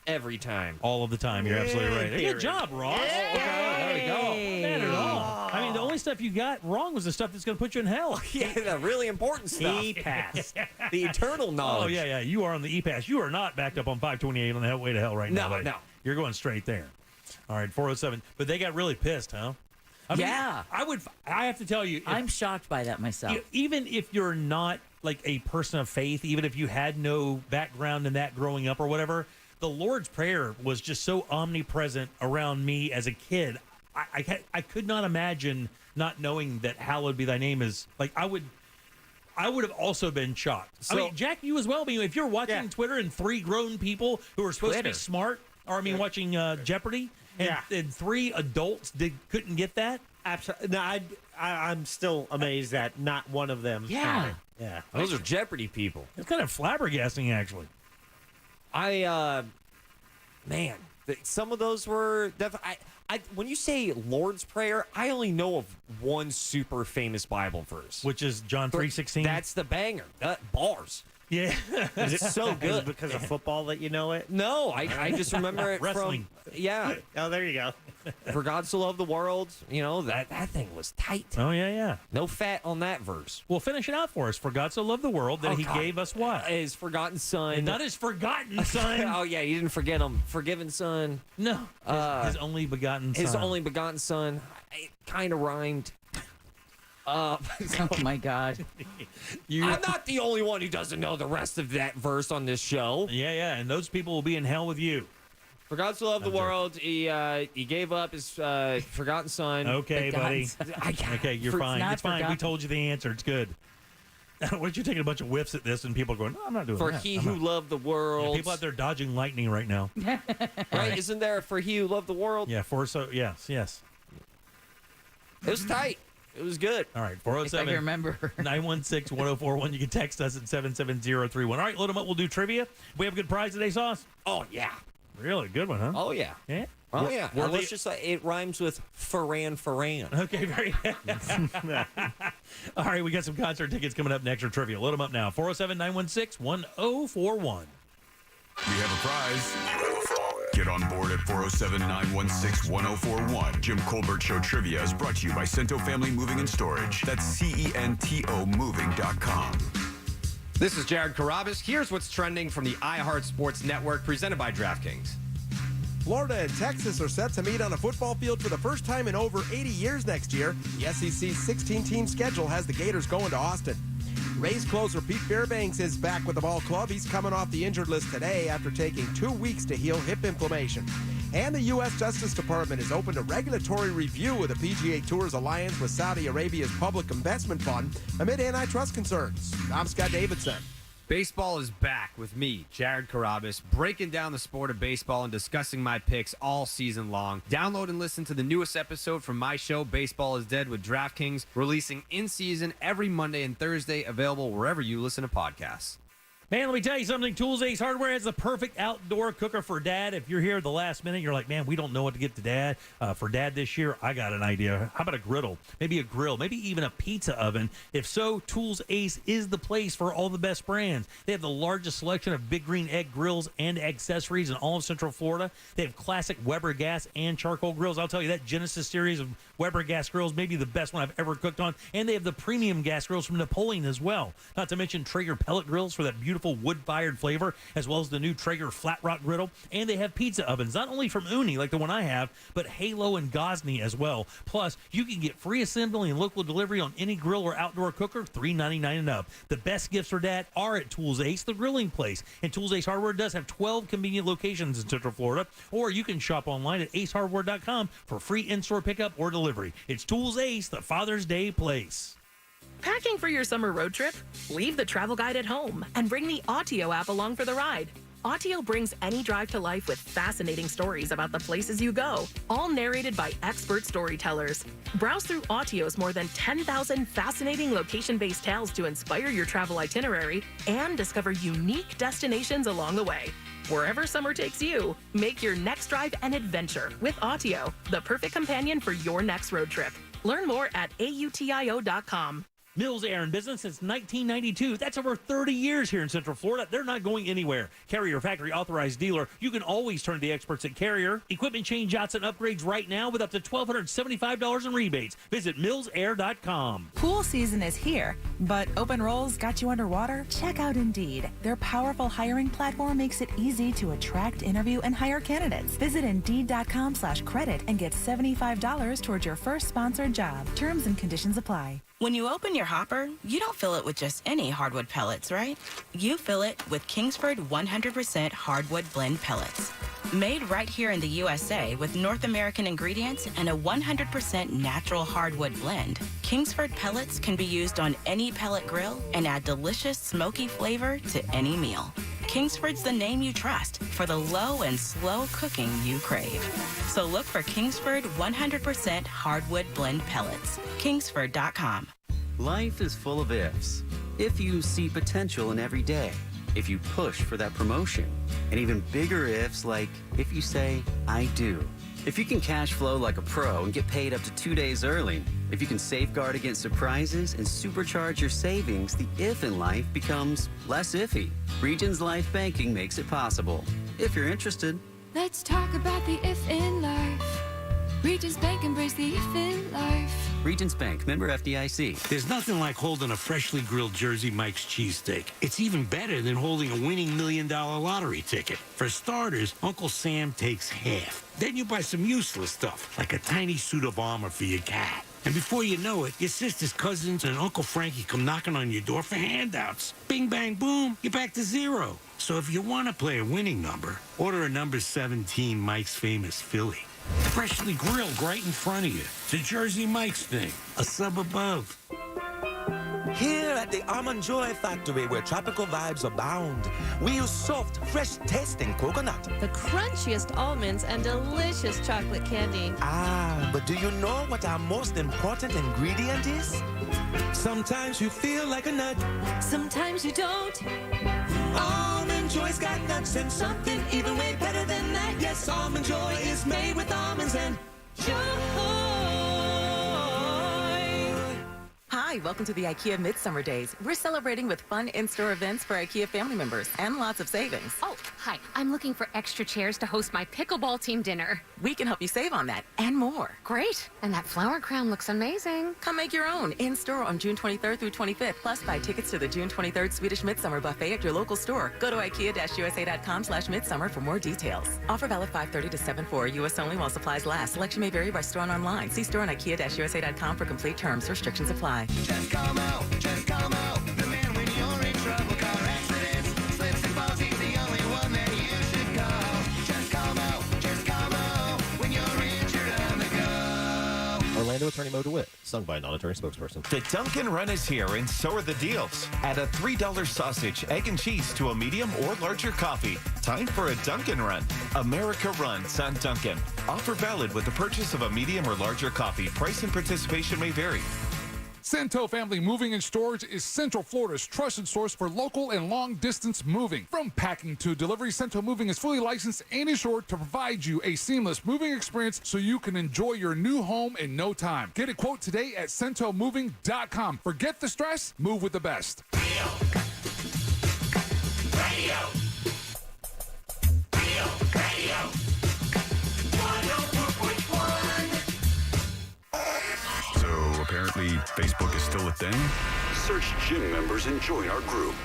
every time. all of the time. You're absolutely right. Good job, Ross. There we go. Not at all. I mean, the only stuff you got wrong was the stuff that's going to put you in hell. Yeah, the really important stuff. E-pass. The eternal Oh, knowledge. yeah. You are on the E-Pass. You are not backed up on 528 on the way to hell right now. buddy. No. You're going straight there. All right, 407. But they got really pissed, huh? I mean, Yeah. I have to tell you. I'm shocked by that myself. Even if you're not like a person of faith, even if you had no background in that growing up or whatever, the Lord's Prayer was just so omnipresent around me as a kid. I could not imagine not knowing that hallowed be thy name is like I would have also been shocked. I mean, Jack, you as well. I mean, if you're watching Twitter and 3 grown people who are supposed to be smart, or I mean, watching Jeopardy, and 3 adults couldn't get that. Absolutely. No, I'm still amazed that not one of them. Yeah. had it. Yeah. Those are Jeopardy people. It's kind of flabbergasting, actually. Man, some of those were definitely. When you say Lord's Prayer, I only know of one super famous Bible verse, Which is John 3:16. That's the banger. Bars. Yeah. Is it so good. Is it because of football that you know it? No, I just remember it Wrestling. from. Yeah. Oh, there you go. For God so loved the world, that thing was tight. Oh, yeah. No fat on that verse. Well, finish it out for us. For God so loved the world that he gave us what? His forgotten son. Not his forgotten son. Oh, yeah, you didn't forget him. Forgiven son. No. His only begotten son. His only begotten son. It kind of rhymed. Oh, my God. I'm not the only one who doesn't know the rest of that verse on this show. Yeah, and those people will be in hell with you. For God so loved the world, he gave up his forgotten son. Okay, buddy. Okay, you're fine. not It's fine. We forgotten. told you the answer. It's good. What you're taking a bunch of whiffs at this, and people are going, no, I'm not doing For that. he I'm who not." loved the world. Yeah, people out there dodging lightning right now. Right? Isn't there for he who loved the world? Yeah, yes. It was tight. It was good. All right, If I 407 can remember. 916-1041. You can text us at 77031. All right, load them up. We'll do trivia. We have a good prize today, Sauce? Oh, yeah. Really? Good one, huh? Oh, yeah. Yeah? Oh, yeah. Were Let's they- just say it rhymes with Ferran. Okay, very All right, we got some concert tickets coming up next for trivia. Load them up now. 407-916-1041. We have a prize. Get on board at 407-916-1041. Jim Colbert Show Trivia is brought to you by Cento Family Moving and Storage. That's CENTO Moving.com. This is Jared Carabas. Here's what's trending from the iHeart Sports Network, presented by DraftKings. Florida and Texas are set to meet on a football field for the first time in over 80 years next year. The SEC's 16-team schedule has the Gators going to Austin. Rays closer Pete Fairbanks is back with the ball club. He's coming off the injured list today after taking 2 weeks to heal hip inflammation. And the U.S. Justice Department is open to regulatory review of the PGA Tour's alliance with Saudi Arabia's Public Investment Fund amid antitrust concerns. I'm Scott Davidson. Baseball is back with me, Jared Carabas, breaking down the sport of baseball and discussing my picks all season long. Download and listen to the newest episode from my show, Baseball is Dead with DraftKings, releasing in season every Monday and Thursday, available wherever you listen to podcasts. Man, let me tell you something. Tools Ace Hardware has the perfect outdoor cooker for Dad. If you're here at the last minute, you're like, man, we don't know what to get to Dad. For Dad this year, I got an idea. How about a griddle? Maybe a grill, maybe even a pizza oven. If so, Tools Ace is the place for all the best brands. They have the largest selection of Big Green Egg grills and accessories in all of Central Florida. They have classic Weber gas and charcoal grills. I'll tell you, that Genesis series of Weber gas grills may be the best one I've ever cooked on. And they have the premium gas grills from Napoleon as well. Not to mention Traeger pellet grills for that beautiful wood-fired flavor, as well as the new Traeger Flat Rock griddle. And they have pizza ovens, not only from Uni, like the one I have, but Halo and Gosney as well. Plus, you can get free assembly and local delivery on any grill or outdoor cooker, $3.99 and up. The best gifts for Dad are at Tools Ace, the grilling place. And Tools Ace Hardware does have 12 convenient locations in Central Florida, or you can shop online at acehardware.com for free in-store pickup or delivery. It's Tools Ace, the Father's Day place. Packing for your summer road trip? Leave the travel guide at home and bring the Autio app along for the ride. Autio brings any drive to life with fascinating stories about the places you go, all narrated by expert storytellers. Browse through Autio's more than 10,000 fascinating location-based tales to inspire your travel itinerary and discover unique destinations along the way. Wherever summer takes you, make your next drive an adventure with Autio, the perfect companion for your next road trip. Learn more at autio.com. Mills Air in business since 1992. That's over 30 years here in Central Florida. They're not going anywhere. Carrier factory authorized dealer. You can always turn to the experts at Carrier. Equipment change-outs and upgrades right now with up to $1,275 in rebates. Visit millsair.com. Pool season is here, but open roles got you underwater? Check out Indeed. Their powerful hiring platform makes it easy to attract, interview, and hire candidates. Visit Indeed.com/credit and get $75 towards your first sponsored job. Terms and conditions apply. When you open your hopper, you don't fill it with just any hardwood pellets, right? You fill it with Kingsford 100% hardwood blend pellets. Made right here in the USA with North American ingredients and a 100% natural hardwood blend, Kingsford pellets can be used on any pellet grill and add delicious smoky flavor to any meal. Kingsford's the name you trust for the low and slow cooking you crave. So look for Kingsford 100% hardwood blend pellets. Kingsford.com. Life is full of ifs. If you see potential in every day, if you push for that promotion, and even bigger ifs like if you say, I do. If you can cash flow like a pro and get paid up to 2 days early, if you can safeguard against surprises and supercharge your savings, the if in life becomes less iffy. Regions Life Banking makes it possible. If you're interested. Let's talk about the if in life. Regions Bank, embrace the if in life. Regions Bank, member FDIC. There's nothing like holding a freshly grilled Jersey Mike's cheesesteak. It's even better than holding a winning $1 million lottery ticket. For starters, Uncle Sam takes half. Then you buy some useless stuff, like a tiny suit of armor for your cat. And before you know it, your sister's cousins and Uncle Frankie come knocking on your door for handouts. Bing, bang, boom, you're back to zero. So if you want to play a winning number, order a number 17 Mike's Famous Philly. Freshly grilled right in front of you. It's a Jersey Mike's thing, a sub above. Here at the Almond Joy Factory, where tropical vibes abound, we use soft, fresh-tasting coconut. The crunchiest almonds and delicious chocolate candy. Ah, but do you know what our most important ingredient is? Sometimes you feel like a nut. Sometimes you don't. Almond Joy's got nuts and something even way better than that. Yes, Almond Joy is made with almonds and joy. Hi, welcome to the IKEA Midsummer Days. We're celebrating with fun in-store events for IKEA family members and lots of savings. Oh, hi. I'm looking for extra chairs to host my pickleball team dinner. We can help you save on that and more. Great. And that flower crown looks amazing. Come make your own in-store on June 23rd through 25th. Plus, buy tickets to the June 23rd Swedish Midsummer Buffet at your local store. Go to IKEA-USA.com/midsummer for more details. Offer valid 5/30 to 7/4. U.S. only while supplies last. Selection may vary by store and online. See store on IKEA-USA.com for complete terms. Restrictions apply. Just come out, just come out. The man when you're in trouble, car accidents, slips and falls, he's the only one that you should call. Just come out, just come out. Orlando attorney Mo DeWitt, sung by a non-attorney spokesperson. The Dunkin' Run is here, and so are the deals. Add a $3 sausage, egg, and cheese to a medium or larger coffee. Time for a Dunkin' Run. America runs on Dunkin'. Offer valid with the purchase of a medium or larger coffee. Price and participation may vary. Cento Family Moving and Storage is Central Florida's trusted source for local and long-distance moving. From packing to delivery, Cento Moving is fully licensed and insured to provide you a seamless moving experience so you can enjoy your new home in no time. Get a quote today at CentoMoving.com. Forget the stress, move with the best. Radio. Apparently, Facebook is still a thing. Search gym members and join our group.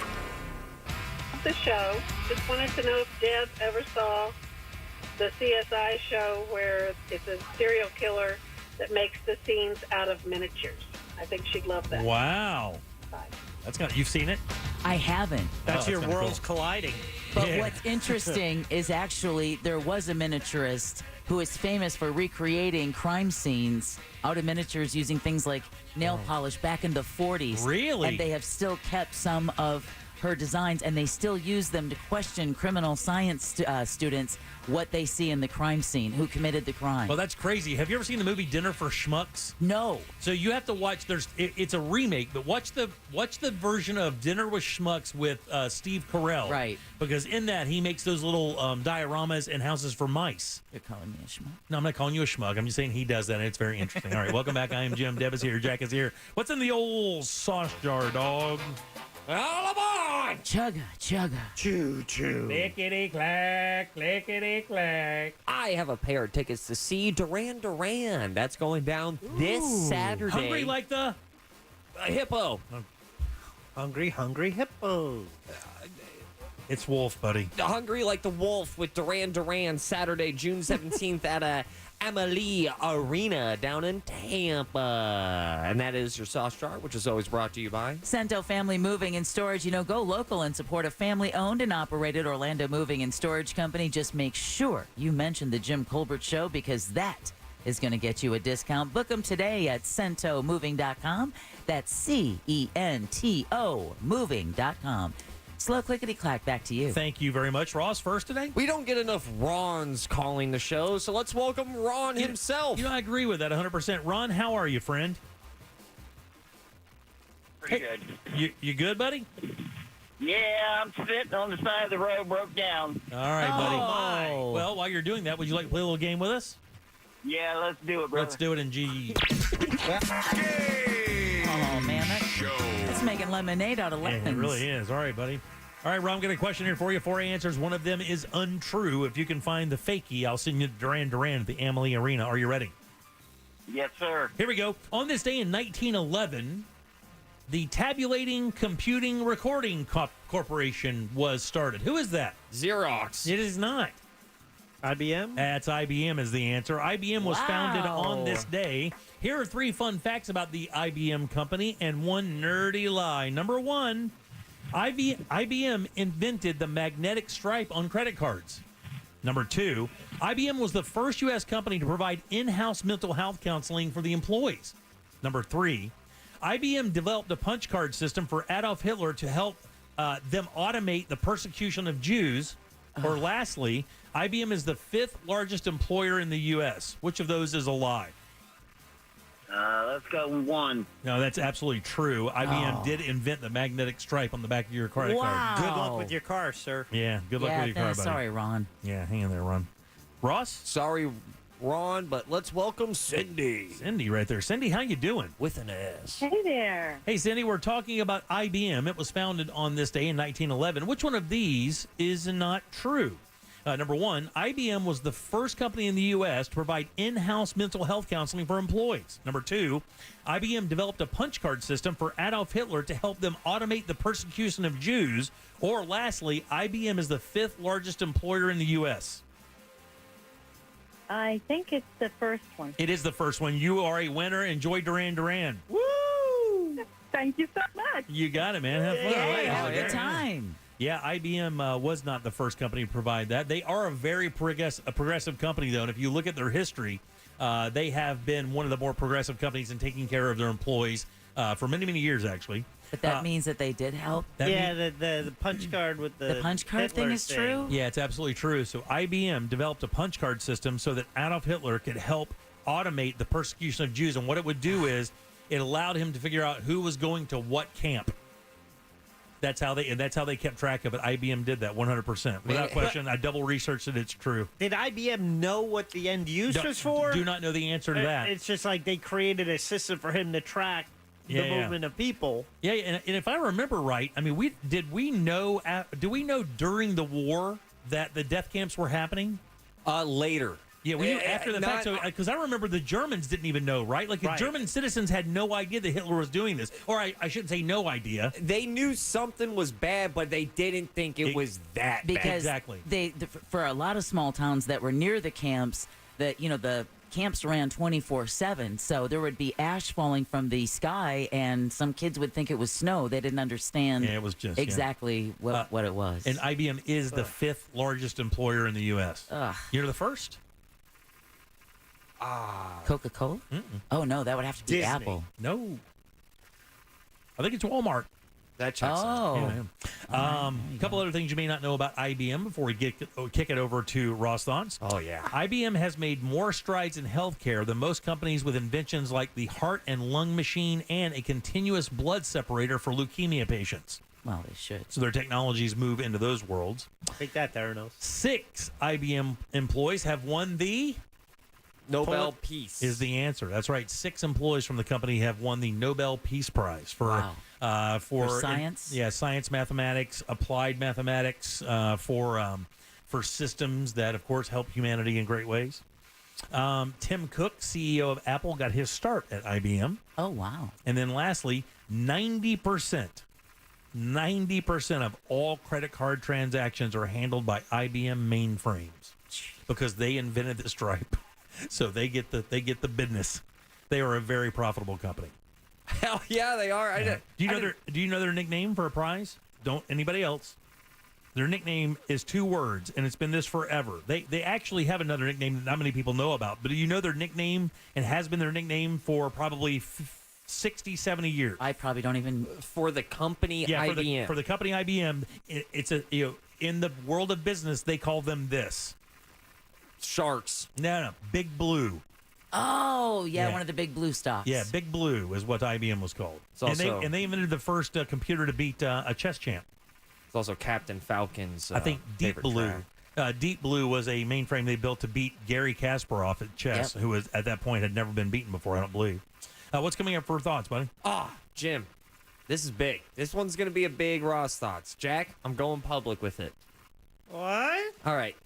The show. Just wanted to know if Deb ever saw the CSI show where it's a serial killer that makes the scenes out of miniatures. I think she'd love that. Wow. You've seen it? I haven't. That's your worlds colliding. But what's interesting is actually there was a miniaturist who is famous for recreating crime scenes out of miniatures using things like nail polish back in the 40s. Really? And they have still kept some of her designs, and they still use them to question criminal science students what they see in the crime scene, who committed the crime. Well, that's crazy. Have you ever seen the movie Dinner for Schmucks? No. So you have to watch. It's a remake, but watch the version of Dinner with Schmucks with Steve Carell. Right. Because in that he makes those little dioramas and houses for mice. You're calling me a schmuck? No, I'm not calling you a schmuck. I'm just saying he does that, and it's very interesting. All right, welcome back. I am Jim. Deb is here. Jack is here. What's in the old sauce jar, dog? All aboard! Chugga, chugga. Choo, choo. Clickety-clack, clickety-clack. I have a pair of tickets to see Duran Duran. That's going down this Saturday. Hungry like the hippo. Hungry hippo. It's Wolf, buddy. Hungry like the Wolf with Duran Duran Saturday, June 17th at Amalie Arena down in Tampa. And that is your sauce jar, which is always brought to you by Cento Family Moving and Storage. You know, go local and support a family-owned and operated Orlando moving and storage company. Just make sure you mention the Jim Colbert Show, because that is going to get you a discount. Book them today at CentoMoving.com. That's CENTO moving.com. Slow clickety-clack, back to you. Thank you very much. Ross, first today? We don't get enough Rons calling the show, so let's welcome Ron himself. You know, I agree with that 100%. Ron, how are you, friend? Pretty good. You good, buddy? Yeah, I'm sitting on the side of the road, broke down. All right, buddy. My. Well, while you're doing that, would you like to play a little game with us? Yeah, let's do it, brother. Let's do it in G. Oh, man, that's making lemonade out of lemons. Yeah, it really is. All right, buddy. All right, Ron, I've got a question here for you. 4 answers. One of them is untrue. If you can find the fakie, I'll send you to Duran Duran at the Amalie Arena. Are you ready? Yes, sir. Here we go. On this day in 1911, the Tabulating Computing Recording Corporation was started. Who is that? Xerox. It is not. IBM? That's IBM is the answer. IBM was founded on this day. Here are 3 fun facts about the IBM company and one nerdy lie. Number 1, IBM invented the magnetic stripe on credit cards. Number 2, IBM was the first U.S. company to provide in-house mental health counseling for the employees. Number 3, IBM developed a punch card system for Adolf Hitler to help them automate the persecution of Jews. Or lastly, IBM is the 5th largest employer in the U.S. Which of those is a lie? Let's go with 1. No, that's absolutely true. IBM did invent the magnetic stripe on the back of your credit card. Good luck with your car, sir. Yeah, good luck with your car, buddy. Sorry, Ron. Yeah, hang in there, Ron. Ross? Sorry, Ron, but let's welcome Cindy. Cindy right there. Cindy, how you doing? With an S. Hey there. Hey, Cindy, we're talking about IBM. It was founded on this day in 1911. Which one of these is not true? Number 1, IBM was the first company in the U.S. to provide in-house mental health counseling for employees. Number 2, IBM developed a punch card system for Adolf Hitler to help them automate the persecution of Jews. Or lastly, IBM is the 5th largest employer in the U.S. I think it's the first one. It is the first one. You are a winner. Enjoy Duran Duran. Woo! Thank you so much. You got it, man. Have fun. Have a good time. Yeah, IBM was not the first company to provide that. They are a very progressive company, though, and if you look at their history, they have been one of the more progressive companies in taking care of their employees for many, many years, actually. But that means that they did help? The punch card with the punch card Hitler thing is true? Yeah, it's absolutely true. So IBM developed a punch card system so that Adolf Hitler could help automate the persecution of Jews. And what it would do is it allowed him to figure out who was going to what camp. That's how they kept track of it. IBM did that 100%. Without question, I double researched it. It's true. Did IBM know what the end use was for? Do not know the answer to that. It's just like they created a system for him to track the movement of people. Yeah, and if I remember right, I mean, do we know during the war that the death camps were happening? Later. Yeah, we knew after the fact. So, because I remember the Germans didn't even know, right? Like, the German citizens had no idea that Hitler was doing this. Or I shouldn't say no idea. They knew something was bad, but they didn't think it was that bad. Because exactly. For a lot of small towns that were near the camps, the camps ran 24/7, so there would be ash falling from the sky, and some kids would think it was snow. They didn't understand it was just exactly what it was. And IBM is the 5th largest employer in the U.S. You know the first? Coca-Cola? Oh, no, that would have to be Disney. Apple. No. I think it's Walmart. That checks out. A couple other things you may not know about IBM before we kick it over to Ross Thoughts. Oh, yeah. IBM has made more strides in healthcare than most companies with inventions like the heart and lung machine and a continuous blood separator for leukemia patients. Well, they should. So their technologies move into those worlds. Take that, Theranos. 6 IBM employees have won the Nobel Peace. Is the answer. That's right. 6 employees from the company have won the Nobel Peace Prize for science. Science, mathematics, applied mathematics, for systems that, of course, help humanity in great ways. Tim Cook, CEO of Apple, got his start at IBM. Oh, wow. And then lastly, 90% of all credit card transactions are handled by IBM mainframes because they invented the Stripe. So they get the business. They are a very profitable company. Hell yeah, they are. Do you know their nickname for a prize? Don't anybody else. Their nickname is 2 words, and it's been this forever. They actually have another nickname that not many people know about, but do you know their nickname and has been their nickname for probably 60, 70 years? I probably don't even. For the company IBM. For the company IBM, it's in the world of business, they call them this. Sharks. No, Big Blue. Oh, yeah, one of the big blue stocks. Yeah, Big Blue is what IBM was called. And they invented the first computer to beat a chess champ. It's also Captain Falcon's I think Deep Blue. Deep Blue was a mainframe they built to beat Gary Kasparov at chess, who was at that point had never been beaten before, I don't believe. What's coming up for thoughts, buddy? Jim, this is big. This one's going to be a big Ross Thoughts. Jack, I'm going public with it. What? All right.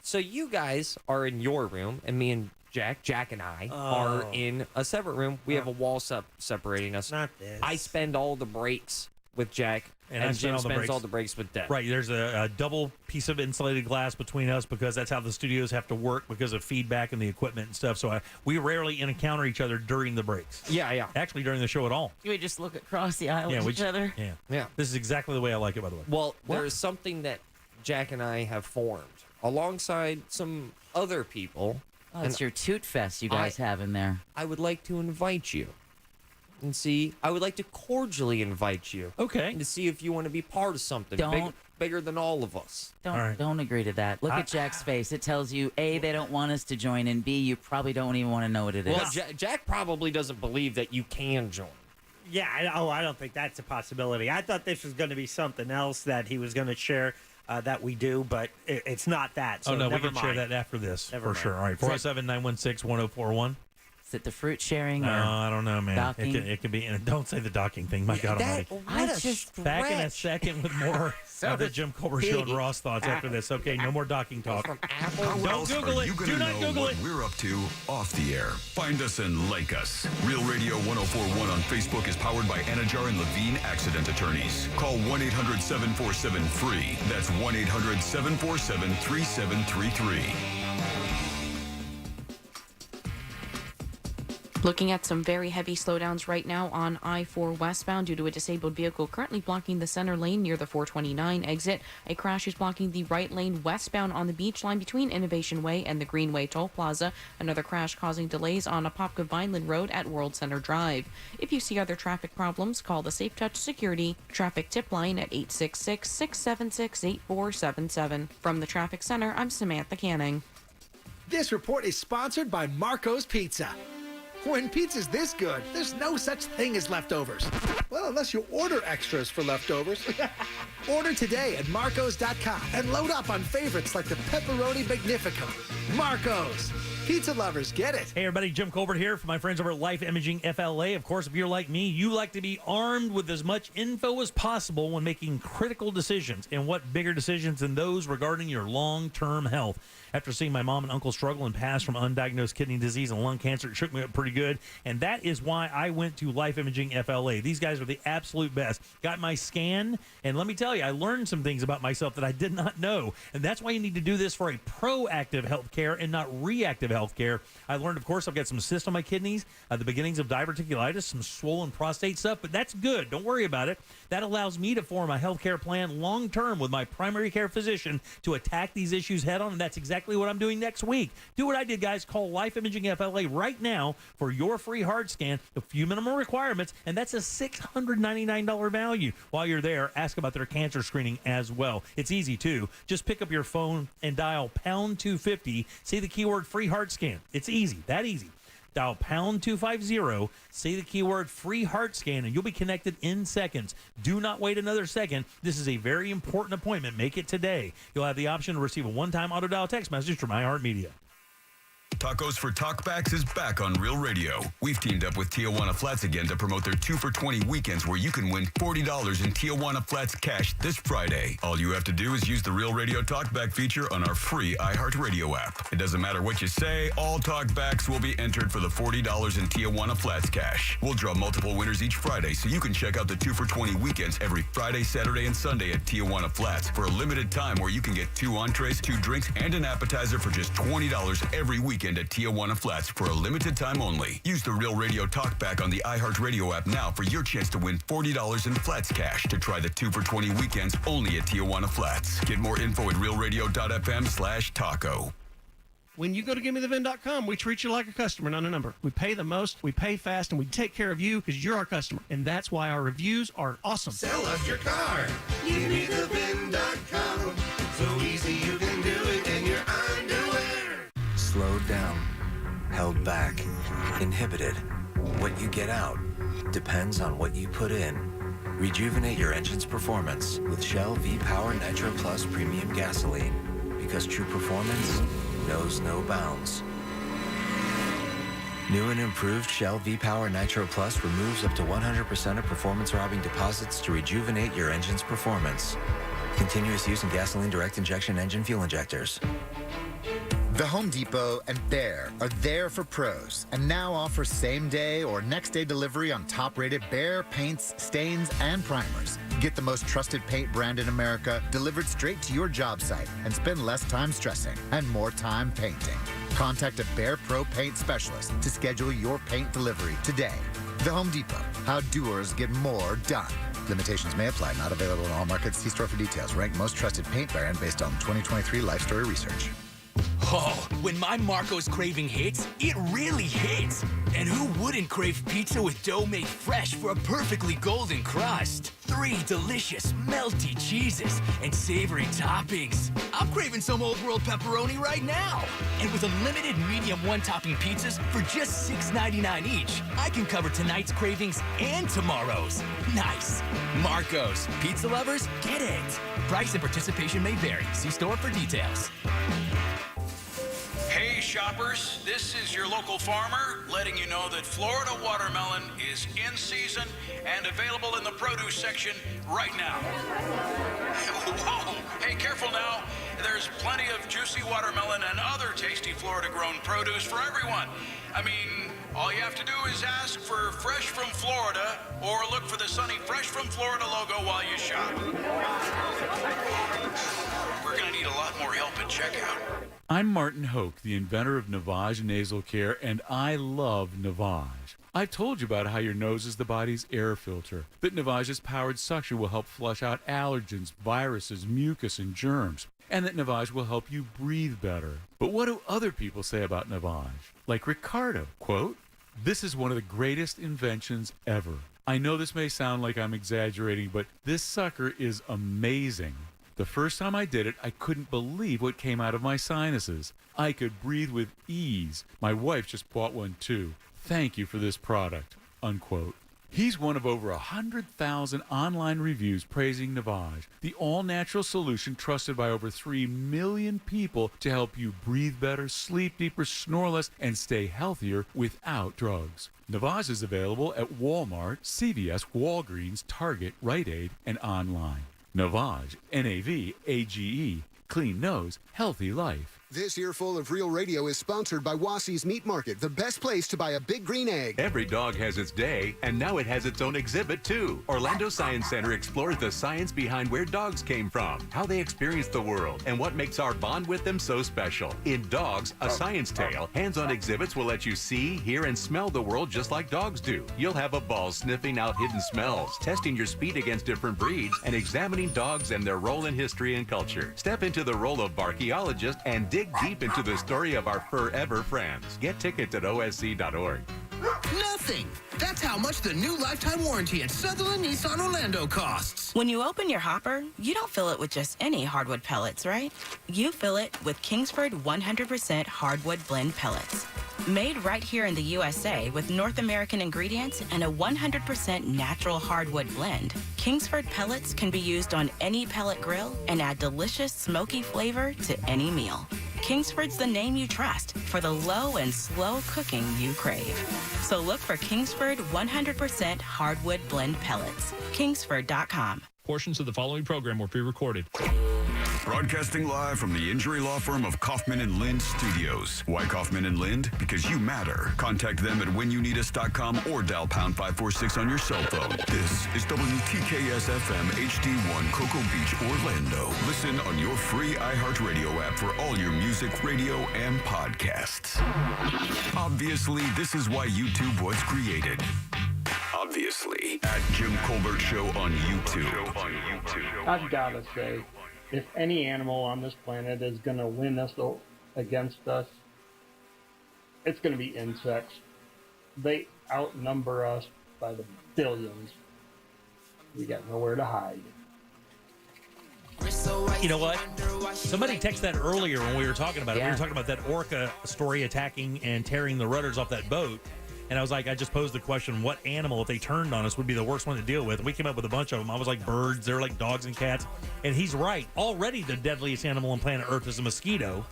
So you guys are in your room, and me and Jack and I are in a separate room. We have a wall separating us. Not this. I spend all the breaks with Jack, and Jim spends all the breaks with Deb. Right, there's a double piece of insulated glass between us because that's how the studios have to work because of feedback and the equipment and stuff. So we rarely encounter each other during the breaks. Yeah. Actually, during the show at all. We just look across the aisle at each other. Yeah. This is exactly the way I like it, by the way. Well, there's something that Jack and I have formed alongside some other people. Oh, it's your Toot Fest you guys have in there. I would like to invite you. And I would like to cordially invite you. Okay. To see if you want to be part of something bigger than all of us. Don't agree to that. Look at Jack's face. It tells you, A, they don't want us to join, and B, you probably don't even want to know what it is. Well, Jack probably doesn't believe that you can join. Yeah, I don't think that's a possibility. I thought this was going to be something else that he was going to share that we do, but it's not that. So we can share that after this for sure. All right, 407-916-1041. Is it the fruit sharing? Or I don't know, man. Docking? It could be. And don't say the docking thing. My God Almighty. Back in a second with more of the Jim Colbert Show and Ross Thoughts after this. Okay, no more docking talk. Don't Google it. Do not Google it. We're up to off the air. Find us and like us. Real Radio 104.1 on Facebook is powered by Anajar and Levine Accident Attorneys. Call 1-800-747-FREE. That's 1-800-747-3733. Looking at some very heavy slowdowns right now on I-4 westbound due to a disabled vehicle currently blocking the center lane near the 429 exit. A crash is blocking the right lane westbound on the beach line between Innovation Way and the Greenway Toll Plaza. Another crash causing delays on Apopka Vineland Road at World Center Drive. If you see other traffic problems, call the Safe Touch Security traffic tip line at 866-676-8477. From the Traffic Center, I'm Samantha Canning. This report is sponsored by Marco's Pizza. When pizza's this good, there's no such thing as leftovers. Well, unless you order extras for leftovers. Order today at marcos.com and load up on favorites like the Pepperoni Magnifico. Marco's. Pizza lovers get it. Hey, everybody. Jim Colbert here for my friends over at Life Imaging FLA. Of course, if you're like me, you like to be armed with as much info as possible when making critical decisions. And what bigger decisions than those regarding your long-term health? After seeing my mom and uncle struggle and pass from undiagnosed kidney disease and lung cancer, it shook me up pretty good. And that is why I went to Life Imaging FLA. These guys are the absolute best. Got my scan, and let me tell you, I learned some things about myself that I did not know. And that's why you need to do this for a proactive health care and not reactive health care. I learned, of course, I've got some cysts on my kidneys, the beginnings of diverticulitis, some swollen prostate stuff, but that's good. Don't worry about it. That allows me to form a health care plan long-term with my primary care physician to attack these issues head-on, and that's exactly what I'm doing next week. Do what I did, guys. Call Life Imaging FLA right now for your free heart scan, a few minimum requirements, and that's a $699 value. While you're there, ask about their cancer screening as well. It's easy, too. Just pick up your phone and dial pound 250, say the keyword free heart scan. It's easy, that easy. Dial pound 250, say the keyword free heart scan, and you'll be connected in seconds. Do not wait another second. This is a very important appointment. Make it today. You'll have the option to receive a one-time auto dial text message from iHeartMedia. Tacos for Talkbacks is back on Real Radio. We've teamed up with Tijuana Flats again to promote their 2 for $20 weekends where you can win $40 in Tijuana Flats cash this Friday. All you have to do is use the Real Radio Talkback feature on our free iHeartRadio app. It doesn't matter what you say, all talkbacks will be entered for the $40 in Tijuana Flats cash. We'll draw multiple winners each Friday, so you can check out the 2 for $20 weekends every Friday, Saturday, and Sunday at Tijuana Flats for a limited time where you can get 2 entrees, 2 drinks, and an appetizer for just $20 every weekend at Tijuana Flats for a limited time only. Use the Real Radio Talkback on the iHeartRadio app now for your chance to win $40 in Flats cash to try the 2 for $20 weekends only at Tijuana Flats. Get more info at realradio.fm/taco. When you go to GimmeTheVin.com, we treat you like a customer, not a number. We pay the most, we pay fast, and we take care of you because you're our customer. And that's why our reviews are awesome. Sell us your car. GimmeTheVin.com. So easy you can do it in your underwear. Slowed down, held back, inhibited. What you get out depends on what you put in. Rejuvenate your engine's performance with Shell V-Power Nitro Plus Premium Gasoline, because true performance knows no bounds. New and improved Shell V-Power Nitro Plus removes up to 100% of performance-robbing deposits to rejuvenate your engine's performance. Continuous use in gasoline direct injection engine fuel injectors. The Home Depot and Behr are there for pros and now offer same-day or next-day delivery on top-rated Behr paints, stains, and primers. Get the most trusted paint brand in America delivered straight to your job site and spend less time stressing and more time painting. Contact a Behr Pro Paint Specialist to schedule your paint delivery today. The Home Depot, how doers get more done. Limitations may apply, not available in all markets. See store for details. Ranked most trusted paint brand based on 2023 Life Story research. Oh, when my Marco's craving hits, it really hits. And who wouldn't crave pizza with dough made fresh for a perfectly golden crust? 3 delicious, melty cheeses and savory toppings. I'm craving some Old World pepperoni right now. And with unlimited medium one-topping pizzas for just $6.99 each, I can cover tonight's cravings and tomorrow's. Nice. Marco's. Pizza lovers, get it. Price and participation may vary. See store for details. Hey shoppers, this is your local farmer letting you know that Florida watermelon is in season and available in the produce section right now. Whoa, hey, careful now. There's plenty of juicy watermelon and other tasty Florida-grown produce for everyone. I mean, all you have to do is ask for Fresh from Florida or look for the sunny Fresh from Florida logo while you shop. We're going to need a lot more help at checkout. I'm Martin Hoke, the inventor of Navage Nasal Care, and I love Navage. I've told you about how your nose is the body's air filter, that Navage's powered suction will help flush out allergens, viruses, mucus, and germs, and that Navage will help you breathe better. But what do other people say about Navage? Like Ricardo, quote, "This is one of the greatest inventions ever. I know this may sound like I'm exaggerating, but this sucker is amazing. The first time I did it, I couldn't believe what came out of my sinuses. I could breathe with ease. My wife just bought one too. Thank you for this product," unquote. He's one of over 100,000 online reviews praising Navage, the all-natural solution trusted by over 3 million people to help you breathe better, sleep deeper, snore less, and stay healthier without drugs. Navage is available at Walmart, CVS, Walgreens, Target, Rite Aid, and online. Navage, N-A-V-A-G-E, clean nose, healthy life. This earful of Real Radio is sponsored by Wassey's Meat Market, the best place to buy a big green egg. Every dog has its day, and now it has its own exhibit, too. Orlando Science Center explores the science behind where dogs came from, how they experience the world, and what makes our bond with them so special. In Dogs, a Science Tale, hands-on exhibits will let you see, hear, and smell the world just like dogs do. You'll have a ball sniffing out hidden smells, testing your speed against different breeds, and examining dogs and their role in history and culture. Step into the role of archaeologist and dig deep into the story of our forever friends. Get tickets at osc.org. Nothing. That's how much the new lifetime warranty at Sutherland Nissan Orlando costs. When you open your hopper, you don't fill it with just any hardwood pellets, right? You fill it with Kingsford 100% hardwood blend pellets. Made right here in the USA with North American ingredients and a 100% natural hardwood blend, Kingsford pellets can be used on any pellet grill and add delicious smoky flavor to any meal. Kingsford's the name you trust for the low and slow cooking you crave. So look for Kingsford 100% hardwood blend pellets. Kingsford.com. Portions of the following program were pre-recorded. Broadcasting live from the injury law firm of Kaufman and Lind Studios. Why Kaufman and Lind? Because you matter. Contact them at whenyouneedus.com or dial pound 546 on your cell phone. This is WTKS FM HD1 Cocoa Beach, Orlando. Listen on your free iHeartRadio app for all your music, radio, and podcasts. Obviously, this is why YouTube was created. Obviously, at Jim Colbert Show on YouTube. I've got to say, if any animal on this planet is going to win us against us, it's going to be insects. They outnumber us by the billions. We got nowhere to hide. You know what? Somebody texted that earlier when we were talking about it. Yeah. We were talking about that orca story attacking and tearing the rudders off that boat. And I was like, I just posed the question, what animal, if they turned on us, would be the worst one to deal with? And we came up with a bunch of them. I was like, birds. They're like dogs and cats. And he's right. Already the deadliest animal on planet Earth is a mosquito.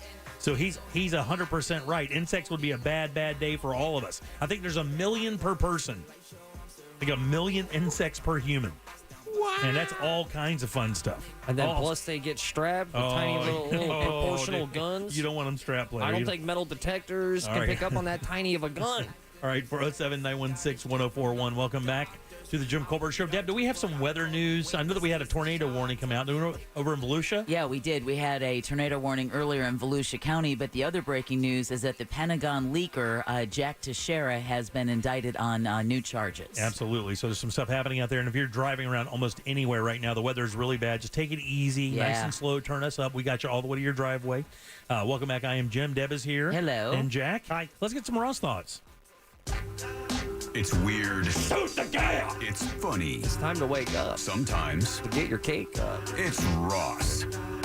So he's 100% right. Insects would be a bad, bad day for all of us. I think there's 1 million per person. I think 1 million insects per human. What? And that's all kinds of fun stuff. And then plus they get strapped with tiny little proportional guns. You don't want them strapped, Larry. I don't think metal detectors can pick up on that tiny of a gun. All right, 407-916-1041. Welcome back to the Jim Colbert Show. Deb, do we have some weather news? I know that we had a tornado warning come out over in Volusia. Yeah, we did. We had a tornado warning earlier in Volusia County, but the other breaking news is that the Pentagon leaker, Jack Teixeira, has been indicted on new charges. Absolutely. So there's some stuff happening out there, and if you're driving around almost anywhere right now, the weather is really bad. Just take it easy, nice and slow. Turn us up. We got you all the way to your driveway. Welcome back. I am Jim. Deb is here. Hello. And Jack. Hi. Let's get some Ross thoughts. It's weird. Shoot the gas! It's funny. It's time to wake up. Sometimes. To get your cake up. It's Ross.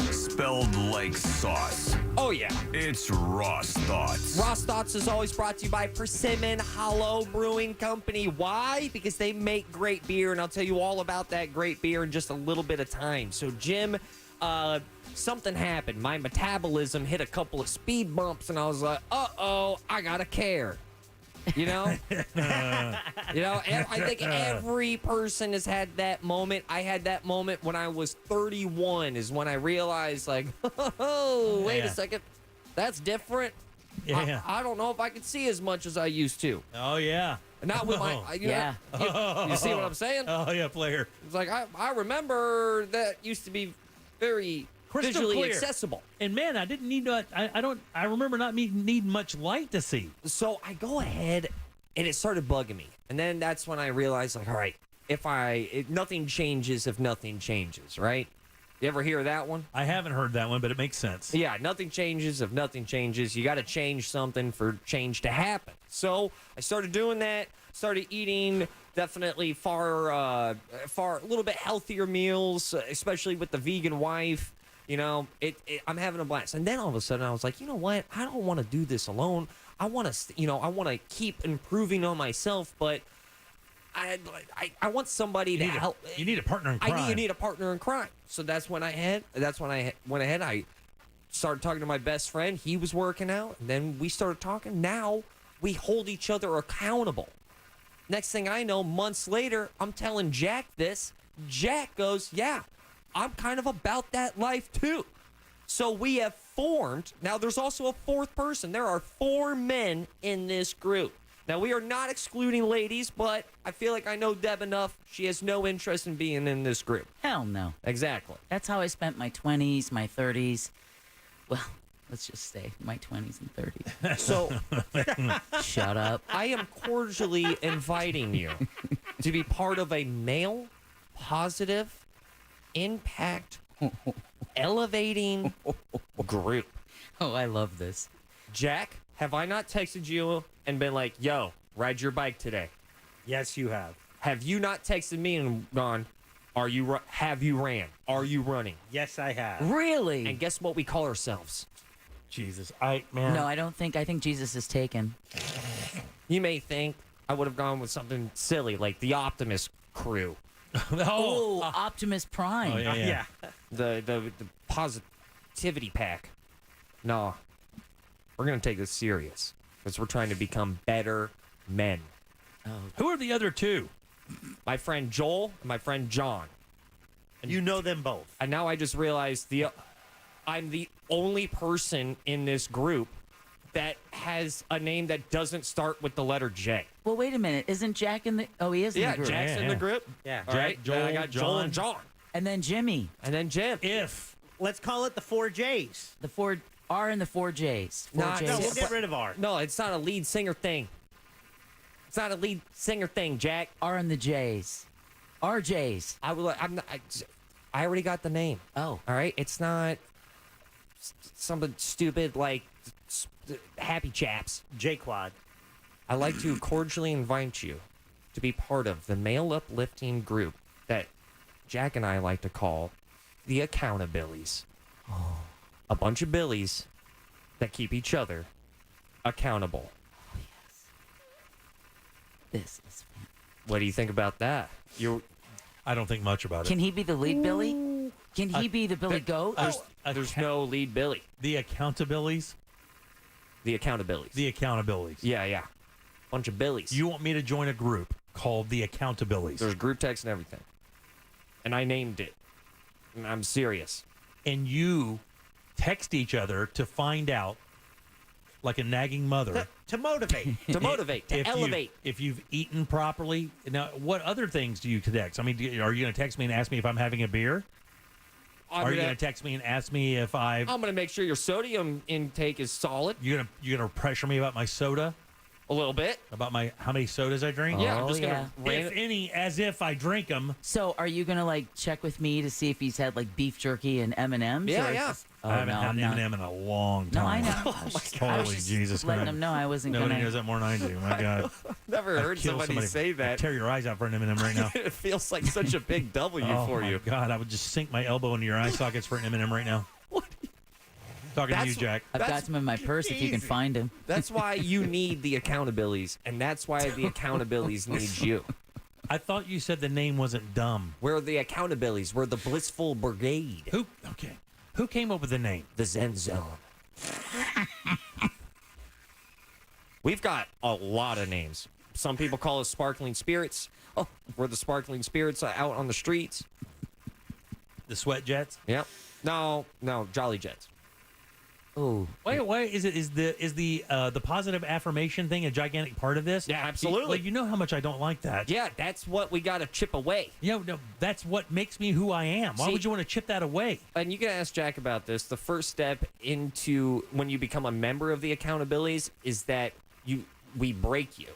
Spelled like sauce. Oh, yeah. It's Ross Thoughts. Ross Thoughts is always brought to you by Persimmon Hollow Brewing Company. Why? Because they make great beer, and I'll tell you all about that great beer in just a little bit of time. So, Jim, something happened. My metabolism hit a couple of speed bumps, and I was like, uh-oh, I gotta care. You know? I think every person has had that moment. I had that moment when I was 31 is when I realized, like, oh, wait a second. That's different. Yeah. I don't know if I can see as much as I used to. Oh, yeah. Not with my, you see what I'm saying? Oh, yeah, player. It's like, I remember that used to be very Crystal visually clear. accessible. And man, I didn't need to. I remember not need much light to see. So I go ahead, and it started bugging me. And then that's when I realized, like, all right, nothing changes if nothing changes, right? You ever hear that one? I haven't heard that one, but it makes sense. Yeah, nothing changes if nothing changes. You got to change something for change to happen. So I started doing that. Started eating definitely far a little bit healthier meals, especially with the vegan wife. You know, I'm having a blast. And then all of a sudden I was like, you know what? I don't want to do this alone. I want to keep improving on myself, but I want somebody to help. You need a partner in crime. You need a partner in crime. So that's when I went ahead. I started talking to my best friend. He was working out. And then we started talking. Now we hold each other accountable. Next thing I know, months later, I'm telling Jack this. Jack goes, yeah, I'm kind of about that life too. So we have formed. Now there's also a fourth person. There are 4 men in this group. Now, we are not excluding ladies, but I feel like I know Deb enough. She has no interest in being in this group. Hell no. Exactly. That's how I spent my 20s, my 30s. Well, let's just say my 20s and 30s. So, shut up. I am cordially inviting you to be part of a male, positive, impact, elevating group. Oh, I love this. Jack, have I not texted you and been like, yo, ride your bike today? Yes, you have. Have you not texted me and gone, have you ran? Are you running? Yes, I have. Really? And guess what we call ourselves? Jesus. No, I don't think. I think Jesus is taken. You may think I would have gone with something silly like the Optimus crew. Optimus Prime. Oh, yeah. The positivity pack. No. We're going to take this serious because we're trying to become better men. Oh. Who are the other 2? My friend Joel and my friend John. And you know them both. And now I just realized I'm the only person in this group that has a name that doesn't start with the letter J. Well, wait a minute. Isn't Jack in the... Oh, he is in the group. Jack's in the group. Yeah. All right. Joel, I got Joel and John. And then Jimmy. And then Jim. Let's call it the 4 J's. The 4 R and the 4 J's. 4 J's. No, we'll get rid of R. No, it's not a lead singer thing. It's not a lead singer thing, Jack. R and the J's. RJ's. I already got the name. Oh. All right. It's not something stupid like Happy Chaps. J-Quad. I'd like to cordially invite you to be part of the male uplifting group that Jack and I like to call the Accountabillies. Oh. A bunch of billies that keep each other accountable. Oh, yes. This is fantastic. What do you think about that? I don't think much about it. Can he be the lead Billy? Can he be the Billy Goat? There's no lead Billy. The Accountabillies? The Accountabillies. The Accountabillies. Yeah. Bunch of billies. You want me to join a group called the Accountabillies? There's group text and everything. And I named it. And I'm serious. And you text each other to find out, like a nagging mother. To motivate. To elevate. If you've eaten properly. Now, what other things do you text? I mean, are you going to text me and ask me if I'm having a beer? Are you going to text me and ask me if I'm going to make sure your sodium intake is solid. You're going to pressure me about my soda? A little bit. About how many sodas I drink? Yeah, I'm just yeah. going to... If any, as if I drink them. So, are you gonna like check with me to see if he's had like beef jerky and M&Ms? Yeah. Oh, I haven't had an M&M in a long time. No, I know. Holy Jesus letting Christ. him know I wasn't Nobody gonna. knows that more than I do. My God. Never heard kill somebody say that. I'd tear your eyes out for an M&M right now. It feels like such a big W for you. God, I would just sink my elbow into your eye sockets for an M&M right now. Talking to you, Jack. I've got some in my purse if you can find him. That's why you need the Accountabillies, and that's why the Accountabillies need you. I thought you said the name wasn't dumb. We're the Accountabillies. We're the Blissful Brigade. Who came up with the name? The Zen Zone. We've got a lot of names. Some people call us Sparkling Spirits. Oh, we're the Sparkling Spirits out on the streets. The Sweat Jets? Yep. No, Jolly Jets. Oh, wait. Is the positive affirmation thing a gigantic part of this? Yeah, absolutely. Well, you know how much I don't like that. Yeah, that's what we got to chip away. Yeah, no, that's what makes me who I am. Why would you want to chip that away? And you can ask Jack about this. The first step into when you become a member of the accountabilities is that we break you.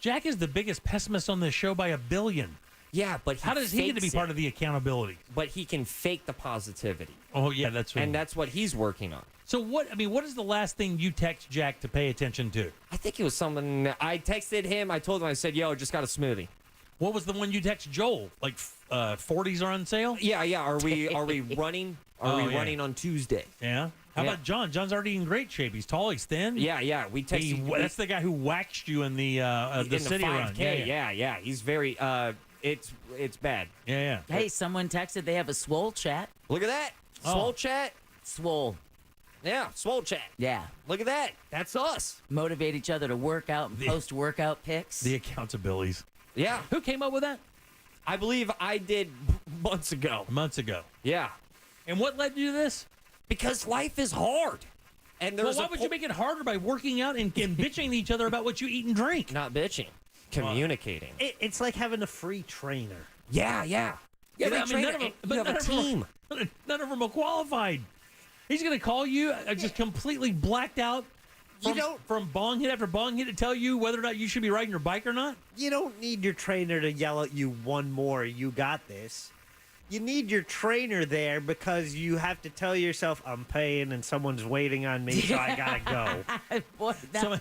Jack is the biggest pessimist on this show by a billion. Yeah, but how does he get to be part of the accountability? But he can fake the positivity. Oh yeah, that's right. And that's what he's working on. So what is the last thing you text Jack to pay attention to? I think it was something I texted him. I told him, I said, "Yo, just got a smoothie." What was the one you text Joel? Like 40s are on sale? Yeah. Are we running? Are we running on Tuesday? Yeah. How about John? John's already in great shape. He's tall. He's thin. Yeah. We texted. That's the guy who waxed you in the city run. Yeah. He's very. It's bad. Yeah. Hey, someone texted they have a swole chat. Look at that. Swole chat. Swole. Yeah, swole chat. Yeah. Look at that. That's us. Motivate each other to work out and post workout pics. The accountabilities. Yeah. Who came up with that? I believe I did months ago. Yeah. And what led you to this? Because life is hard. And there's why would you make it harder by working out and bitching to each other about what you eat and drink? Not bitching. Communicating. It's like having a free trainer. Yeah. You have a team. None of them are qualified. He's going to call you just completely blacked out from bong hit after bong hit to tell you whether or not you should be riding your bike or not? You don't need your trainer to yell at you one more, you got this. You need your trainer there because you have to tell yourself, I'm paying and someone's waiting on me, so I got to go. Boy,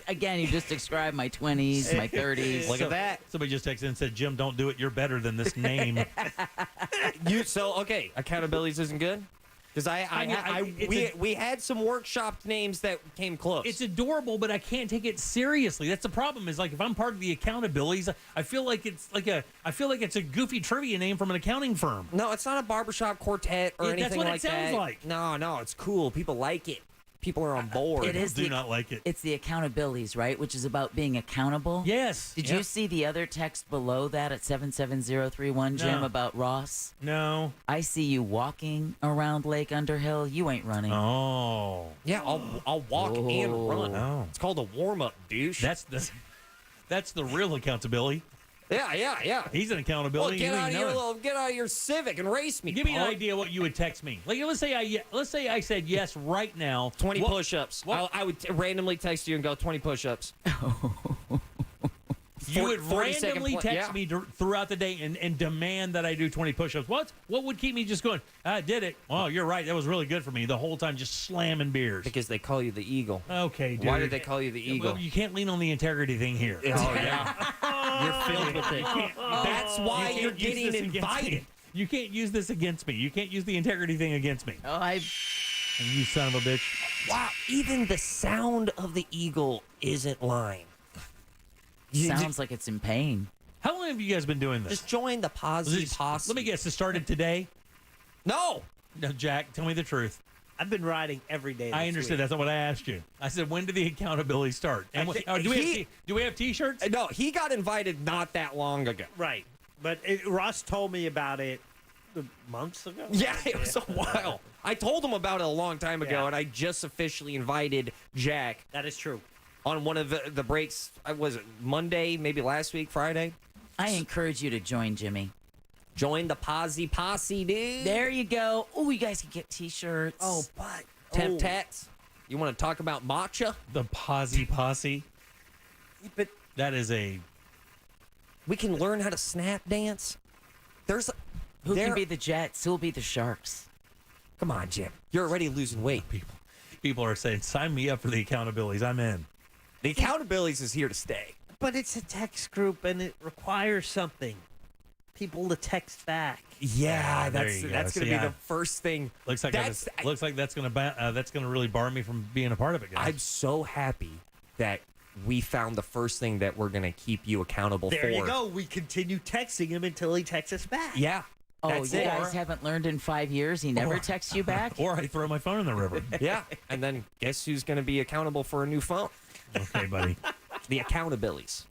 again, you just described my 20s, my 30s. Look at that. Somebody just texted and said, Jim, don't do it. You're better than this name. Accountabilities isn't good? Because we had some workshopped names that came close. It's adorable, but I can't take it seriously. That's the problem. Is like if I'm part of the accountabilities, I feel like it's a goofy trivia name from an accounting firm. No, it's not a barbershop quartet or anything like that. That's what it sounds like. No, it's cool. People like it. People are on board. It is do not like it. It's the accountabilities, right? Which is about being accountable. Yes. Did you see the other text below that at 77031, Jim, No. about Ross? No. I see you walking around Lake Underhill. You ain't running. Oh. Yeah, I'll walk and run. Oh. It's called a warm-up, douche. That's the real accountability. Yeah. He's an accountability. Well, get out of your Civic and race me. Give me an idea what you would text me. Like let's say I said yes right now. 20 push-ups. I would randomly text you and go 20 push-ups. You would randomly text me throughout the day and demand that I do 20 push-ups. What would keep me just going, I did it. Oh, you're right. That was really good for me. The whole time just slamming beers. Because they call you the Eagle. Okay, dude. Why did they call you the Eagle? Well, you can't lean on the integrity thing here. Oh, yeah. You're filled with it. That's why you're getting invited. You can't use this against me. You can't use the integrity thing against me. Oh, you son of a bitch. Wow, even the sound of the Eagle isn't lying. Sounds like it's in pain. How long have you guys been doing this? Just join the posse. Let me guess. It started today? No, Jack, tell me the truth. I've been riding every day. I understood. That's not what I asked you. I said, when did the accountability start? And do we have T-shirts? No, he got invited not that long ago. Right. But Ross told me about it months ago. Yeah, it was a while. I told him about it a long time ago, and I just officially invited Jack. That is true. On one of the breaks, was it Monday, maybe last week, Friday? I encourage you to join, Jimmy. Join the posse, dude. There you go. Oh, you guys can get T-shirts. Oh, but temp tats. You want to talk about matcha? The posse. But that is a. We can learn how to snap dance. Who can be the Jets? Who'll be the Sharks? Come on, Jim. You're already losing weight. People are saying, sign me up for the accountabilities. I'm in. The accountabilities is here to stay. But it's a text group, and it requires something. People to text back. Yeah, that's going to be the first thing. Looks like that's going to really bar me from being a part of it, guys. I'm so happy that we found the first thing that we're going to keep you accountable for. There you go. We continue texting him until he texts us back. Yeah. Oh, you guys haven't learned in 5 years? He never texts you back? Or I throw my phone in the river. Yeah. And then guess who's going to be accountable for a new phone? Okay, buddy. The accountabilities.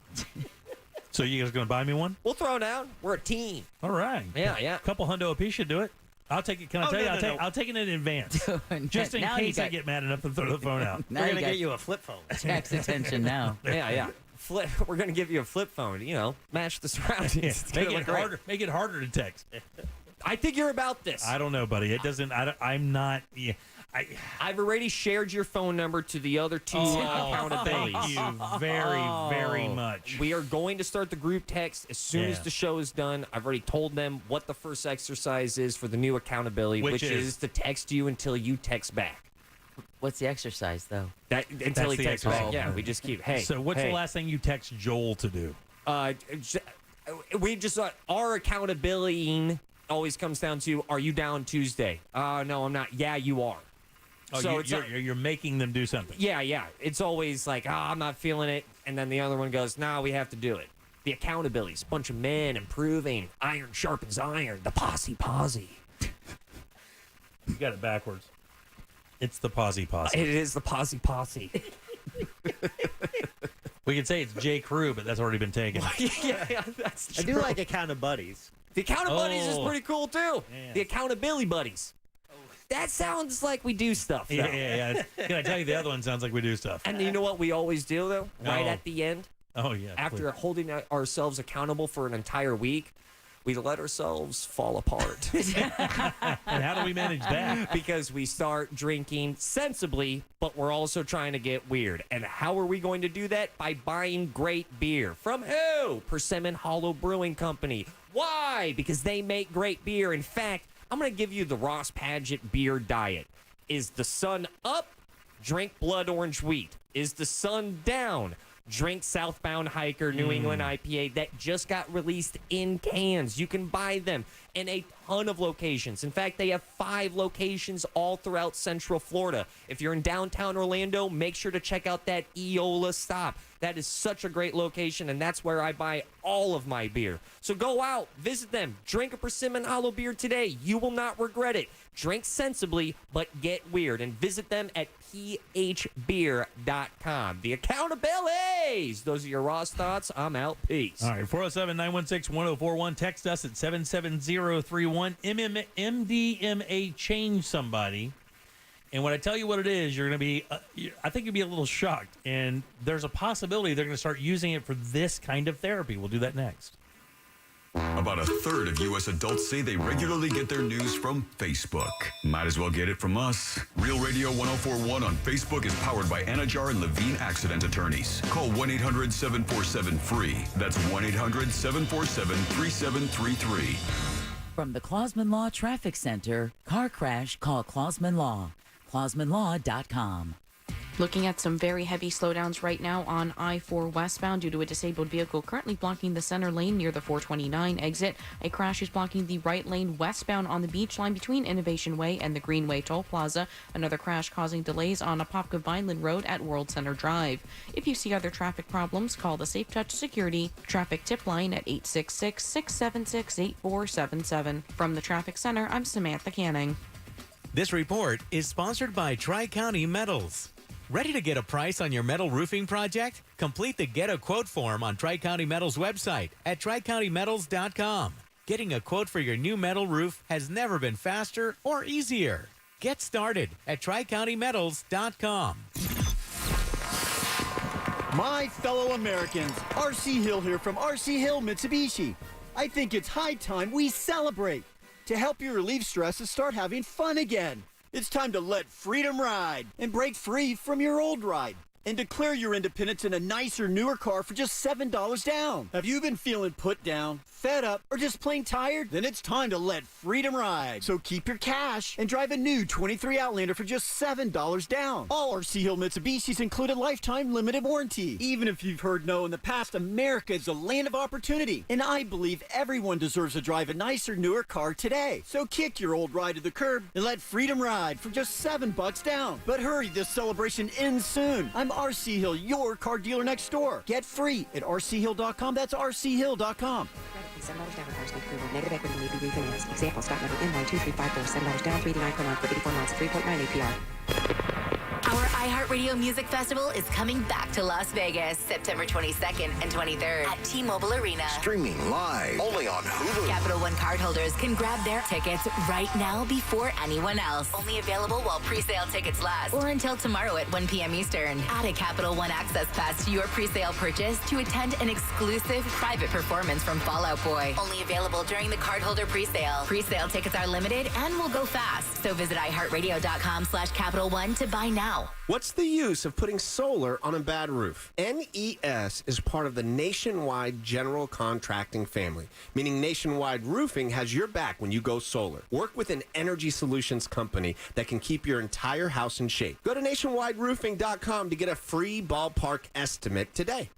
So you guys going to buy me one? We'll throw down. We're a team. All right. Yeah. A couple hundo apiece should do it. I'll take it. Can I tell you? I'll take it in advance, just in case I get mad enough to throw the phone out. We're gonna get you a flip phone. Tax attention now. Yeah. We're gonna give you a flip phone. Match the surroundings. Make it harder. Make it harder to text. I think you're about this. I don't know, buddy. It doesn't. I'm not. Yeah. I've already shared your phone number to the other two accountabilities. Thank you very, very much. We are going to start the group text as soon as the show is done. I've already told them what the first exercise is for the new accountability, which is to text you until you text back. What's the exercise, though? Until he texts back. Oh, Yeah, we just keep, hey. So what's the last thing you text Joel to do? We just our accountability always comes down to, are you down Tuesday? No, I'm not. Yeah, you are. Oh, so you're making them do something. Yeah. It's always like, I'm not feeling it. And then the other one goes, no, we have to do it. The accountability is a bunch of men improving. Iron sharpens iron. The posse. You got it backwards. It's the posse. It is the posse. We could say it's J. Crew, but that's already been taken. Yeah, that's true. I do like buddies. The buddies is pretty cool, too. Yeah. The accountability buddies. That sounds like we do stuff, though. Yeah. Can I tell you, the other one sounds like we do stuff. And you know what we always do, though? Right at the end? Oh, yeah. After holding ourselves accountable for an entire week, we let ourselves fall apart. And how do we manage that? Because we start drinking sensibly, but we're also trying to get weird. And how are we going to do that? By buying great beer. From who? Persimmon Hollow Brewing Company. Why? Because they make great beer. In fact, I'm going to give you the Ross Padgett beer diet. Is the sun up? Drink Blood Orange Wheat. Is the sun down? Drink Southbound Hiker New England IPA that just got released in cans. You can buy them in a ton of locations. In fact, they have 5 locations all throughout Central Florida. If you're in downtown Orlando, make sure to check out that Eola stop. That is such a great location, and that's where I buy all of my beer. So go out, visit them, drink a Persimmon Hollow beer today. You will not regret it. Drink sensibly, but get weird, and visit them at phbeer.com. The accountabilities. Those are your Ross thoughts. I'm out. Peace. All right, 407-916-1041. Text us at 77031. MDMA changed somebody. And when I tell you what it is, you're going to be, I think you'll be a little shocked. And there's a possibility they're going to start using it for this kind of therapy. We'll do that next. About a third of U.S. adults say they regularly get their news from Facebook. Might as well get it from us. Real Radio 1041 on Facebook is powered by Anajar and Levine Accident Attorneys. Call 1-800-747-FREE. That's 1-800-747-3733. From the Clausman Law Traffic Center, car crash, call Clausman Law. ClausmanLaw.com. Looking at some very heavy slowdowns right now on I-4 westbound due to a disabled vehicle currently blocking the center lane near the 429 exit. A crash is blocking the right lane westbound on the beach line between Innovation Way and the Greenway Toll Plaza. Another crash causing delays on Apopka Vineland Road at World Center Drive. If you see other traffic problems, call the Safe Touch Security traffic tip line at 866-676-8477. From the Traffic Center, I'm Samantha Canning. This report is sponsored by Tri-County Metals. Ready to get a price on your metal roofing project? Complete the Get a Quote form on Tri-County Metals website at tricountymetals.com. Getting a quote for your new metal roof has never been faster or easier. Get started at tricountymetals.com. My fellow Americans, R.C. Hill here from R.C. Hill Mitsubishi. I think it's high time we celebrate. To help you relieve stress and start having fun again. It's time to let freedom ride and break free from your old ride. And declare your independence in a nicer, newer car for just $7 down. Have you been feeling put down, fed up, or just plain tired? Then it's time to let freedom ride. So keep your cash and drive a new 23 Outlander for just $7 down. All RC Hill Mitsubishis include a lifetime limited warranty. Even if you've heard no in the past, America is a land of opportunity. And I believe everyone deserves to drive a nicer, newer car today. So kick your old ride to the curb and let freedom ride for just $7 down. But hurry, this celebration ends soon. I'm RC Hill, your car dealer next door. Get free at rchill.com. That's rchill.com. $7 down requires need approval. Negative equity may be refinanced. Example, stock number N12354. $7 down, $3.89 per month for 84 months, 3.9 APR. Our iHeartRadio Music Festival is coming back to Las Vegas, September 22nd and 23rd at T-Mobile Arena. Streaming live only on Hulu. Capital One cardholders can grab their tickets right now before anyone else. Only available while pre-sale tickets last or until tomorrow at 1 p.m. Eastern. Add a Capital One Access Pass to your pre-sale purchase to attend an exclusive private performance from Fall Out Boy. Only available during the cardholder pre-sale. Pre-sale tickets are limited and will go fast. So visit iHeartRadio.com/Capital One to buy now. What's the use of putting solar on a bad roof? NES is part of the Nationwide General Contracting family, meaning Nationwide Roofing has your back when you go solar. Work with an energy solutions company that can keep your entire house in shape. Go to nationwideroofing.com to get a free ballpark estimate today.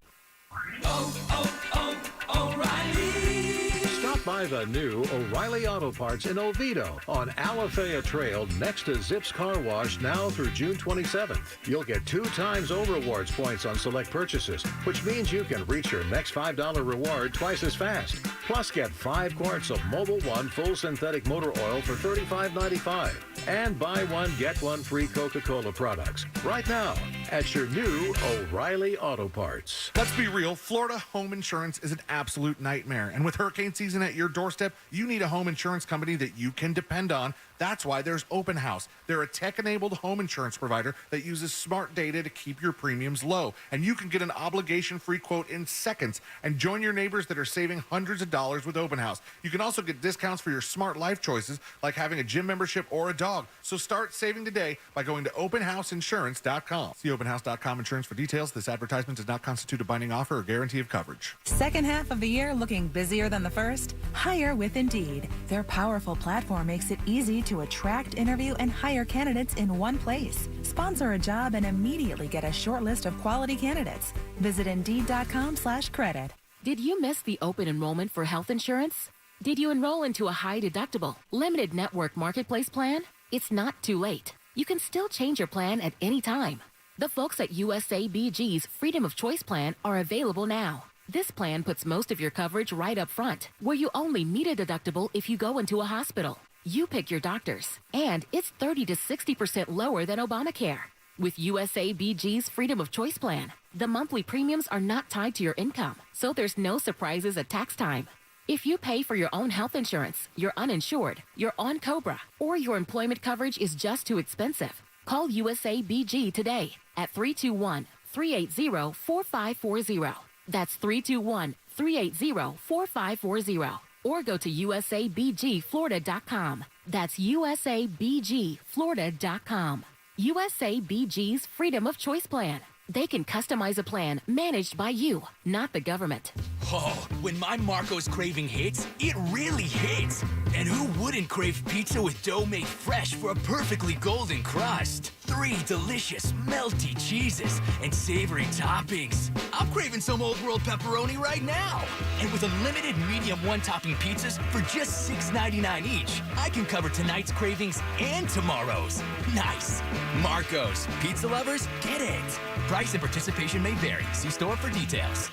Stop by the new O'Reilly Auto Parts in Oviedo on Alafaya Trail next to Zips Car Wash now through June 27th. You'll get 2 times O-Rewards points on select purchases, which means you can reach your next $5 reward twice as fast. Plus, get 5 quarts of Mobil 1 full synthetic motor oil for $35.95. And buy one, get one free Coca-Cola products right now at your new O'Reilly Auto Parts. Let's be real, Florida home insurance is an absolute nightmare. And with hurricane season at your doorstep, you need a home insurance company that you can depend on. That's why there's Open House. They're a tech-enabled home insurance provider that uses smart data to keep your premiums low. And you can get an obligation-free quote in seconds and join your neighbors that are saving hundreds of dollars with Open House. You can also get discounts for your smart life choices, like having a gym membership or a dog. So start saving today by going to openhouseinsurance.com. See openhouse.com insurance for details. This advertisement does not constitute a binding offer or guarantee of coverage. Second half of the year looking busier than the first? Hire with Indeed. Their powerful platform makes it easy to attract, interview, and hire candidates in one place. Sponsor a job and immediately get a short list of quality candidates. Visit Indeed.com/credit. Did you miss the open enrollment for health insurance? Did you enroll into a high deductible, limited network marketplace plan? It's not too late. You can still change your plan at any time. The folks at USABG's Freedom of Choice plan are available now. This plan puts most of your coverage right up front, where you only meet a deductible if you go into a hospital. You pick your doctors, and it's 30 to 60% lower than Obamacare. With USABG's Freedom of Choice plan, the monthly premiums are not tied to your income, so there's no surprises at tax time. If you pay for your own health insurance, you're uninsured, you're on COBRA, or your employment coverage is just too expensive, call USABG today at 321-380-4540. That's 321-380-4540. Or go to usabgflorida.com. That's usabgflorida.com. USABG's Freedom of Choice plan. They can customize a plan managed by you, not the government. Oh, when my Marco's craving hits, it really hits. And who wouldn't crave pizza with dough made fresh for a perfectly golden crust? 3 delicious, melty cheeses and savory toppings. I'm craving some Old World pepperoni right now. And with unlimited medium one-topping pizzas for just $6.99 each, I can cover tonight's cravings and tomorrow's. Nice. Marco's. Pizza lovers, get it. Price and participation may vary. See store for details.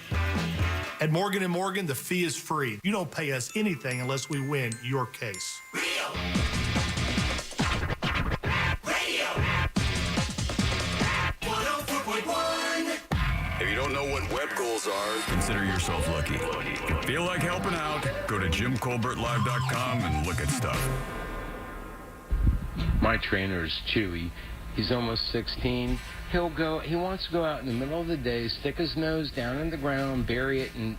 At Morgan & Morgan, the fee is free. You don't pay us anything unless we win your case. Radio. If you don't know what web goals are, consider yourself lucky. Feel like helping out? Go to JimColbertLive.com and look at stuff. My trainer is Chewy. He's almost 16. He wants to go out in the middle of the day, stick his nose down in the ground, bury it, and,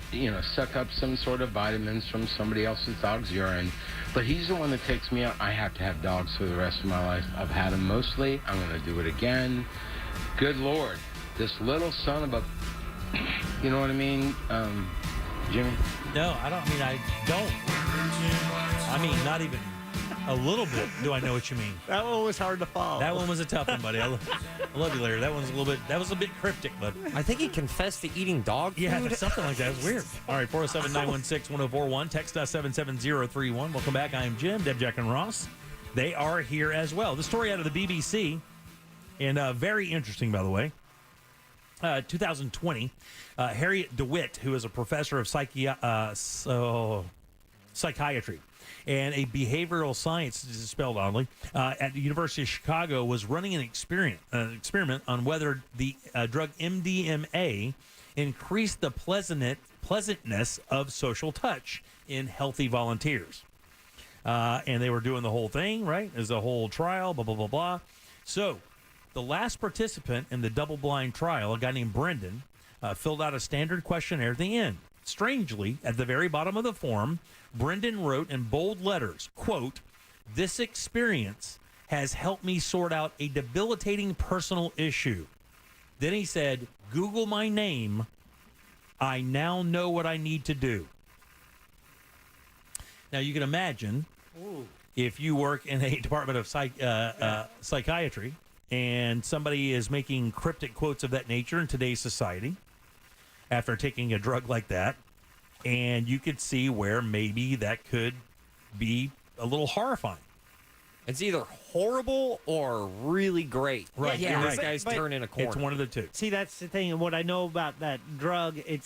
suck up some sort of vitamins from somebody else's dog's urine. But he's the one that takes me out. I have to have dogs for the rest of my life. I've had them mostly. I'm going to do it again. Good Lord. This little son of a... You know what I mean, Jimmy? No, I don't. I mean, not even a little bit do I know what you mean. That one was hard to follow. That one was a tough one, buddy. I love you, Larry. That was a bit cryptic, but I think he confessed to eating dog food. Yeah, something like that. It was weird. All right, 407-916-1041. Text us 77031. Welcome back. I am Jim, Deb, Jack, and Ross. They are here as well. The story out of the BBC, and very interesting, by the way. 2020, Harriet DeWitt, who is a professor of psychiatry, And a behavioral science, this is spelled oddly, at the University of Chicago was running an experiment on whether the drug MDMA increased the pleasantness of social touch in healthy volunteers. And they were doing the whole thing, right? There's a whole trial, blah, blah, blah, blah. So the last participant in the double-blind trial, a guy named Brendan, filled out a standard questionnaire at the end. Strangely, at the very bottom of the form, Brendan wrote in bold letters, quote, "This experience has helped me sort out a debilitating personal issue." Then he said, "Google my name. I now know what I need to do." Now, you can imagine if you work in a department of psychiatry and somebody is making cryptic quotes of that nature in today's society after taking a drug like that, and you could see where maybe that could be a little horrifying. It's either horrible or really great. Right. Yeah. This guy's turning a corner. It's one of the two. See, that's the thing. And what I know about that drug, it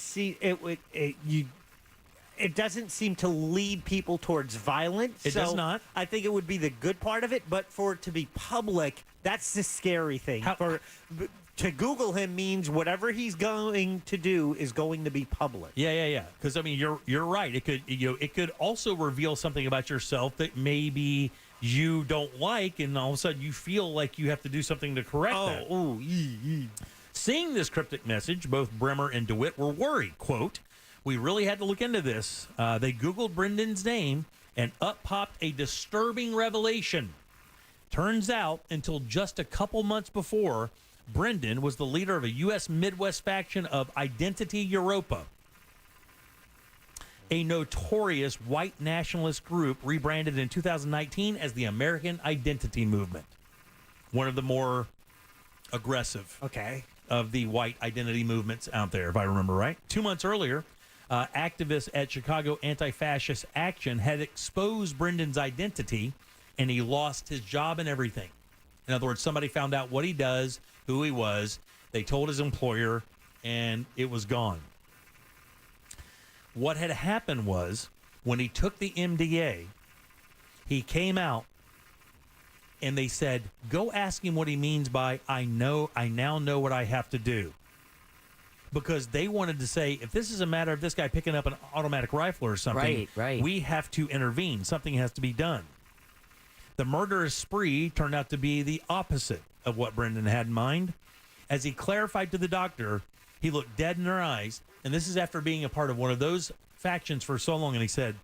doesn't seem to lead people towards violence. It does not. I think it would be the good part of it, but for it to be public, that's the scary thing. To Google him means whatever he's going to do is going to be public. Yeah. Because I mean, you're right. It could also reveal something about yourself that maybe you don't like, and all of a sudden you feel like you have to do something to correct that. Seeing this cryptic message, both Bremer and DeWitt were worried. Quote, "We really had to look into this." They Googled Brendan's name, and up popped a disturbing revelation. Turns out, until just a couple months before, Brendan was the leader of a U.S. Midwest faction of Identity Europa, a notorious white nationalist group rebranded in 2019 as the American Identity Movement. One of the more aggressive of the white identity movements out there, if I remember right. 2 months earlier, activists at Chicago Anti-Fascist Action had exposed Brendan's identity, and he lost his job and everything. In other words, somebody found out what he does, who he was. They told his employer, and it was gone. What had happened was, when he took the MDA, he came out, and they said, "Go ask him what he means by I now know what I have to do." Because they wanted to say, if this is a matter of this guy picking up an automatic rifle or something, right. we have to intervene. Something has to be done. The murderous spree turned out to be the opposite of what Brendan had in mind. As he clarified to the doctor, he looked dead in their eyes, and this is after being a part of one of those factions for so long, and he said,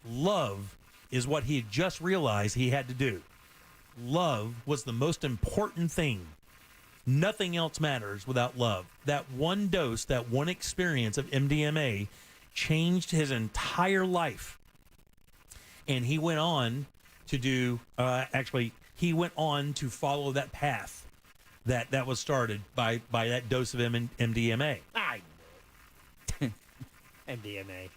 love is what he had just realized he had to do. Love was the most important thing. Nothing else matters without love. That one dose, that one experience of MDMA changed his entire life. And he went on to do, he went on to follow that path that was started by that dose of MDMA. I know it. MDMA.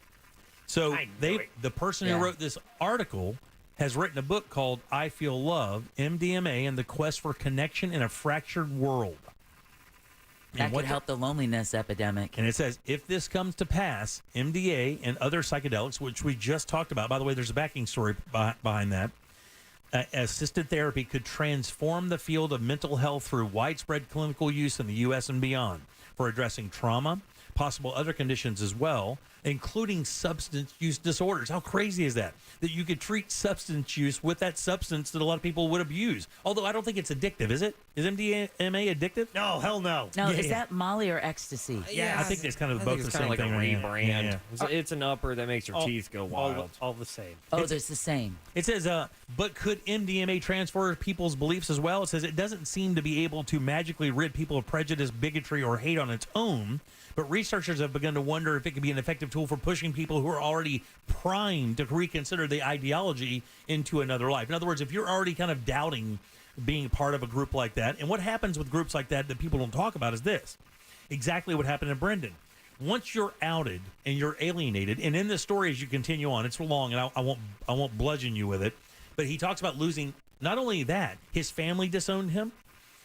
So the person who wrote this article has written a book called I Feel Love, MDMA, and the Quest for Connection in a Fractured World. That could help the loneliness epidemic. And it says, if this comes to pass, MDA and other psychedelics, which we just talked about, by the way, there's a backing story behind that, assisted therapy could transform the field of mental health through widespread clinical use in the U.S. and beyond for addressing trauma, possible other conditions as well, including substance use disorders. How crazy is that? That you could treat substance use with that substance that a lot of people would abuse. Although I don't think it's addictive, is it? Is MDMA addictive? No, hell no. No, is that Molly or ecstasy? Yeah, I think it's kind of both the same like thing. A right? rebrand. Yeah. It's an upper that makes your teeth go wild. All the same. Oh, there's the same. It says, but could MDMA transfer people's beliefs as well? It says it doesn't seem to be able to magically rid people of prejudice, bigotry, or hate on its own, but researchers have begun to wonder if it could be an effective tool for pushing people who are already primed to reconsider the ideology into another life. In other words, if you're already kind of doubting being part of a group like that, and what happens with groups like that people don't talk about is this. Exactly what happened to Brendan. Once you're outed and you're alienated, and in this story as you continue on, it's long and I won't bludgeon you with it, but he talks about losing not only that, his family disowned him,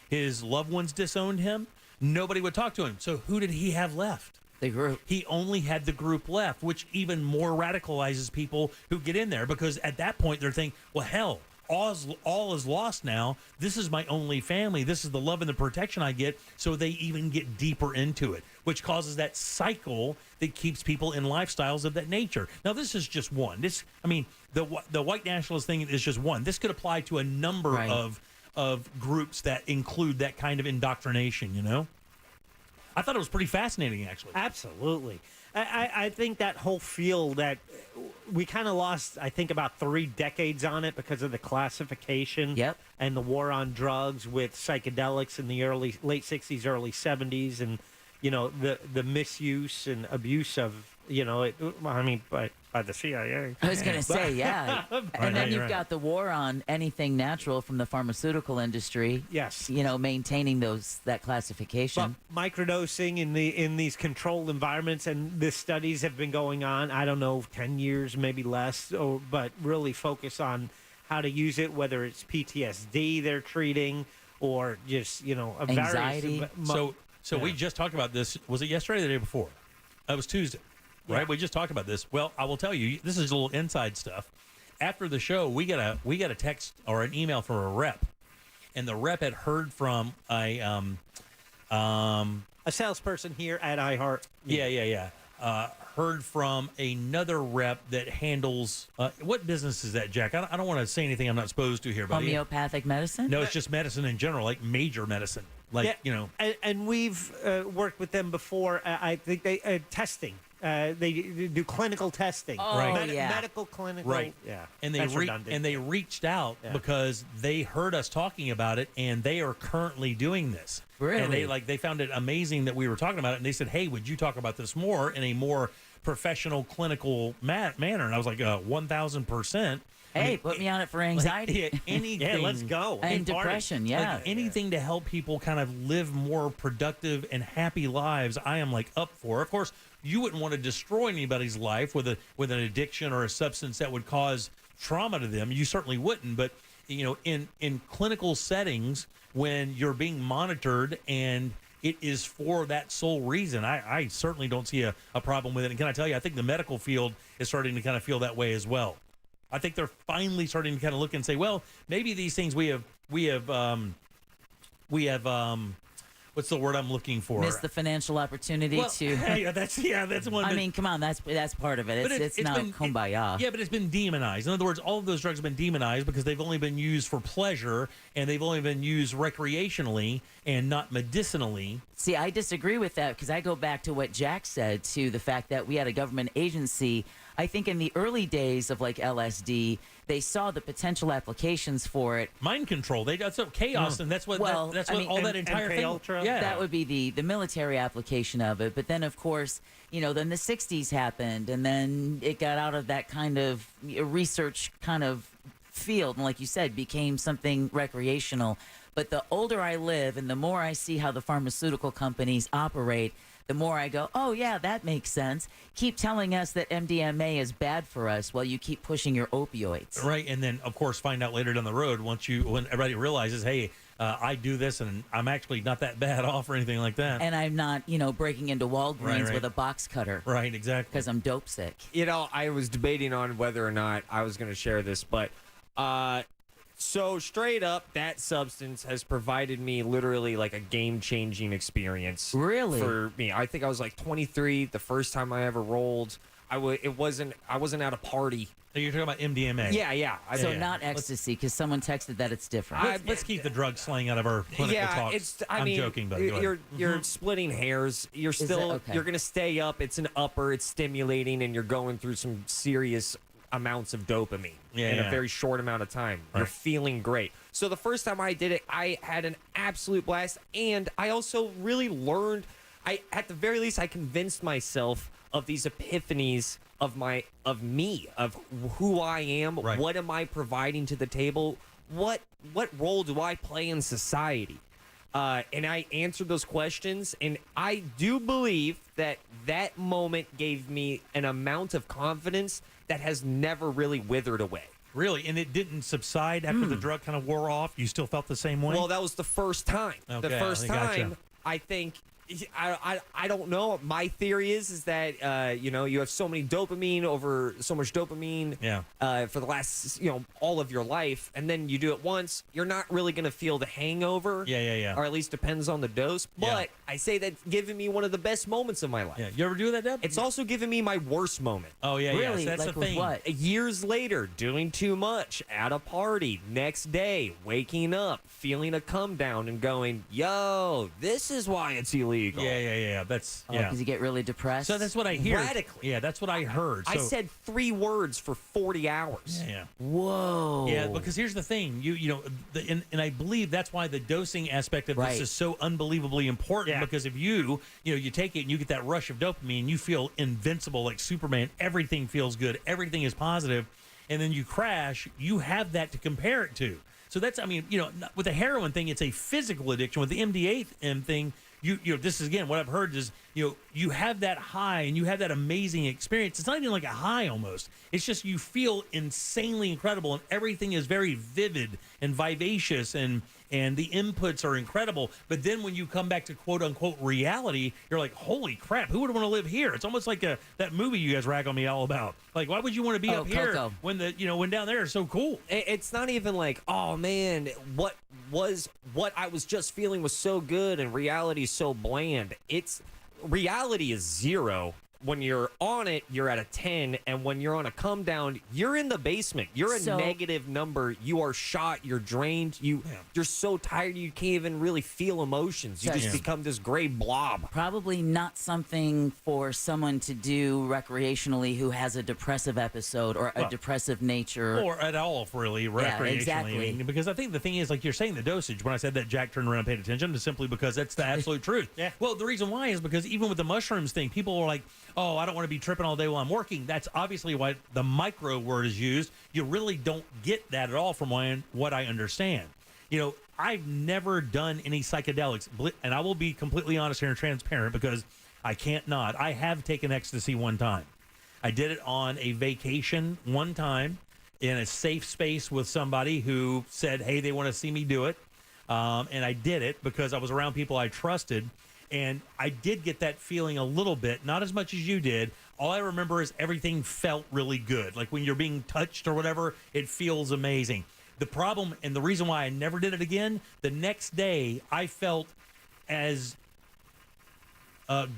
his loved ones disowned him, nobody would talk to him. So who did he have left? The group. He only had the group left, which even more radicalizes people who get in there, because at that point they're thinking, well, hell, all is lost now. This is my only family. This is the love and the protection I get. So they even get deeper into it, which causes that cycle that keeps people in lifestyles of that nature. Now, this is just one. The white nationalist thing is just one. This could apply to a number of groups that include that kind of indoctrination, you know? I thought it was pretty fascinating, actually. Absolutely. I think that whole field, that we kind of lost, I think, about 3 decades on it because of the classification and the war on drugs with psychedelics in the late 60s, early 70s, and, you know, the misuse and abuse of, you know, by the CIA. I was going to say, yeah. And then you've got the war on anything natural from the pharmaceutical industry. Yes. You know, maintaining that classification. But microdosing in these controlled environments, and the studies have been going on, I don't know, 10 years, maybe less, but really focus on how to use it, whether it's PTSD they're treating or just, you know, anxiety. So we just talked about this. Was it yesterday or the day before? It was Tuesday. Right, we just talked about this. Well, I will tell you, this is a little inside stuff. After the show, we got a text or an email from a rep, and the rep had heard from a salesperson here at iHeart. Heard from another rep that handles what business is that, Jack? I don't want to say anything I'm not supposed to here, but homeopathic medicine. No, it's just medicine in general, like major medicine, you know. And we've worked with them before. I think they testing. They do clinical testing. Medical clinical. Right. Yeah. And they reached out because they heard us talking about it, and they are currently doing this. Really? And they found it amazing that we were talking about it, and they said, "Hey, would you talk about this more in a more professional clinical manner?" And I was like, 1,000%. Hey, put me on it for anxiety. Anything. Let's go. And depression, anything to help people kind of live more productive and happy lives, I am up for. Of course, you wouldn't want to destroy anybody's life with an addiction or a substance that would cause trauma to them. You certainly wouldn't. But, you know, in clinical settings, when you're being monitored and it is for that sole reason, I certainly don't see a problem with it. And can I tell you, I think the medical field is starting to kind of feel that way as well. I think they're finally starting to kind of look and say, well, maybe these things we have what's the word I'm looking for? Missed the financial opportunity to. That's one. I mean, come on, that's part of it. It's not kumbaya. But it's been demonized. In other words, all of those drugs have been demonized because they've only been used for pleasure and they've only been used recreationally and not medicinally. See, I disagree with that because I go back to what Jack said, to the fact that we had a government agency. I think in the early days of LSD, they saw the potential applications for it. Mind control. That's chaos, and that's what all that entire thing. Ultra. Yeah. That would be the military application of it. But then, of course, you know, then the 60s happened, and then it got out of that kind of research kind of field, and like you said, became something recreational. But the older I live and the more I see how the pharmaceutical companies operate, the more I go, oh, yeah, that makes sense. Keep telling us that MDMA is bad for us while you keep pushing your opioids. Right, and then, of course, find out later down the road when everybody realizes, hey, I do this and I'm actually not that bad off or anything like that. And I'm not, breaking into Walgreens with a box cutter. Right, exactly. Because I'm dope sick. You know, I was debating on whether or not I was going to share this, but so straight up, that substance has provided me literally a game-changing experience. Really? For me. I think I was 23 the first time I ever rolled. I wasn't at a party. So you're talking about MDMA? Yeah. Not ecstasy, because someone texted that it's different. Let's keep the drug slang out of our clinical talks. I'm joking, but you're splitting hairs. You're still you're going to stay up. It's an upper. It's stimulating, and you're going through some serious amounts of dopamine in a very short amount of time. You're feeling great. So the first time I did it, I had an absolute blast, and I also really learned. At the very least, I convinced myself of these epiphanies of me, of who I am. Right. What am I providing to the table? What role do I play in society? And I answered those questions, and I do believe that moment gave me an amount of confidence that has never really withered away. Really? And it didn't subside after the drug kind of wore off? You still felt the same way? Well, that was the first time. Okay, the first time, gotcha. I think I don't know. My theory is that you have so much dopamine for the last all of your life, and then you do it once, you're not really going to feel the hangover. Yeah. Or at least depends on the dose. But I say that's given me one of the best moments of my life. Yeah. You ever do that, Deb? It's also given me my worst moment. Oh yeah, Really? yeah. So that's Like the with thing. what? Years later, doing too much at a party, next day, waking up, feeling a come down and going, yo, this is why it's illegal. Yeah. That's Because you get really depressed. So that's what I hear. Radically. Yeah, that's what I heard. So, I said 3 words for 40 hours. Yeah. Whoa. Yeah, because here's the thing, and I believe that's why the dosing aspect of this is so unbelievably important. Yeah. Because if you take it and you get that rush of dopamine, you feel invincible like Superman. Everything feels good. Everything is positive, and then you crash. You have that to compare it to. So that's, with the heroin thing, it's a physical addiction. With the MDMA thing, this is again what I've heard is you have that high and you have that amazing experience. It's not even like a high almost. It's just you feel insanely incredible and everything is very vivid and vivacious and the inputs are incredible. But then when you come back to quote unquote reality, you're like, holy crap, who would want to live here? It's almost like that movie you guys rag on me all about. Like, why would you want to be up here Coco. when when down there is so cool? It's not even like, oh man, what I was just feeling was so good and reality is so bland. Reality is 0. When you're on it, you're at a 10, and when you're on a come down, you're in the basement. You're a negative number. You are shot. You're drained. You're so tired you can't even really feel emotions. You just become this gray blob. Probably not something for someone to do recreationally who has a depressive episode or a depressive nature. Or at all, really, recreationally. Exactly. I mean, because I think the thing is, like you're saying, the dosage. When I said that, Jack turned around and paid attention, is simply because that's the absolute truth. Yeah. Well, the reason why is because even with the mushrooms thing, people are like, oh, I don't want to be tripping all day while I'm working. That's obviously why the micro word is used. You really don't get that at all from what I understand. I've never done any psychedelics, and I will be completely honest here and transparent because I can't not. I have taken ecstasy one time. I did it on a vacation one time in a safe space with somebody who said, hey, they want to see me do it. And I did it because I was around people I trusted. And I did get that feeling a little bit, not as much as you did. All I remember is everything felt really good. Like when you're being touched or whatever, it feels amazing. The problem and the reason why I never did it again, the next day I felt as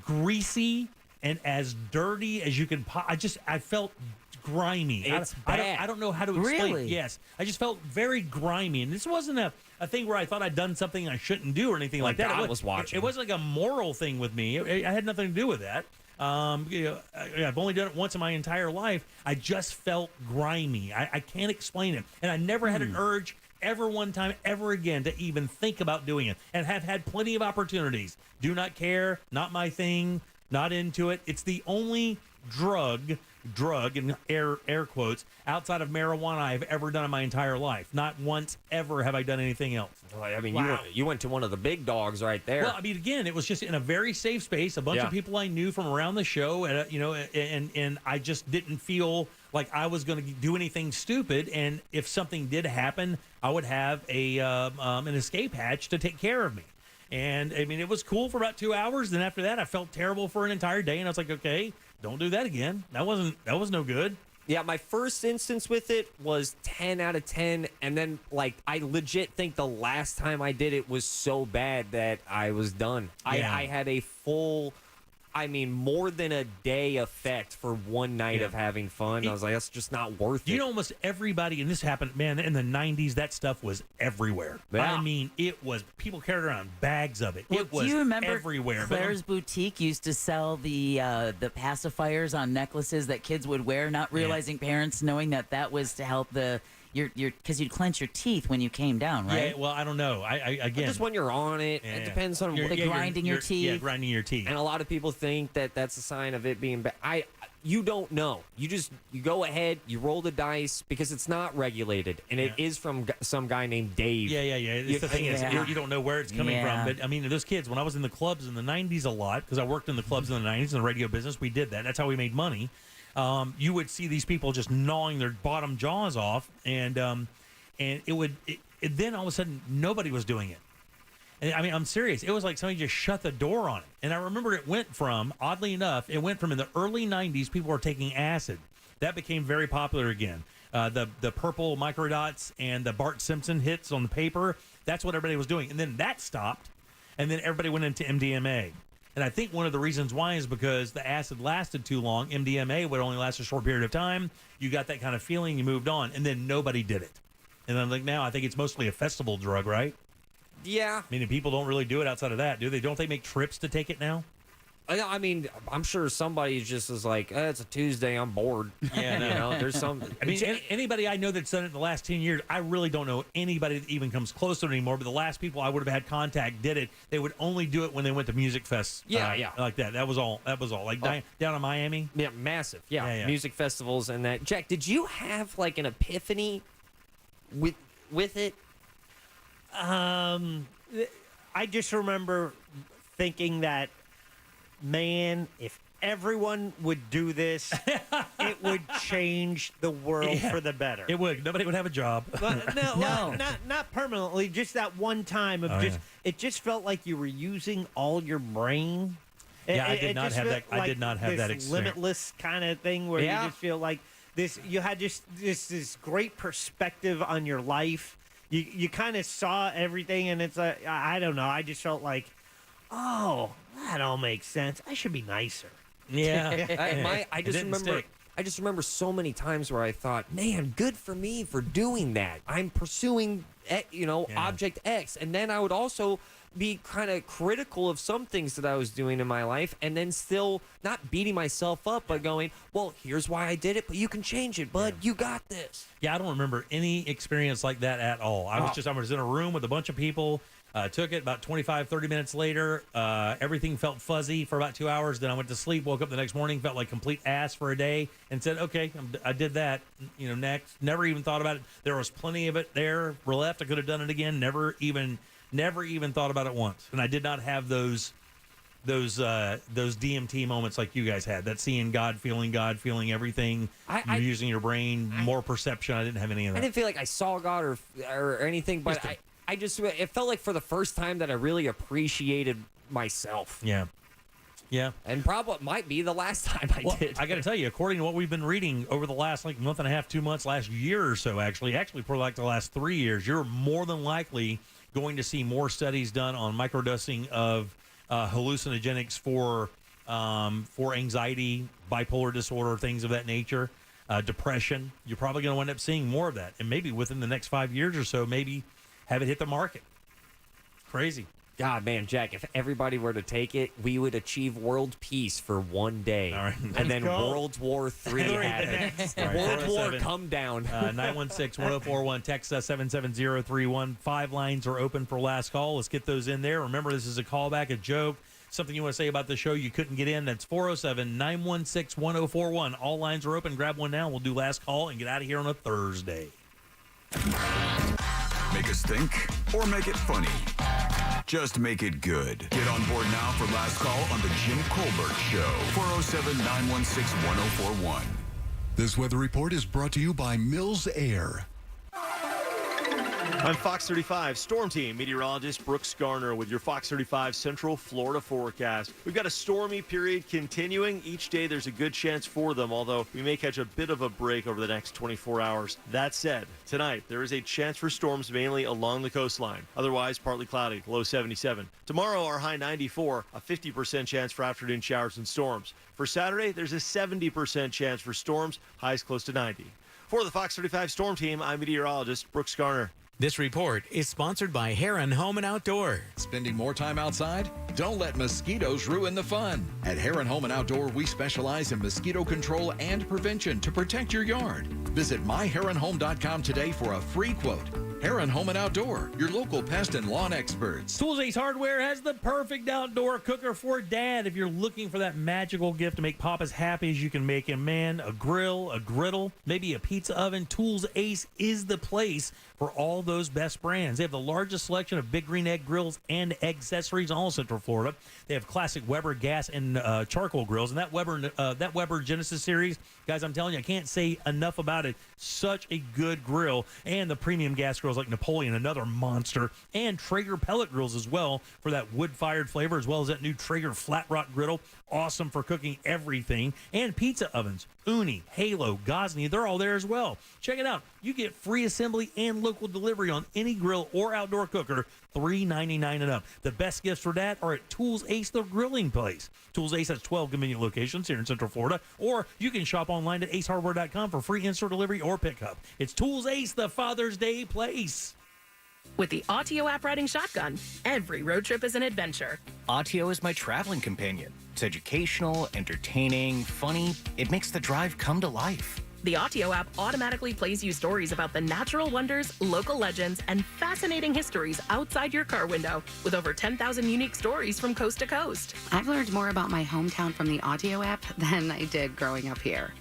greasy and as dirty as you can. I felt grimy. It's bad. I don't know how to explain. Really? Yes, I just felt very grimy, and this wasn't a thing where I thought I'd done something I shouldn't do or anything like that. God was watching. It wasn't like a moral thing with me. I had nothing to do with that. I've only done it once in my entire life. I just felt grimy. I can't explain it, and I never had an urge ever one time ever again to even think about doing it, and have had plenty of opportunities. Do not care. Not my thing. Not into it. It's the only drug in air quotes outside of marijuana I've ever done in my entire life. Not once ever have I done anything else. I mean, Wow. you went to one of the big dogs right there. Well, I mean, again, it was just in a very safe space. A bunch of people I knew from around the show, and I just didn't feel like I was going to do anything stupid. And if something did happen, I would have an escape hatch to take care of me. And I mean, it was cool for about 2 hours. Then after that, I felt terrible for an entire day, and I was like, okay, don't do that again. That was no good. Yeah, my first instance with it was 10 out of 10, and then, I legit think the last time I did it was so bad that I was done. Yeah. I had a full, more than a day effect for one night of having fun. I was like, that's just not worth it. Almost everybody, and this happened, man, in the 90s, that stuff was everywhere. Yeah. I mean, it was, people carried around bags of it. Well, It was do you remember everywhere. Claire's Boutique used to sell the pacifiers on necklaces that kids would wear, not realizing parents knowing that was to help because you'd clench your teeth when you came down, right? Yeah, well, I don't know. I again, Just when you're on it, it depends on grinding your teeth. Yeah, grinding your teeth. And a lot of people think that that's a sign of it being bad. You don't know. You go ahead, you roll the dice because it's not regulated, and it is from some guy named Dave. Yeah. It's the thing is, you don't know where it's coming from. But I mean, those kids, when I was in the clubs in the 90s a lot, because I worked in the clubs in the 90s in the radio business, we did that. That's how we made money. You would see these people just gnawing their bottom jaws off, and then all of a sudden nobody was doing it. And I mean, I'm serious. It was like somebody just shut the door on it. And I remember it went from, oddly enough, in the early 90s, people were taking acid. That became very popular again. The purple microdots and the Bart Simpson hits on the paper, that's what everybody was doing. And then that stopped, and then everybody went into MDMA. And I think one of the reasons why is because the acid lasted too long. MDMA would only last a short period of time. You got that kind of feeling, you moved on, and then nobody did it. And then like now, I think it's mostly a festival drug, right? Yeah. Meaning people don't really do it outside of that, do they? Don't they make trips to take it now? I mean, I'm sure somebody just is like, it's a Tuesday, I'm bored. Yeah, no. You know, there's some. I mean, anybody I know that's done it in the last 10 years, I really don't know anybody that even comes close to it anymore. But the last people I would have had contact did it. They would only do it when they went to music fests. Yeah. Like that. That was all. Like down in Miami. Yeah, massive. Yeah, music festivals and that. Jack, did you have like an epiphany with it? I just remember thinking that, man, if everyone would do this, it would change the world for the better. It would. Nobody would have a job. But no, not permanently. Just that one time of it just felt like you were using all your brain. I did not have that. I did not have that this experience. limitless kind of thing where you just feel like this. You had just this great perspective on your life. You kind of saw everything, and it's like, I don't know. I just felt like, oh, that all makes sense. I should be nicer. Yeah. I just remember so many times where I thought, man, good for me for doing that. I'm pursuing, Object X. And then I would also be kind of critical of some things that I was doing in my life, and then still not beating myself up, but going, well, here's why I did it, but you can change it, bud. You got this. Yeah, I don't remember any experience like that at all. I was in a room with a bunch of people, took it about 25, 30 minutes later. Everything felt fuzzy for about 2 hours. Then I went to sleep, woke up the next morning, felt like complete ass for a day, and said, okay, I did that. Next. Never even thought about it. There was plenty of it there left. I could have done it again. Never even thought about it once. And I did not have those DMT moments like you guys had. That seeing God, feeling everything. You're using your brain, more perception. I didn't have any of that. I didn't feel like I saw God or anything, but it felt like for the first time that I really appreciated myself. Yeah. Yeah. And probably might be the last time I did. I got to tell you, according to what we've been reading over the last month and a half, 2 months, last year or so, actually for like the last 3 years, you're more than likely going to see more studies done on microdosing of hallucinogenics for anxiety, bipolar disorder, things of that nature, depression. You're probably going to end up seeing more of that. And maybe within the next 5 years or so, maybe have it hit the market. Crazy. God, man, Jack, if everybody were to take it, we would achieve world peace for one day. All right. And then World War III happens. World War come down. 916-1041. Text us 77031. 5 lines are open for last call. Let's get those in there. Remember, this is a callback, a joke. Something you want to say about the show you couldn't get in. That's 407-916-1041. All lines are open. Grab one now. We'll do last call and get out of here on a Thursday. Make us think or make it funny. Just make it good. Get on board now for last call on the Jim Colbert Show. 407-916-1041. This weather report is brought to you by Mills Air. I'm Fox 35 Storm Team meteorologist Brooks Garner with your Fox 35 Central Florida forecast. We've got a stormy period continuing. Each day there's a good chance for them, although we may catch a bit of a break over the next 24 hours. That said, tonight there is a chance for storms mainly along the coastline. Otherwise, partly cloudy, low 77. Tomorrow, our high 94, a 50% chance for afternoon showers and storms. For Saturday, there's a 70% chance for storms, highs close to 90. For the Fox 35 Storm Team, I'm meteorologist Brooks Garner. This report is sponsored by Heron Home and Outdoor. Spending more time outside? Don't let mosquitoes ruin the fun. At Heron Home and Outdoor, we specialize in mosquito control and prevention to protect your yard. Visit myheronhome.com today for a free quote. Heron Home and Outdoor, your local pest and lawn experts. Tools Ace Hardware has the perfect outdoor cooker for Dad. If you're looking for that magical gift to make Pop as happy as you can make him, man, a grill, a griddle, maybe a pizza oven, Tools Ace is the place for all those best brands. They have the largest selection of Big Green Egg grills and accessories in all Central Florida. They have classic Weber gas and charcoal grills, and that Weber Genesis series, guys, I'm telling you, I can't say enough about it. Such a good grill, and the premium gas grill grills like Napoleon, another monster, and Traeger pellet grills as well for that wood-fired flavor, as well as that new Traeger flat rock griddle, awesome for cooking everything, and pizza ovens, Uni, Halo, Gosney, they're all there as well. Check it out. You get free assembly and local delivery on any grill or outdoor cooker, $3.99 and up. The best gifts for that are at Tools Ace, the grilling place. Tools Ace has 12 convenient locations here in Central Florida, or you can shop online at acehardware.com for free in-store delivery or pickup. It's Tools Ace, the Father's Day place. With the Audio app riding shotgun, every road trip is an adventure. Audio is my traveling companion. It's educational, entertaining, funny. It makes the drive come to life. The Audio app automatically plays you stories about the natural wonders, local legends, and fascinating histories outside your car window, with over 10,000 unique stories from coast to coast. I've learned more about my hometown from the Audio app than I did growing up here.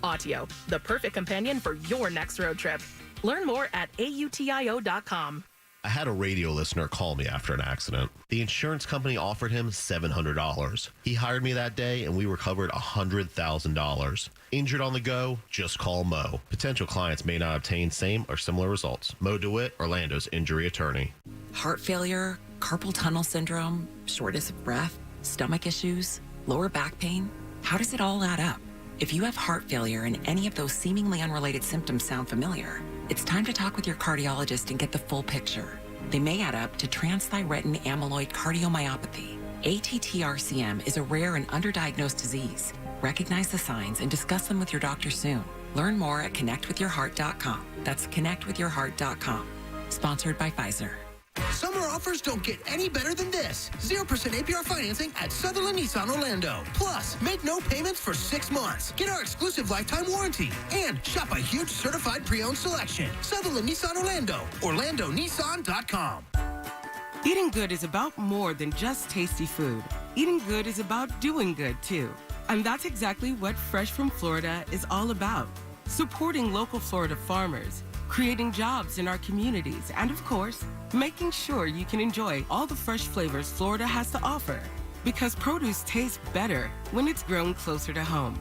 Audio, the perfect companion for your next road trip. Learn more at AUTIO.com. I had a radio listener call me after an accident. The insurance company offered him $700. He hired me that day, and we were covered $100,000. Injured on the go? Just call Mo. Potential clients may not obtain same or similar results. Mo DeWitt, Orlando's injury attorney. Heart failure, carpal tunnel syndrome, shortness of breath, stomach issues, lower back pain. How does it all add up? If you have heart failure and any of those seemingly unrelated symptoms sound familiar, it's time to talk with your cardiologist and get the full picture. They may add up to transthyretin amyloid cardiomyopathy. ATTRCM is a rare and underdiagnosed disease. Recognize the signs and discuss them with your doctor soon. Learn more at connectwithyourheart.com. That's connectwithyourheart.com. Sponsored by Pfizer. Summer offers don't get any better than this. 0% APR financing at Sutherland Nissan Orlando. Plus, make no payments for 6 months. Get our exclusive lifetime warranty. And shop a huge certified pre-owned selection. Sutherland Nissan Orlando. OrlandoNissan.com. Eating good is about more than just tasty food. Eating good is about doing good, too. And that's exactly what Fresh from Florida is all about. Supporting local Florida farmers, creating jobs in our communities, and of course, making sure you can enjoy all the fresh flavors Florida has to offer. Because produce tastes better when it's grown closer to home.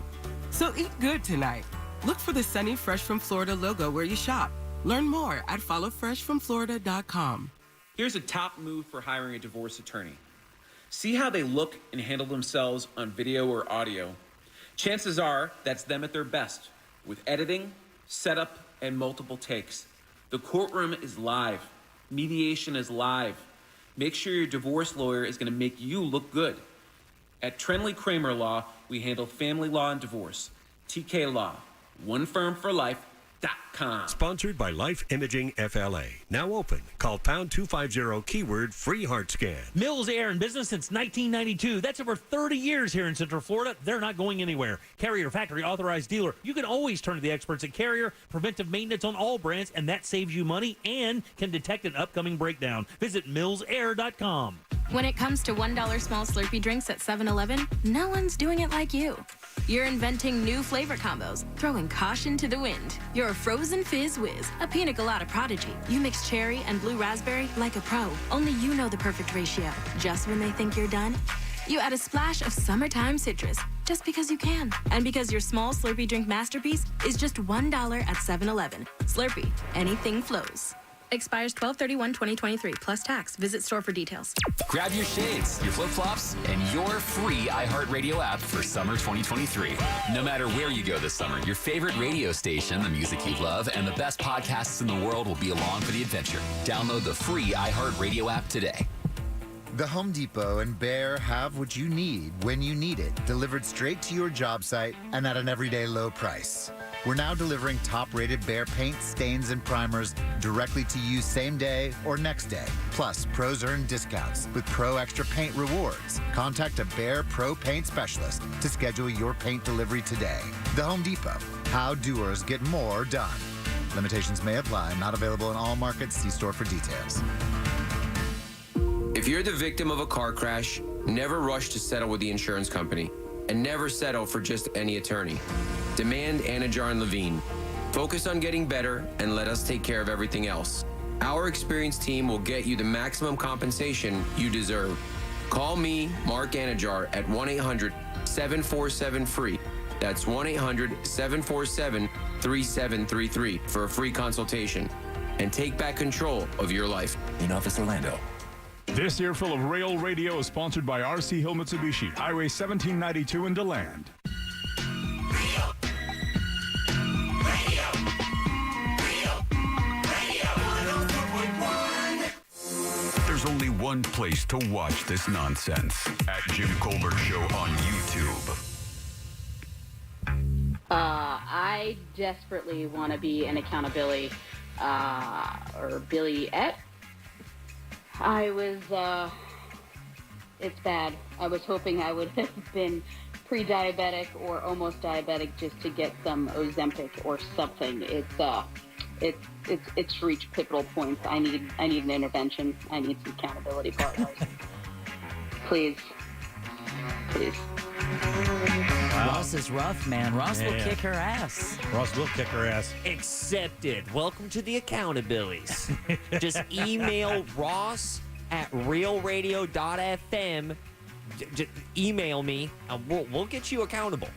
So eat good tonight. Look for the Sunny Fresh from Florida logo where you shop. Learn more at followfreshfromflorida.com. Here's a top move for hiring a divorce attorney. See how they look and handle themselves on video or audio. Chances are that's them at their best, with editing, setup, and multiple takes. The courtroom is live. Mediation is live. Make sure your divorce lawyer is going to make you look good. At Trenley Kramer Law, we handle family law and divorce. TK Law, one firm for life.com. Sponsored by Life Imaging FLA. Now open. Call pound 250 keyword free heart scan. Mills Air in business since 1992. That's over 30 years here in Central Florida. They're not going anywhere. Carrier factory authorized dealer. You can always turn to the experts at Carrier. Preventive maintenance on all brands, and that saves you money and can detect an upcoming breakdown. Visit millsair.com. When it comes to $1 small Slurpee drinks at 7-Eleven, no one's doing it like you. You're inventing new flavor combos, throwing caution to the wind. You're a frozen fizz whiz, a pina colada prodigy. You mix cherry and blue raspberry like a pro. Only you know the perfect ratio. Just when they think you're done, you add a splash of summertime citrus, just because you can. And because your small Slurpee drink masterpiece is just $1 at 7-Eleven. Slurpee, anything flows. Expires 12/31/2023 plus tax. Visit store for details. Grab your shades, your flip-flops, and your free iHeartRadio app for summer 2023. No matter where you go this summer, your favorite radio station, the music you love, and the best podcasts in the world will be along for the adventure. Download the free iHeartRadio app today. The Home Depot and Behr have what you need when you need it, delivered straight to your job site and at an everyday low price. We're now delivering top-rated Behr paint, stains, and primers directly to you same day or next day. Plus, pros earn discounts with Pro Extra Paint rewards. Contact a Behr Pro Paint specialist to schedule your paint delivery today. The Home Depot. How doers get more done. Limitations may apply. Not available in all markets. See store for details. If you're the victim of a car crash, never rush to settle with the insurance company. And never settle for just any attorney. Demand Anajar and Levine. Focus on getting better and let us take care of everything else. Our experienced team will get you the maximum compensation you deserve. Call me, Mark Anajar, at 1-800-747-FREE. That's 1-800-747-3733 for a free consultation. and take back control of your life. In Office Orlando. This earful of Rail Radio is sponsored by RC Hill Mitsubishi, Highway 1792 in DeLand. There's only one place to watch this nonsense. At Jim Colbert Show on YouTube. I desperately want to be an accountability or Billy-ette. It's bad. I was hoping I would have been pre-diabetic or almost diabetic just to get some Ozempic or something. It's reached pivotal points. I need an intervention. I need some accountability partners. Please. Ross is rough, man. Ross will kick her ass. Ross will kick her ass. Accepted. Welcome to the accountabilities. Just email Ross at realradio.fm. Email me, and we'll get you accountable.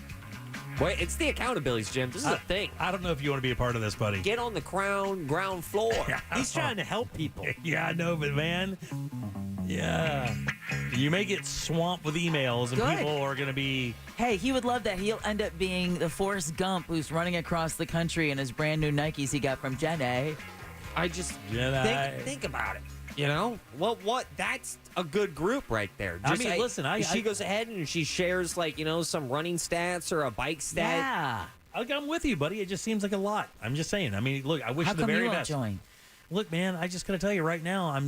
Wait, it's the accountabilities, Jim. This is a thing. I don't know if you want to be a part of this, buddy. Get on the ground floor. He's trying to help people. Yeah, I know, but man, yeah. You may get swamped with emails, and Good. people are going to be... Hey, he would love that. He'll end up being the Forrest Gump who's running across the country in his brand new Nikes he got from Jenny. I just Jedi. think about it. You know, what? That's a good group right there. I mean, listen, she goes ahead and she shares some running stats or a bike stat. Yeah. I'm with you, buddy. It just seems like a lot. I'm just saying. I mean, look, I wish How you the come very you won't best. join? Look, man, I just got to tell you right now, I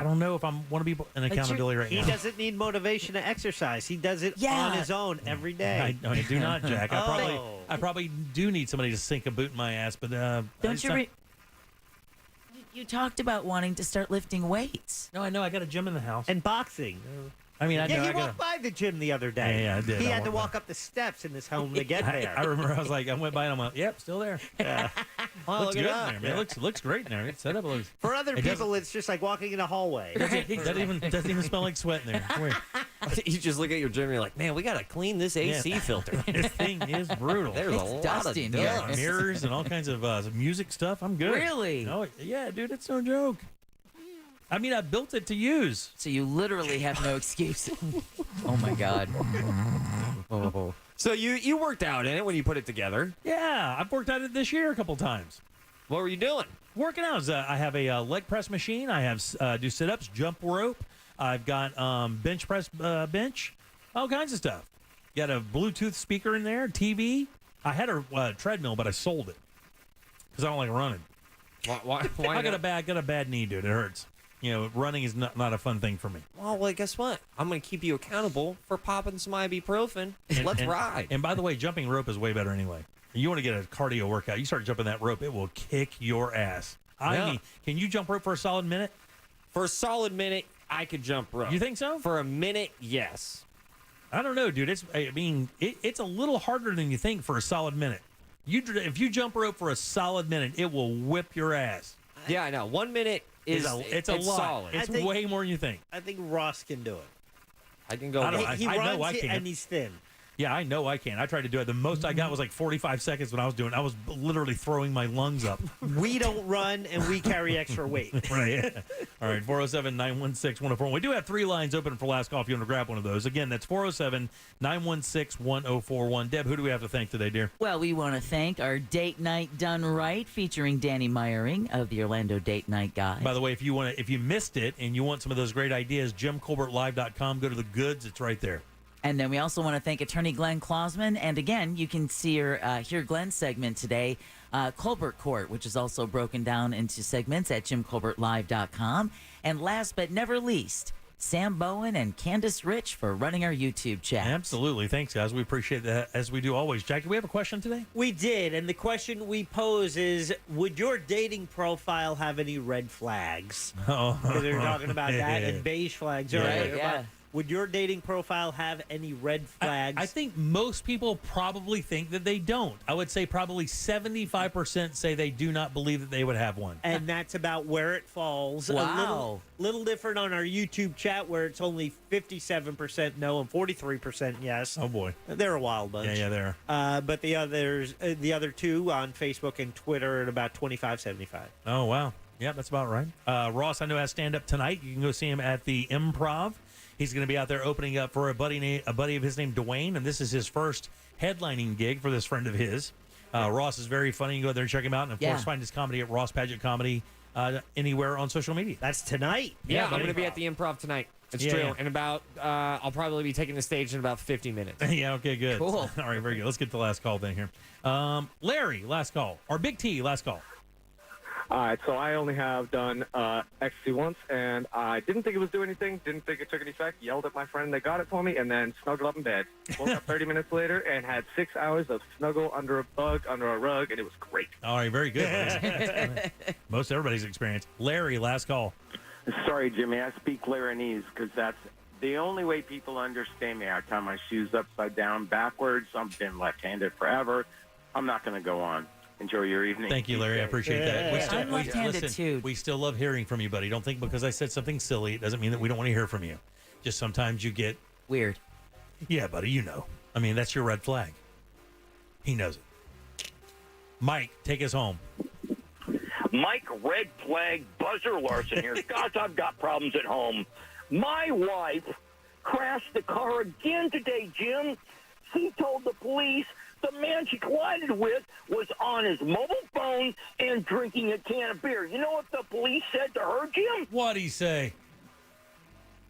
don't know if I want to be an accountability right He now. doesn't need motivation to exercise. He does it on his own every day. I do not, Jack. I probably do need somebody to sink a boot in my ass, but Don't you You talked about wanting to start lifting weights. No, I know. I got a gym in the house. And boxing. I mean, I know. he I gotta- walked by the gym the other day. Yeah, I did. He I had to walked walk up the steps in his home to get there. I remember I was like, I went by and I'm like, yep, still there. Yeah. Looks look good in at that. there, man. It looks great in there. It's set up. For other It people, it's just like walking in a hallway. doesn't even smell like sweat in there. Come here. You just look at your gym and you're like, man, we got to clean this AC Yeah. filter. This thing is brutal. There's a lot of dust. Mirrors and all kinds of music stuff. I'm good. Really? Oh, yeah, dude, it's no joke. I mean, I built it to use. So you literally have no excuse. Oh, my God. So you worked out in it when you put it together. Yeah, I've worked out it this year a couple times. What were you doing? Working out. I have a leg press machine. I have do sit-ups, jump rope. I've got bench press bench, all kinds of stuff. Got a Bluetooth speaker in there, TV. I had a treadmill, but I sold it because I don't like running. Why I got a bad knee, dude. It hurts. You know, running is not a fun thing for me. Well, guess what? I'm going to keep you accountable for popping some ibuprofen. Let's ride. And by the way, jumping rope is way better anyway. You want to get a cardio workout, you start jumping that rope, it will kick your ass. I mean, can you jump rope for a solid minute? For a solid minute, I could jump rope. You think so? For a minute, yes. I don't know, dude. It's a little harder than you think for a solid minute. If you jump rope for a solid minute, it will whip your ass. Yeah, I know. 1 minute is it's a lot. solid. It's way more than you think. I think Ross can do it. I can go. He I runs know I can. and he's thin. Yeah, I know I can. I tried to do it. The most I got was like 45 seconds when I was doing it. I was literally throwing my lungs up. We don't run, and we carry extra weight. Right. All right, 407-916-1041. We do have 3 lines open for last call if you want to grab one of those. Again, that's 407-916-1041. Deb, who do we have to thank today, dear? Well, we want to thank our Date Night Done Right featuring Danny Meyering of the Orlando Date Night Guide. By the way, if you missed it and you want some of those great ideas, JimColbertLive.com. Go to the goods. It's right there. And then we also want to thank attorney Glenn Klausman. And again, you can hear Glenn's segment today, Colbert Court, which is also broken down into segments at JimColbertLive.com. And last but never least, Sam Bowen and Candace Rich for running our YouTube chat. Absolutely. Thanks, guys. We appreciate that, as we do always. Jack, do we have a question today? We did, and the question we pose is, would your dating profile have any red flags? Oh. Because they were talking about that and beige flags earlier. Yeah. Would your dating profile have any red flags? I think most people probably think that they don't. I would say probably 75% say they do not believe that they would have one. And that's about where it falls. Wow. A little different on our YouTube chat where it's only 57% no and 43% yes. Oh, boy. They're a wild bunch. Yeah, they are. But the other two on Facebook and Twitter at about 25-75. Oh, wow. Yeah, that's about right. Ross, I know, has stand-up tonight. You can go see him at the Improv. He's going to be out there opening up for a buddy of his named Dwayne, and this is his first headlining gig for this friend of his. Ross is very funny. You can go there and check him out. And, of course, find his comedy at Ross Paget Comedy anywhere on social media. That's tonight. Yeah, I'm going to be at the Improv tonight. It's true. Yeah. And about, I'll probably be taking the stage in about 50 minutes. Yeah, okay, good. Cool. All right, very good. Let's get the last call then here. Larry, last call. Or Big T, last call. All right, so I only have done ecstasy once, and I didn't think it was doing anything, didn't think it took any effect, yelled at my friend that got it for me, and then snuggled up in bed. Woke up 30 minutes later and had 6 hours of snuggle under a bug, under a rug, and it was great. All right, very good. Most everybody's experience. Larry, last call. Sorry, Jimmy, I speak Laranese because that's the only way people understand me. I tie my shoes upside down, backwards. I've been left-handed forever. I'm not going to go on. Enjoy your evening. Thank you, Larry. I appreciate that. I'm left-handed, too. We still love hearing from you, buddy. Don't think because I said something silly, it doesn't mean that we don't want to hear from you. Just sometimes you get... Weird. Yeah, buddy, you know. I mean, that's your red flag. He knows it. Mike, take us home. Mike, red flag, Buzzer Larson here. Guys, I've got problems at home. My wife crashed the car again today, Jim. She told the police the man she collided with was on his mobile phone and drinking a can of beer. You know what the police said to her, Jim? What'd he say?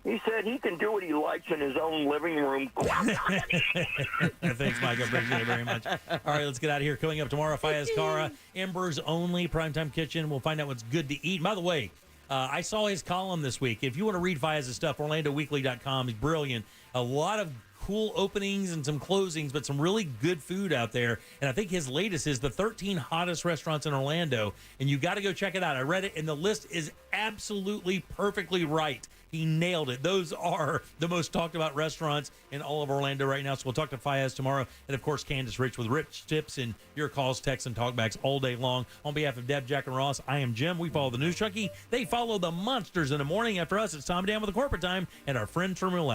He said he can do what he likes in his own living room. Thanks, Mike. I appreciate it very much. All right, let's get out of here. Coming up tomorrow, Fayez Cara, Embers Only, Primetime Kitchen. We'll find out what's good to eat. By the way, I saw his column this week. If you want to read Fayez's stuff, OrlandoWeekly.com. He's brilliant. A lot of cool openings and some closings, but some really good food out there. And I think his latest is the 13 hottest restaurants in Orlando. And you got to go check it out. I read it, and the list is absolutely perfectly right. He nailed it. Those are the most talked about restaurants in all of Orlando right now. So we'll talk to Fayez tomorrow. And, of course, Candace Rich with Rich Tips and your calls, texts, and talkbacks all day long. On behalf of Deb, Jack, and Ross, I am Jim. We follow the News Junkie. They follow the monsters in the morning. After us, it's Tom and Dan with the Corporate Time and our friends from Real Life.